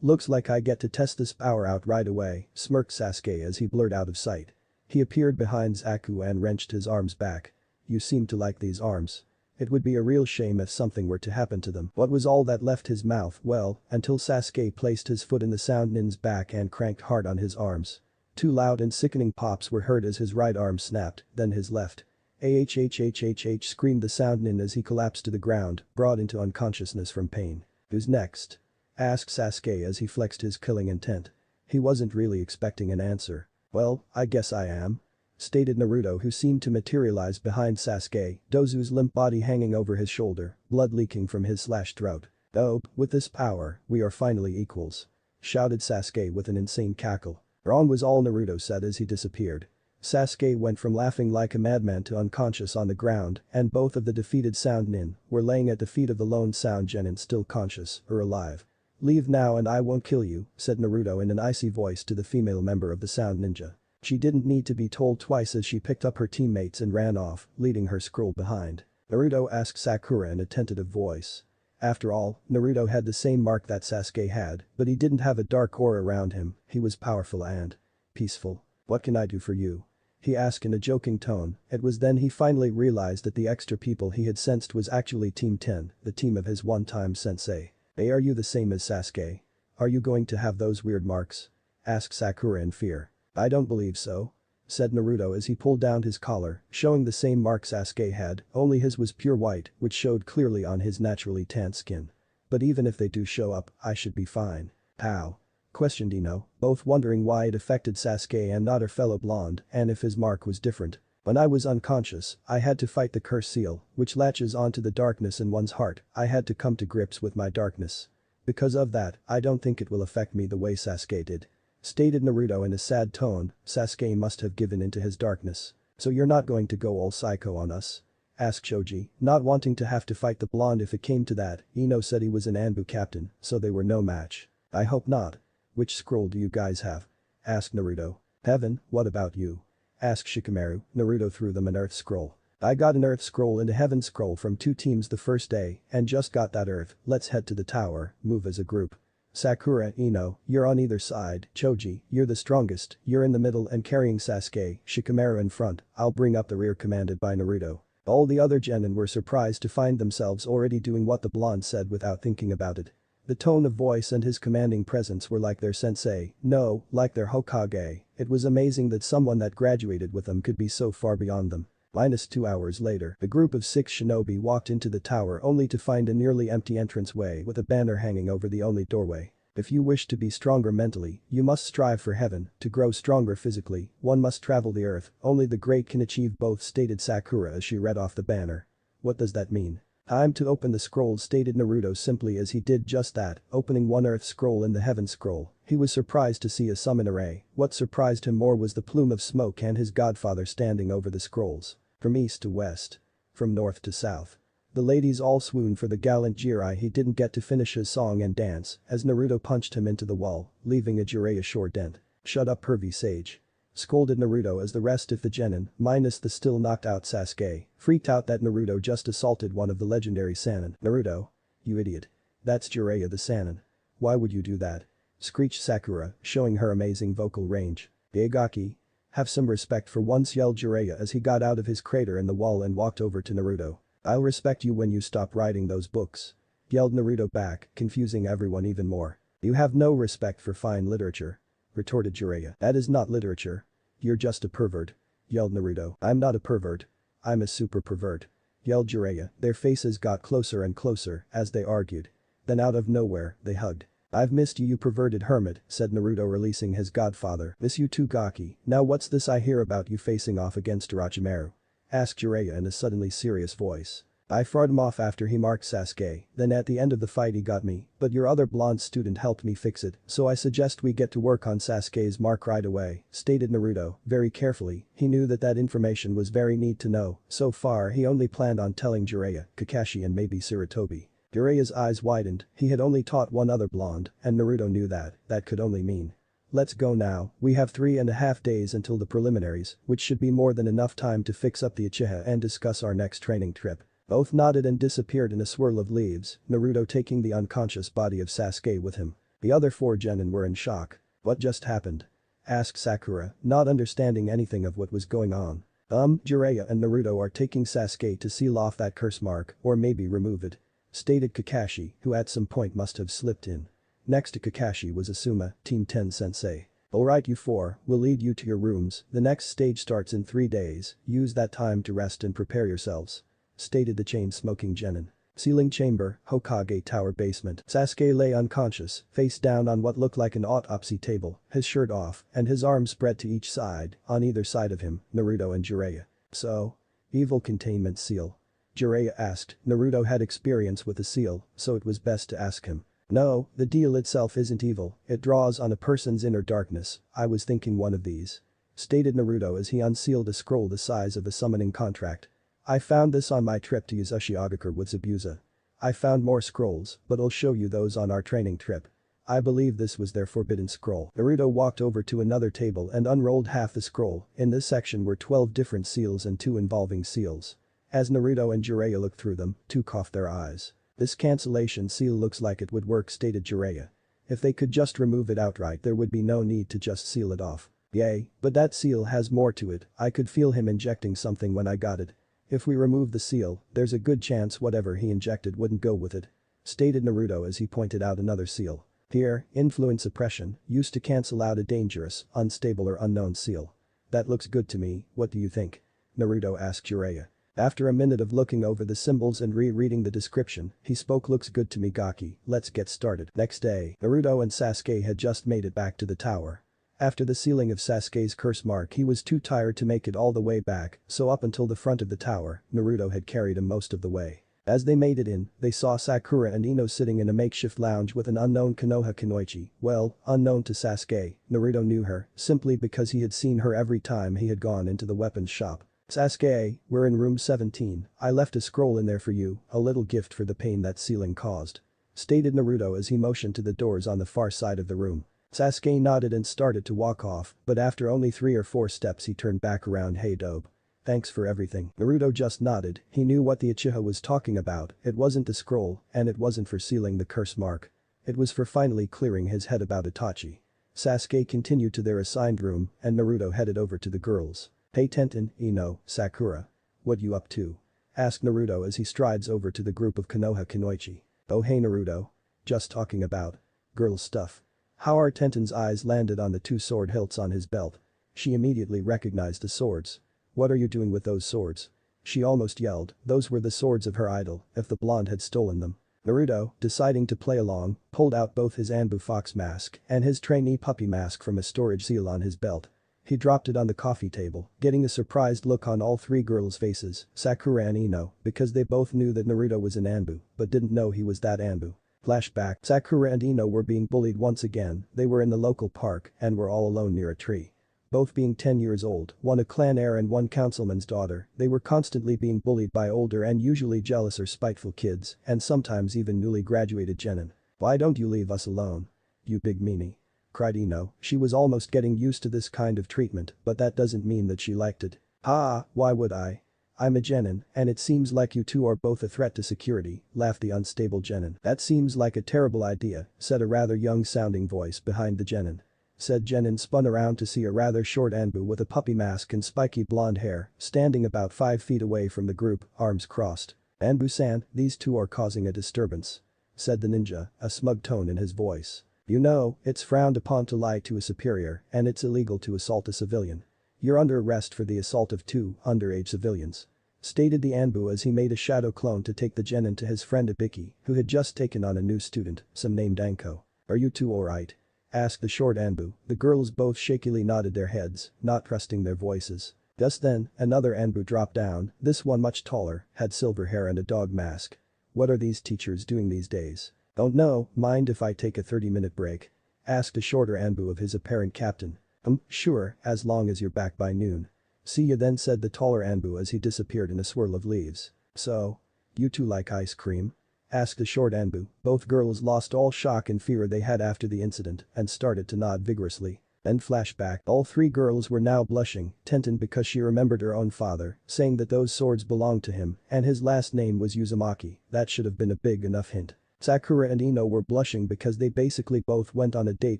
Looks like I get to test this power out right away, smirked Sasuke as he blurred out of sight. He appeared behind Zaku and wrenched his arms back. You seem to like these arms. It would be a real shame if something were to happen to them. What was all that left his mouth? Well, until Sasuke placed his foot in the Sound Nin's back and cranked hard on his arms. Two loud and sickening pops were heard as his right arm snapped, then his left. Ahhhhhh screamed the Sound Nin as he collapsed to the ground, brought into unconsciousness from pain. Who's next? Asked Sasuke as he flexed his killing intent. He wasn't really expecting an answer. Well, I guess I am. Stated Naruto, who seemed to materialize behind Sasuke, Dozu's limp body hanging over his shoulder, blood leaking from his slashed throat. Oh, with this power, we are finally equals. Shouted Sasuke with an insane cackle. Wrong was all Naruto said as he disappeared. Sasuke went from laughing like a madman to unconscious on the ground, and both of the defeated Sound Nin were laying at the feet of the lone Sound Genin still conscious or alive. Leave now and I won't kill you, said Naruto in an icy voice to the female member of the Sound Ninja. She didn't need to be told twice as she picked up her teammates and ran off, leading her scroll behind. Naruto asked Sakura in a tentative voice. After all, Naruto had the same mark that Sasuke had, but he didn't have a dark aura around him, he was powerful and peaceful. What can I do for you? He asked in a joking tone. It was then he finally realized that the extra people he had sensed was actually Team 10, the team of his one-time sensei. Hey, are you the same as Sasuke? Are you going to have those weird marks? Asked Sakura in fear. I don't believe so. Said Naruto as he pulled down his collar, showing the same mark Sasuke had, only his was pure white, which showed clearly on his naturally tanned skin. But even if they do show up, I should be fine. How? Questioned Ino, both wondering why it affected Sasuke and not her fellow blonde, and if his mark was different. When I was unconscious, I had to fight the curse seal, which latches onto the darkness in one's heart. I had to come to grips with my darkness. Because of that, I don't think it will affect me the way Sasuke did. Stated Naruto in a sad tone. Sasuke must have given into his darkness. So you're not going to go all psycho on us? Asked Choji, not wanting to have to fight the blonde if it came to that. Ino said he was an Anbu captain, so they were no match. I hope not. Which scroll do you guys have? Asked Naruto. Heaven, what about you? Asked Shikamaru. Naruto threw them an earth scroll. I got an earth scroll and a heaven scroll from 2 teams the first day, and just got that earth. Let's head to the tower, move as a group. Sakura, Ino, you're on either side. Choji, you're the strongest, you're in the middle and carrying Sasuke. Shikamaru in front, I'll bring up the rear commanded by Naruto. All the other genin were surprised to find themselves already doing what the blonde said without thinking about it. The tone of voice and his commanding presence were like their sensei, no, like their Hokage. It was amazing that someone that graduated with them could be so far beyond them. -2 hours later, the group of 6 shinobi walked into the tower only to find a nearly empty entranceway with a banner hanging over the only doorway. If you wish to be stronger mentally, you must strive for heaven. To grow stronger physically, one must travel the earth. Only the great can achieve both, stated Sakura as she read off the banner. What does that mean? Time to open the scrolls, stated Naruto simply as he did just that, opening one earth scroll and the heaven scroll. He was surprised to see a summon array. What surprised him more was the plume of smoke and his godfather standing over the scrolls. From east to west. From north to south. The ladies all swooned for the gallant Jiraiya. He didn't get to finish his song and dance as Naruto punched him into the wall, leaving a Jiraiya short dent. Shut up, pervy sage. Scolded Naruto as the rest of the genin, minus the still knocked out Sasuke, freaked out that Naruto just assaulted one of the legendary Sannin. Naruto? You idiot. That's Jiraiya the Sannin. Why would you do that? Screeched Sakura, showing her amazing vocal range. Biegaki? Have some respect for once, yelled Jiraiya as he got out of his crater in the wall and walked over to Naruto. I'll respect you when you stop writing those books. Yelled Naruto back, confusing everyone even more. You have no respect for fine literature. Retorted Jiraiya. That is not literature. You're just a pervert. Yelled Naruto. I'm not a pervert. I'm a super pervert. Yelled Jiraiya. Their faces got closer and closer as they argued. Then out of nowhere, they hugged. I've missed you, you perverted hermit, said Naruto, releasing his godfather. Miss you too, Gaki. Now what's this I hear about you facing off against Orochimaru? Asked Jiraiya in a suddenly serious voice. I fought him off after he marked Sasuke, then at the end of the fight he got me, but your other blonde student helped me fix it, so I suggest we get to work on Sasuke's mark right away, stated Naruto, very carefully. He knew that information was very need to know. So far he only planned on telling Jiraiya, Kakashi and maybe Sarutobi. Jiraiya's eyes widened. He had only taught one other blonde, and Naruto knew that could only mean. Let's go now, we have 3.5 days until the preliminaries, which should be more than enough time to fix up the Uchiha and discuss our next training trip. Both nodded and disappeared in a swirl of leaves, Naruto taking the unconscious body of Sasuke with him. The other 4 genin were in shock. What just happened? Asked Sakura, not understanding anything of what was going on. Jiraiya and Naruto are taking Sasuke to seal off that curse mark or maybe remove it. Stated Kakashi, who at some point must have slipped in. Next to Kakashi was Asuma, Team 10 Sensei. Alright you 4, we'll lead you to your rooms, the next stage starts in 3 days, use that time to rest and prepare yourselves. Stated the chain-smoking genin. Sealing chamber, Hokage tower basement. Sasuke lay unconscious, face down on what looked like an autopsy table, his shirt off, and his arms spread to each side, on either side of him, Naruto and Jiraiya. So? Evil containment seal. Jiraiya asked. Naruto had experience with the seal, so it was best to ask him. No, the deal itself isn't evil, it draws on a person's inner darkness, I was thinking one of these. Stated Naruto as he unsealed a scroll the size of a summoning contract. I found this on my trip to Uzashigakure with Zabuza. I found more scrolls, but I'll show you those on our training trip. I believe this was their forbidden scroll. Naruto walked over to another table and unrolled half the scroll, in this section were 12 different seals and 2 involving seals. As Naruto and Jiraiya looked through them, 2 coughed their eyes. This cancellation seal looks like it would work, stated Jiraiya. If they could just remove it outright there would be no need to just seal it off. Yay, but that seal has more to it, I could feel him injecting something when I got it. If we remove the seal, there's a good chance whatever he injected wouldn't go with it. Stated Naruto as he pointed out another seal. Here, influence suppression, used to cancel out a dangerous, unstable or unknown seal. That looks good to me, what do you think? Naruto asked Jiraiya. After a minute of looking over the symbols and rereading the description, he spoke, looks good to me Gaki, let's get started. Next day, Naruto and Sasuke had just made it back to the tower. After the sealing of Sasuke's curse mark he was too tired to make it all the way back, so up until the front of the tower, Naruto had carried him most of the way. As they made it in, they saw Sakura and Ino sitting in a makeshift lounge with an unknown Konoha Kunoichi, well, unknown to Sasuke, Naruto knew her, simply because he had seen her every time he had gone into the weapons shop. Sasuke, we're in room 17, I left a scroll in there for you, a little gift for the pain that sealing caused. Stated Naruto as he motioned to the doors on the far side of the room. Sasuke nodded and started to walk off, but after only 3 or 4 steps he turned back around. Hey dope. Thanks for everything. Naruto just nodded, he knew what the Uchiha was talking about, it wasn't the scroll, and it wasn't for sealing the curse mark. It was for finally clearing his head about Itachi. Sasuke continued to their assigned room, and Naruto headed over to the girls. Hey Tenten, Ino, Sakura. What you up to? Asked Naruto as he strides over to the group of Konoha Kunoichi. Oh hey Naruto. Just talking about girl stuff. How are Tenten's eyes landed on the 2 sword hilts on his belt. She immediately recognized the swords. What are you doing with those swords? She almost yelled, those were the swords of her idol, if the blonde had stolen them. Naruto, deciding to play along, pulled out both his Anbu fox mask and his trainee puppy mask from a storage seal on his belt. He dropped it on the coffee table, getting a surprised look on all 3 girls' faces, Sakura and Ino, because they both knew that Naruto was an Anbu, but didn't know he was that Anbu. Flashback, Sakura and Ino were being bullied once again, they were in the local park and were all alone near a tree. Both being 10 years old, one a clan heir and one councilman's daughter, they were constantly being bullied by older and usually jealous or spiteful kids, and sometimes even newly graduated genin. Why don't you leave us alone? You big meanie. Cried Ino, she was almost getting used to this kind of treatment, but that doesn't mean that she liked it. Ah, why would I? I'm a genin, and it seems like you two are both a threat to security, laughed the unstable genin. That seems like a terrible idea, said a rather young-sounding voice behind the genin. Said genin spun around to see a rather short Anbu with a puppy mask and spiky blonde hair, standing about 5 feet away from the group, arms crossed. Anbu-san, these two are causing a disturbance. Said the ninja, a smug tone in his voice. You know, it's frowned upon to lie to a superior, and it's illegal to assault a civilian. You're under arrest for the assault of 2 underage civilians. Stated the Anbu as he made a shadow clone to take the genin to his friend Ibiki, who had just taken on a new student, some named Anko. Are you two alright? Asked the short Anbu. The girls both shakily nodded their heads, not trusting their voices. Just then, another Anbu dropped down, this one much taller, had silver hair and a dog mask. What are these teachers doing these days? Don't know, mind if I take a 30-minute break? Asked a shorter Anbu of his apparent captain. Sure, as long as you're back by noon. See ya then, said the taller Anbu as he disappeared in a swirl of leaves. So? You two like ice cream? Asked the short Anbu. Both girls lost all shock and fear they had after the incident and started to nod vigorously. Then flashback, all 3 girls were now blushing, Tenten because she remembered her own father, saying that those swords belonged to him and his last name was Uzumaki, that should have been a big enough hint. Sakura and Ino were blushing because they basically both went on a date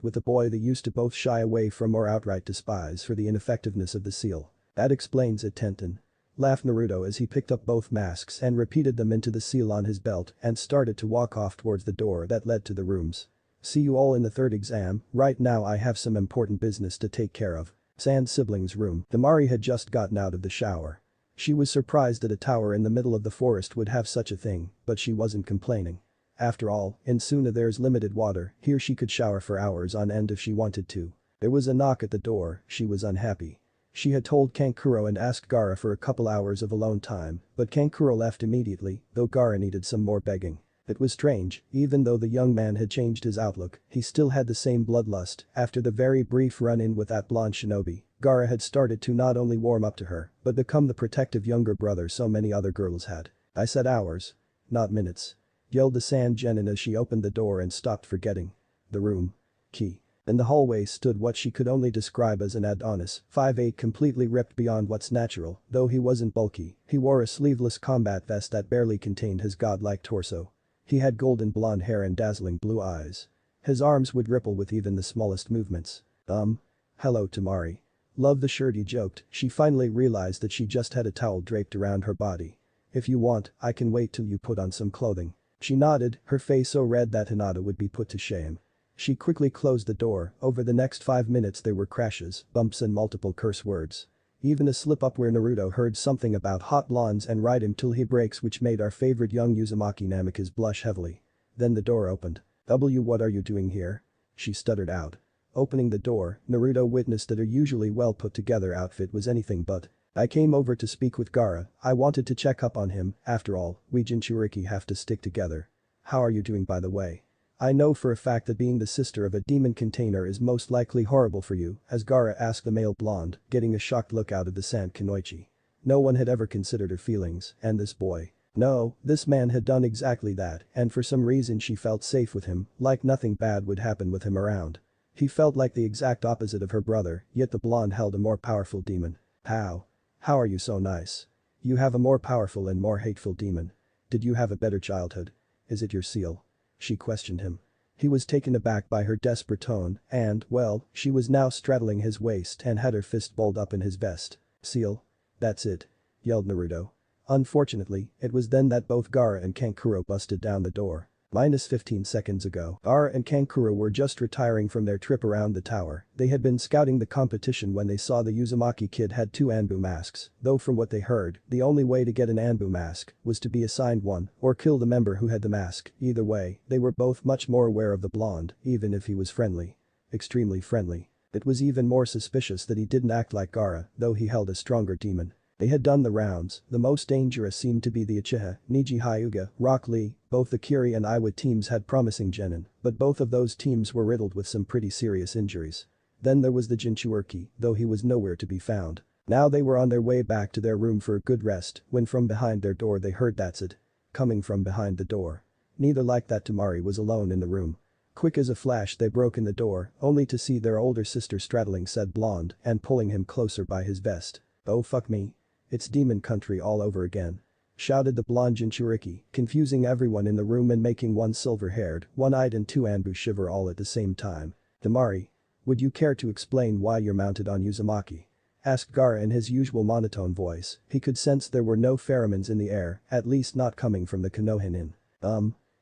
with a boy they used to both shy away from or outright despise for the ineffectiveness of the seal. That explains it, Tenten. Laughed Naruto as he picked up both masks and repeated them into the seal on his belt and started to walk off towards the door that led to the rooms. See you all in the third exam, right now I have some important business to take care of. Sand siblings' room. Temari had just gotten out of the shower. She was surprised that a tower in the middle of the forest would have such a thing, but she wasn't complaining. After all, in Suna there's limited water, here she could shower for hours on end if she wanted to. There was a knock at the door, she was unhappy. She had told Kankuro and asked Gaara for a couple hours of alone time, but Kankuro left immediately, though Gaara needed some more begging. It was strange, even though the young man had changed his outlook, he still had the same bloodlust. After the very brief run-in with that blonde shinobi, Gaara had started to not only warm up to her, but become the protective younger brother so many other girls had. I said hours. Not minutes. Yelled the Sand Genin as she opened the door and stopped forgetting. The room. Key. In the hallway stood what she could only describe as an Adonis, 5'8", completely ripped beyond what's natural, though he wasn't bulky, he wore a sleeveless combat vest that barely contained his godlike torso. He had golden blonde hair and dazzling blue eyes. His arms would ripple with even the smallest movements. Hello Temari. Love the shirt, he joked, she finally realized that she just had a towel draped around her body. If you want, I can wait till you put on some clothing. She nodded, her face so red that Hinata would be put to shame. She quickly closed the door, over the next 5 minutes there were crashes, bumps and multiple curse words. Even a slip-up where Naruto heard something about hot blondes and ride him till he breaks which made our favorite young Uzumaki Namikaze blush heavily. Then the door opened. What are you doing here? She stuttered out. Opening the door, Naruto witnessed that her usually well-put-together outfit was anything but. I came over to speak with Gaara, I wanted to check up on him, after all, we Jinchuriki have to stick together. How are you doing by the way? I know for a fact that being the sister of a demon container is most likely horrible for you, as Gaara asked the male blonde, getting a shocked look out of the Sand Kunoichi. No one had ever considered her feelings, and this boy. No, this man had done exactly that, and for some reason she felt safe with him, like nothing bad would happen with him around. He felt like the exact opposite of her brother, yet the blonde held a more powerful demon. How? How are you so nice? You have a more powerful and more hateful demon. Did you have a better childhood? Is it your seal? She questioned him. He was taken aback by her desperate tone and, well, she was now straddling his waist and had her fist balled up in his vest. Seal? That's it. Yelled Naruto. Unfortunately, it was then that both Gaara and Kankuro busted down the door. -15 seconds ago, Gaara and Kankuro were just retiring from their trip around the tower. They had been scouting the competition when they saw the Uzumaki kid had 2 Anbu masks, though from what they heard, the only way to get an Anbu mask was to be assigned one or kill the member who had the mask. Either way, they were both much more aware of the blonde, even if he was friendly. Extremely friendly. It was even more suspicious that he didn't act like Gaara, though he held a stronger demon. They had done the rounds, the most dangerous seemed to be the Uchiha, Niji Hyuga, Rock Lee, both the Kiri and Iwa teams had promising genin, but both of those teams were riddled with some pretty serious injuries. Then there was the Jinchuriki, though he was nowhere to be found. Now they were on their way back to their room for a good rest, when from behind their door they heard "That's it." Coming from behind the door. Neither liked that Temari was alone in the room. Quick as a flash they broke in the door, only to see their older sister straddling said blonde and pulling him closer by his vest. Oh fuck me. It's demon country all over again. Shouted the blonde Jinchuriki, confusing everyone in the room and making one silver-haired, one-eyed and 2 Anbu shiver all at the same time. Temari. Would you care to explain why you're mounted on Uzumaki? Asked Gaara in his usual monotone voice, he could sense there were no pheromones in the air, at least not coming from the Konohinin.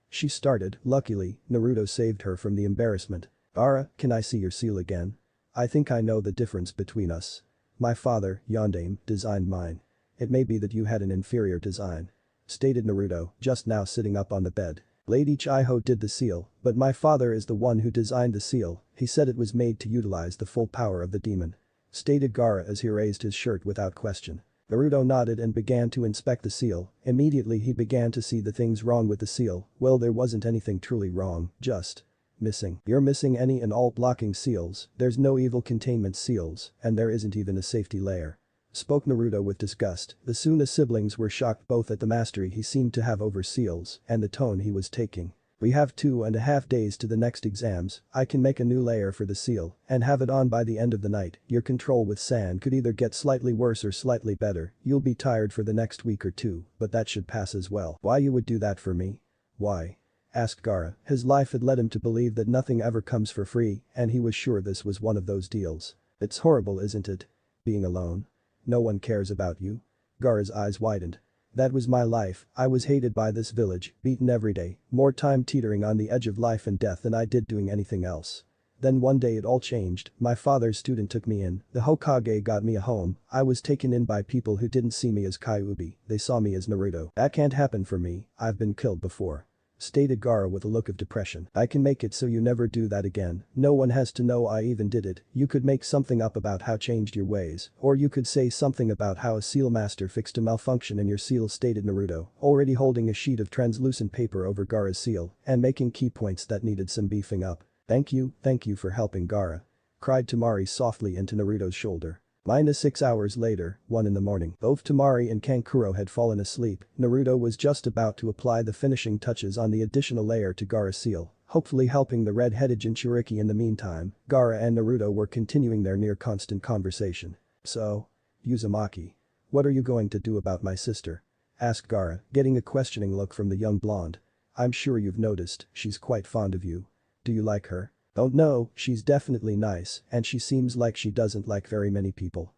She started, luckily, Naruto saved her from the embarrassment. Gaara, can I see your seal again? I think I know the difference between us. My father, Yondaime, designed mine. It may be that you had an inferior design. Stated Naruto, just now sitting up on the bed. Lady Chiho did the seal, but my father is the one who designed the seal, he said it was made to utilize the full power of the demon. Stated Gaara as he raised his shirt without question. Naruto nodded and began to inspect the seal, immediately he began to see the things wrong with the seal, well there wasn't anything truly wrong, just missing. You're missing any and all blocking seals, there's no evil containment seals, and there isn't even a safety layer. Spoke Naruto with disgust, the Suna siblings were shocked both at the mastery he seemed to have over seals and the tone he was taking. We have 2.5 days to the next exams, I can make a new layer for the seal and have it on by the end of the night, your control with sand could either get slightly worse or slightly better, you'll be tired for the next week or two, but that should pass as well. Why you would do that for me? Why? asked Gaara. His life had led him to believe that nothing ever comes for free, and he was sure this was one of those deals. It's horrible, isn't it? Being alone. No one cares about you. Gaara's eyes widened. That was my life. I was hated by this village, beaten every day, more time teetering on the edge of life and death than I did doing anything else. Then one day it all changed. My father's student took me in, the Hokage got me a home, I was taken in by people who didn't see me as Kyuubi, they saw me as Naruto. That can't happen for me, I've been killed before. Stated Gaara with a look of depression. I can make it so you never do that again, no one has to know I even did it, you could make something up about how changed your ways, or you could say something about how a seal master fixed a malfunction in your seal, stated Naruto, already holding a sheet of translucent paper over Gaara's seal and making key points that needed some beefing up. Thank you for helping Gaara. Cried Temari softly into Naruto's shoulder. -6 hours later, 1 in the morning. Both Temari and Kankuro had fallen asleep. Naruto was just about to apply the finishing touches on the additional layer to Gaara's seal, hopefully helping the red-headed Jinchuriki. In the meantime, Gaara and Naruto were continuing their near-constant conversation. So? Uzumaki. What are you going to do about my sister? Asked Gaara, getting a questioning look from the young blonde. I'm sure you've noticed, she's quite fond of you. Do you like her? Don't know, she's definitely nice, and she seems like she doesn't like very many people.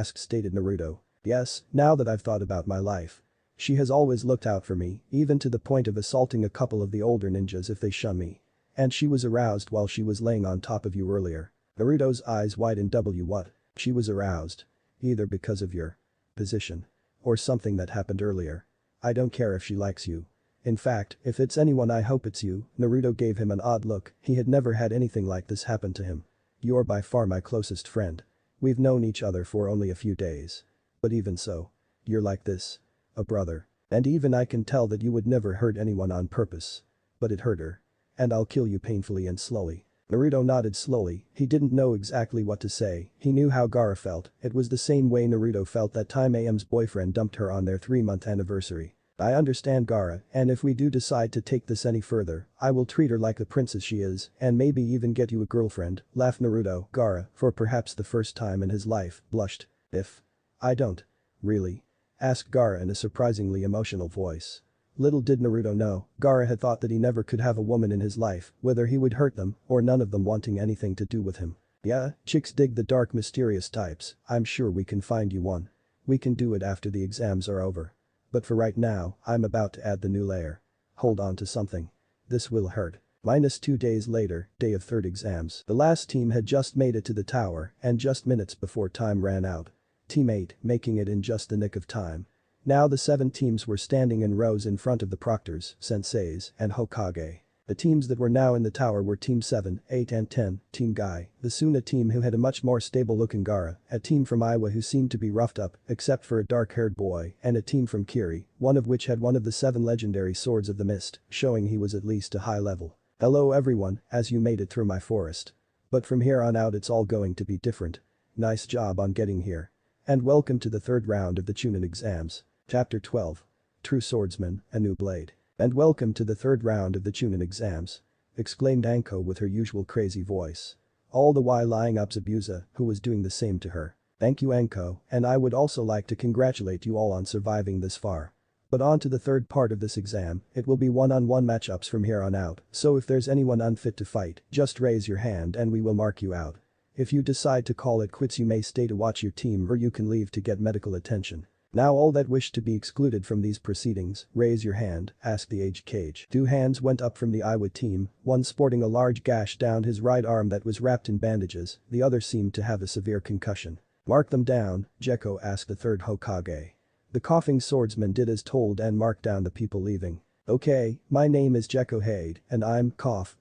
Stated Naruto. Yes, now that I've thought about my life. She has always looked out for me, even to the point of assaulting a couple of the older ninjas if they shun me. And she was aroused while she was laying on top of you earlier. Naruto's eyes widened. What? She was aroused? Either because of your position or something that happened earlier. I don't care if she likes you. In fact, if it's anyone I hope it's you. Naruto gave him an odd look, he had never had anything like this happen to him. You're by far my closest friend. We've known each other for only a few days. But even so. You're like this. A brother. And even I can tell that you would never hurt anyone on purpose. But it hurt her. And I'll kill you painfully and slowly. Naruto nodded slowly, he didn't know exactly what to say, he knew how Gaara felt, it was the same way Naruto felt that time AM's boyfriend dumped her on their 3-month anniversary. I understand Gaara, and if we do decide to take this any further, I will treat her like the princess she is, and maybe even get you a girlfriend, laughed Naruto. Gaara, for perhaps the first time in his life, blushed. If I don't. Really? Asked Gaara in a surprisingly emotional voice. Little did Naruto know, Gaara had thought that he never could have a woman in his life, whether he would hurt them or none of them wanting anything to do with him. Yeah, chicks dig the dark mysterious types, I'm sure we can find you one. We can do it after the exams are over. But for right now, I'm about to add the new layer. Hold on to something. This will hurt. -2 days later, day of third exams. The last team had just made it to the tower, and just minutes before time ran out. Team 8, making it in just the nick of time. Now the 7 teams were standing in rows in front of the proctors, senseis, and Hokage. The teams that were now in the tower were Team 7, 8 and 10, Team Guy, the Suna team who had a much more stable-looking Gaara, a team from Iwa who seemed to be roughed up, except for a dark-haired boy, and a team from Kiri, one of which had one of the 7 legendary swords of the mist, showing he was at least a high level. Hello everyone, as you made it through my forest. But from here on out it's all going to be different. Nice job on getting here. And welcome to the third round of the Chunin exams. Chapter 12. True Swordsman, a New Blade. And welcome to the third round of the Chunin exams. Exclaimed Anko with her usual crazy voice. All the while eyeing up Zabuza, who was doing the same to her. Thank you Anko, and I would also like to congratulate you all on surviving this far. But on to the third part of this exam, it will be one-on-one matchups from here on out, so if there's anyone unfit to fight, just raise your hand and we will mark you out. If you decide to call it quits you may stay to watch your team or you can leave to get medical attention. Now all that wish to be excluded from these proceedings, raise your hand, asked the aged cage. 2 hands went up from the Iwa team, one sporting a large gash down his right arm that was wrapped in bandages, the other seemed to have a severe concussion. Mark them down, Gekko asked the third Hokage. The coughing swordsman did as told and marked down the people leaving. Okay, my name is Gekko Hade, and I'm,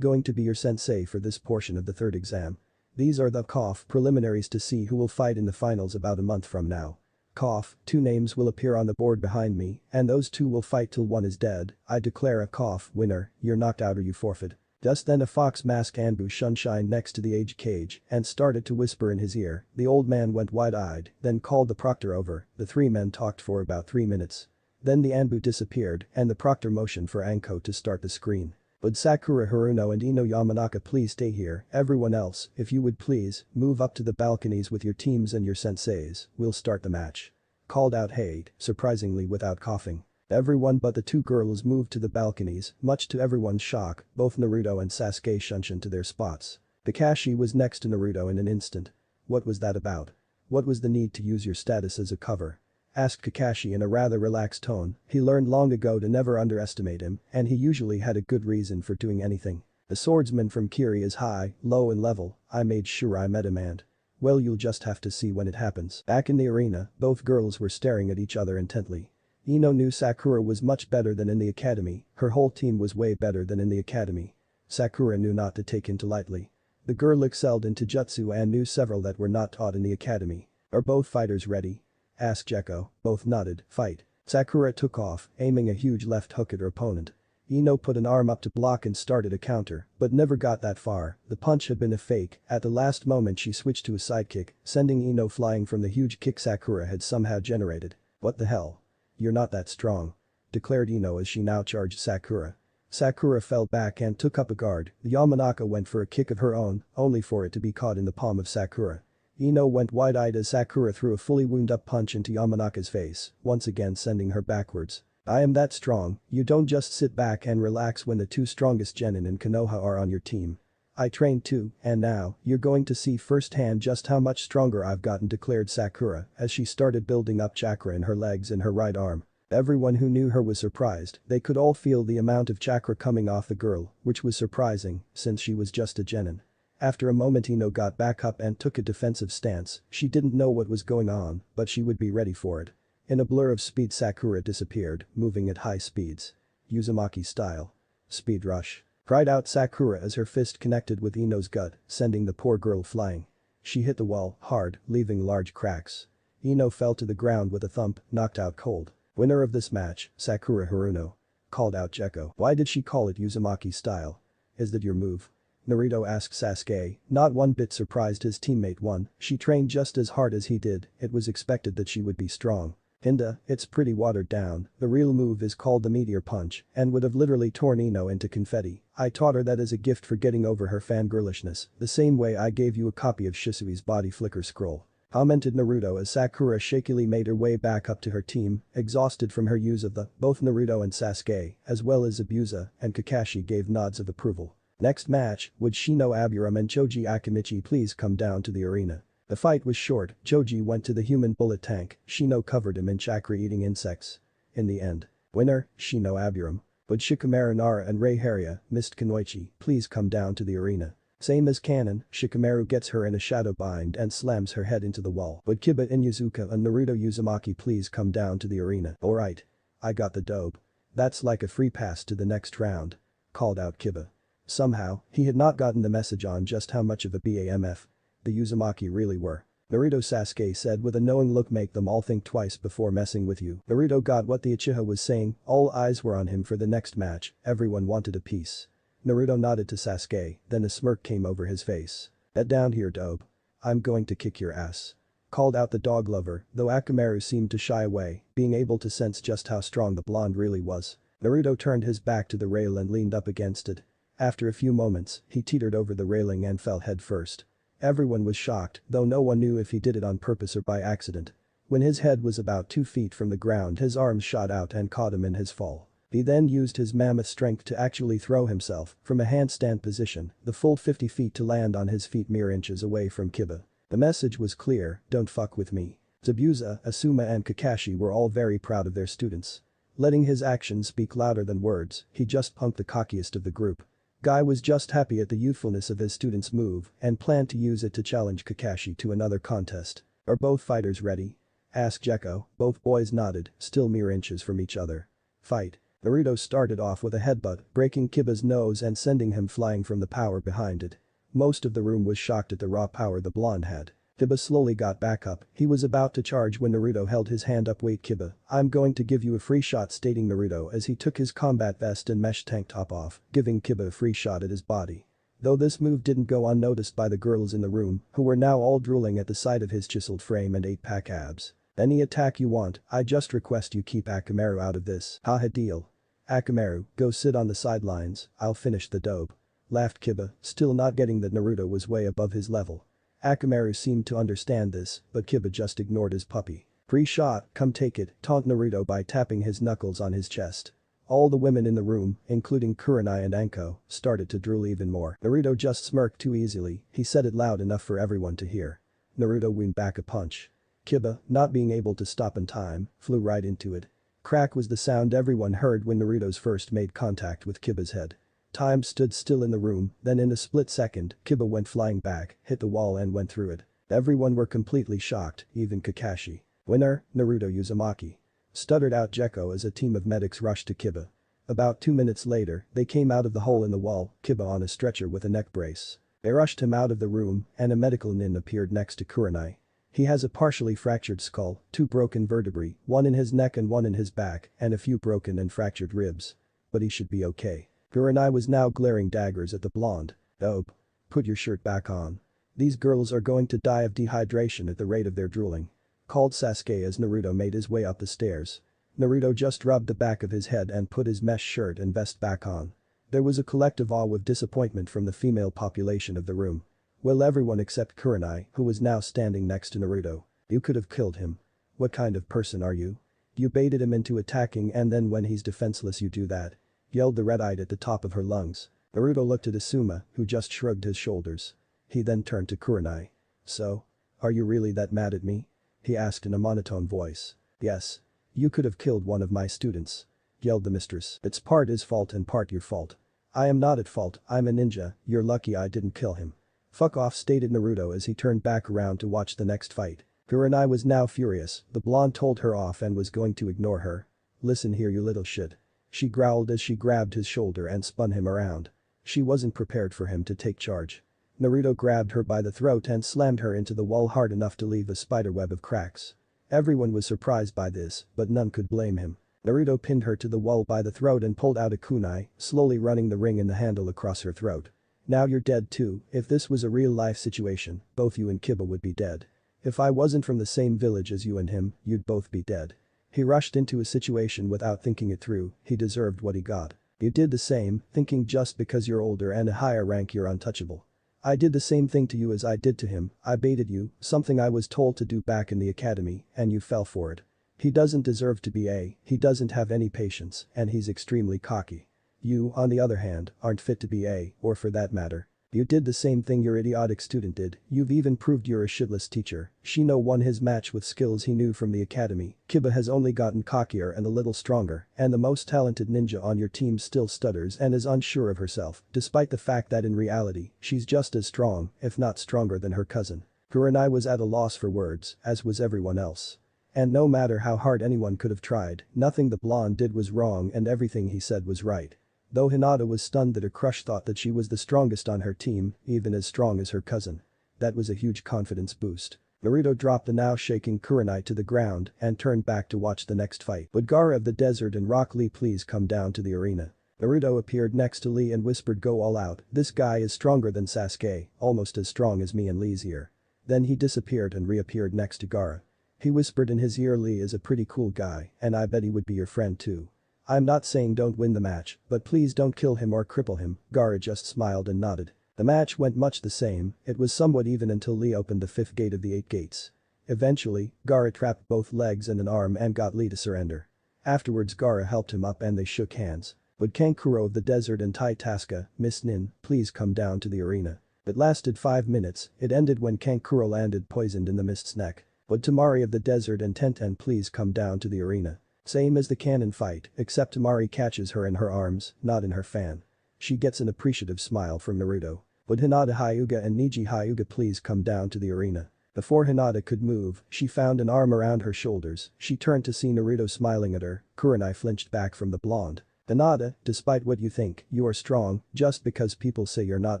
going to be your sensei for this portion of the third exam. These are the, preliminaries to see who will fight in the finals about a month from now. 2 names will appear on the board behind me, and those 2 will fight till one is dead. I declare a winner, you're knocked out or you forfeit. Just then a fox masked Anbu Sunshine next to the aged cage and started to whisper in his ear. The old man went wide-eyed, then called the proctor over. The 3 men talked for about 3 minutes. Then the Anbu disappeared and the proctor motioned for Anko to start the screen. Would Sakura Haruno and Ino Yamanaka please stay here, everyone else, if you would please, move up to the balconies with your teams and your senseis, we'll start the match. Called out Hade, surprisingly without coughing. Everyone but the two girls moved to the balconies, much to everyone's shock, both Naruto and Sasuke shunshed to their spots. Kakashi was next to Naruto in an instant. What was that about? What was the need to use your status as a cover? Asked Kakashi in a rather relaxed tone. He learned long ago to never underestimate him, and he usually had a good reason for doing anything. The swordsman from Kiri is high, low and level. I made sure I met him and… well, you'll just have to see when it happens. Back in the arena, both girls were staring at each other intently. Ino knew Sakura was much better than in the academy, her whole team was way better than in the academy. Sakura knew not to take it lightly. The girl excelled in Taijutsu and knew several that were not taught in the academy. Are both fighters ready? Asked Gekko. Both nodded. Fight. Sakura took off, aiming a huge left hook at her opponent. Ino put an arm up to block and started a counter, but never got that far. The punch had been a fake. At the last moment she switched to a sidekick, sending Ino flying from the huge kick Sakura had somehow generated. What the hell? You're not that strong. Declared Ino as she now charged Sakura. Sakura fell back and took up a guard. Yamanaka went for a kick of her own, only for it to be caught in the palm of Sakura. Ino went wide-eyed as Sakura threw a fully wound-up punch into Yamanaka's face, once again sending her backwards. I am that strong, you don't just sit back and relax when the two strongest genin and Konoha are on your team. I trained too, and now, you're going to see firsthand just how much stronger I've gotten, declared Sakura as she started building up chakra in her legs and her right arm. Everyone who knew her was surprised, they could all feel the amount of chakra coming off the girl, which was surprising, since she was just a genin. After a moment Ino got back up and took a defensive stance, she didn't know what was going on, but she would be ready for it. In a blur of speed Sakura disappeared, moving at high speeds. Uzumaki style. Speed rush. Cried out Sakura as her fist connected with Ino's gut, sending the poor girl flying. She hit the wall, hard, leaving large cracks. Ino fell to the ground with a thump, knocked out cold. Winner of this match, Sakura Haruno. Called out Gekko. Why did she call it Uzumaki style? Is that your move? Naruto asked Sasuke, not one bit surprised his teammate won. She trained just as hard as he did, it was expected that she would be strong. Hinda, it's pretty watered down, the real move is called the meteor punch and would have literally torn Ino into confetti. I taught her that as a gift for getting over her fangirlishness, the same way I gave you a copy of Shisui's body flicker scroll. Commented Naruto as Sakura shakily made her way back up to her team, exhausted from her use of the, both Naruto and Sasuke, as well as Zabuza and Kakashi gave nods of approval. Next match, would Shino Aburam and Choji Akimichi please come down to the arena? The fight was short, Choji went to the human bullet tank, Shino covered him in chakra-eating insects. In the end. Winner, Shino Aburam. Would Shikamaru Nara and Rei Haruya, Mist Kunoichi, please come down to the arena? Same as canon, Shikamaru gets her in a shadow bind and slams her head into the wall. Would Kiba Inuzuka and Naruto Uzumaki please come down to the arena? Alright. I got the dope. That's like a free pass to the next round. Called out Kiba. Somehow, he had not gotten the message on just how much of a BAMF the Uzumaki really were. Naruto Sasuke said with a knowing look, make them all think twice before messing with you. Naruto got what the Uchiha was saying, all eyes were on him for the next match, everyone wanted a piece. Naruto nodded to Sasuke, then a smirk came over his face. Get down here, dope. I'm going to kick your ass. Called out the dog lover, though Akamaru seemed to shy away, being able to sense just how strong the blonde really was. Naruto turned his back to the rail and leaned up against it. After a few moments, he teetered over the railing and fell head first. Everyone was shocked, though no one knew if he did it on purpose or by accident. When his head was about 2 feet from the ground, his arms shot out and caught him in his fall. He then used his mammoth strength to actually throw himself, from a handstand position, the full 50 feet to land on his feet mere inches away from Kiba. The message was clear, don't fuck with me. Zabuza, Asuma and Kakashi were all very proud of their students. Letting his actions speak louder than words, he just punked the cockiest of the group. Guy was just happy at the youthfulness of his student's move and planned to use it to challenge Kakashi to another contest. Are both fighters ready? Asked Gekko. Both boys nodded, still mere inches from each other. Fight. Naruto started off with a headbutt, breaking Kiba's nose and sending him flying from the power behind it. Most of the room was shocked at the raw power the blonde had. Kiba slowly got back up, he was about to charge when Naruto held his hand up. Wait Kiba, I'm going to give you a free shot, stating Naruto as he took his combat vest and mesh tank top off, giving Kiba a free shot at his body. Though this move didn't go unnoticed by the girls in the room, who were now all drooling at the sight of his chiseled frame and 8-pack abs. Any attack you want, I just request you keep Akamaru out of this. Haha deal. Akamaru, go sit on the sidelines, I'll finish the dope. Laughed Kiba, still not getting that Naruto was way above his level. Akamaru seemed to understand this, but Kiba just ignored his puppy. Free shot, come take it, taunt Naruto by tapping his knuckles on his chest. All the women in the room, including Kurenai and Anko, started to drool even more. Naruto just smirked too easily, he said it loud enough for everyone to hear. Naruto wound back a punch. Kiba, not being able to stop in time, flew right into it. Crack was the sound everyone heard when Naruto's first made contact with Kiba's head. Time stood still in the room, then in a split second, Kiba went flying back, hit the wall and went through it. Everyone were completely shocked, even Kakashi. Winner, Naruto Uzumaki. Stuttered out Gekko as a team of medics rushed to Kiba. About 2 minutes later, they came out of the hole in the wall, Kiba on a stretcher with a neck brace. They rushed him out of the room, and a medical nin appeared next to Kurenai. He has a partially fractured skull, 2 broken vertebrae, 1 in his neck and 1 in his back, and a few broken and fractured ribs. But he should be okay. Kurenai was now glaring daggers at the blonde. "Dope. Put your shirt back on. These girls are going to die of dehydration at the rate of their drooling," called Sasuke as Naruto made his way up the stairs. Naruto just rubbed the back of his head and put his mesh shirt and vest back on. There was a collective awe of disappointment from the female population of the room. Well, everyone except Kurenai, who was now standing next to Naruto. "You could have killed him. What kind of person are you? You baited him into attacking and then when he's defenseless you do that," yelled the red-eyed at the top of her lungs. Naruto looked at Asuma, who just shrugged his shoulders. He then turned to Kurenai. "So? Are you really that mad at me?" he asked in a monotone voice. "Yes. You could have killed one of my students," yelled the mistress. "It's part his fault and part your fault." "I am not at fault, I'm a ninja, you're lucky I didn't kill him." "Fuck off," stated Naruto as he turned back around to watch the next fight. Kurenai was now furious, the blonde told her off and was going to ignore her. "Listen here you little shit," she growled as she grabbed his shoulder and spun him around. She wasn't prepared for him to take charge. Naruto grabbed her by the throat and slammed her into the wall hard enough to leave a spiderweb of cracks. Everyone was surprised by this, but none could blame him. Naruto pinned her to the wall by the throat and pulled out a kunai, slowly running the ring in the handle across her throat. "Now you're dead too, if this was a real-life situation, both you and Kiba would be dead. If I wasn't from the same village as you and him, you'd both be dead." He rushed into a situation without thinking it through, he deserved what he got. "You did the same, thinking just because you're older and a higher rank you're untouchable. I did the same thing to you as I did to him, I baited you, something I was told to do back in the academy, and you fell for it. He doesn't deserve to be A, he doesn't have any patience, and he's extremely cocky. You, on the other hand, aren't fit to be A, or for that matter. You did the same thing your idiotic student did, you've even proved you're a shitless teacher." Shino won his match with skills he knew from the academy, Kiba has only gotten cockier and a little stronger, and the most talented ninja on your team still stutters and is unsure of herself, despite the fact that in reality, she's just as strong, if not stronger than her cousin. Kurenai was at a loss for words, as was everyone else. And no matter how hard anyone could have tried, nothing the blonde did was wrong and everything he said was right. Though Hinata was stunned that her crush thought that she was the strongest on her team, even as strong as her cousin. That was a huge confidence boost. Naruto dropped the now shaking Kurenai to the ground and turned back to watch the next fight. "Would Gaara of the Desert and Rock Lee please come down to the arena?" Naruto appeared next to Lee and whispered, "Go all out, this guy is stronger than Sasuke, almost as strong as me and Lee's here." Then he disappeared and reappeared next to Gaara. He whispered in his ear, "Lee is a pretty cool guy, and I bet he would be your friend too. I'm not saying don't win the match, but please don't kill him or cripple him." Gaara just smiled and nodded. The match went much the same, it was somewhat even until Lee opened the 5th gate of the 8 gates. Eventually, Gaara trapped both legs and an arm and got Lee to surrender. Afterwards Gaara helped him up and they shook hands. "Would Kankuro of the Desert and Tai Tasca, Miss Nin, please come down to the arena?" It lasted 5 minutes, it ended when Kankuro landed poisoned in the mist's neck. "Would Tamari of the Desert and Tenten please come down to the arena?" Same as the cannon fight, except Tamari catches her in her arms, not in her fan. She gets an appreciative smile from Naruto. "Would Hinata Hyuga and Niji Hyuga please come down to the arena?" Before Hinata could move, she found an arm around her shoulders, she turned to see Naruto smiling at her, Kurenai flinched back from the blonde. "Hinata, despite what you think, you are strong, just because people say you're not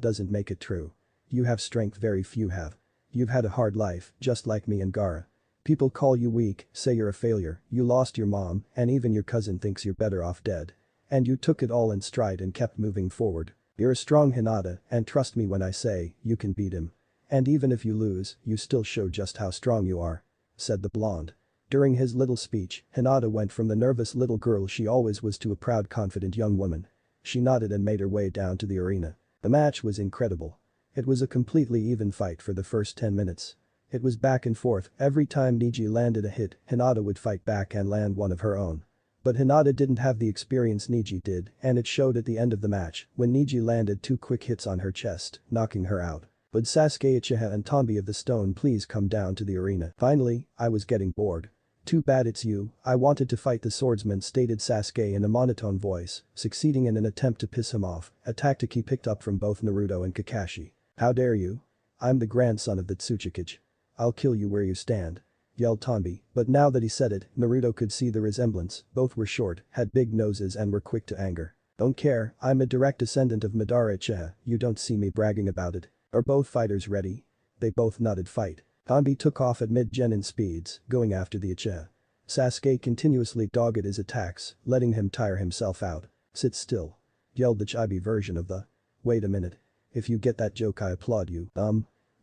doesn't make it true. You have strength very few have. You've had a hard life, just like me and Gaara. People call you weak, say you're a failure, you lost your mom, and even your cousin thinks you're better off dead. And you took it all in stride and kept moving forward. You're a strong Hinata, and trust me when I say, you can beat him. And even if you lose, you still show just how strong you are," said the blonde. During his little speech, Hinata went from the nervous little girl she always was to a proud confident young woman. She nodded and made her way down to the arena. The match was incredible. It was a completely even fight for the first 10 minutes. It was back and forth, every time Niji landed a hit, Hinata would fight back and land one of her own. But Hinata didn't have the experience Niji did, and it showed at the end of the match when Niji landed 2 quick hits on her chest, knocking her out. Would Sasuke Uchiha and Tombi of the Stone please come down to the arena? Finally, I was getting bored. Too bad it's you, I wanted to fight the swordsman, stated Sasuke in a monotone voice, succeeding in an attempt to piss him off, a tactic he picked up from both Naruto and Kakashi. How dare you? I'm the grandson of the Tsuchikage. I'll kill you where you stand. Yelled Tombi, but now that he said it, Naruto could see the resemblance, both were short, had big noses and were quick to anger. Don't care, I'm a direct descendant of Madara Uchiha, you don't see me bragging about it. Are both fighters ready? They both nodded. Fight. Tombi took off at mid-genin speeds, going after the Uchiha. Sasuke continuously dogged his attacks, letting him tire himself out. Sit still. Yelled the chibi version of the. Wait a minute. If you get that joke I applaud you.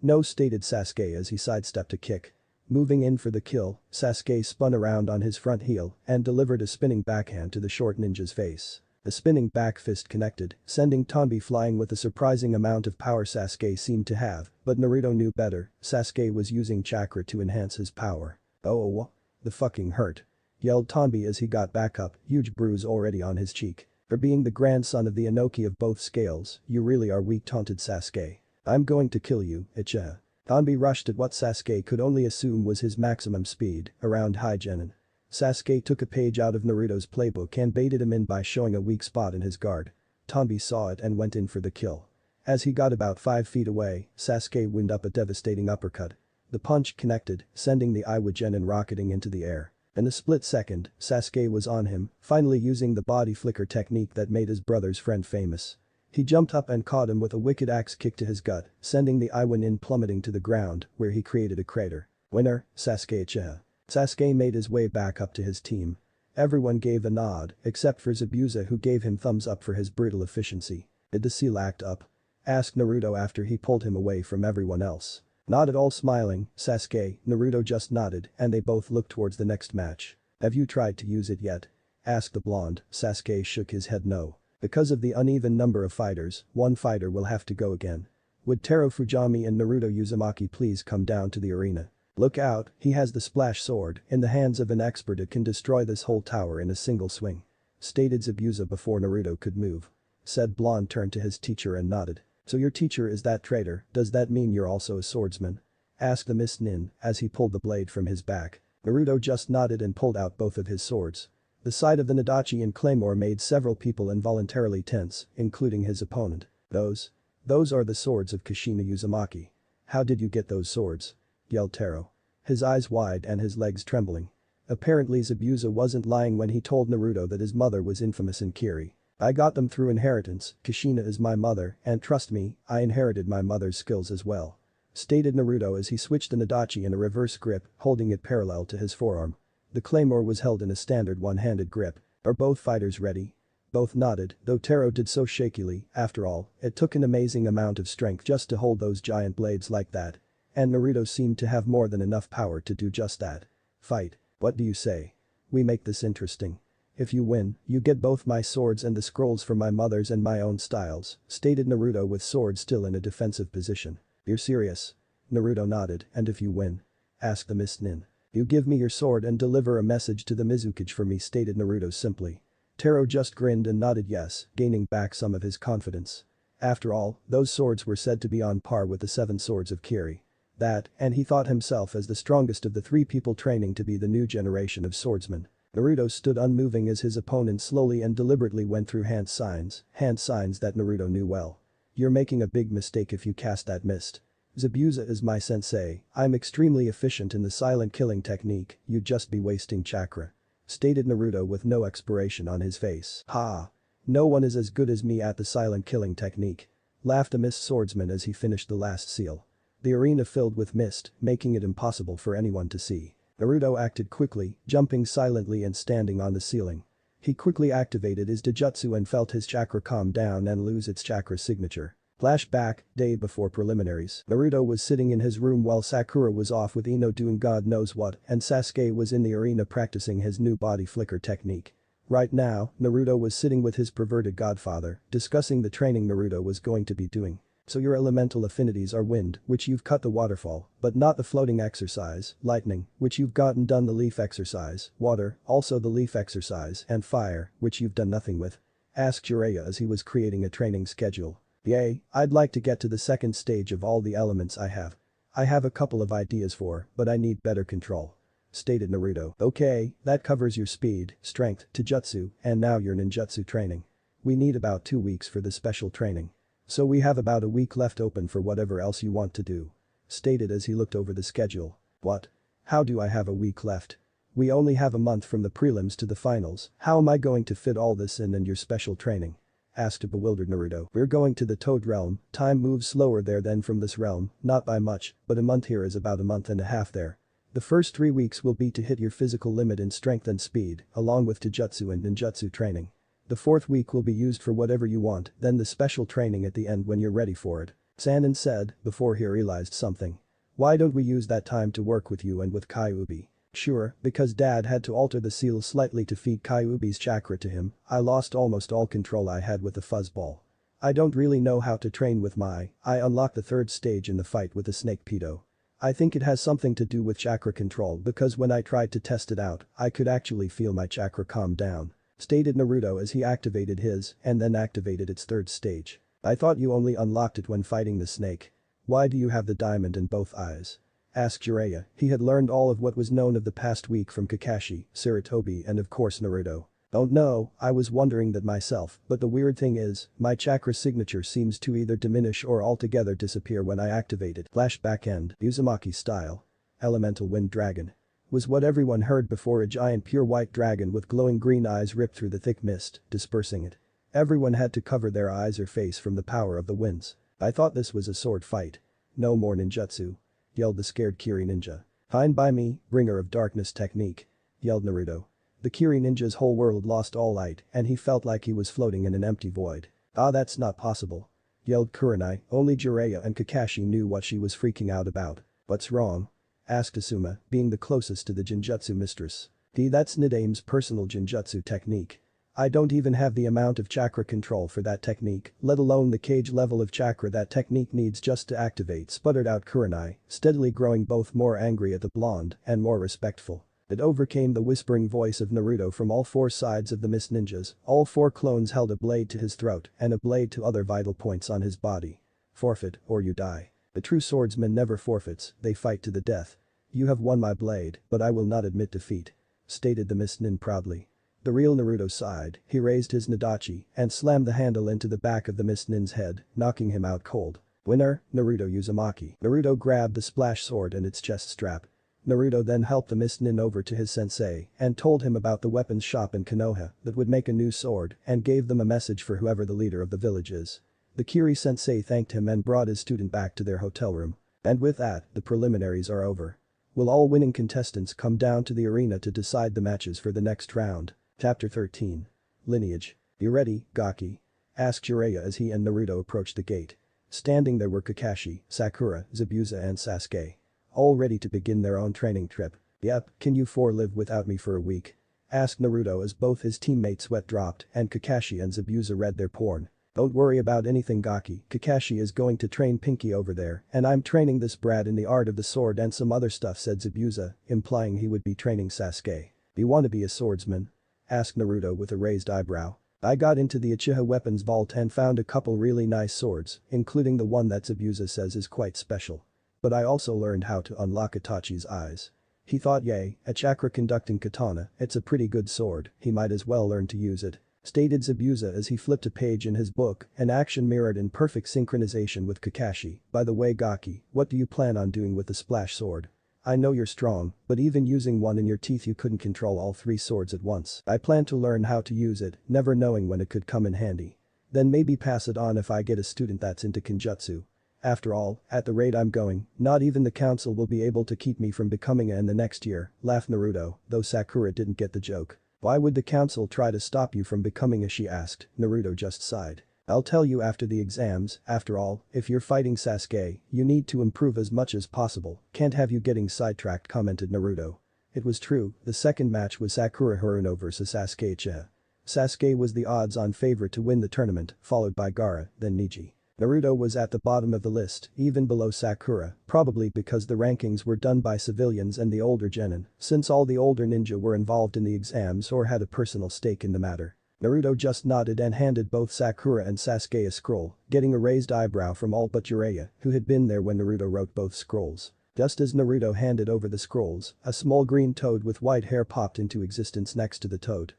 No, stated Sasuke as he sidestepped a kick. Moving in for the kill, Sasuke spun around on his front heel and delivered a spinning backhand to the short ninja's face. The spinning back fist connected, sending Tombi flying with a surprising amount of power Sasuke seemed to have, but Naruto knew better, Sasuke was using chakra to enhance his power. Oh, the fucking hurt. Yelled Tombi as he got back up, huge bruise already on his cheek. For being the grandson of the Inoki of both scales, you really are weak, taunted Sasuke. I'm going to kill you, Uchiha. Anbu rushed at what Sasuke could only assume was his maximum speed, around high genin. Sasuke took a page out of Naruto's playbook and baited him in by showing a weak spot in his guard. Tombi saw it and went in for the kill. As he got about 5 feet away, Sasuke wind up a devastating uppercut. The punch connected, sending the Iwa genin rocketing into the air. In a split second, Sasuke was on him, finally using the body flicker technique that made his brother's friend famous. He jumped up and caught him with a wicked axe kick to his gut, sending the Iwa nin plummeting to the ground, where he created a crater. Winner, Sasuke Uchiha. Sasuke made his way back up to his team. Everyone gave a nod, except for Zabuza, who gave him thumbs up for his brutal efficiency. Did the seal act up? Asked Naruto after he pulled him away from everyone else. Not at all smiling, Sasuke, Naruto just nodded and they both looked towards the next match. Have you tried to use it yet? Asked the blonde. Sasuke shook his head no. Because of the uneven number of fighters, one fighter will have to go again. Would Taro Fujami and Naruto Uzumaki please come down to the arena? Look out, he has the splash sword, in the hands of an expert it can destroy this whole tower in a single swing. Stated Zabuza before Naruto could move. Said blonde turned to his teacher and nodded. So your teacher is that traitor, does that mean you're also a swordsman? Asked the Miss Nin as he pulled the blade from his back. Naruto just nodded and pulled out both of his swords. The sight of the Nadachi and Claymore made several people involuntarily tense, including his opponent. Those are the swords of Kashina Uzumaki. How did you get those swords? Yelled Taro. His eyes wide and his legs trembling. Apparently Zabuza wasn't lying when he told Naruto that his mother was infamous in Kiri. I got them through inheritance, Kashina is my mother, and trust me, I inherited my mother's skills as well. Stated Naruto as he switched the Nadachi in a reverse grip, holding it parallel to his forearm. The claymore was held in a standard one-handed grip. Are both fighters ready? Both nodded, though Taro did so shakily, after all, it took an amazing amount of strength just to hold those giant blades like that. And Naruto seemed to have more than enough power to do just that. Fight. What do you say? We make this interesting. If you win, you get both my swords and the scrolls from my mother's and my own styles, stated Naruto with sword still in a defensive position. You're serious? Naruto nodded, and if you win? Asked the Miss Nin. You give me your sword and deliver a message to the Mizukage for me, stated Naruto simply. Taro just grinned and nodded yes, gaining back some of his confidence. After all, those swords were said to be on par with the 7 swords of Kiri. That, and he thought himself as the strongest of the 3 people training to be the new generation of swordsmen. Naruto stood unmoving as his opponent slowly and deliberately went through hand signs that Naruto knew well. You're making a big mistake if you cast that mist. Zabuza is my sensei, I'm extremely efficient in the silent killing technique, you'd just be wasting chakra. Stated Naruto with no expiration on his face. Ha! No one is as good as me at the silent killing technique. Laughed a mist swordsman as he finished the last seal. The arena filled with mist, making it impossible for anyone to see. Naruto acted quickly, jumping silently and standing on the ceiling. He quickly activated his Dijutsu and felt his chakra calm down and lose its chakra signature. Flashback, day before preliminaries. Naruto was sitting in his room while Sakura was off with Ino doing God knows what and Sasuke was in the arena practicing his new body flicker technique. Right now, Naruto was sitting with his perverted godfather, discussing the training Naruto was going to be doing. So your elemental affinities are wind, which you've cut the waterfall, but not the floating exercise, lightning, which you've gotten done the leaf exercise, water, also the leaf exercise, and fire, which you've done nothing with. Asked Jiraiya as he was creating a training schedule. Yay, I'd like to get to the second stage of all the elements I have. I have a couple of ideas but I need better control. Stated Naruto. Okay, that covers your speed, strength, taijutsu, and now your ninjutsu training. We need about 2 weeks for the special training. So we have about a week left open for whatever else you want to do. Stated as he looked over the schedule. What? How do I have a week left? We only have a month from the prelims to the finals, how am I going to fit all this in and your special training? Asked a bewildered Naruto. We're going to the Toad realm, time moves slower there than from this realm, not by much, but a month here is about a month and a half there. The first 3 weeks will be to hit your physical limit in strength and speed, along with taijutsu and ninjutsu training. The 4th week will be used for whatever you want, then the special training at the end when you're ready for it. Sanin said, before he realized something. Why don't we use that time to work with you and with Kyuubi? Sure, because dad had to alter the seal slightly to feed Kyuubi's chakra to him, I lost almost all control I had with the fuzzball. I don't really know how to train with I unlocked the 3rd stage in the fight with the snake pedo. I think it has something to do with chakra control because when I tried to test it out, I could actually feel my chakra calm down. Stated Naruto as he activated his and then activated its 3rd stage. I thought you only unlocked it when fighting the snake. Why do you have the diamond in both eyes? Asked Jiraiya. He had learned all of what was known of the past week from Kakashi, Sarutobi and of course Naruto. Don't know, I was wondering that myself, but the weird thing is, my chakra signature seems to either diminish or altogether disappear when I activate it. Flashback end, Uzumaki style. Elemental Wind Dragon. Was what everyone heard before a giant pure white dragon with glowing green eyes ripped through the thick mist, dispersing it. Everyone had to cover their eyes or face from the power of the winds. I thought this was a sword fight. No more ninjutsu. Yelled the scared Kiri ninja. Fine by me, bringer of darkness technique. Yelled Naruto. The Kiri ninja's whole world lost all light and he felt like he was floating in an empty void. Ah, that's not possible. Yelled Kurenai. Only Jiraiya and Kakashi knew what she was freaking out about. What's wrong? Asked Asuma, being the closest to the Jinjutsu mistress. That's Nidame's personal Jinjutsu technique. I don't even have the amount of chakra control for that technique, let alone the cage level of chakra that technique needs just to activate, sputtered out Kurenai, steadily growing both more angry at the blonde and more respectful. It overcame the whispering voice of Naruto from all 4 sides of the Mist Ninjas. All 4 clones held a blade to his throat and a blade to other vital points on his body. Forfeit or you die. The true swordsman never forfeits, they fight to the death. You have won my blade, but I will not admit defeat. Stated the Mist Nin proudly. The real Naruto sighed, he raised his Nadachi and slammed the handle into the back of the Mist Nin's head, knocking him out cold. Winner, Naruto Uzumaki. Naruto grabbed the splash sword and its chest strap. Naruto then helped the Mist Nin over to his sensei and told him about the weapons shop in Konoha that would make a new sword and gave them a message for whoever the leader of the village is. The Kiri sensei thanked him and brought his student back to their hotel room. And with that, the preliminaries are over. Will all winning contestants come down to the arena to decide the matches for the next round? Chapter 13. Lineage. You ready, Gaki? Asked Jiraiya as he and Naruto approached the gate. Standing there were Kakashi, Sakura, Zabuza and Sasuke. All ready to begin their own training trip. Yep, can you 4 live without me for a week? Asked Naruto as both his teammates' sweat dropped and Kakashi and Zabuza read their porn. Don't worry about anything Gaki, Kakashi is going to train Pinky over there and I'm training this brat in the art of the sword and some other stuff said Zabuza, implying he would be training Sasuke. You want to be a swordsman? Asked Naruto with a raised eyebrow. I got into the Uchiha weapons vault and found a couple really nice swords, including the one that Zabuza says is quite special. But I also learned how to unlock Itachi's eyes. He thought yay, a chakra conducting katana, it's a pretty good sword, he might as well learn to use it. Stated Zabuza as he flipped a page in his book, an action mirrored in perfect synchronization with Kakashi. By the way Gaki, what do you plan on doing with the splash sword? I know you're strong, but even using one in your teeth you couldn't control all 3 swords at once. I plan to learn how to use it, never knowing when it could come in handy. Then maybe pass it on if I get a student that's into Kenjutsu. After all, at the rate I'm going, not even the council will be able to keep me from becoming a in the next year, laughed Naruto, though Sakura didn't get the joke. Why would the council try to stop you from becoming a she asked, Naruto just sighed. I'll tell you after the exams, after all, if you're fighting Sasuke, you need to improve as much as possible, can't have you getting sidetracked commented Naruto. It was true, the second match was Sakura Haruno vs Sasuke Uchiha. Sasuke was the odds-on favorite to win the tournament, followed by Gaara, then Neji. Naruto was at the bottom of the list, even below Sakura, probably because the rankings were done by civilians and the older genin, since all the older ninja were involved in the exams or had a personal stake in the matter. Naruto just nodded and handed both Sakura and Sasuke a scroll, getting a raised eyebrow from all but Jiraiya, who had been there when Naruto wrote both scrolls. Just as Naruto handed over the scrolls, a small green toad with white hair popped into existence next to the toad.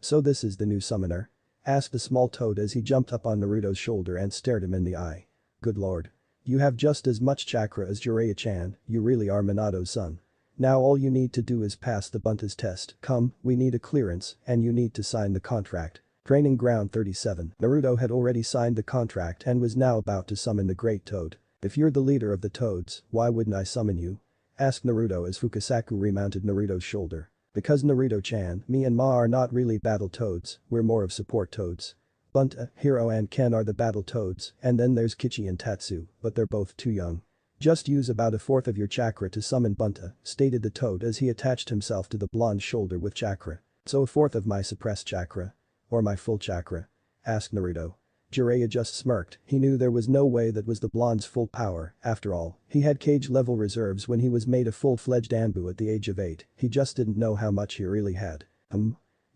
So this is the new summoner?" asked the small toad as he jumped up on Naruto's shoulder and stared him in the eye. "Good lord. You have just as much chakra as Jiraiya-chan, you really are Minato's son. Now all you need to do is pass the Bunta's test, come, we need a clearance, and you need to sign the contract." Training Ground 37. Naruto had already signed the contract and was now about to summon the Great Toad. "If you're the leader of the toads, why wouldn't I summon you?" asked Naruto as Fukasaku remounted Naruto's shoulder. "Because Naruto-chan, me and Ma are not really battle toads, we're more of support toads. Bunta, Hiro and Ken are the battle toads, and then there's Kichi and Tatsu, but they're both too young. Just use about a fourth of your chakra to summon Bunta," stated the toad as he attached himself to the blonde's shoulder with chakra. "So a fourth of my suppressed chakra? Or my full chakra?" asked Naruto. Jiraiya just smirked, he knew there was no way that was the blonde's full power, after all, he had cage-level reserves when he was made a full-fledged Anbu at the age of 8, he just didn't know how much he really had.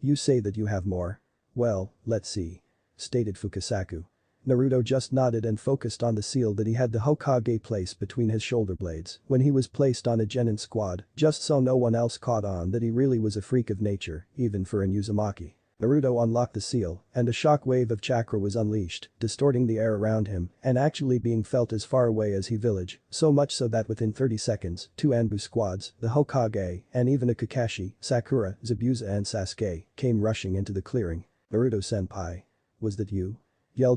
You say that you have more? Well, let's see," stated Fukasaku. Naruto just nodded and focused on the seal that he had the Hokage place between his shoulder blades when he was placed on a genin squad, just so no one else caught on that he really was a freak of nature, even for an Uzumaki. Naruto unlocked the seal, and a shock wave of chakra was unleashed, distorting the air around him and actually being felt as far away as he village, so much so that within 30 seconds, 2 Anbu squads, the Hokage, and even a Kakashi, Sakura, Zabuza and Sasuke, came rushing into the clearing. "Naruto-senpai. Was that you?"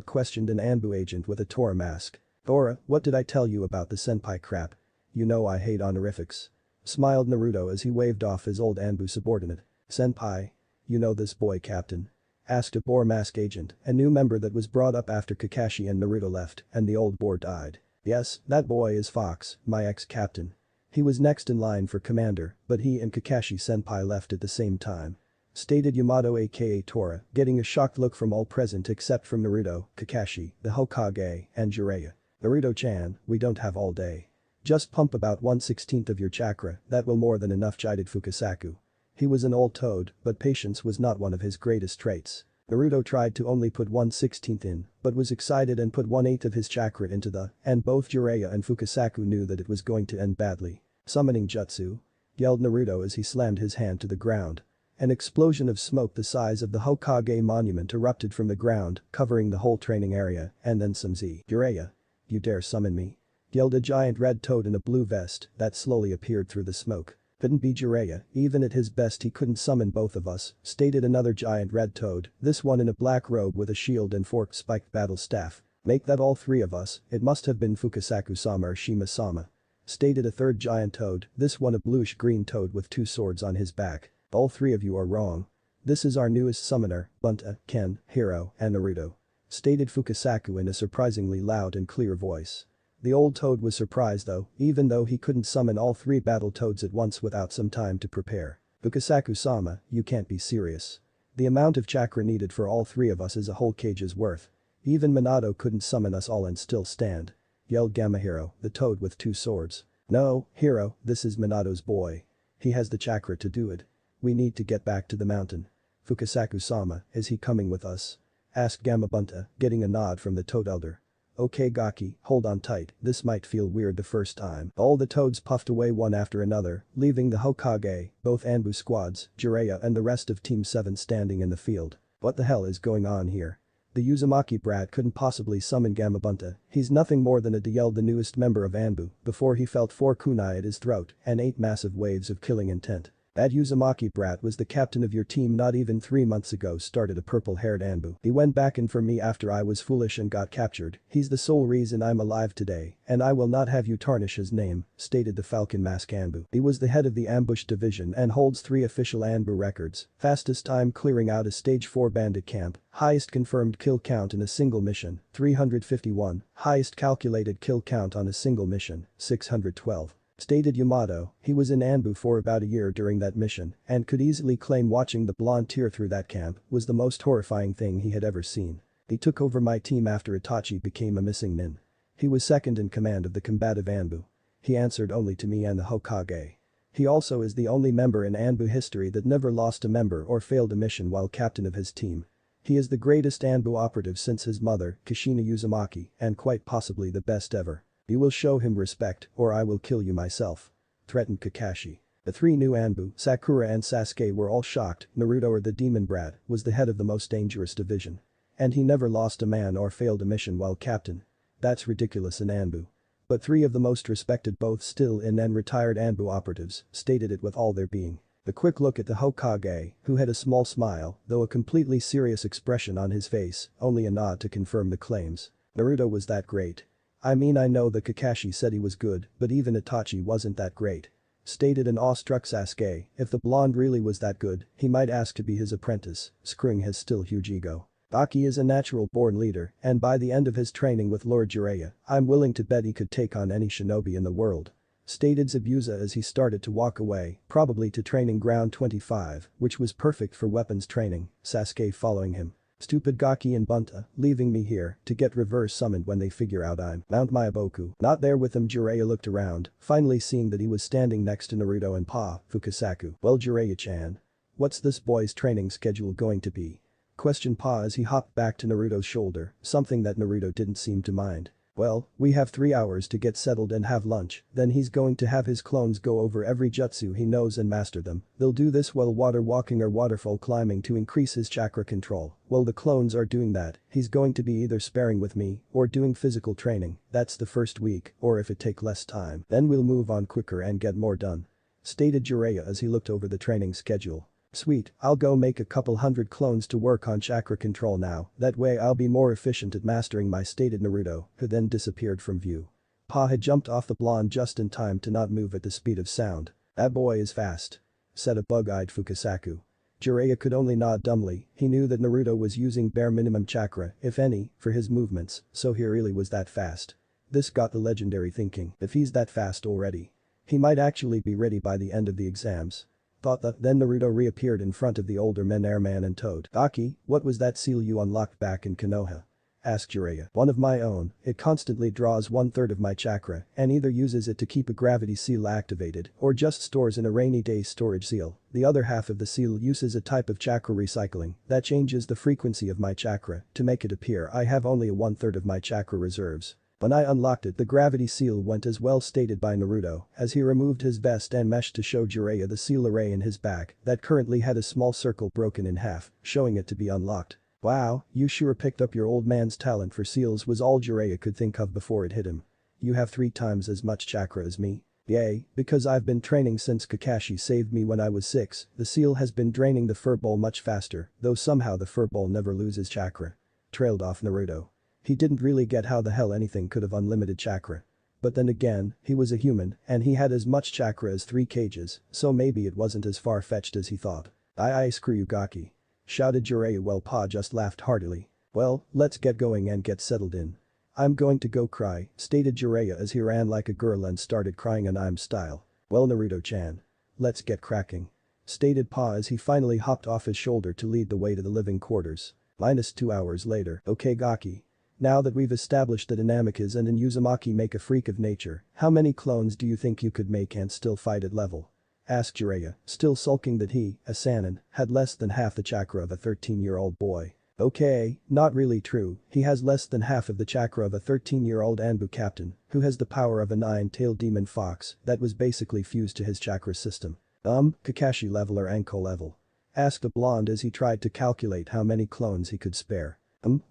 questioned an Anbu agent with a Tora mask. "Tora, what did I tell you about the senpai crap? You know I hate honorifics." Smiled Naruto as he waved off his old Anbu subordinate. "Senpai? You know this boy, Captain?" asked a boar mask agent, a new member that was brought up after Kakashi and Naruto left and the old boar died. "Yes, that boy is Fox, my ex-captain. He was next in line for commander, but he and Kakashi-senpai left at the same time," stated Yamato aka Tora, getting a shocked look from all present except from Naruto, Kakashi, the Hokage, and Jiraiya. "Naruto-chan, we don't have all day. Just pump about 1/16 of your chakra, that will more than enough," chided Fukasaku. He was an old toad, but patience was not one of his greatest traits. Naruto tried to only put 1/16 in, but was excited and put 1/8 of his chakra into and both Jiraiya and Fukasaku knew that it was going to end badly. "Summoning jutsu?" yelled Naruto as he slammed his hand to the ground. An explosion of smoke the size of the Hokage monument erupted from the ground, covering the whole training area, and then some "Jiraiya? You dare summon me?" yelled a giant red toad in a blue vest that slowly appeared through the smoke. "Couldn't be Jiraiya, even at his best he couldn't summon both of us," stated another giant red toad, this one in a black robe with a shield and forked spiked battle staff. "Make that all 3 of us, it must have been Fukasaku-sama or Shima-sama," stated a third giant toad, this one a bluish-green toad with 2 swords on his back. "All 3 of you are wrong. This is our newest summoner, Bunta, Ken, Hiro, and Naruto," stated Fukasaku in a surprisingly loud and clear voice. The old toad was surprised though, even though he couldn't summon all 3 battle toads at once without some time to prepare. "Fukasaku-sama, you can't be serious. The amount of chakra needed for all 3 of us is a whole cage's worth. Even Minato couldn't summon us all and still stand," yelled Gamahiro, the toad with 2 swords. "No, Hiro, this is Minato's boy. He has the chakra to do it. We need to get back to the mountain." "Fukasaku-sama, is he coming with us?" asked Gamabunta, getting a nod from the toad elder. "Okay Gaki, hold on tight, this might feel weird the first time." All the toads puffed away one after another, leaving the Hokage, both Anbu squads, Jiraiya and the rest of Team 7 standing in the field. "What the hell is going on here? The Uzumaki brat couldn't possibly summon Gamabunta, he's nothing more than a," yelled the newest member of Anbu before he felt 4 kunai at his throat and 8 massive waves of killing intent. "That Uzumaki brat was the captain of your team not even 3 months ago," started a purple-haired Anbu. "He went back in for me after I was foolish and got captured. He's the sole reason I'm alive today, and I will not have you tarnish his name," stated the Falcon Mask Anbu. He was the head of the ambush division and holds 3 official Anbu records: fastest time clearing out a stage 4 bandit camp, highest confirmed kill count in a single mission, 351, highest calculated kill count on a single mission, 612. Stated Yamato, he was in Anbu for about a year during that mission and could easily claim watching the blonde tear through that camp was the most horrifying thing he had ever seen. He took over my team after Itachi became a missing nin. He was second in command of the combative Anbu. He answered only to me and the Hokage. He also is the only member in Anbu history that never lost a member or failed a mission while captain of his team. He is the greatest Anbu operative since his mother, Kushina Uzumaki, and quite possibly the best ever. You will show him respect or I will kill you myself," threatened Kakashi. The three new Anbu, Sakura and Sasuke were all shocked. Naruto, or the demon brat, was the head of the most dangerous division. And he never lost a man or failed a mission while captain. That's ridiculous in Anbu. But three of the most respected, both still in and retired Anbu operatives, stated it with all their being. The quick look at the Hokage, who had a small smile, though a completely serious expression on his face, only a nod to confirm the claims. Naruto was that great. I mean, I know that Kakashi said he was good, but even Itachi wasn't that great. Stated an awestruck Sasuke, if the blonde really was that good, he might ask to be his apprentice, screwing his still huge ego. Baki is a natural-born leader, and by the end of his training with Lord Jiraiya, I'm willing to bet he could take on any shinobi in the world. Stated Zabuza as he started to walk away, probably to training ground 25, which was perfect for weapons training, Sasuke following him. Stupid Gaki and Bunta, leaving me here to get reverse summoned when they figure out I'm Mount Mayaboku. Not there with him. Jiraiya looked around, finally seeing that he was standing next to Naruto and Pa, Fukasaku. Well, Jiraiya-chan. What's this boy's training schedule going to be? Questioned Pa as he hopped back to Naruto's shoulder, something that Naruto didn't seem to mind. Well, we have 3 hours to get settled and have lunch, then he's going to have his clones go over every jutsu he knows and master them. They'll do this while water walking or waterfall climbing to increase his chakra control. While the clones are doing that, he's going to be either sparring with me or doing physical training. That's the first week, or if it take less time, then we'll move on quicker and get more done. Stated Jiraiya as he looked over the training schedule. Sweet, I'll go make a couple hundred clones to work on chakra control now, that way I'll be more efficient at mastering my, stated Naruto, who then disappeared from view. Pa had jumped off the blonde just in time to not move at the speed of sound. That boy is fast, said a bug-eyed Fukasaku. Jiraiya could only nod dumbly. He knew that Naruto was using bare minimum chakra, if any, for his movements, so he really was that fast. This got the legendary thinking, if he's that fast already, he might actually be ready by the end of the exams. Thought that, then Naruto reappeared in front of the older men Airman and Toad. Baki, what was that seal you unlocked back in Konoha? Asked Jiraiya. One of my own, it constantly draws 1/3 of my chakra and either uses it to keep a gravity seal activated or just stores in a rainy day storage seal. The other half of the seal uses a type of chakra recycling that changes the frequency of my chakra to make it appear I have only a 1/3 of my chakra reserves. When I unlocked it, the gravity seal went as well, stated by Naruto as he removed his vest and mesh to show Jiraiya the seal array in his back that currently had a small circle broken in half, showing it to be unlocked. Wow, you sure picked up your old man's talent for seals, was all Jiraiya could think of before it hit him. You have 3 times as much chakra as me. Yay, because I've been training since Kakashi saved me when I was 6, the seal has been draining the furball much faster, though somehow the furball never loses chakra. Trailed off Naruto. He didn't really get how the hell anything could have unlimited chakra. But then again, he was a human, and he had as much chakra as 3 cages, so maybe it wasn't as far-fetched as he thought. Aye, screw you, Gaki, shouted Jiraiya while Pa just laughed heartily. Well, let's get going and get settled in. I'm going to go cry, stated Jiraiya as he ran like a girl and started crying in I'm style. Well, Naruto-chan, let's get cracking, stated Pa as he finally hopped off his shoulder to lead the way to the living quarters. -2 hours later. Okay, Gaki. Now that we've established that Inamikaze and Uzumaki make a freak of nature, how many clones do you think you could make and still fight at level? Asked Jiraiya, still sulking that he, a Sannin, had less than half the chakra of a 13-year-old boy. Okay, not really true, he has less than half of the chakra of a 13-year-old Anbu captain, who has the power of a 9-tailed demon fox that was basically fused to his chakra system. Kakashi level or Anko level? Asked a blonde as he tried to calculate how many clones he could spare.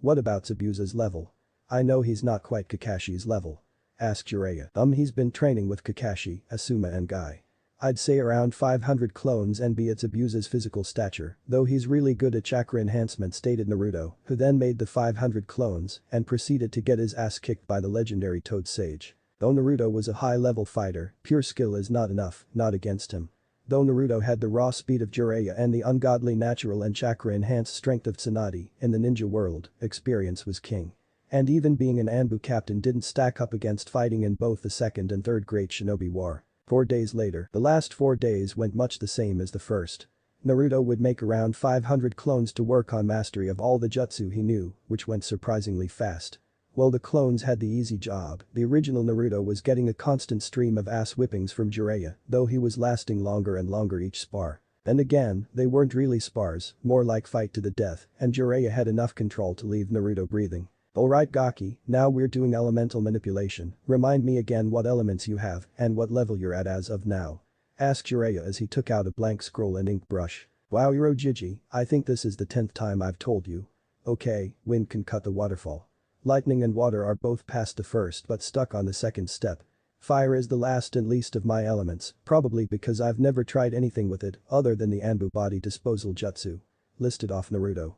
What about Zabuza's level? I know he's not quite Kakashi's level. Asked Jiraiya. He's been training with Kakashi, Asuma and Guy. I'd say around 500 clones and be at Zabuza's physical stature, though he's really good at chakra enhancement, stated Naruto, who then made the 500 clones and proceeded to get his ass kicked by the legendary Toad Sage. Though Naruto was a high-level fighter, pure skill is not enough, not against him. Though Naruto had the raw speed of Jiraiya and the ungodly natural and chakra-enhanced strength of Tsunade, in the ninja world, experience was king. And even being an Anbu captain didn't stack up against fighting in both the second and third Great Shinobi War. 4 days later, the last 4 days went much the same as the first. Naruto would make around 500 clones to work on mastery of all the jutsu he knew, which went surprisingly fast. While the clones had the easy job, the original Naruto was getting a constant stream of ass whippings from Jiraiya, though he was lasting longer and longer each spar. And again, they weren't really spars, more like fight to the death, and Jiraiya had enough control to leave Naruto breathing. Alright Gaki, now we're doing elemental manipulation, remind me again what elements you have and what level you're at as of now. Asked Jiraiya as he took out a blank scroll and ink brush. Wow Jiji, I think this is the 10th time I've told you. Okay, wind can cut the waterfall. Lightning and water are both past the first but stuck on the second step. Fire is the last and least of my elements, probably because I've never tried anything with it other than the Anbu body disposal jutsu. Listed off Naruto.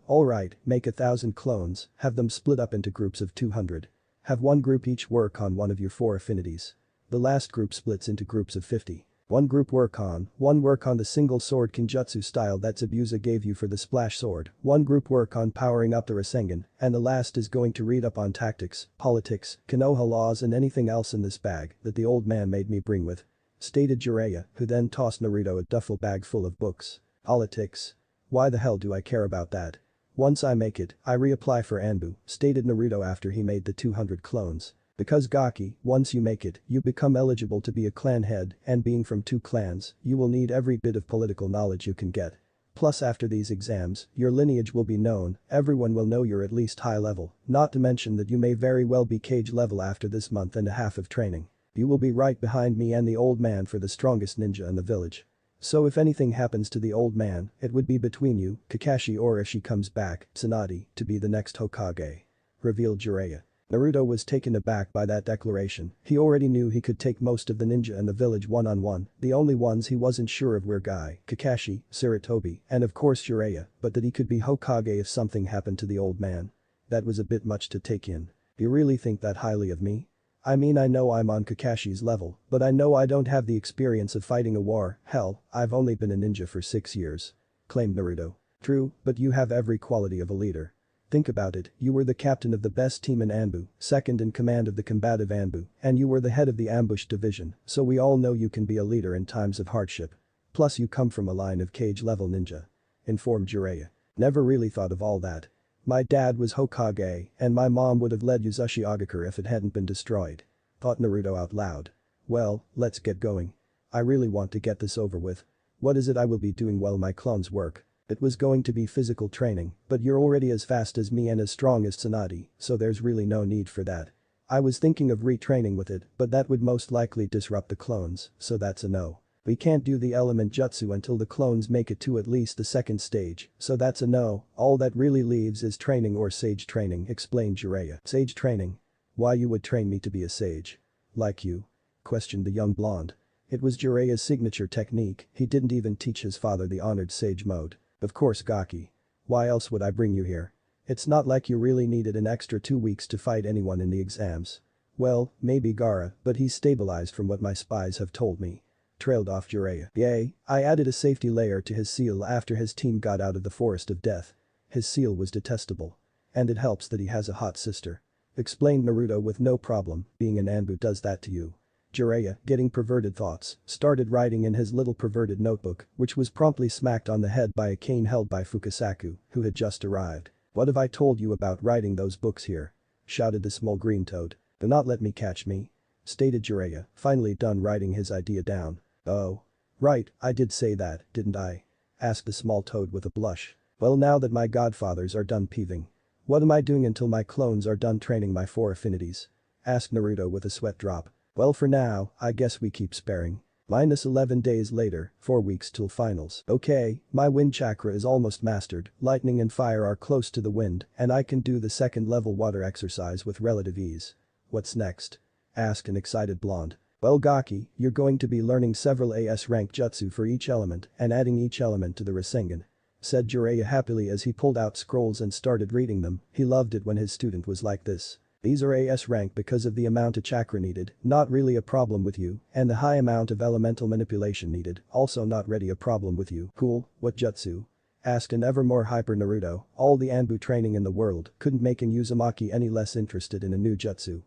Alright, make 1,000 clones, have them split up into groups of 200. Have one group each work on one of your 4 affinities. The last group splits into groups of 50. One work on the single sword Kinjutsu style that Zabuza gave you for the splash sword, one group work on powering up the Rasengan, and the last is going to read up on tactics, politics, Konoha laws and anything else in this bag that the old man made me bring with. Stated Jiraiya, who then tossed Naruto a duffel bag full of books. Politics? Why the hell do I care about that? Once I make it, I reapply for Anbu, stated Naruto after he made the 200 clones. Because Gaki, once you make it, you become eligible to be a clan head and being from 2 clans, you will need every bit of political knowledge you can get. Plus after these exams, your lineage will be known, everyone will know you're at least high level, not to mention that you may very well be cage level after this month and a half of training. You will be right behind me and the old man for the strongest ninja in the village. So if anything happens to the old man, it would be between you, Kakashi or if she comes back, Tsunade, to be the next Hokage. Revealed Jiraiya. Naruto was taken aback by that declaration, he already knew he could take most of the ninja in the village one-on-one, the only ones he wasn't sure of were Guy, Kakashi, Sarutobi, and of course Jiraiya, but that he could be Hokage if something happened to the old man. That was a bit much to take in. You really think that highly of me? I mean I know I'm on Kakashi's level, but I know I don't have the experience of fighting a war, hell, I've only been a ninja for 6 years. Claimed Naruto. True, but you have every quality of a leader. Think about it, you were the captain of the best team in Anbu, second in command of the combative Anbu, and you were the head of the ambush division, so we all know you can be a leader in times of hardship. Plus you come from a line of cage-level ninja. Informed Jiraiya. Never really thought of all that. My dad was Hokage, and my mom would have led Uzushi Ogakure if it hadn't been destroyed. Thought Naruto out loud. Well, let's get going. I really want to get this over with. What is it I will be doing while my clones work? It was going to be physical training, but you're already as fast as me and as strong as Tsunade, so there's really no need for that. I was thinking of retraining with it, but that would most likely disrupt the clones, so that's a no. We can't do the element jutsu until the clones make it to at least the 2nd stage, so that's a no, all that really leaves is training or sage training, explained Jiraiya. Sage training? Why you would train me to be a sage? Like you? Questioned the young blonde. It was Jiraiya's signature technique, he didn't even teach his father the honored sage mode. Of course Gaki. Why else would I bring you here? It's not like you really needed an extra 2 weeks to fight anyone in the exams. Well, maybe Gaara, but he's stabilized from what my spies have told me. Trailed off Jiraiya. Yay, I added a safety layer to his seal after his team got out of the forest of death. His seal was detestable. And it helps that he has a hot sister. Explained Naruto with no problem, being an Anbu does that to you. Jiraiya, getting perverted thoughts, started writing in his little perverted notebook, which was promptly smacked on the head by a cane held by Fukasaku, who had just arrived. What have I told you about writing those books here? Shouted the small green toad. Do not let me catch me. Stated Jiraiya, finally done writing his idea down. Oh. Right, I did say that, didn't I? Asked the small toad with a blush. Well now that my godfathers are done peeving. What am I doing until my clones are done training my 4 affinities? Asked Naruto with a sweat drop. Well for now, I guess we keep sparing. Minus 11 days later, 4 weeks till finals. Okay, my wind chakra is almost mastered, lightning and fire are close to the wind, and I can do the 2nd level water exercise with relative ease. What's next? Asked an excited blonde. Well Gaki, you're going to be learning several AS rank jutsu for each element and adding each element to the Rasengan. Said Jiraiya happily as he pulled out scrolls and started reading them, he loved it when his student was like this. These are AS rank because of the amount of chakra needed, not really a problem with you, and the high amount of elemental manipulation needed, also not really a problem with you. Cool, what jutsu? Asked an ever more hyper Naruto, all the Anbu training in the world couldn't make an Uzumaki any less interested in a new jutsu.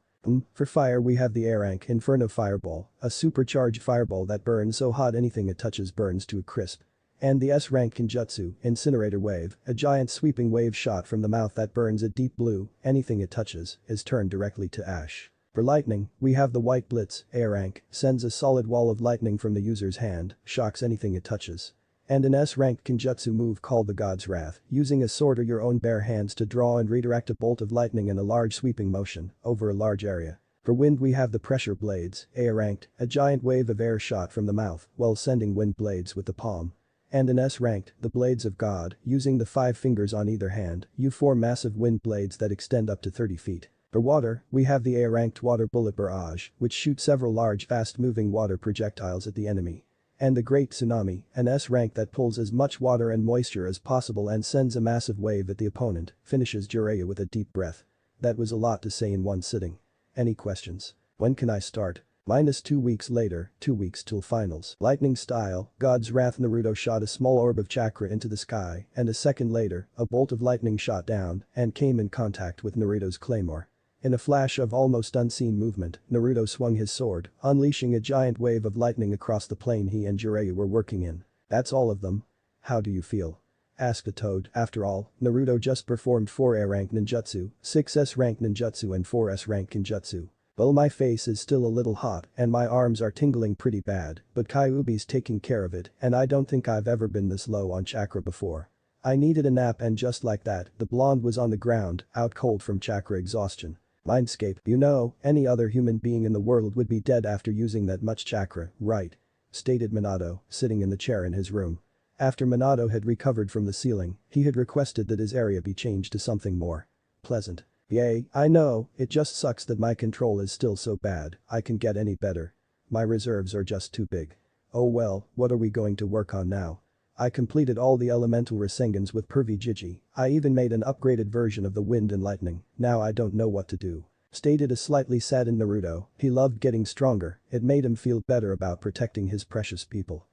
For fire we have the A rank Inferno Fireball, a supercharged fireball that burns so hot anything it touches burns to a crisp. And the S-rank Kenjutsu, Incinerator Wave, a giant sweeping wave shot from the mouth that burns a deep blue, anything it touches, is turned directly to ash. For lightning, we have the White Blitz, A-rank, sends a solid wall of lightning from the user's hand, shocks anything it touches. And an S-ranked Kenjutsu move called the God's Wrath, using a sword or your own bare hands to draw and redirect a bolt of lightning in a large sweeping motion, over a large area. For wind we have the Pressure Blades, A-ranked, a giant wave of air shot from the mouth, while sending wind blades with the palm. And an S-ranked, the Blades of God, using the 5 fingers on either hand, you form massive wind blades that extend up to 30 feet. For water, we have the A-ranked Water Bullet Barrage, which shoots several large fast-moving water projectiles at the enemy. And the Great Tsunami, an S-rank that pulls as much water and moisture as possible and sends a massive wave at the opponent, finishes Jiraiya with a deep breath. That was a lot to say in one sitting. Any questions? When can I start? -2 weeks later, 2 weeks till finals. Lightning style, God's Wrath. Naruto shot a small orb of chakra into the sky, and a second later, a bolt of lightning shot down and came in contact with Naruto's claymore. In a flash of almost unseen movement, Naruto swung his sword, unleashing a giant wave of lightning across the plane he and Jiraiya were working in. That's all of them? How do you feel? Asked the Toad. After all, Naruto just performed 4 A-rank ninjutsu, 6 S-rank ninjutsu and 4 S-rank ninjutsu. Well, my face is still a little hot and my arms are tingling pretty bad, but Kyuubi's taking care of it and I don't think I've ever been this low on chakra before. I needed a nap and just like that, the blonde was on the ground, out cold from chakra exhaustion. Mindscape, you know, any other human being in the world would be dead after using that much chakra, right? Stated Minato, sitting in the chair in his room. After Minato had recovered from the ceiling, he had requested that his area be changed to something more pleasant. Yay, I know, it just sucks that my control is still so bad, I can get any better. My reserves are just too big. Oh well, what are we going to work on now? I completed all the elemental Rasengans with Pervy Jiji, I even made an upgraded version of the wind and lightning, now I don't know what to do. Stated a slightly saddened Naruto, he loved getting stronger, it made him feel better about protecting his precious people.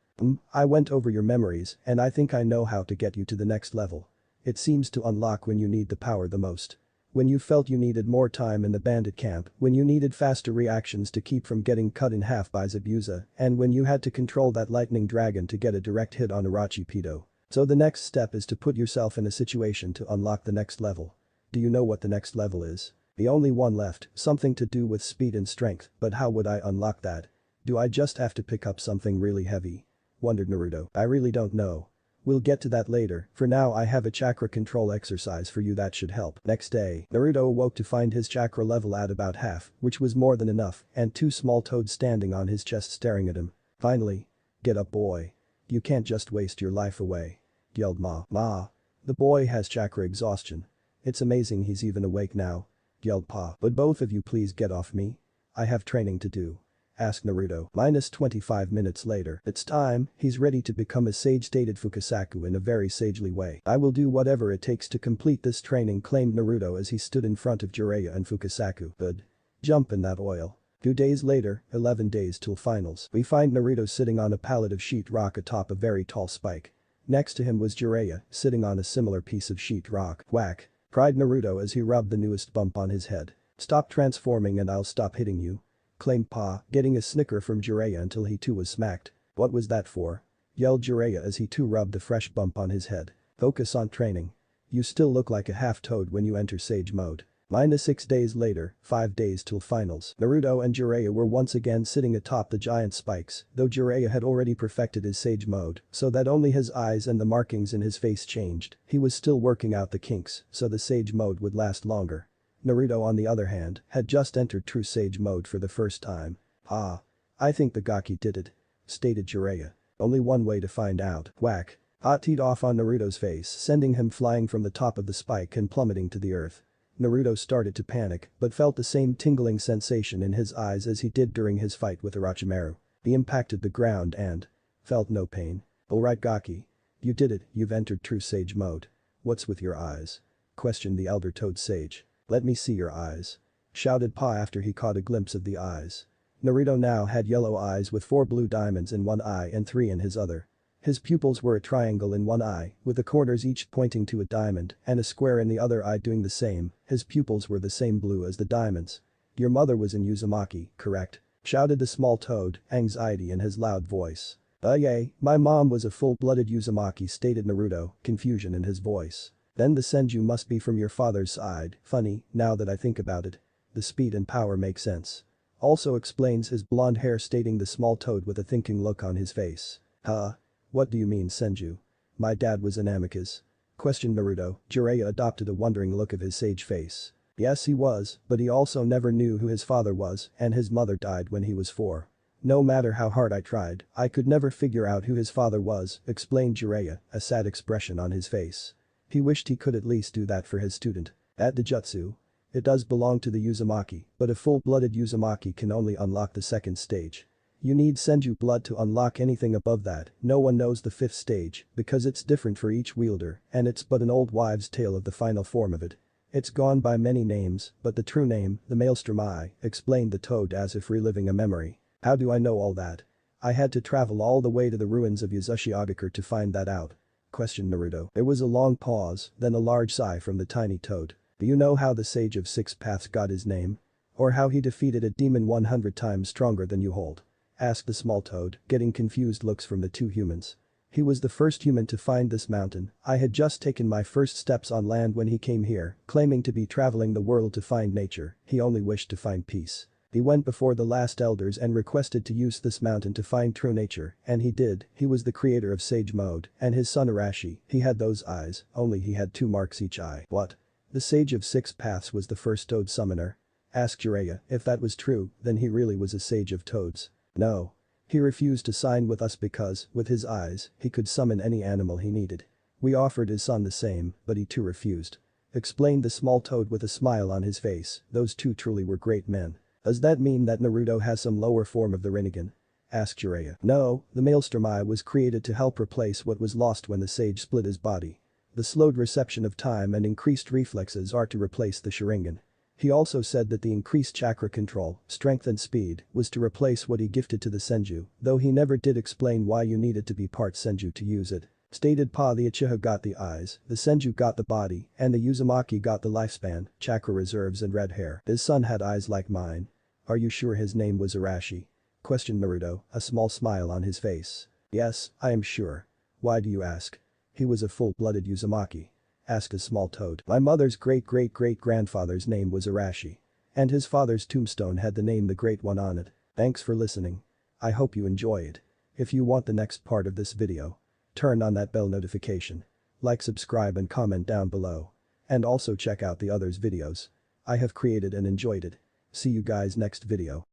I went over your memories and I think I know how to get you to the next level. It seems to unlock when you need the power the most. When you felt you needed more time in the bandit camp, when you needed faster reactions to keep from getting cut in half by Zabuza, and when you had to control that lightning dragon to get a direct hit on Orochipido. So the next step is to put yourself in a situation to unlock the next level. Do you know what the next level is? The only one left, something to do with speed and strength, but how would I unlock that? Do I just have to pick up something really heavy? Wondered Naruto. I really don't know. We'll get to that later, for now I have a chakra control exercise for you that should help. Next day, Naruto awoke to find his chakra level at about half, which was more than enough, and 2 small toads standing on his chest staring at him. Finally. Get up, boy. You can't just waste your life away. Yelled Ma. Ma. The boy has chakra exhaustion. It's amazing he's even awake now. Yelled Pa. But both of you please get off me. I have training to do. Asked Naruto. -25 minutes later. It's time, he's ready to become a sage, stated Fukasaku in a very sagely way. I will do whatever it takes to complete this training, claimed Naruto as he stood in front of Jiraiya and Fukasaku. Good. Jump in that oil. 2 days later, 11 days till finals. We find Naruto sitting on a pallet of sheet rock atop a very tall spike. Next to him was Jiraiya, sitting on a similar piece of sheet rock. Whack. Cried Naruto as he rubbed the newest bump on his head. Stop transforming and I'll stop hitting you. Claimed Pa, getting a snicker from Jiraiya until he too was smacked. What was that for? Yelled Jiraiya as he too rubbed the fresh bump on his head. Focus on training. You still look like a half-toad when you enter Sage mode. -6 days later, 5 days till finals. Naruto and Jiraiya were once again sitting atop the giant spikes, though Jiraiya had already perfected his Sage mode, so that only his eyes and the markings in his face changed. He was still working out the kinks, so the Sage mode would last longer. Naruto, on the other hand, had just entered true Sage mode for the first time. Ah. I think the Gaki did it. Stated Jiraiya. Only one way to find out. Whack. Hot teed off on Naruto's face, sending him flying from the top of the spike and plummeting to the earth. Naruto started to panic, but felt the same tingling sensation in his eyes as he did during his fight with Orochimaru. He impacted the ground and felt no pain. Alright Gaki. You did it, you've entered true Sage mode. What's with your eyes? Questioned the Elder Toad Sage. Let me see your eyes. Shouted Pa after he caught a glimpse of the eyes. Naruto now had yellow eyes with 4 blue diamonds in one eye and 3 in his other. His pupils were a triangle in one eye, with the corners each pointing to a diamond, and a square in the other eye doing the same. His pupils were the same blue as the diamonds. Your mother was in Uzumaki, correct? Shouted the small toad, anxiety in his loud voice. Yay, my mom was a full-blooded Uzumaki, stated Naruto, confusion in his voice. Then the Senju must be from your father's side, funny, now that I think about it. The speed and power make sense. Also explains his blonde hair, stating the small toad with a thinking look on his face. Huh? What do you mean Senju? My dad was an amicus. Questioned Naruto. Jiraiya adopted a wondering look of his sage face. Yes he was, but he also never knew who his father was and his mother died when he was 4. No matter how hard I tried, I could never figure out who his father was, explained Jiraiya, a sad expression on his face. He wished he could at least do that for his student. At the jutsu. It does belong to the Uzumaki, but a full-blooded Uzumaki can only unlock the second stage. You need Senju blood to unlock anything above that. No one knows the 5th stage, because it's different for each wielder, and it's but an old wives' tale of the final form of it. It's gone by many names, but the true name, the Maelstrom Eye, explained the toad as if reliving a memory. How do I know all that? I had to travel all the way to the ruins of Yuzushiogakure to find that out. Questioned Naruto. There was a long pause, then a large sigh from the tiny toad. Do you know how the Sage of Six Paths got his name? Or how he defeated a demon 100 times stronger than you hold? Asked the small toad, getting confused looks from the two humans. He was the first human to find this mountain. I had just taken my first steps on land when he came here, claiming to be traveling the world to find nature. He only wished to find peace. He went before the last elders and requested to use this mountain to find true nature, and he did. He was the creator of Sage Mode, and his son Arashi, he had those eyes, only he had 2 marks each eye. What? The Sage of Six Paths was the first toad summoner? Asked Jiraiya. If that was true, then he really was a sage of toads. No. He refused to sign with us because, with his eyes, he could summon any animal he needed. We offered his son the same, but he too refused. Explained the small toad with a smile on his face. Those two truly were great men. Does that mean that Naruto has some lower form of the Rinnegan? Asked Jiraiya. No, the Maelstrom Eye was created to help replace what was lost when the sage split his body. The slowed reception of time and increased reflexes are to replace the Sharingan. He also said that the increased chakra control, strength and speed was to replace what he gifted to the Senju, though he never did explain why you needed to be part Senju to use it. Stated Pa the Uchiha got the eyes, the Senju got the body, and the Uzumaki got the lifespan, chakra reserves and red hair. His son had eyes like mine. Are you sure his name was Arashi? Questioned Naruto, a small smile on his face. Yes, I am sure. Why do you ask? He was a full-blooded Uzumaki. Asked a small toad. My mother's great-great-great-grandfather's name was Arashi. And his father's tombstone had the name the Great One on it. Thanks for listening. I hope you enjoy it. If you want the next part of this video, turn on that bell notification. Like, subscribe and comment down below. And also check out the others videos I have created and enjoyed it. See you guys next video.